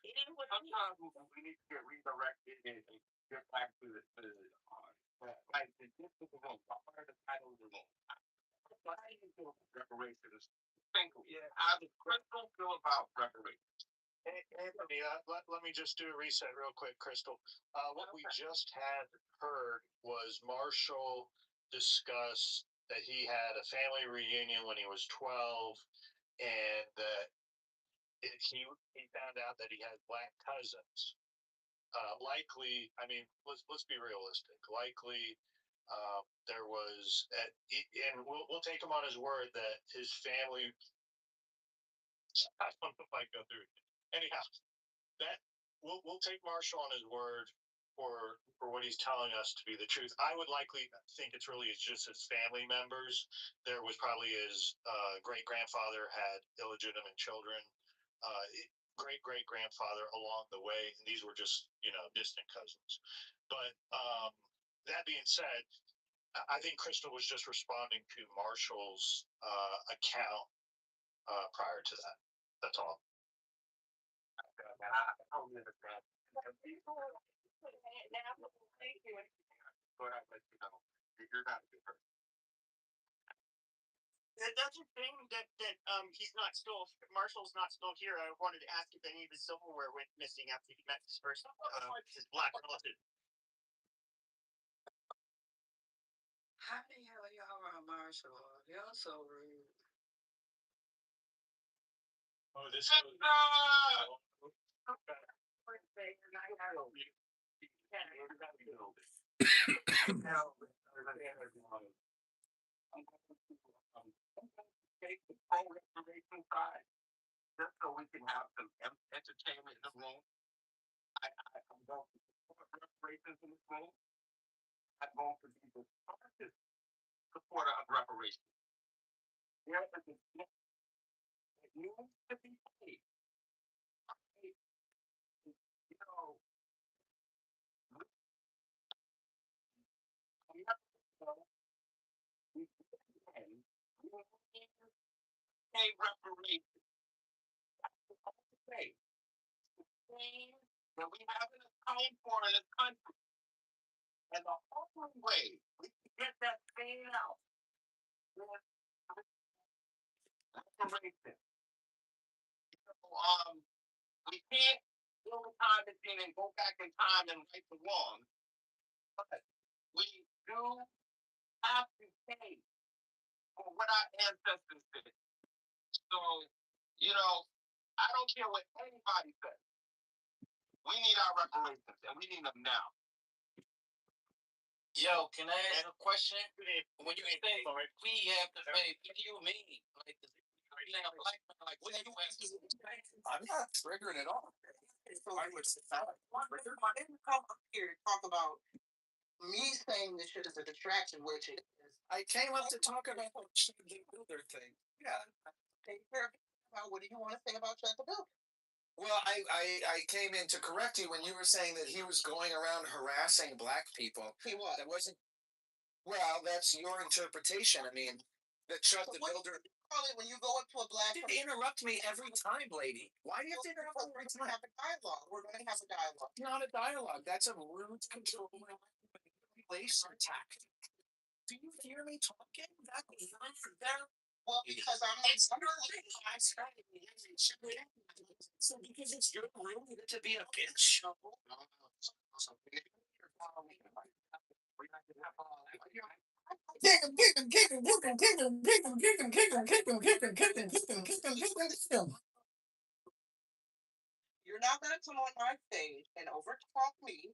Sometimes we need to get redirected and get back to the like the difficult part of the title of the role. How do you feel about reparations? Yeah, how does Crystal feel about reparations? Anthony, let me just do a reset real quick, Crystal. What we just had heard was Marshall discuss that he had a family reunion when he was 12, and that he found out that he had black cousins. Likely, I mean, let's be realistic. Likely, there was, and we'll take him on his word that his family. I don't know if I go through it. Anyhow, that we'll take Marshall on his word for what he's telling us to be the truth. I would likely think it's really just his family members. There was probably his great grandfather had illegitimate children, great great grandfather along the way, and these were just distant cousins. But that being said, I think Crystal was just responding to Marshall's account prior to that. That's all. I don't understand. But I let you know you're not a good person. It doesn't seem that he's not still Marshall's not still here. I wanted to ask if any of his silverware went missing after he met his first his black relative. How the hell y'all around Marshall? Y'all so rude. Oh, this. Just so we can have some entertainment in the room. I'm going to support reparations in this room. I'm going to be the strongest supporter of reparations. There is a debt that needs to be paid. You know, we pay reparations. Say that we haven't atoned for in this country. And the only way we can get that paid out is reparation. We can't go time machine and go back in time and right the wrong. But we do have to pay for what our ancestors did. So, I don't care what anybody says. We need our reparations, and we need them now. Yo, can I ask a question? When you say we have to pay, what do you mean? Like, what do you mean? I'm not triggering at all. I didn't come up here to talk about me saying this shit is a distraction, which it is. I came up to talk about the builder thing. Yeah. What do you want to say about Shut the Builder? Well, I came in to correct you when you were saying that he was going around harassing black people. He was. That wasn't. Well, that's your interpretation. I mean, that Shut the Builder. Probably when you go up to a black You interrupt me every time, lady. Why do you have to interrupt me every time? Have a dialogue. We're going to have a dialogue. Not a dialogue. That's a rude control manipulation tactic. Do you hear me talking? That is not there. Well, because I'm so because it's your room, you get to be a bitch. You're not going to come on my stage and overtalk me.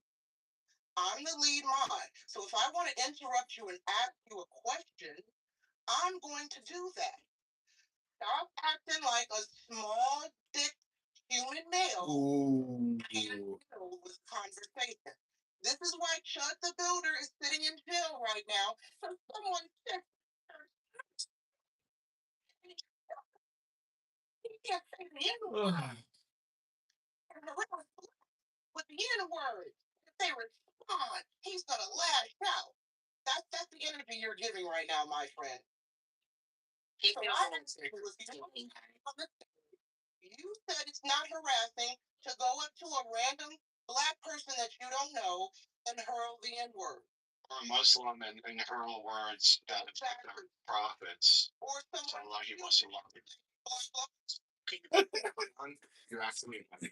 I'm the lead mod. So if I want to interrupt you and ask you a question, I'm going to do that. Stop acting like a small dick human male with conversation. This is why Chud the Builder is sitting in jail right now. So someone said he can't say the N-word. With the N-word. If they respond, he's gonna lash out. That's the energy you're giving right now, my friend. So you said it's not harassing to go up Google a random black person that you don't know and hurl the N word. Or a Muslim and hurl words that affect their prophets. Or someone Allah Muslim. You're absolutely right.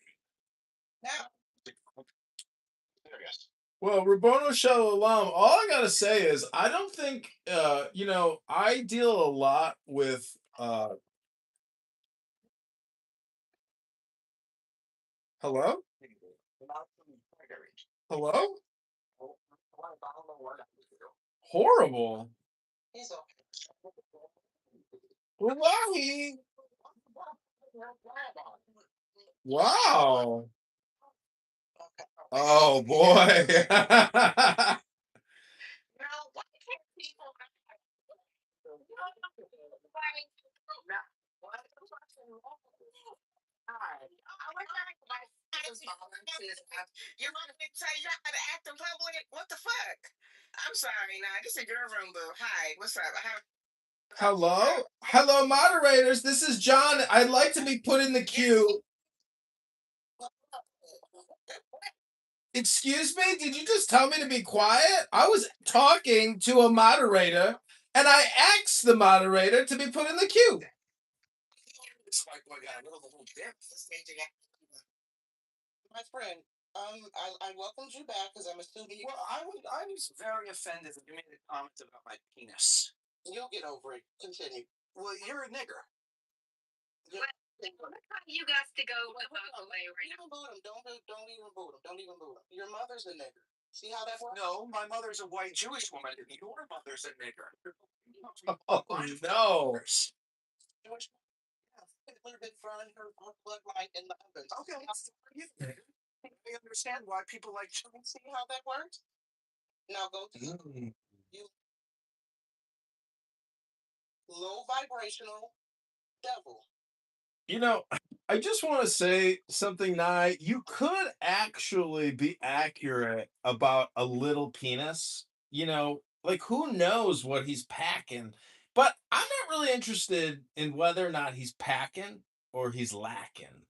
Now, Serious. Well, Rabboni Shalom, all I gotta say is I don't think I deal a lot with hello? Hello? Horrible. he's okay. Wallahi. Wow. Oh boy. You're gonna tell you how to act in public? What the fuck? I'm sorry, nah, this is your room, boo. Hi, what's up? Hello? Hello, moderators. This is John. I'd like to be put in the queue. Excuse me? Did you just tell me to be quiet? I was talking to a moderator, and I asked the moderator to be put in the queue. My friend, I welcomed you back because I'm assuming you. Well, I was very offended that you made a comment about my penis. You'll get over it. Continue. Well, you're a nigger. You got to go away right now. Even boot him. Don't even boot him. Don't even boot him. Your mother's a nigger. See how that works? No, my mother's a white Jewish woman, and your mother's a nigger. Oh, no. Jewish. Yeah, a little bit fun. Her bloodline in the ovens. Okay. I understand why people like children. See how that works? Now go to you low vibrational devil. I just want to say something, Nye. You could actually be accurate about a little penis. Like who knows what he's packing. But I'm not really interested in whether or not he's packing or he's lacking.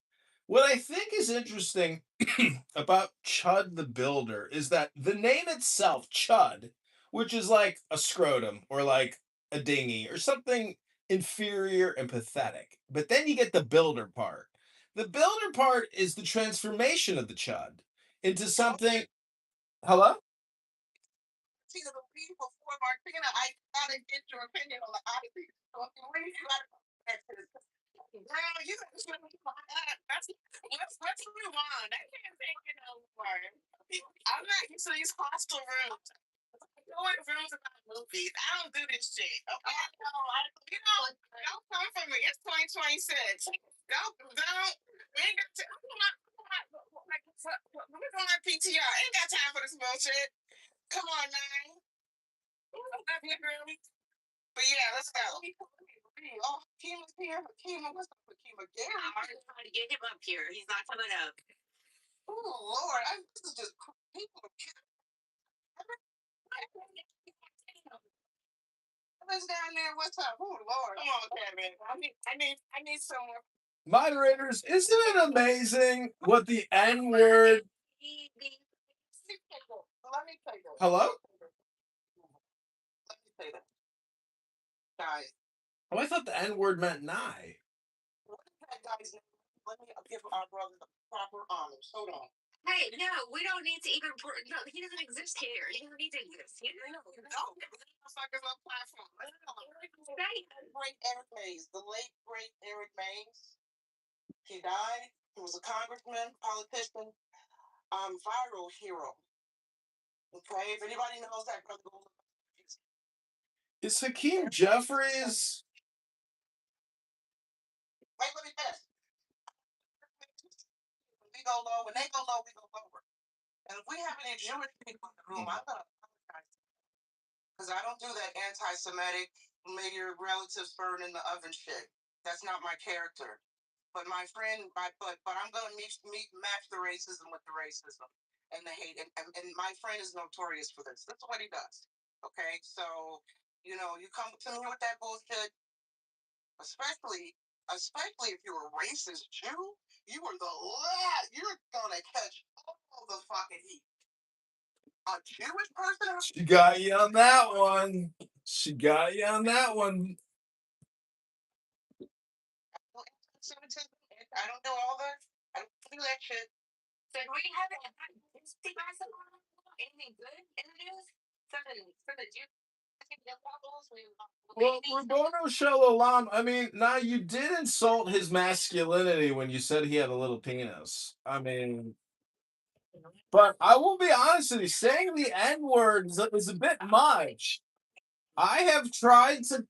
What I think is interesting about Chud the Builder is that the name itself, Chud, which is like a scrotum or like a dinghy or something inferior and pathetic. But then you get the builder part. The builder part is the transformation of the Chud into something. Hello? Tina, the week before Martina, I gotta get your opinion on the Odyssey. So if you read, you gotta go back to this. Girl, you gotta show me my ass. Let's move on. I can't take it no more. I'm not used to these hostel rooms. Go in rooms about movies. I don't do this shit. Okay? Don't come for me. It's 2026. Don't. We ain't got time. Let me go on my PTR. I ain't got time for this bullshit. Come on, now. But yeah, let's go. Oh, Kima's here. Kima, what's up with Kima? I'm already trying to get him up here. He's not coming up. Oh, Lord. This is just people. What's down there? What's up? Oh, Lord. Come on, Kevin. I need someone. Moderators, isn't it amazing what the N word? Let me say that. Hello? Let me say that. Guys. Oh, I thought the N word meant nigh. What is that guy's name? Let me give our brother the proper honors. Hold on. Hey, no, we don't need to even. No, he doesn't exist here. He doesn't need to exist. No. Motherfuckers on platform. Great Eric Mays, the late great Eric Mays. He died. He was a congressman, politician, viral hero. Okay, if anybody knows that brother, Is Hakeem Jeffries? wait, let me finish. We go low. When they go low, we go lower. And if we have any Jewish people in the room, I'm gonna apologize because I don't do that anti-Semitic, may your relatives burn in the oven shit. That's not my character. But my friend, but I'm gonna match the racism with the racism and the hate. And my friend is notorious for this. That's what he does. Okay, so you come to me with that bullshit, especially if you're a racist Jew, you are the last. You're gonna gonna catch all the fucking heat. A Jewish person. She got you on that one. She got you on that one. I don't do all that. I don't do that shit. So we haven't had anything good in the news for the Jews. Well, Rabono Shalom, I mean, now you did insult his masculinity when you said he had a little penis. I mean, but I will be honest with you, saying the N word is a bit much. I have tried to.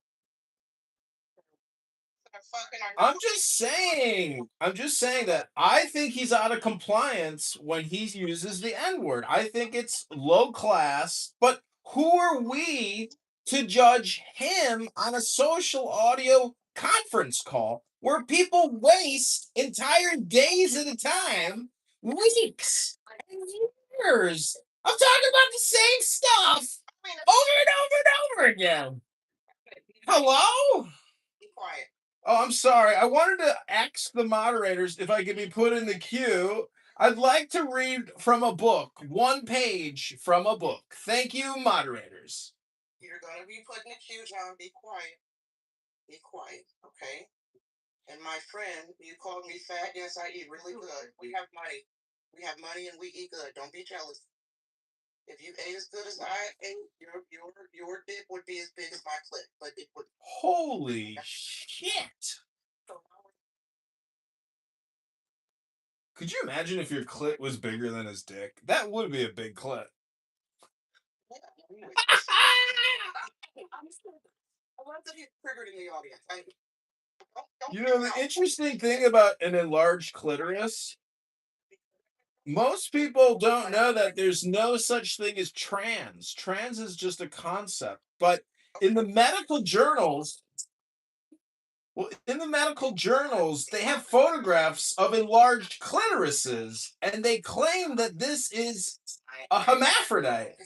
I'm just saying that I think he's out of compliance when he uses the N word. I think it's low class, but who are we to judge him on a social audio conference call where people waste entire days at a time, weeks, and years of talking about the same stuff over and over and over again? Hello? Be quiet. Oh, I'm sorry. I wanted to ask the moderators if I could be put in the queue. I'd like to read from a book, one page from a book. Thank you, moderators. You're gonna be put in the queue, John. Be quiet. Be quiet, okay? And my friend, you called me fat. Yes, I eat really good. We have money. We have money and we eat good. Don't be jealous. If you ate as good as I ate, your dick would be as big as my clit, but it would. Holy shit. Could you imagine if your clit was bigger than his dick? That would be a big clit. I love that he's triggered in the audience. You know, the interesting thing about an enlarged clitoris, most people don't know that there's no such thing as trans. Trans is just a concept. But in the medical journals, they have photographs of enlarged clitorises, and they claim that this is a hermaphrodite.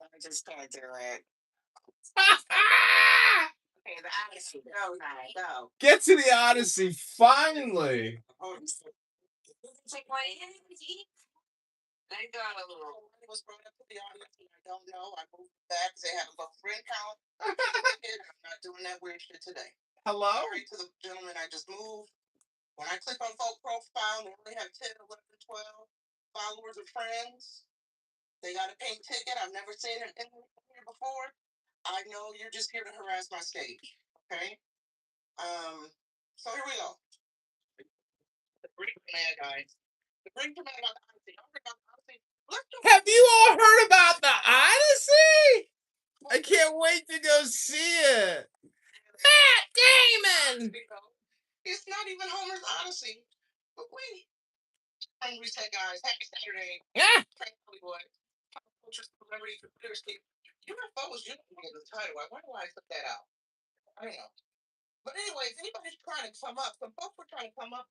I just can't do it. Okay, the Odyssey. Go. Get to the Odyssey, finally. They got a little. It was brought up to the audience, and I don't know. I moved back. They have a little friend count. I'm not doing that weird shit today. Hello? Sorry to the gentleman I just moved. When I click on folk profile, they only have 10, 11, 12 followers or friends. They got a pink ticket. I've never seen it in here before. I know you're just here to harass my stage. Okay? So here we go. The Greek man, guys. The Greek man about the Odyssey. Have you all heard about the Odyssey? I can't wait to go see it. Matt Damon! It's not even Homer's Odyssey. But wait. Angry said, guys, happy Saturday. Yeah. Frank Hollywood. Pop culture celebrity conspiracy. UFOs usually get the title. I wonder why I took that out. I don't know. But anyway, if anybody's trying to come up, some folks were trying to come up.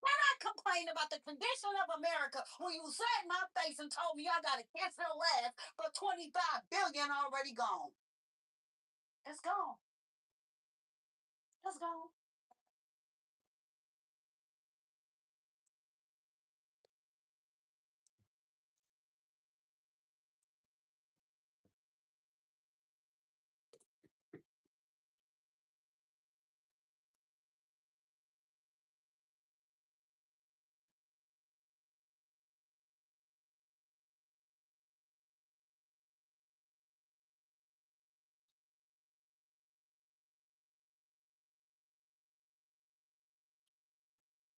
Why not complain about the condition of America when you sat in my face and told me I got a cancer left, but 25 billion already gone? It's gone. It's gone.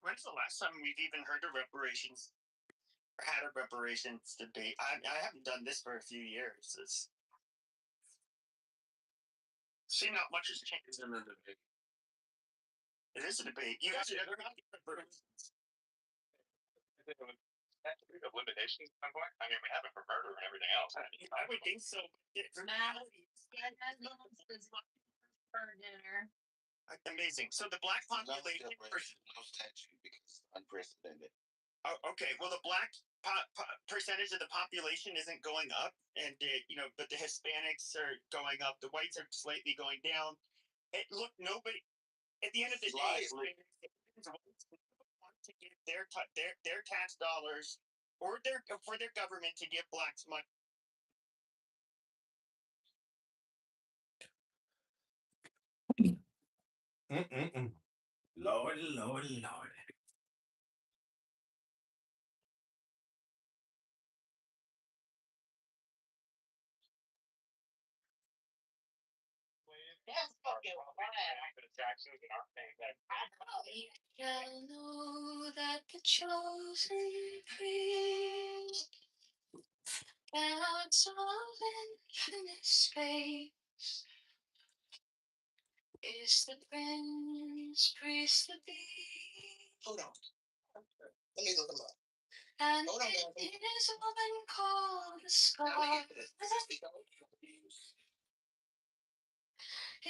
When's the last time we've even heard of reparations or had a reparations debate? I haven't done this for a few years. It's see, not much has changed in the debate. It is a debate. You guys are not reparations. Of limitations standpoint, I mean, we have it for murder and everything else. I would think so. For dinner. Amazing. So the black population. No statute because it's unprecedented. Oh, okay. Well, the black percentage of the population isn't going up, and but the Hispanics are going up. The whites are slightly going down. Look, nobody. the end of the day, want to give their tax dollars or for their government to give blacks money. Lord, Lord, Lord. That's fucking right. We shall know that the chosen priest, God's of infinite space, is the prince, priest, the beast. Hold on. Let me look him up. And Hold on, it man. is woman called the scar.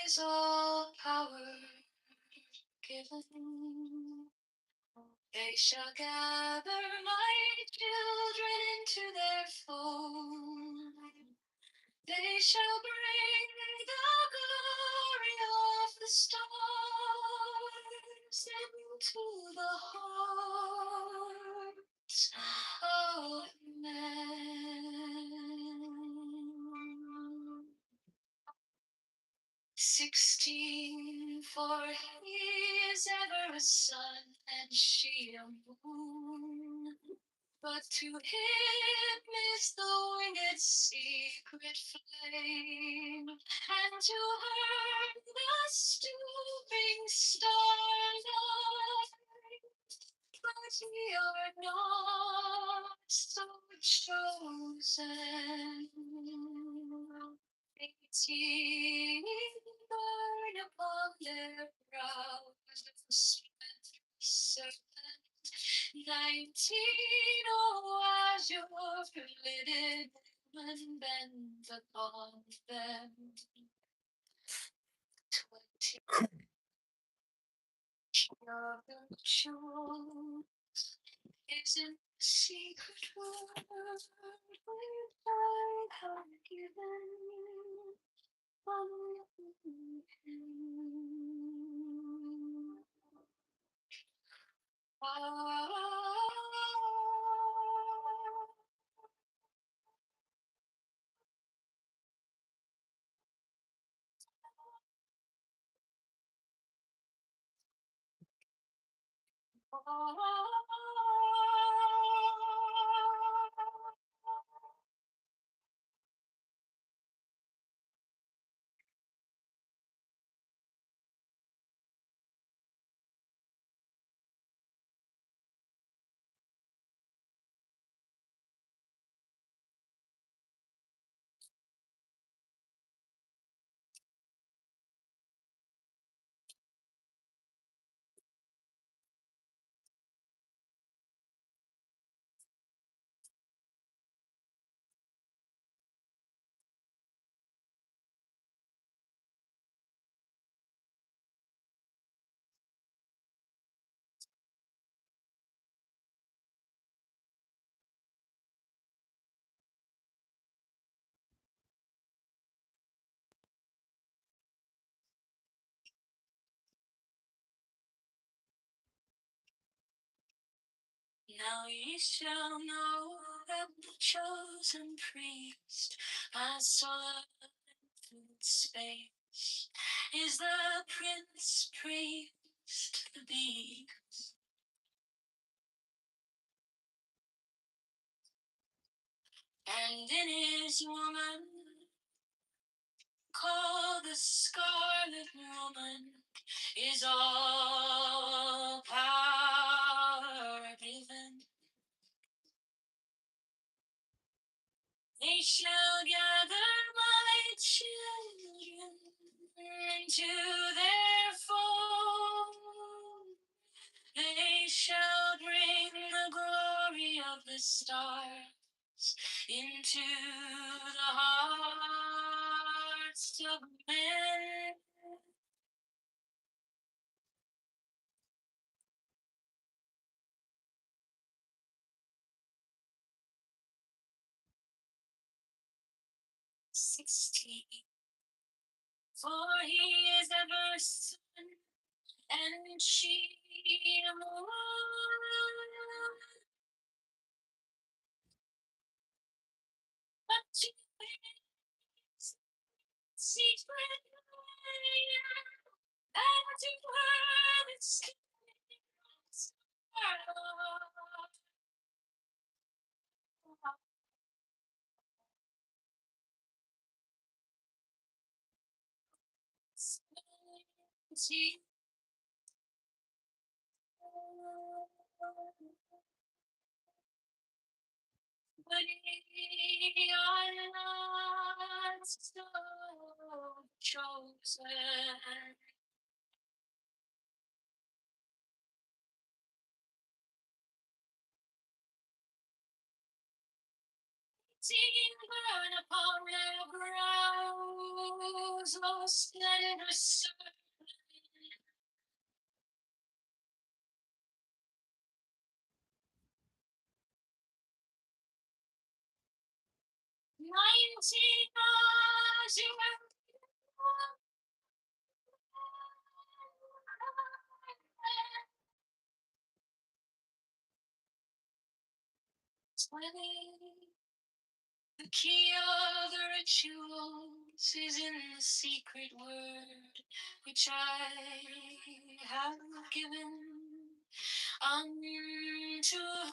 Is all power given. They shall gather my children into their fold. They shall bring the glory of the stars into the hearts of men. 16, for he is ever a sun and she a moon. But to him is the winged secret flame, and to her the stooping starlight. But ye are not so chosen. 18 burn upon their brows the serpent. 19, oh, as your lidded woman bends upon them. 20, your jewels is in the secret word which I have given from him. Now ye shall know that the chosen priest, I saw through space, is the prince priest, the beast. And in his woman, called the scarlet woman, is all power given. They shall gather my children into their fold. They shall bring the glory of the stars into the hearts of men. For he is ever sun and she but she secret that you were but we are not so chosen. Burn upon their brows, oh splendor serpent. Nineteen hours you the key of the rituals is in the secret word which I have given unto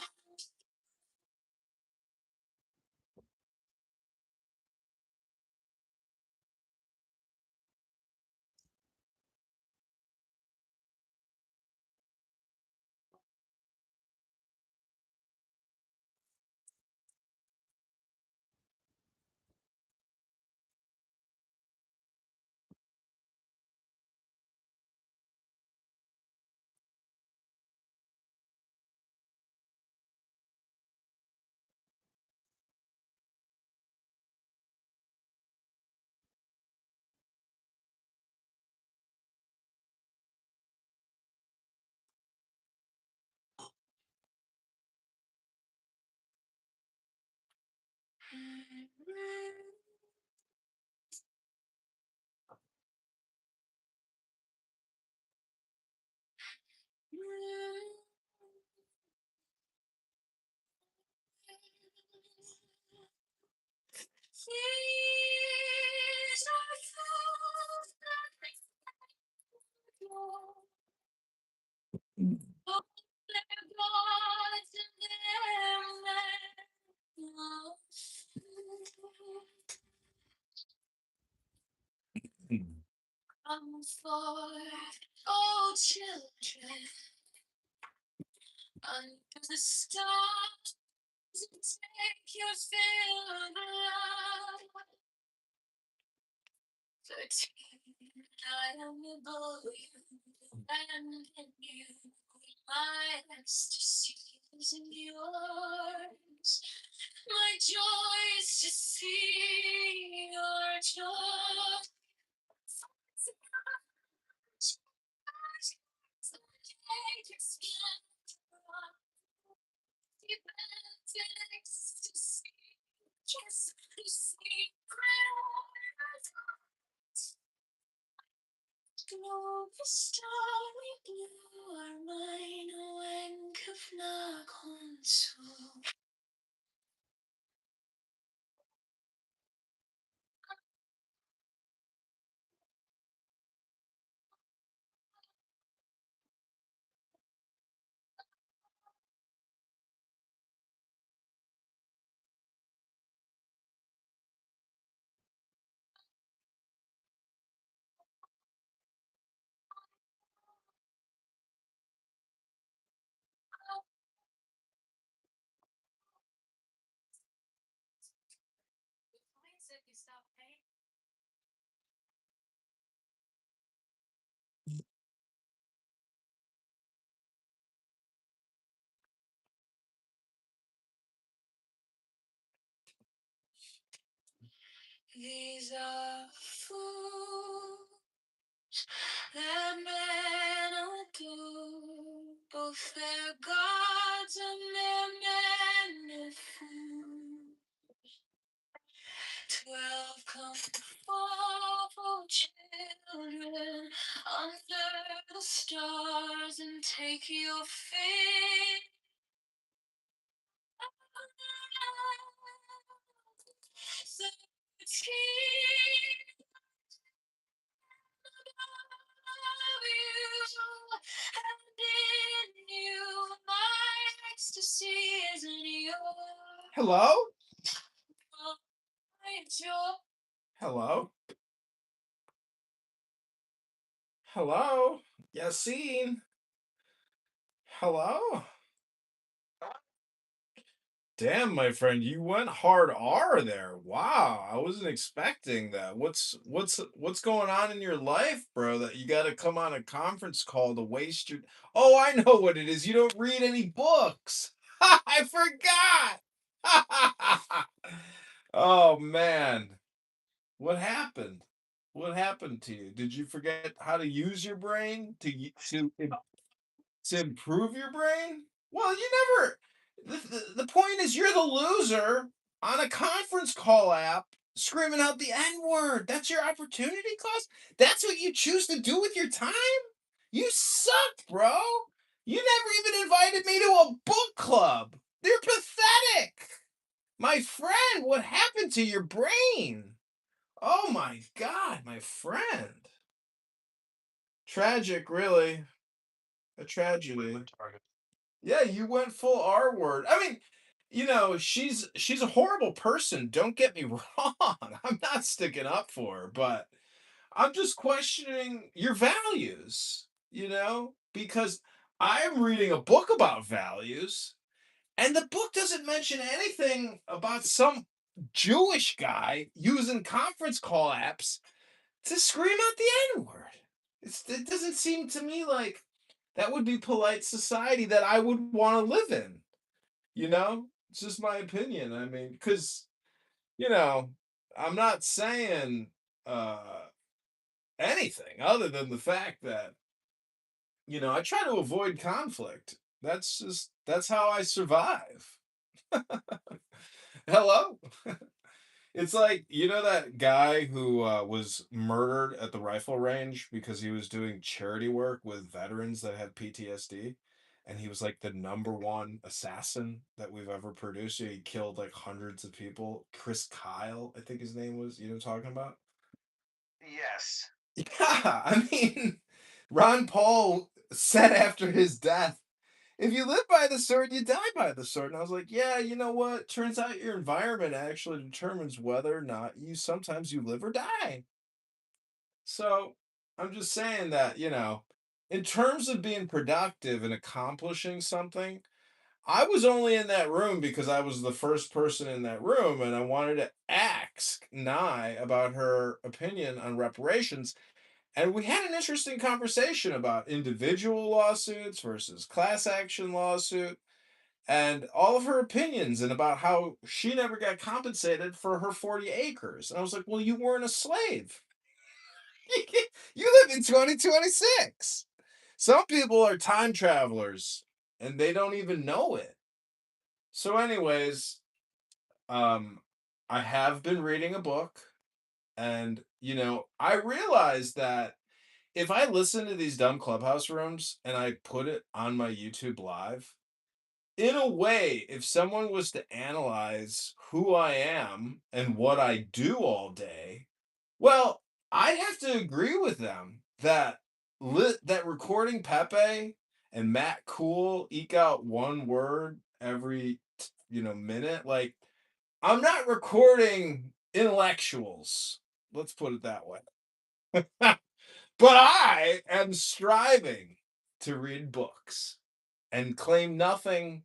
These are thoughts that oh, their gods and their men. Come forth, oh children, under the stars and take your fill of love. 13, I am above you, and in you, my ecstasy is in yours. My joy is to see your joy. Just the secret glow the starry blue are mine, when kafna konso. These are fools that men adore, both their gods and their men of food. 12 come forth, oh children, under the stars. stars and take your fate. Hello? Hello? Hello? Yassine? Hello? Damn, my friend, you went hard R there. Wow, I wasn't expecting that. What's going on in your life, bro, that you got to come on a conference call to waste your Oh, I know what it is. You don't read any books. I forgot. Oh man. What happened? What happened to you? Did you forget how to use your brain to improve your brain? Well, you never. The point is, you're the loser on a conference call app screaming out the N word. That's your opportunity cost. That's what you choose to do with your time. You suck, bro. You never even invited me to a book club. You're pathetic. My friend, what happened to your brain? Oh my God, my friend. Tragic, really. A tragedy. Yeah, you went full R word. I mean, she's a horrible person. Don't get me wrong. I'm not sticking up for her, but I'm just questioning your values, because I'm reading a book about values, and the book doesn't mention anything about some Jewish guy using conference call apps to scream out the N word. It doesn't seem to me like that would be polite society that I would want to live in. It's just my opinion. I mean, because you know, I'm not saying uh, anything other than the fact that I try to avoid conflict. That's how I survive. Hello. It's like, that guy who was murdered at the rifle range because he was doing charity work with veterans that had PTSD. And he was like the number one assassin that we've ever produced. He killed like hundreds of people. Chris Kyle, I think his name was. You know what I'm talking about? Yes. Yeah, I mean, Ron Paul said after his death, if you live by the sword, you die by the sword. And I was like, yeah, you know what? Turns out your environment actually determines whether or not sometimes you live or die. So I'm just saying that, in terms of being productive and accomplishing something, I was only in that room because I was the first person in that room and I wanted to ask Nye about her opinion on reparations. And we had an interesting conversation about individual lawsuits versus class action lawsuit and all of her opinions and about how she never got compensated for her 40 acres. And I was like, well, you weren't a slave. You live in 2026. Some people are time travelers and they don't even know it. So, anyways, I have been reading a book, and I realized that if I listen to these dumb clubhouse rooms and I put it on my YouTube live, in a way, if someone was to analyze who I am and what I do all day, well, I'd have to agree with them that that recording Pepe and Matt Cool eke out one word every minute. Like, I'm not recording intellectuals. Let's put it that way. But I am striving to read books and claim nothing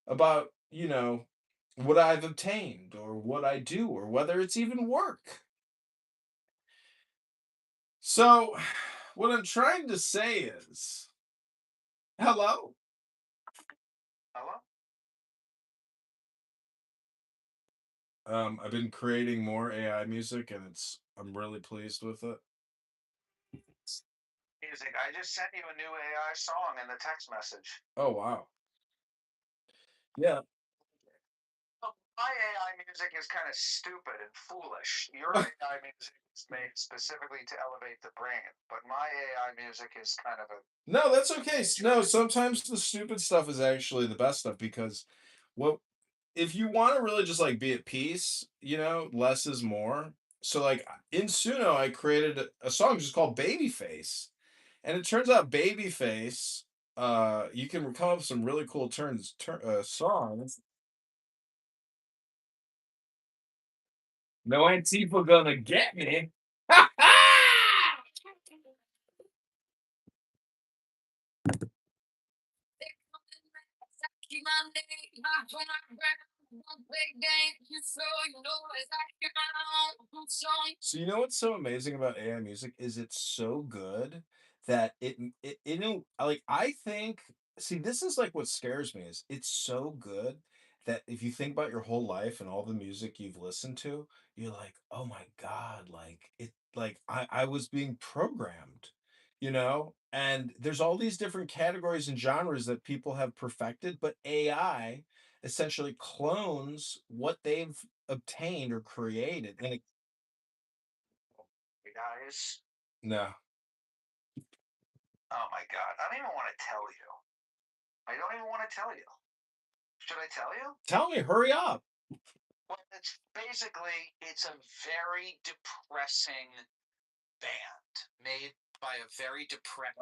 about, what I've obtained or what I do or whether it's even work. So, what I'm trying to say is, hello. Hello? I've been creating more AI music and I'm really pleased with it. Music. I just sent you a new AI song in the text message. Oh wow. Yeah. My AI music is kind of stupid and foolish. Your AI music is made specifically to elevate the brain, but my AI music is kind of a No, that's okay. No, sometimes the stupid stuff is actually the best stuff because what if you want to really just like be at peace, less is more. So like in Suno, I created a song just called Babyface. And it turns out Babyface, you can come up with some really cool songs. No Antifa gonna get me. So you know what's so amazing about AI music is it's so good that like I think see this is like what scares me is it's so good that if you think about your whole life and all the music you've listened to, you're like, oh my God, like I was being programmed, and there's all these different categories and genres that people have perfected, but AI essentially clones what they've obtained or created. And guys. no, Oh my god, I don't even want to tell you. I don't even want to tell you. Should I tell you? tell me, hurry up. Well, it's a very depressing band made by a very depressed.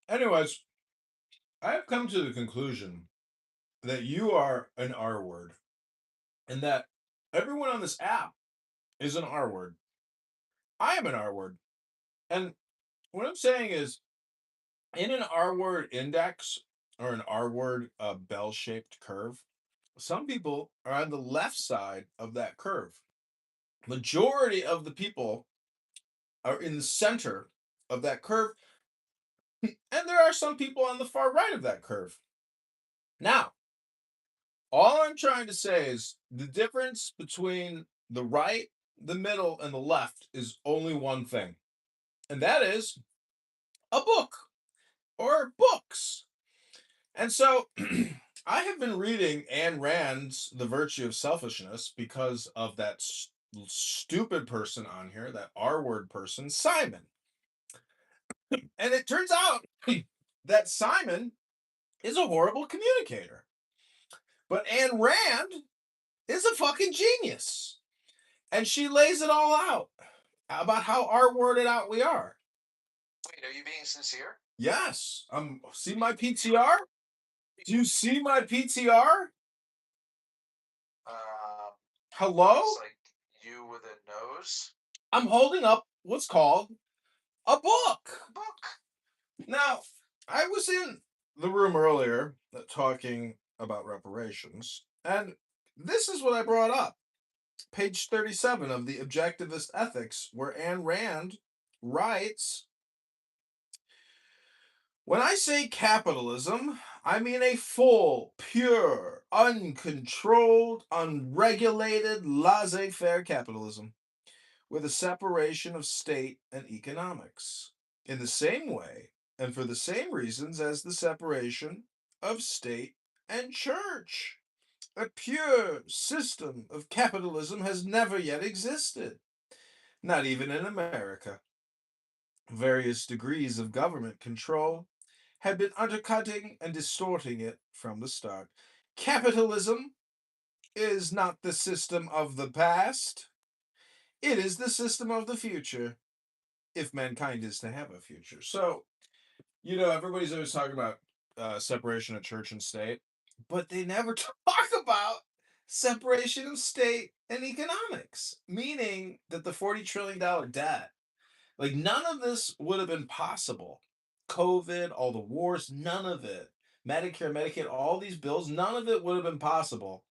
Anyways, I've come to the conclusion that you are an R word and that everyone on this app is an R word. I am an R word. And what I'm saying is, in an R word index or an R word bell shaped curve, some people are on the left side of that curve. Majority of the people are in the center of that curve, and there are some people on the far right of that curve. Now, all I'm trying to say is the difference between the right, the middle, and the left is only one thing, and that is a book or books. And so I have been reading Ayn Rand's The Virtue of Selfishness because of that stupid person on here, that R word person, Simon. And it turns out that Simon is a horrible communicator. But Ayn Rand is a fucking genius. And she lays it all out about how art-worded out we are. Wait, are you being sincere? Yes. See my PTR? Do you see my PTR? Hello? It's like you with a nose. I'm holding up what's called a book. Now, I was in the room earlier talking about reparations, and this is what I brought up. Page 37 of the Objectivist Ethics, where Ayn Rand writes, when I say capitalism, I mean a full, pure, uncontrolled, unregulated, laissez-faire capitalism with a separation of state and economics. In the same way, and for the same reasons as the separation of state and church. A pure system of capitalism has never yet existed, not even in America. Various degrees of government control have been undercutting and distorting it from the start. Capitalism is not the system of the past, it is the system of the future, if mankind is to have a future. So, everybody's always talking about separation of church and state, but they never talk about separation of state and economics, meaning that the $40 trillion debt, like none of this would have been possible. COVID, all the wars, none of it. Medicare, Medicaid, all these bills, none of it would have been possible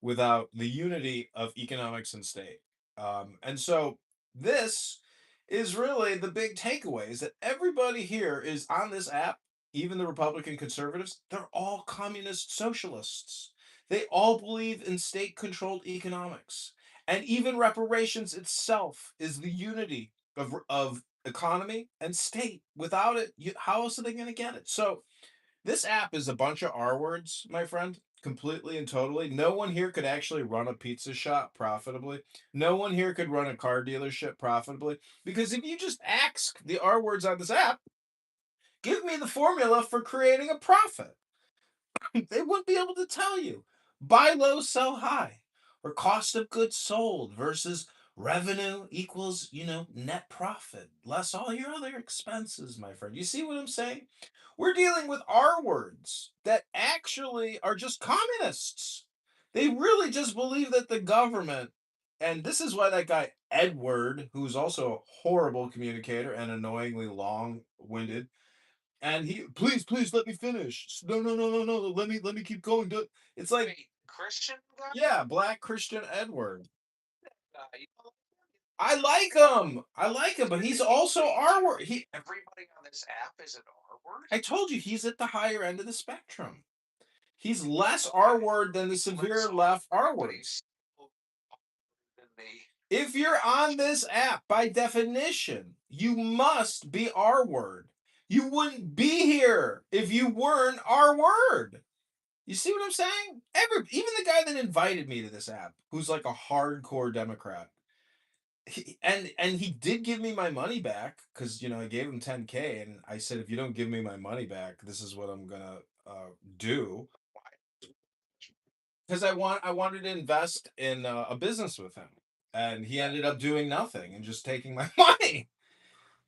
without the unity of economics and state. And so this is really the big takeaway is that everybody here is on this app, even the Republican conservatives, they're all communist socialists. They all believe in state controlled economics. And even reparations itself is the unity of economy and state. Without it, how else are they going to get it? So this app is a bunch of R words, my friend, completely and totally. No one here could actually run a pizza shop profitably. No one here could run a car dealership profitably. Because if you just ask the R words on this app, give me the formula for creating a profit, they wouldn't be able to tell you. Buy low, sell high, or cost of goods sold versus revenue equals, net profit, less all your other expenses, my friend. You see what I'm saying? We're dealing with R words that actually are just communists. They really just believe that the government, and this is why that guy Edward, who's also a horrible communicator and annoyingly long-winded, and he, please let me finish. No. Let me keep going. It's like Wait, Christian guy? yeah, Black Christian Edward. You know, I like him, but he's also R word. everybody on this app is an R word. I told you he's at the higher end of the spectrum. He's less R word than the severe left R words. Than me. If you're on this app, by definition, you must be R word. You wouldn't be here if you weren't R word. You see what I'm saying? Even the guy that invited me to this app, who's like a hardcore Democrat, and he did give me my money back because I gave him $10K, and I said, if you don't give me my money back, this is what I'm gonna do. Because I wanted to invest in a business with him, and he ended up doing nothing and just taking my money.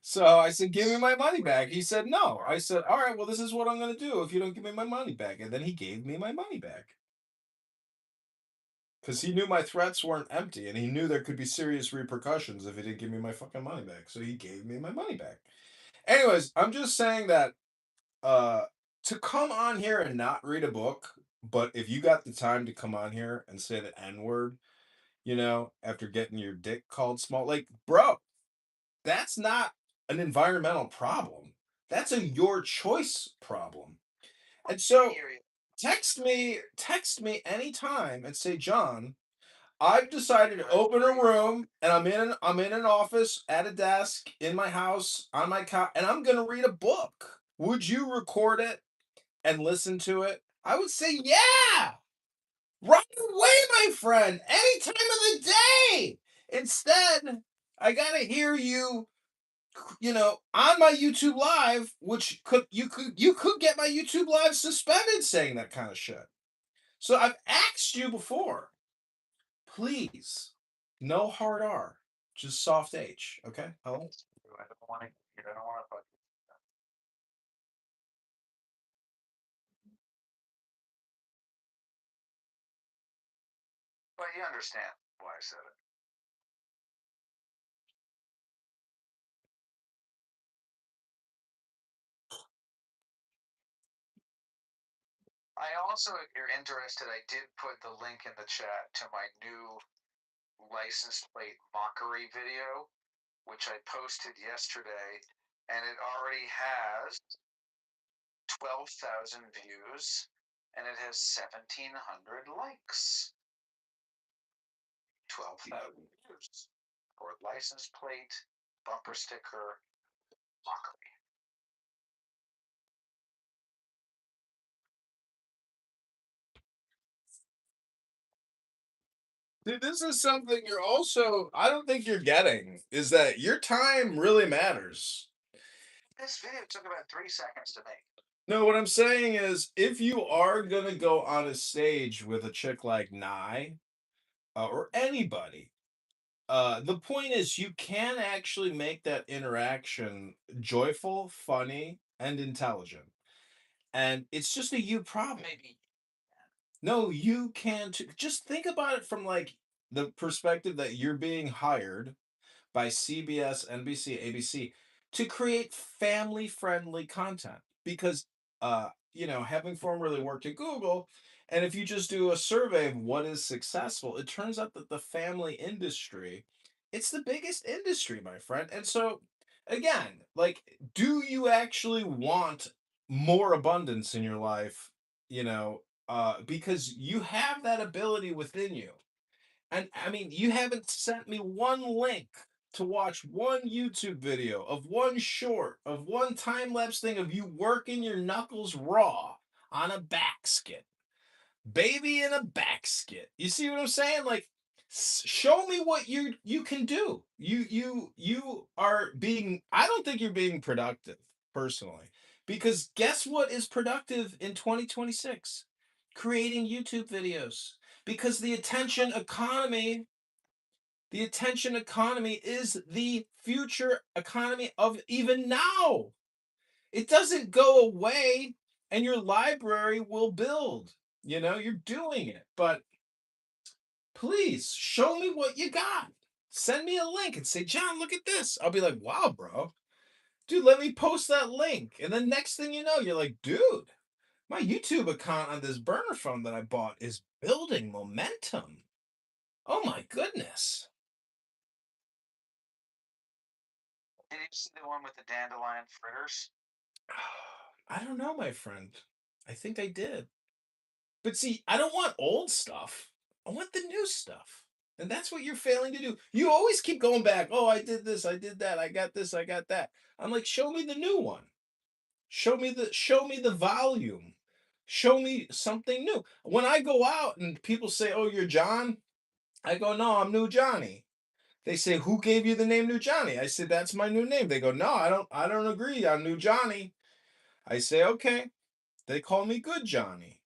So I said, give me my money back. He said, no. I said, all right, well, this is what I'm going to do if you don't give me my money back. And then he gave me my money back. Because he knew my threats weren't empty, and he knew there could be serious repercussions if he didn't give me my fucking money back. So he gave me my money back. Anyways, I'm just saying that to come on here and not read a book, but if you got the time to come on here and say the N-word, after getting your dick called small, like, bro, that's not an environmental problem. That's a your choice problem. And so text me anytime and say, John, I've decided to open a room and I'm in an office at a desk in my house on my couch and I'm going to read a book. Would you record it and listen to it? I would say, yeah. Right away, my friend. Any time of the day. Instead, I got to hear you on my YouTube live, which you could get my YouTube live suspended saying that kind of shit. So I've asked you before, please, no hard R, just soft H. Okay? Oh, I don't want to. I don't want to. But you understand why I said it. I also, if you're interested, I did put the link in the chat to my new license plate mockery video, which I posted yesterday, and it already has 12,000 views, and it has 1,700 likes. 12,000 views for license plate, bumper sticker, mockery. Dude, this is something you're also, I don't think you're getting, is that your time really matters. This video took about 3 seconds to make. No, what I'm saying is, if you are gonna go on a stage with a chick like Nye, or anybody, the point is you can actually make that interaction joyful, funny, and intelligent. And it's just a you problem. Maybe. No, you can too. Just think about it from like the perspective that you're being hired by CBS, NBC, ABC to create family-friendly content because having formerly worked at Google, and if you just do a survey of what is successful, it turns out that the family industry, it's the biggest industry, my friend. And so again, like, do you actually want more abundance in your life? Because you have that ability within you. And I mean, you haven't sent me one link to watch one YouTube video of one short, of one time lapse thing of you working your knuckles raw on a back skit. Baby in a back skit. You see what I'm saying? Like, show me what you can do. You are being, I don't think you're being productive personally. Because guess what is productive in 2026? Creating YouTube videos. Because the attention economy is the future economy of even now. It doesn't go away and your library will build. You're doing it. But please show me what you got. Send me a link and say, John, look at this. I'll be like, wow, bro. Dude, let me post that link. And then next thing you know, you're like, dude, my YouTube account on this burner phone that I bought is building momentum. Oh my goodness. Did you see the one with the dandelion fritters? I don't know, my friend. I think I did. But see, I don't want old stuff. I want the new stuff. And that's what you're failing to do. You always keep going back. Oh, I did this, I did that, I got this, I got that. I'm like, show me the new one. Show me the volume. Show me something new. When I go out and people say, "Oh, you're John," I go, "No, I'm New Johnny." They say, "Who gave you the name New Johnny?" I said, "That's my new name." They go, "No, I don't agree on New Johnny." I say, "Okay." They call me Good Johnny,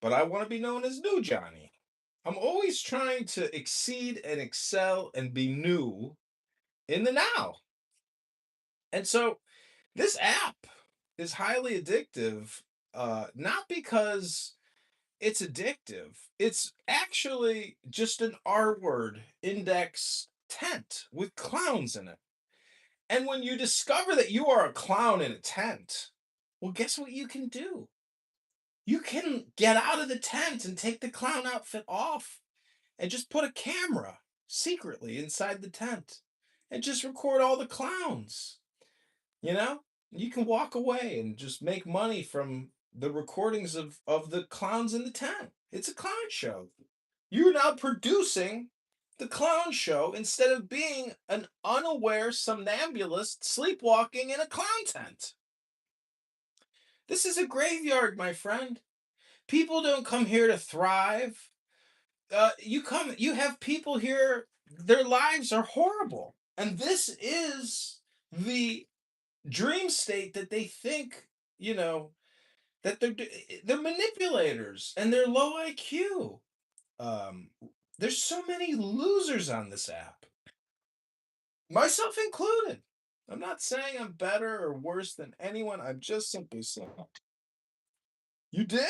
but I want to be known as New Johnny. I'm always trying to exceed and excel and be new in the now. And so this app is highly addictive, not because it's addictive. It's actually just an R word index tent with clowns in it. And when you discover that you are a clown in a tent, well, guess what you can do? You can get out of the tent and take the clown outfit off and just put a camera secretly inside the tent and just record all the clowns. You know, you can walk away and just make money from the recordings of the clowns in the tent. It's a clown show. You're now producing the clown show instead of being an unaware somnambulist sleepwalking in a clown tent. This is a graveyard, my friend. People don't come here to thrive. You have people here, their lives are horrible. And this is the dream state that they think, you know, that they're manipulators and they're low IQ. Um, there's so many losers on this app, myself included. I'm not saying I'm better or worse than anyone. I'm just simply saying. You did?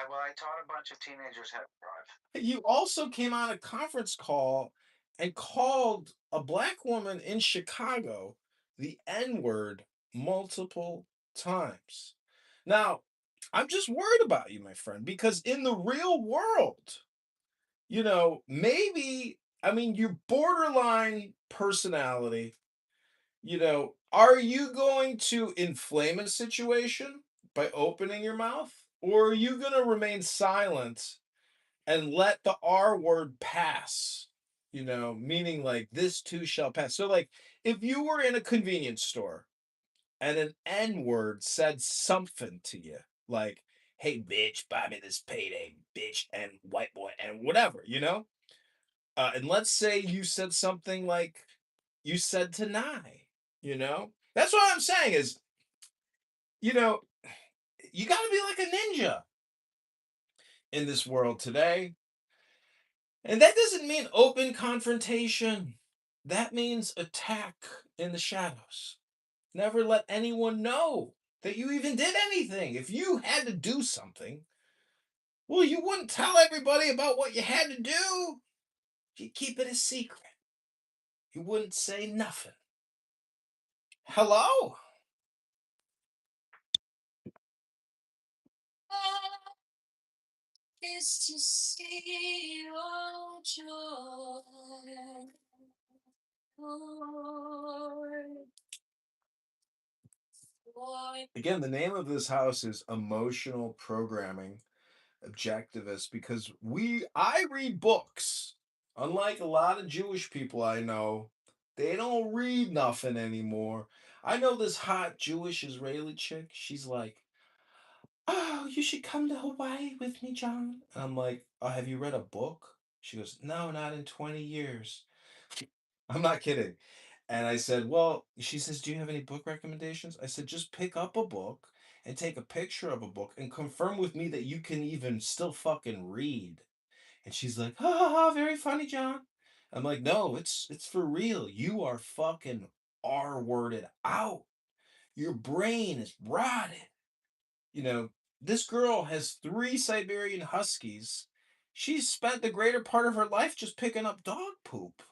Well, I taught a bunch of teenagers how to drive. You also came on a conference call and called a black woman in Chicago the N word multiple times. Now, I'm just worried about you, my friend, because in the real world, maybe, I mean, your borderline personality, are you going to inflame a situation by opening your mouth? Or are you going to remain silent and let the R word pass? Meaning like this too shall pass. So, like, if you were in a convenience store and an N word said something to you, like, hey, bitch, buy me this payday, bitch, and white boy, and whatever, and let's say you said something like you said to That's what I'm saying is, you know, you got to be like a ninja in this world today. And that doesn't mean open confrontation. That means attack in the shadows. Never let anyone know that you even did anything. If you had to do something, well, you wouldn't tell everybody about what you had to do. You'd keep it a secret. You wouldn't say nothing. Hello? Is to see your joy, Lord. Again, the name of this house is Emotional Programming Objectivist because I read books. Unlike a lot of Jewish people I know, they don't read nothing anymore. I know this hot Jewish Israeli chick. She's like, "Oh, you should come to Hawaii with me, John." And I'm like, "Oh, have you read a book?" She goes, "No, not in 20 years." I'm not kidding. And I said, "Well," she says, "Do you have any book recommendations?" I said, "Just pick up a book and take a picture of a book and confirm with me that you can even still fucking read." And she's like, "Ha ha ha, very funny, John." I'm like, "No, it's for real. You are fucking R-worded out. Your brain is rotted." You know, this girl has 3 Siberian Huskies. She's spent the greater part of her life just picking up dog poop.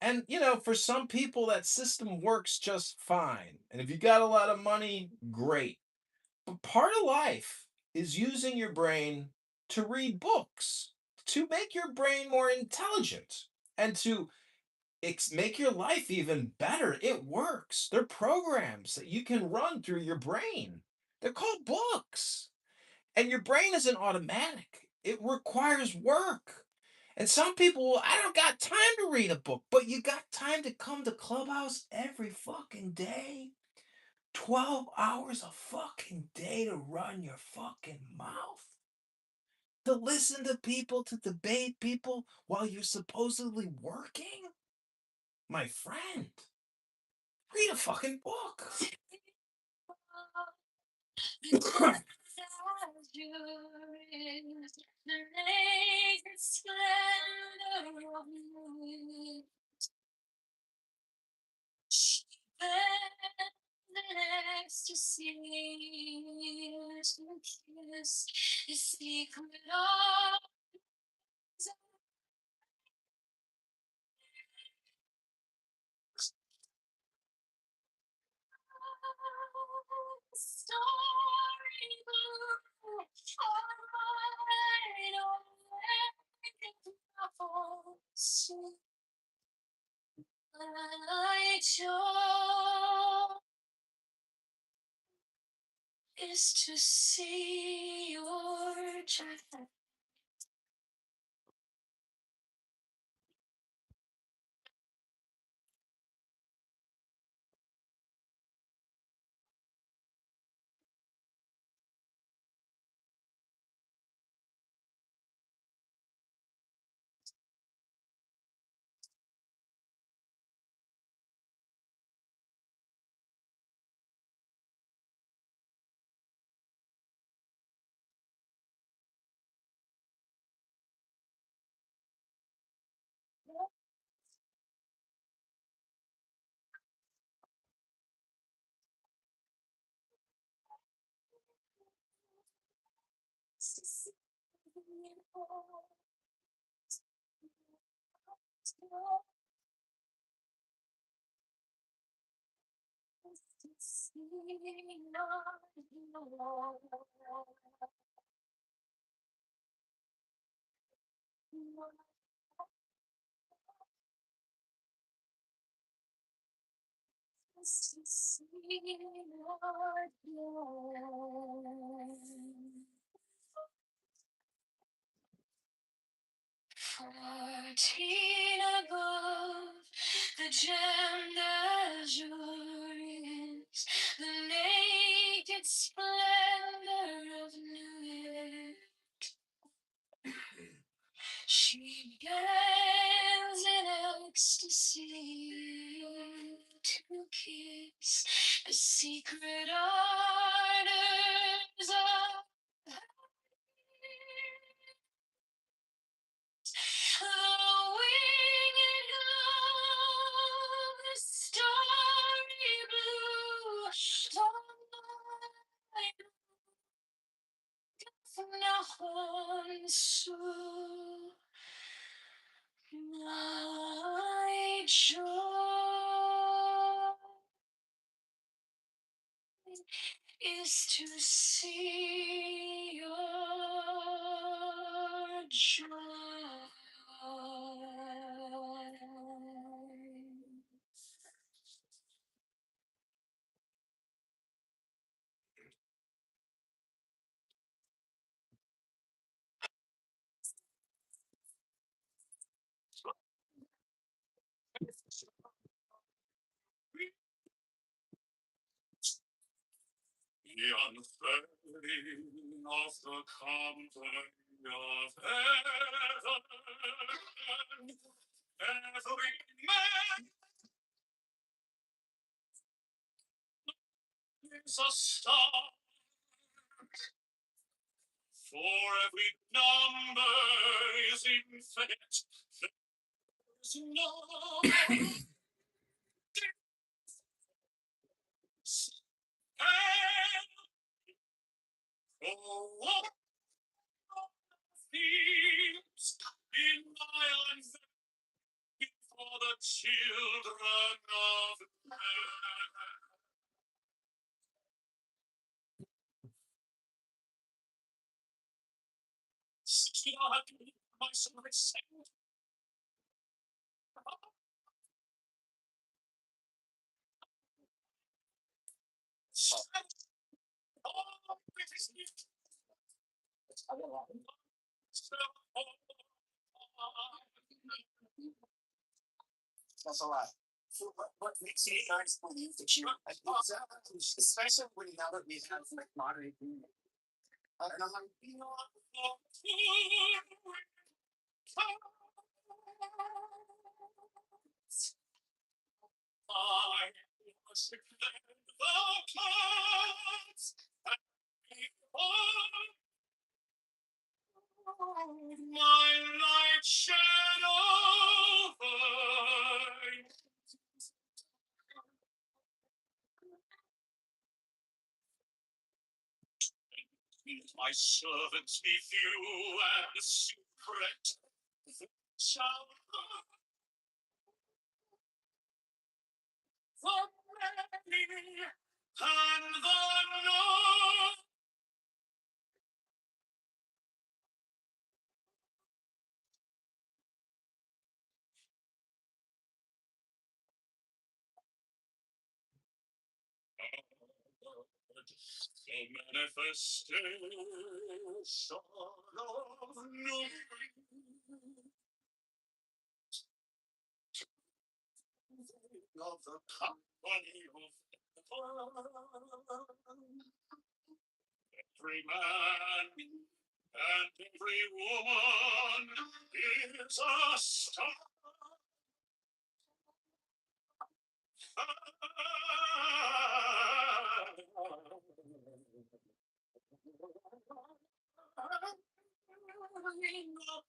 And, for some people, that system works just fine. And if you got a lot of money, great. But part of life is using your brain to read books, to make your brain more intelligent, and to make your life even better. It works. They're programs that you can run through your brain. They're called books. And your brain isn't automatic, it requires work. And some people, I don't got time to read a book, but you got time to come to Clubhouse every fucking day. 12 hours a fucking day to run your fucking mouth. To listen to people, to debate people while you're supposedly working? My friend, read a fucking book. Ecstasy to kiss the secret of is to see your child. 14 above, the gemmed azure is the naked splendor of new. She bends in ecstasy to kiss the secret ardors of the winged of the starry blue. So my joy is to see your joy. The unfurling of the company of heaven, every man is a star, for every number is infinite. There's no oh, what thieves in my life for the children of man. God, my soul is saved. Oh, it is gift. That's a lot. So what makes you guys believe that you especially when now that we've had like modern agreement. And I'm like, I worship the clouds and my light shed over. My servants be few and secret shall from many and the known. The manifestation of new of the company of every man and every woman is a star.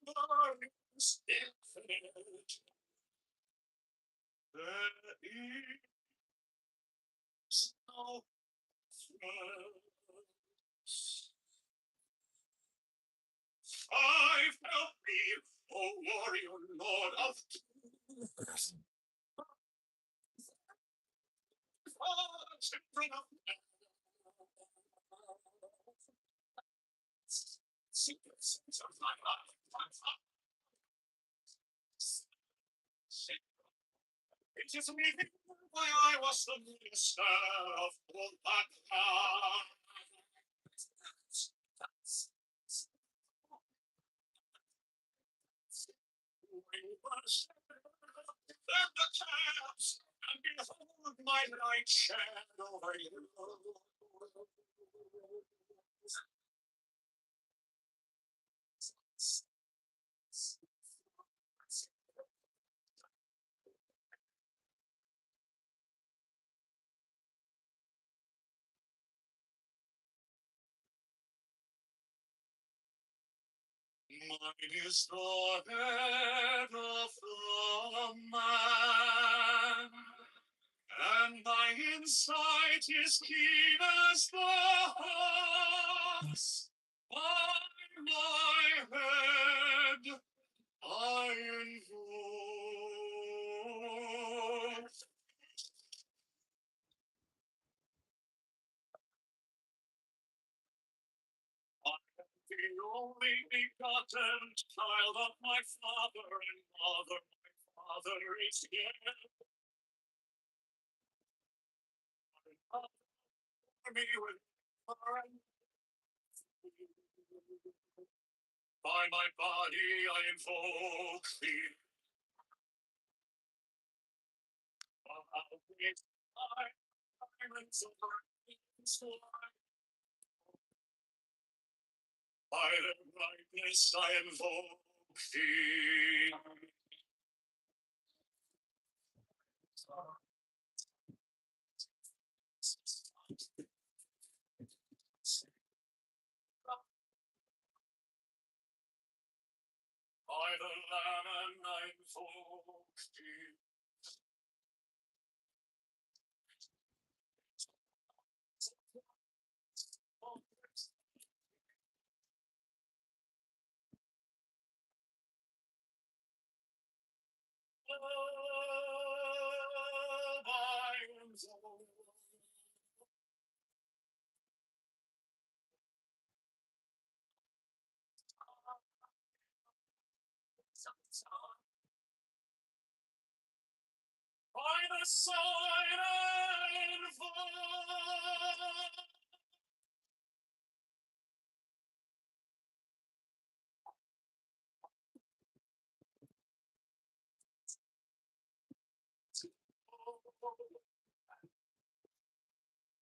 Number is infinite. There is no friend. 5, help me, O warrior lord of bring up secrets of my life. It is me why I was the minister of Polaka. We were there the camps, and behold my light shed over you. Mine is the head of the man, and my insight is keen as the hawk's. By my head I invoke. I am the only begotten child of my father and mother. My father is dead. Me with by my body I invoke thee. By the brightness I invoke thee. By the Lamb and I invoke thee. By the side I invoke.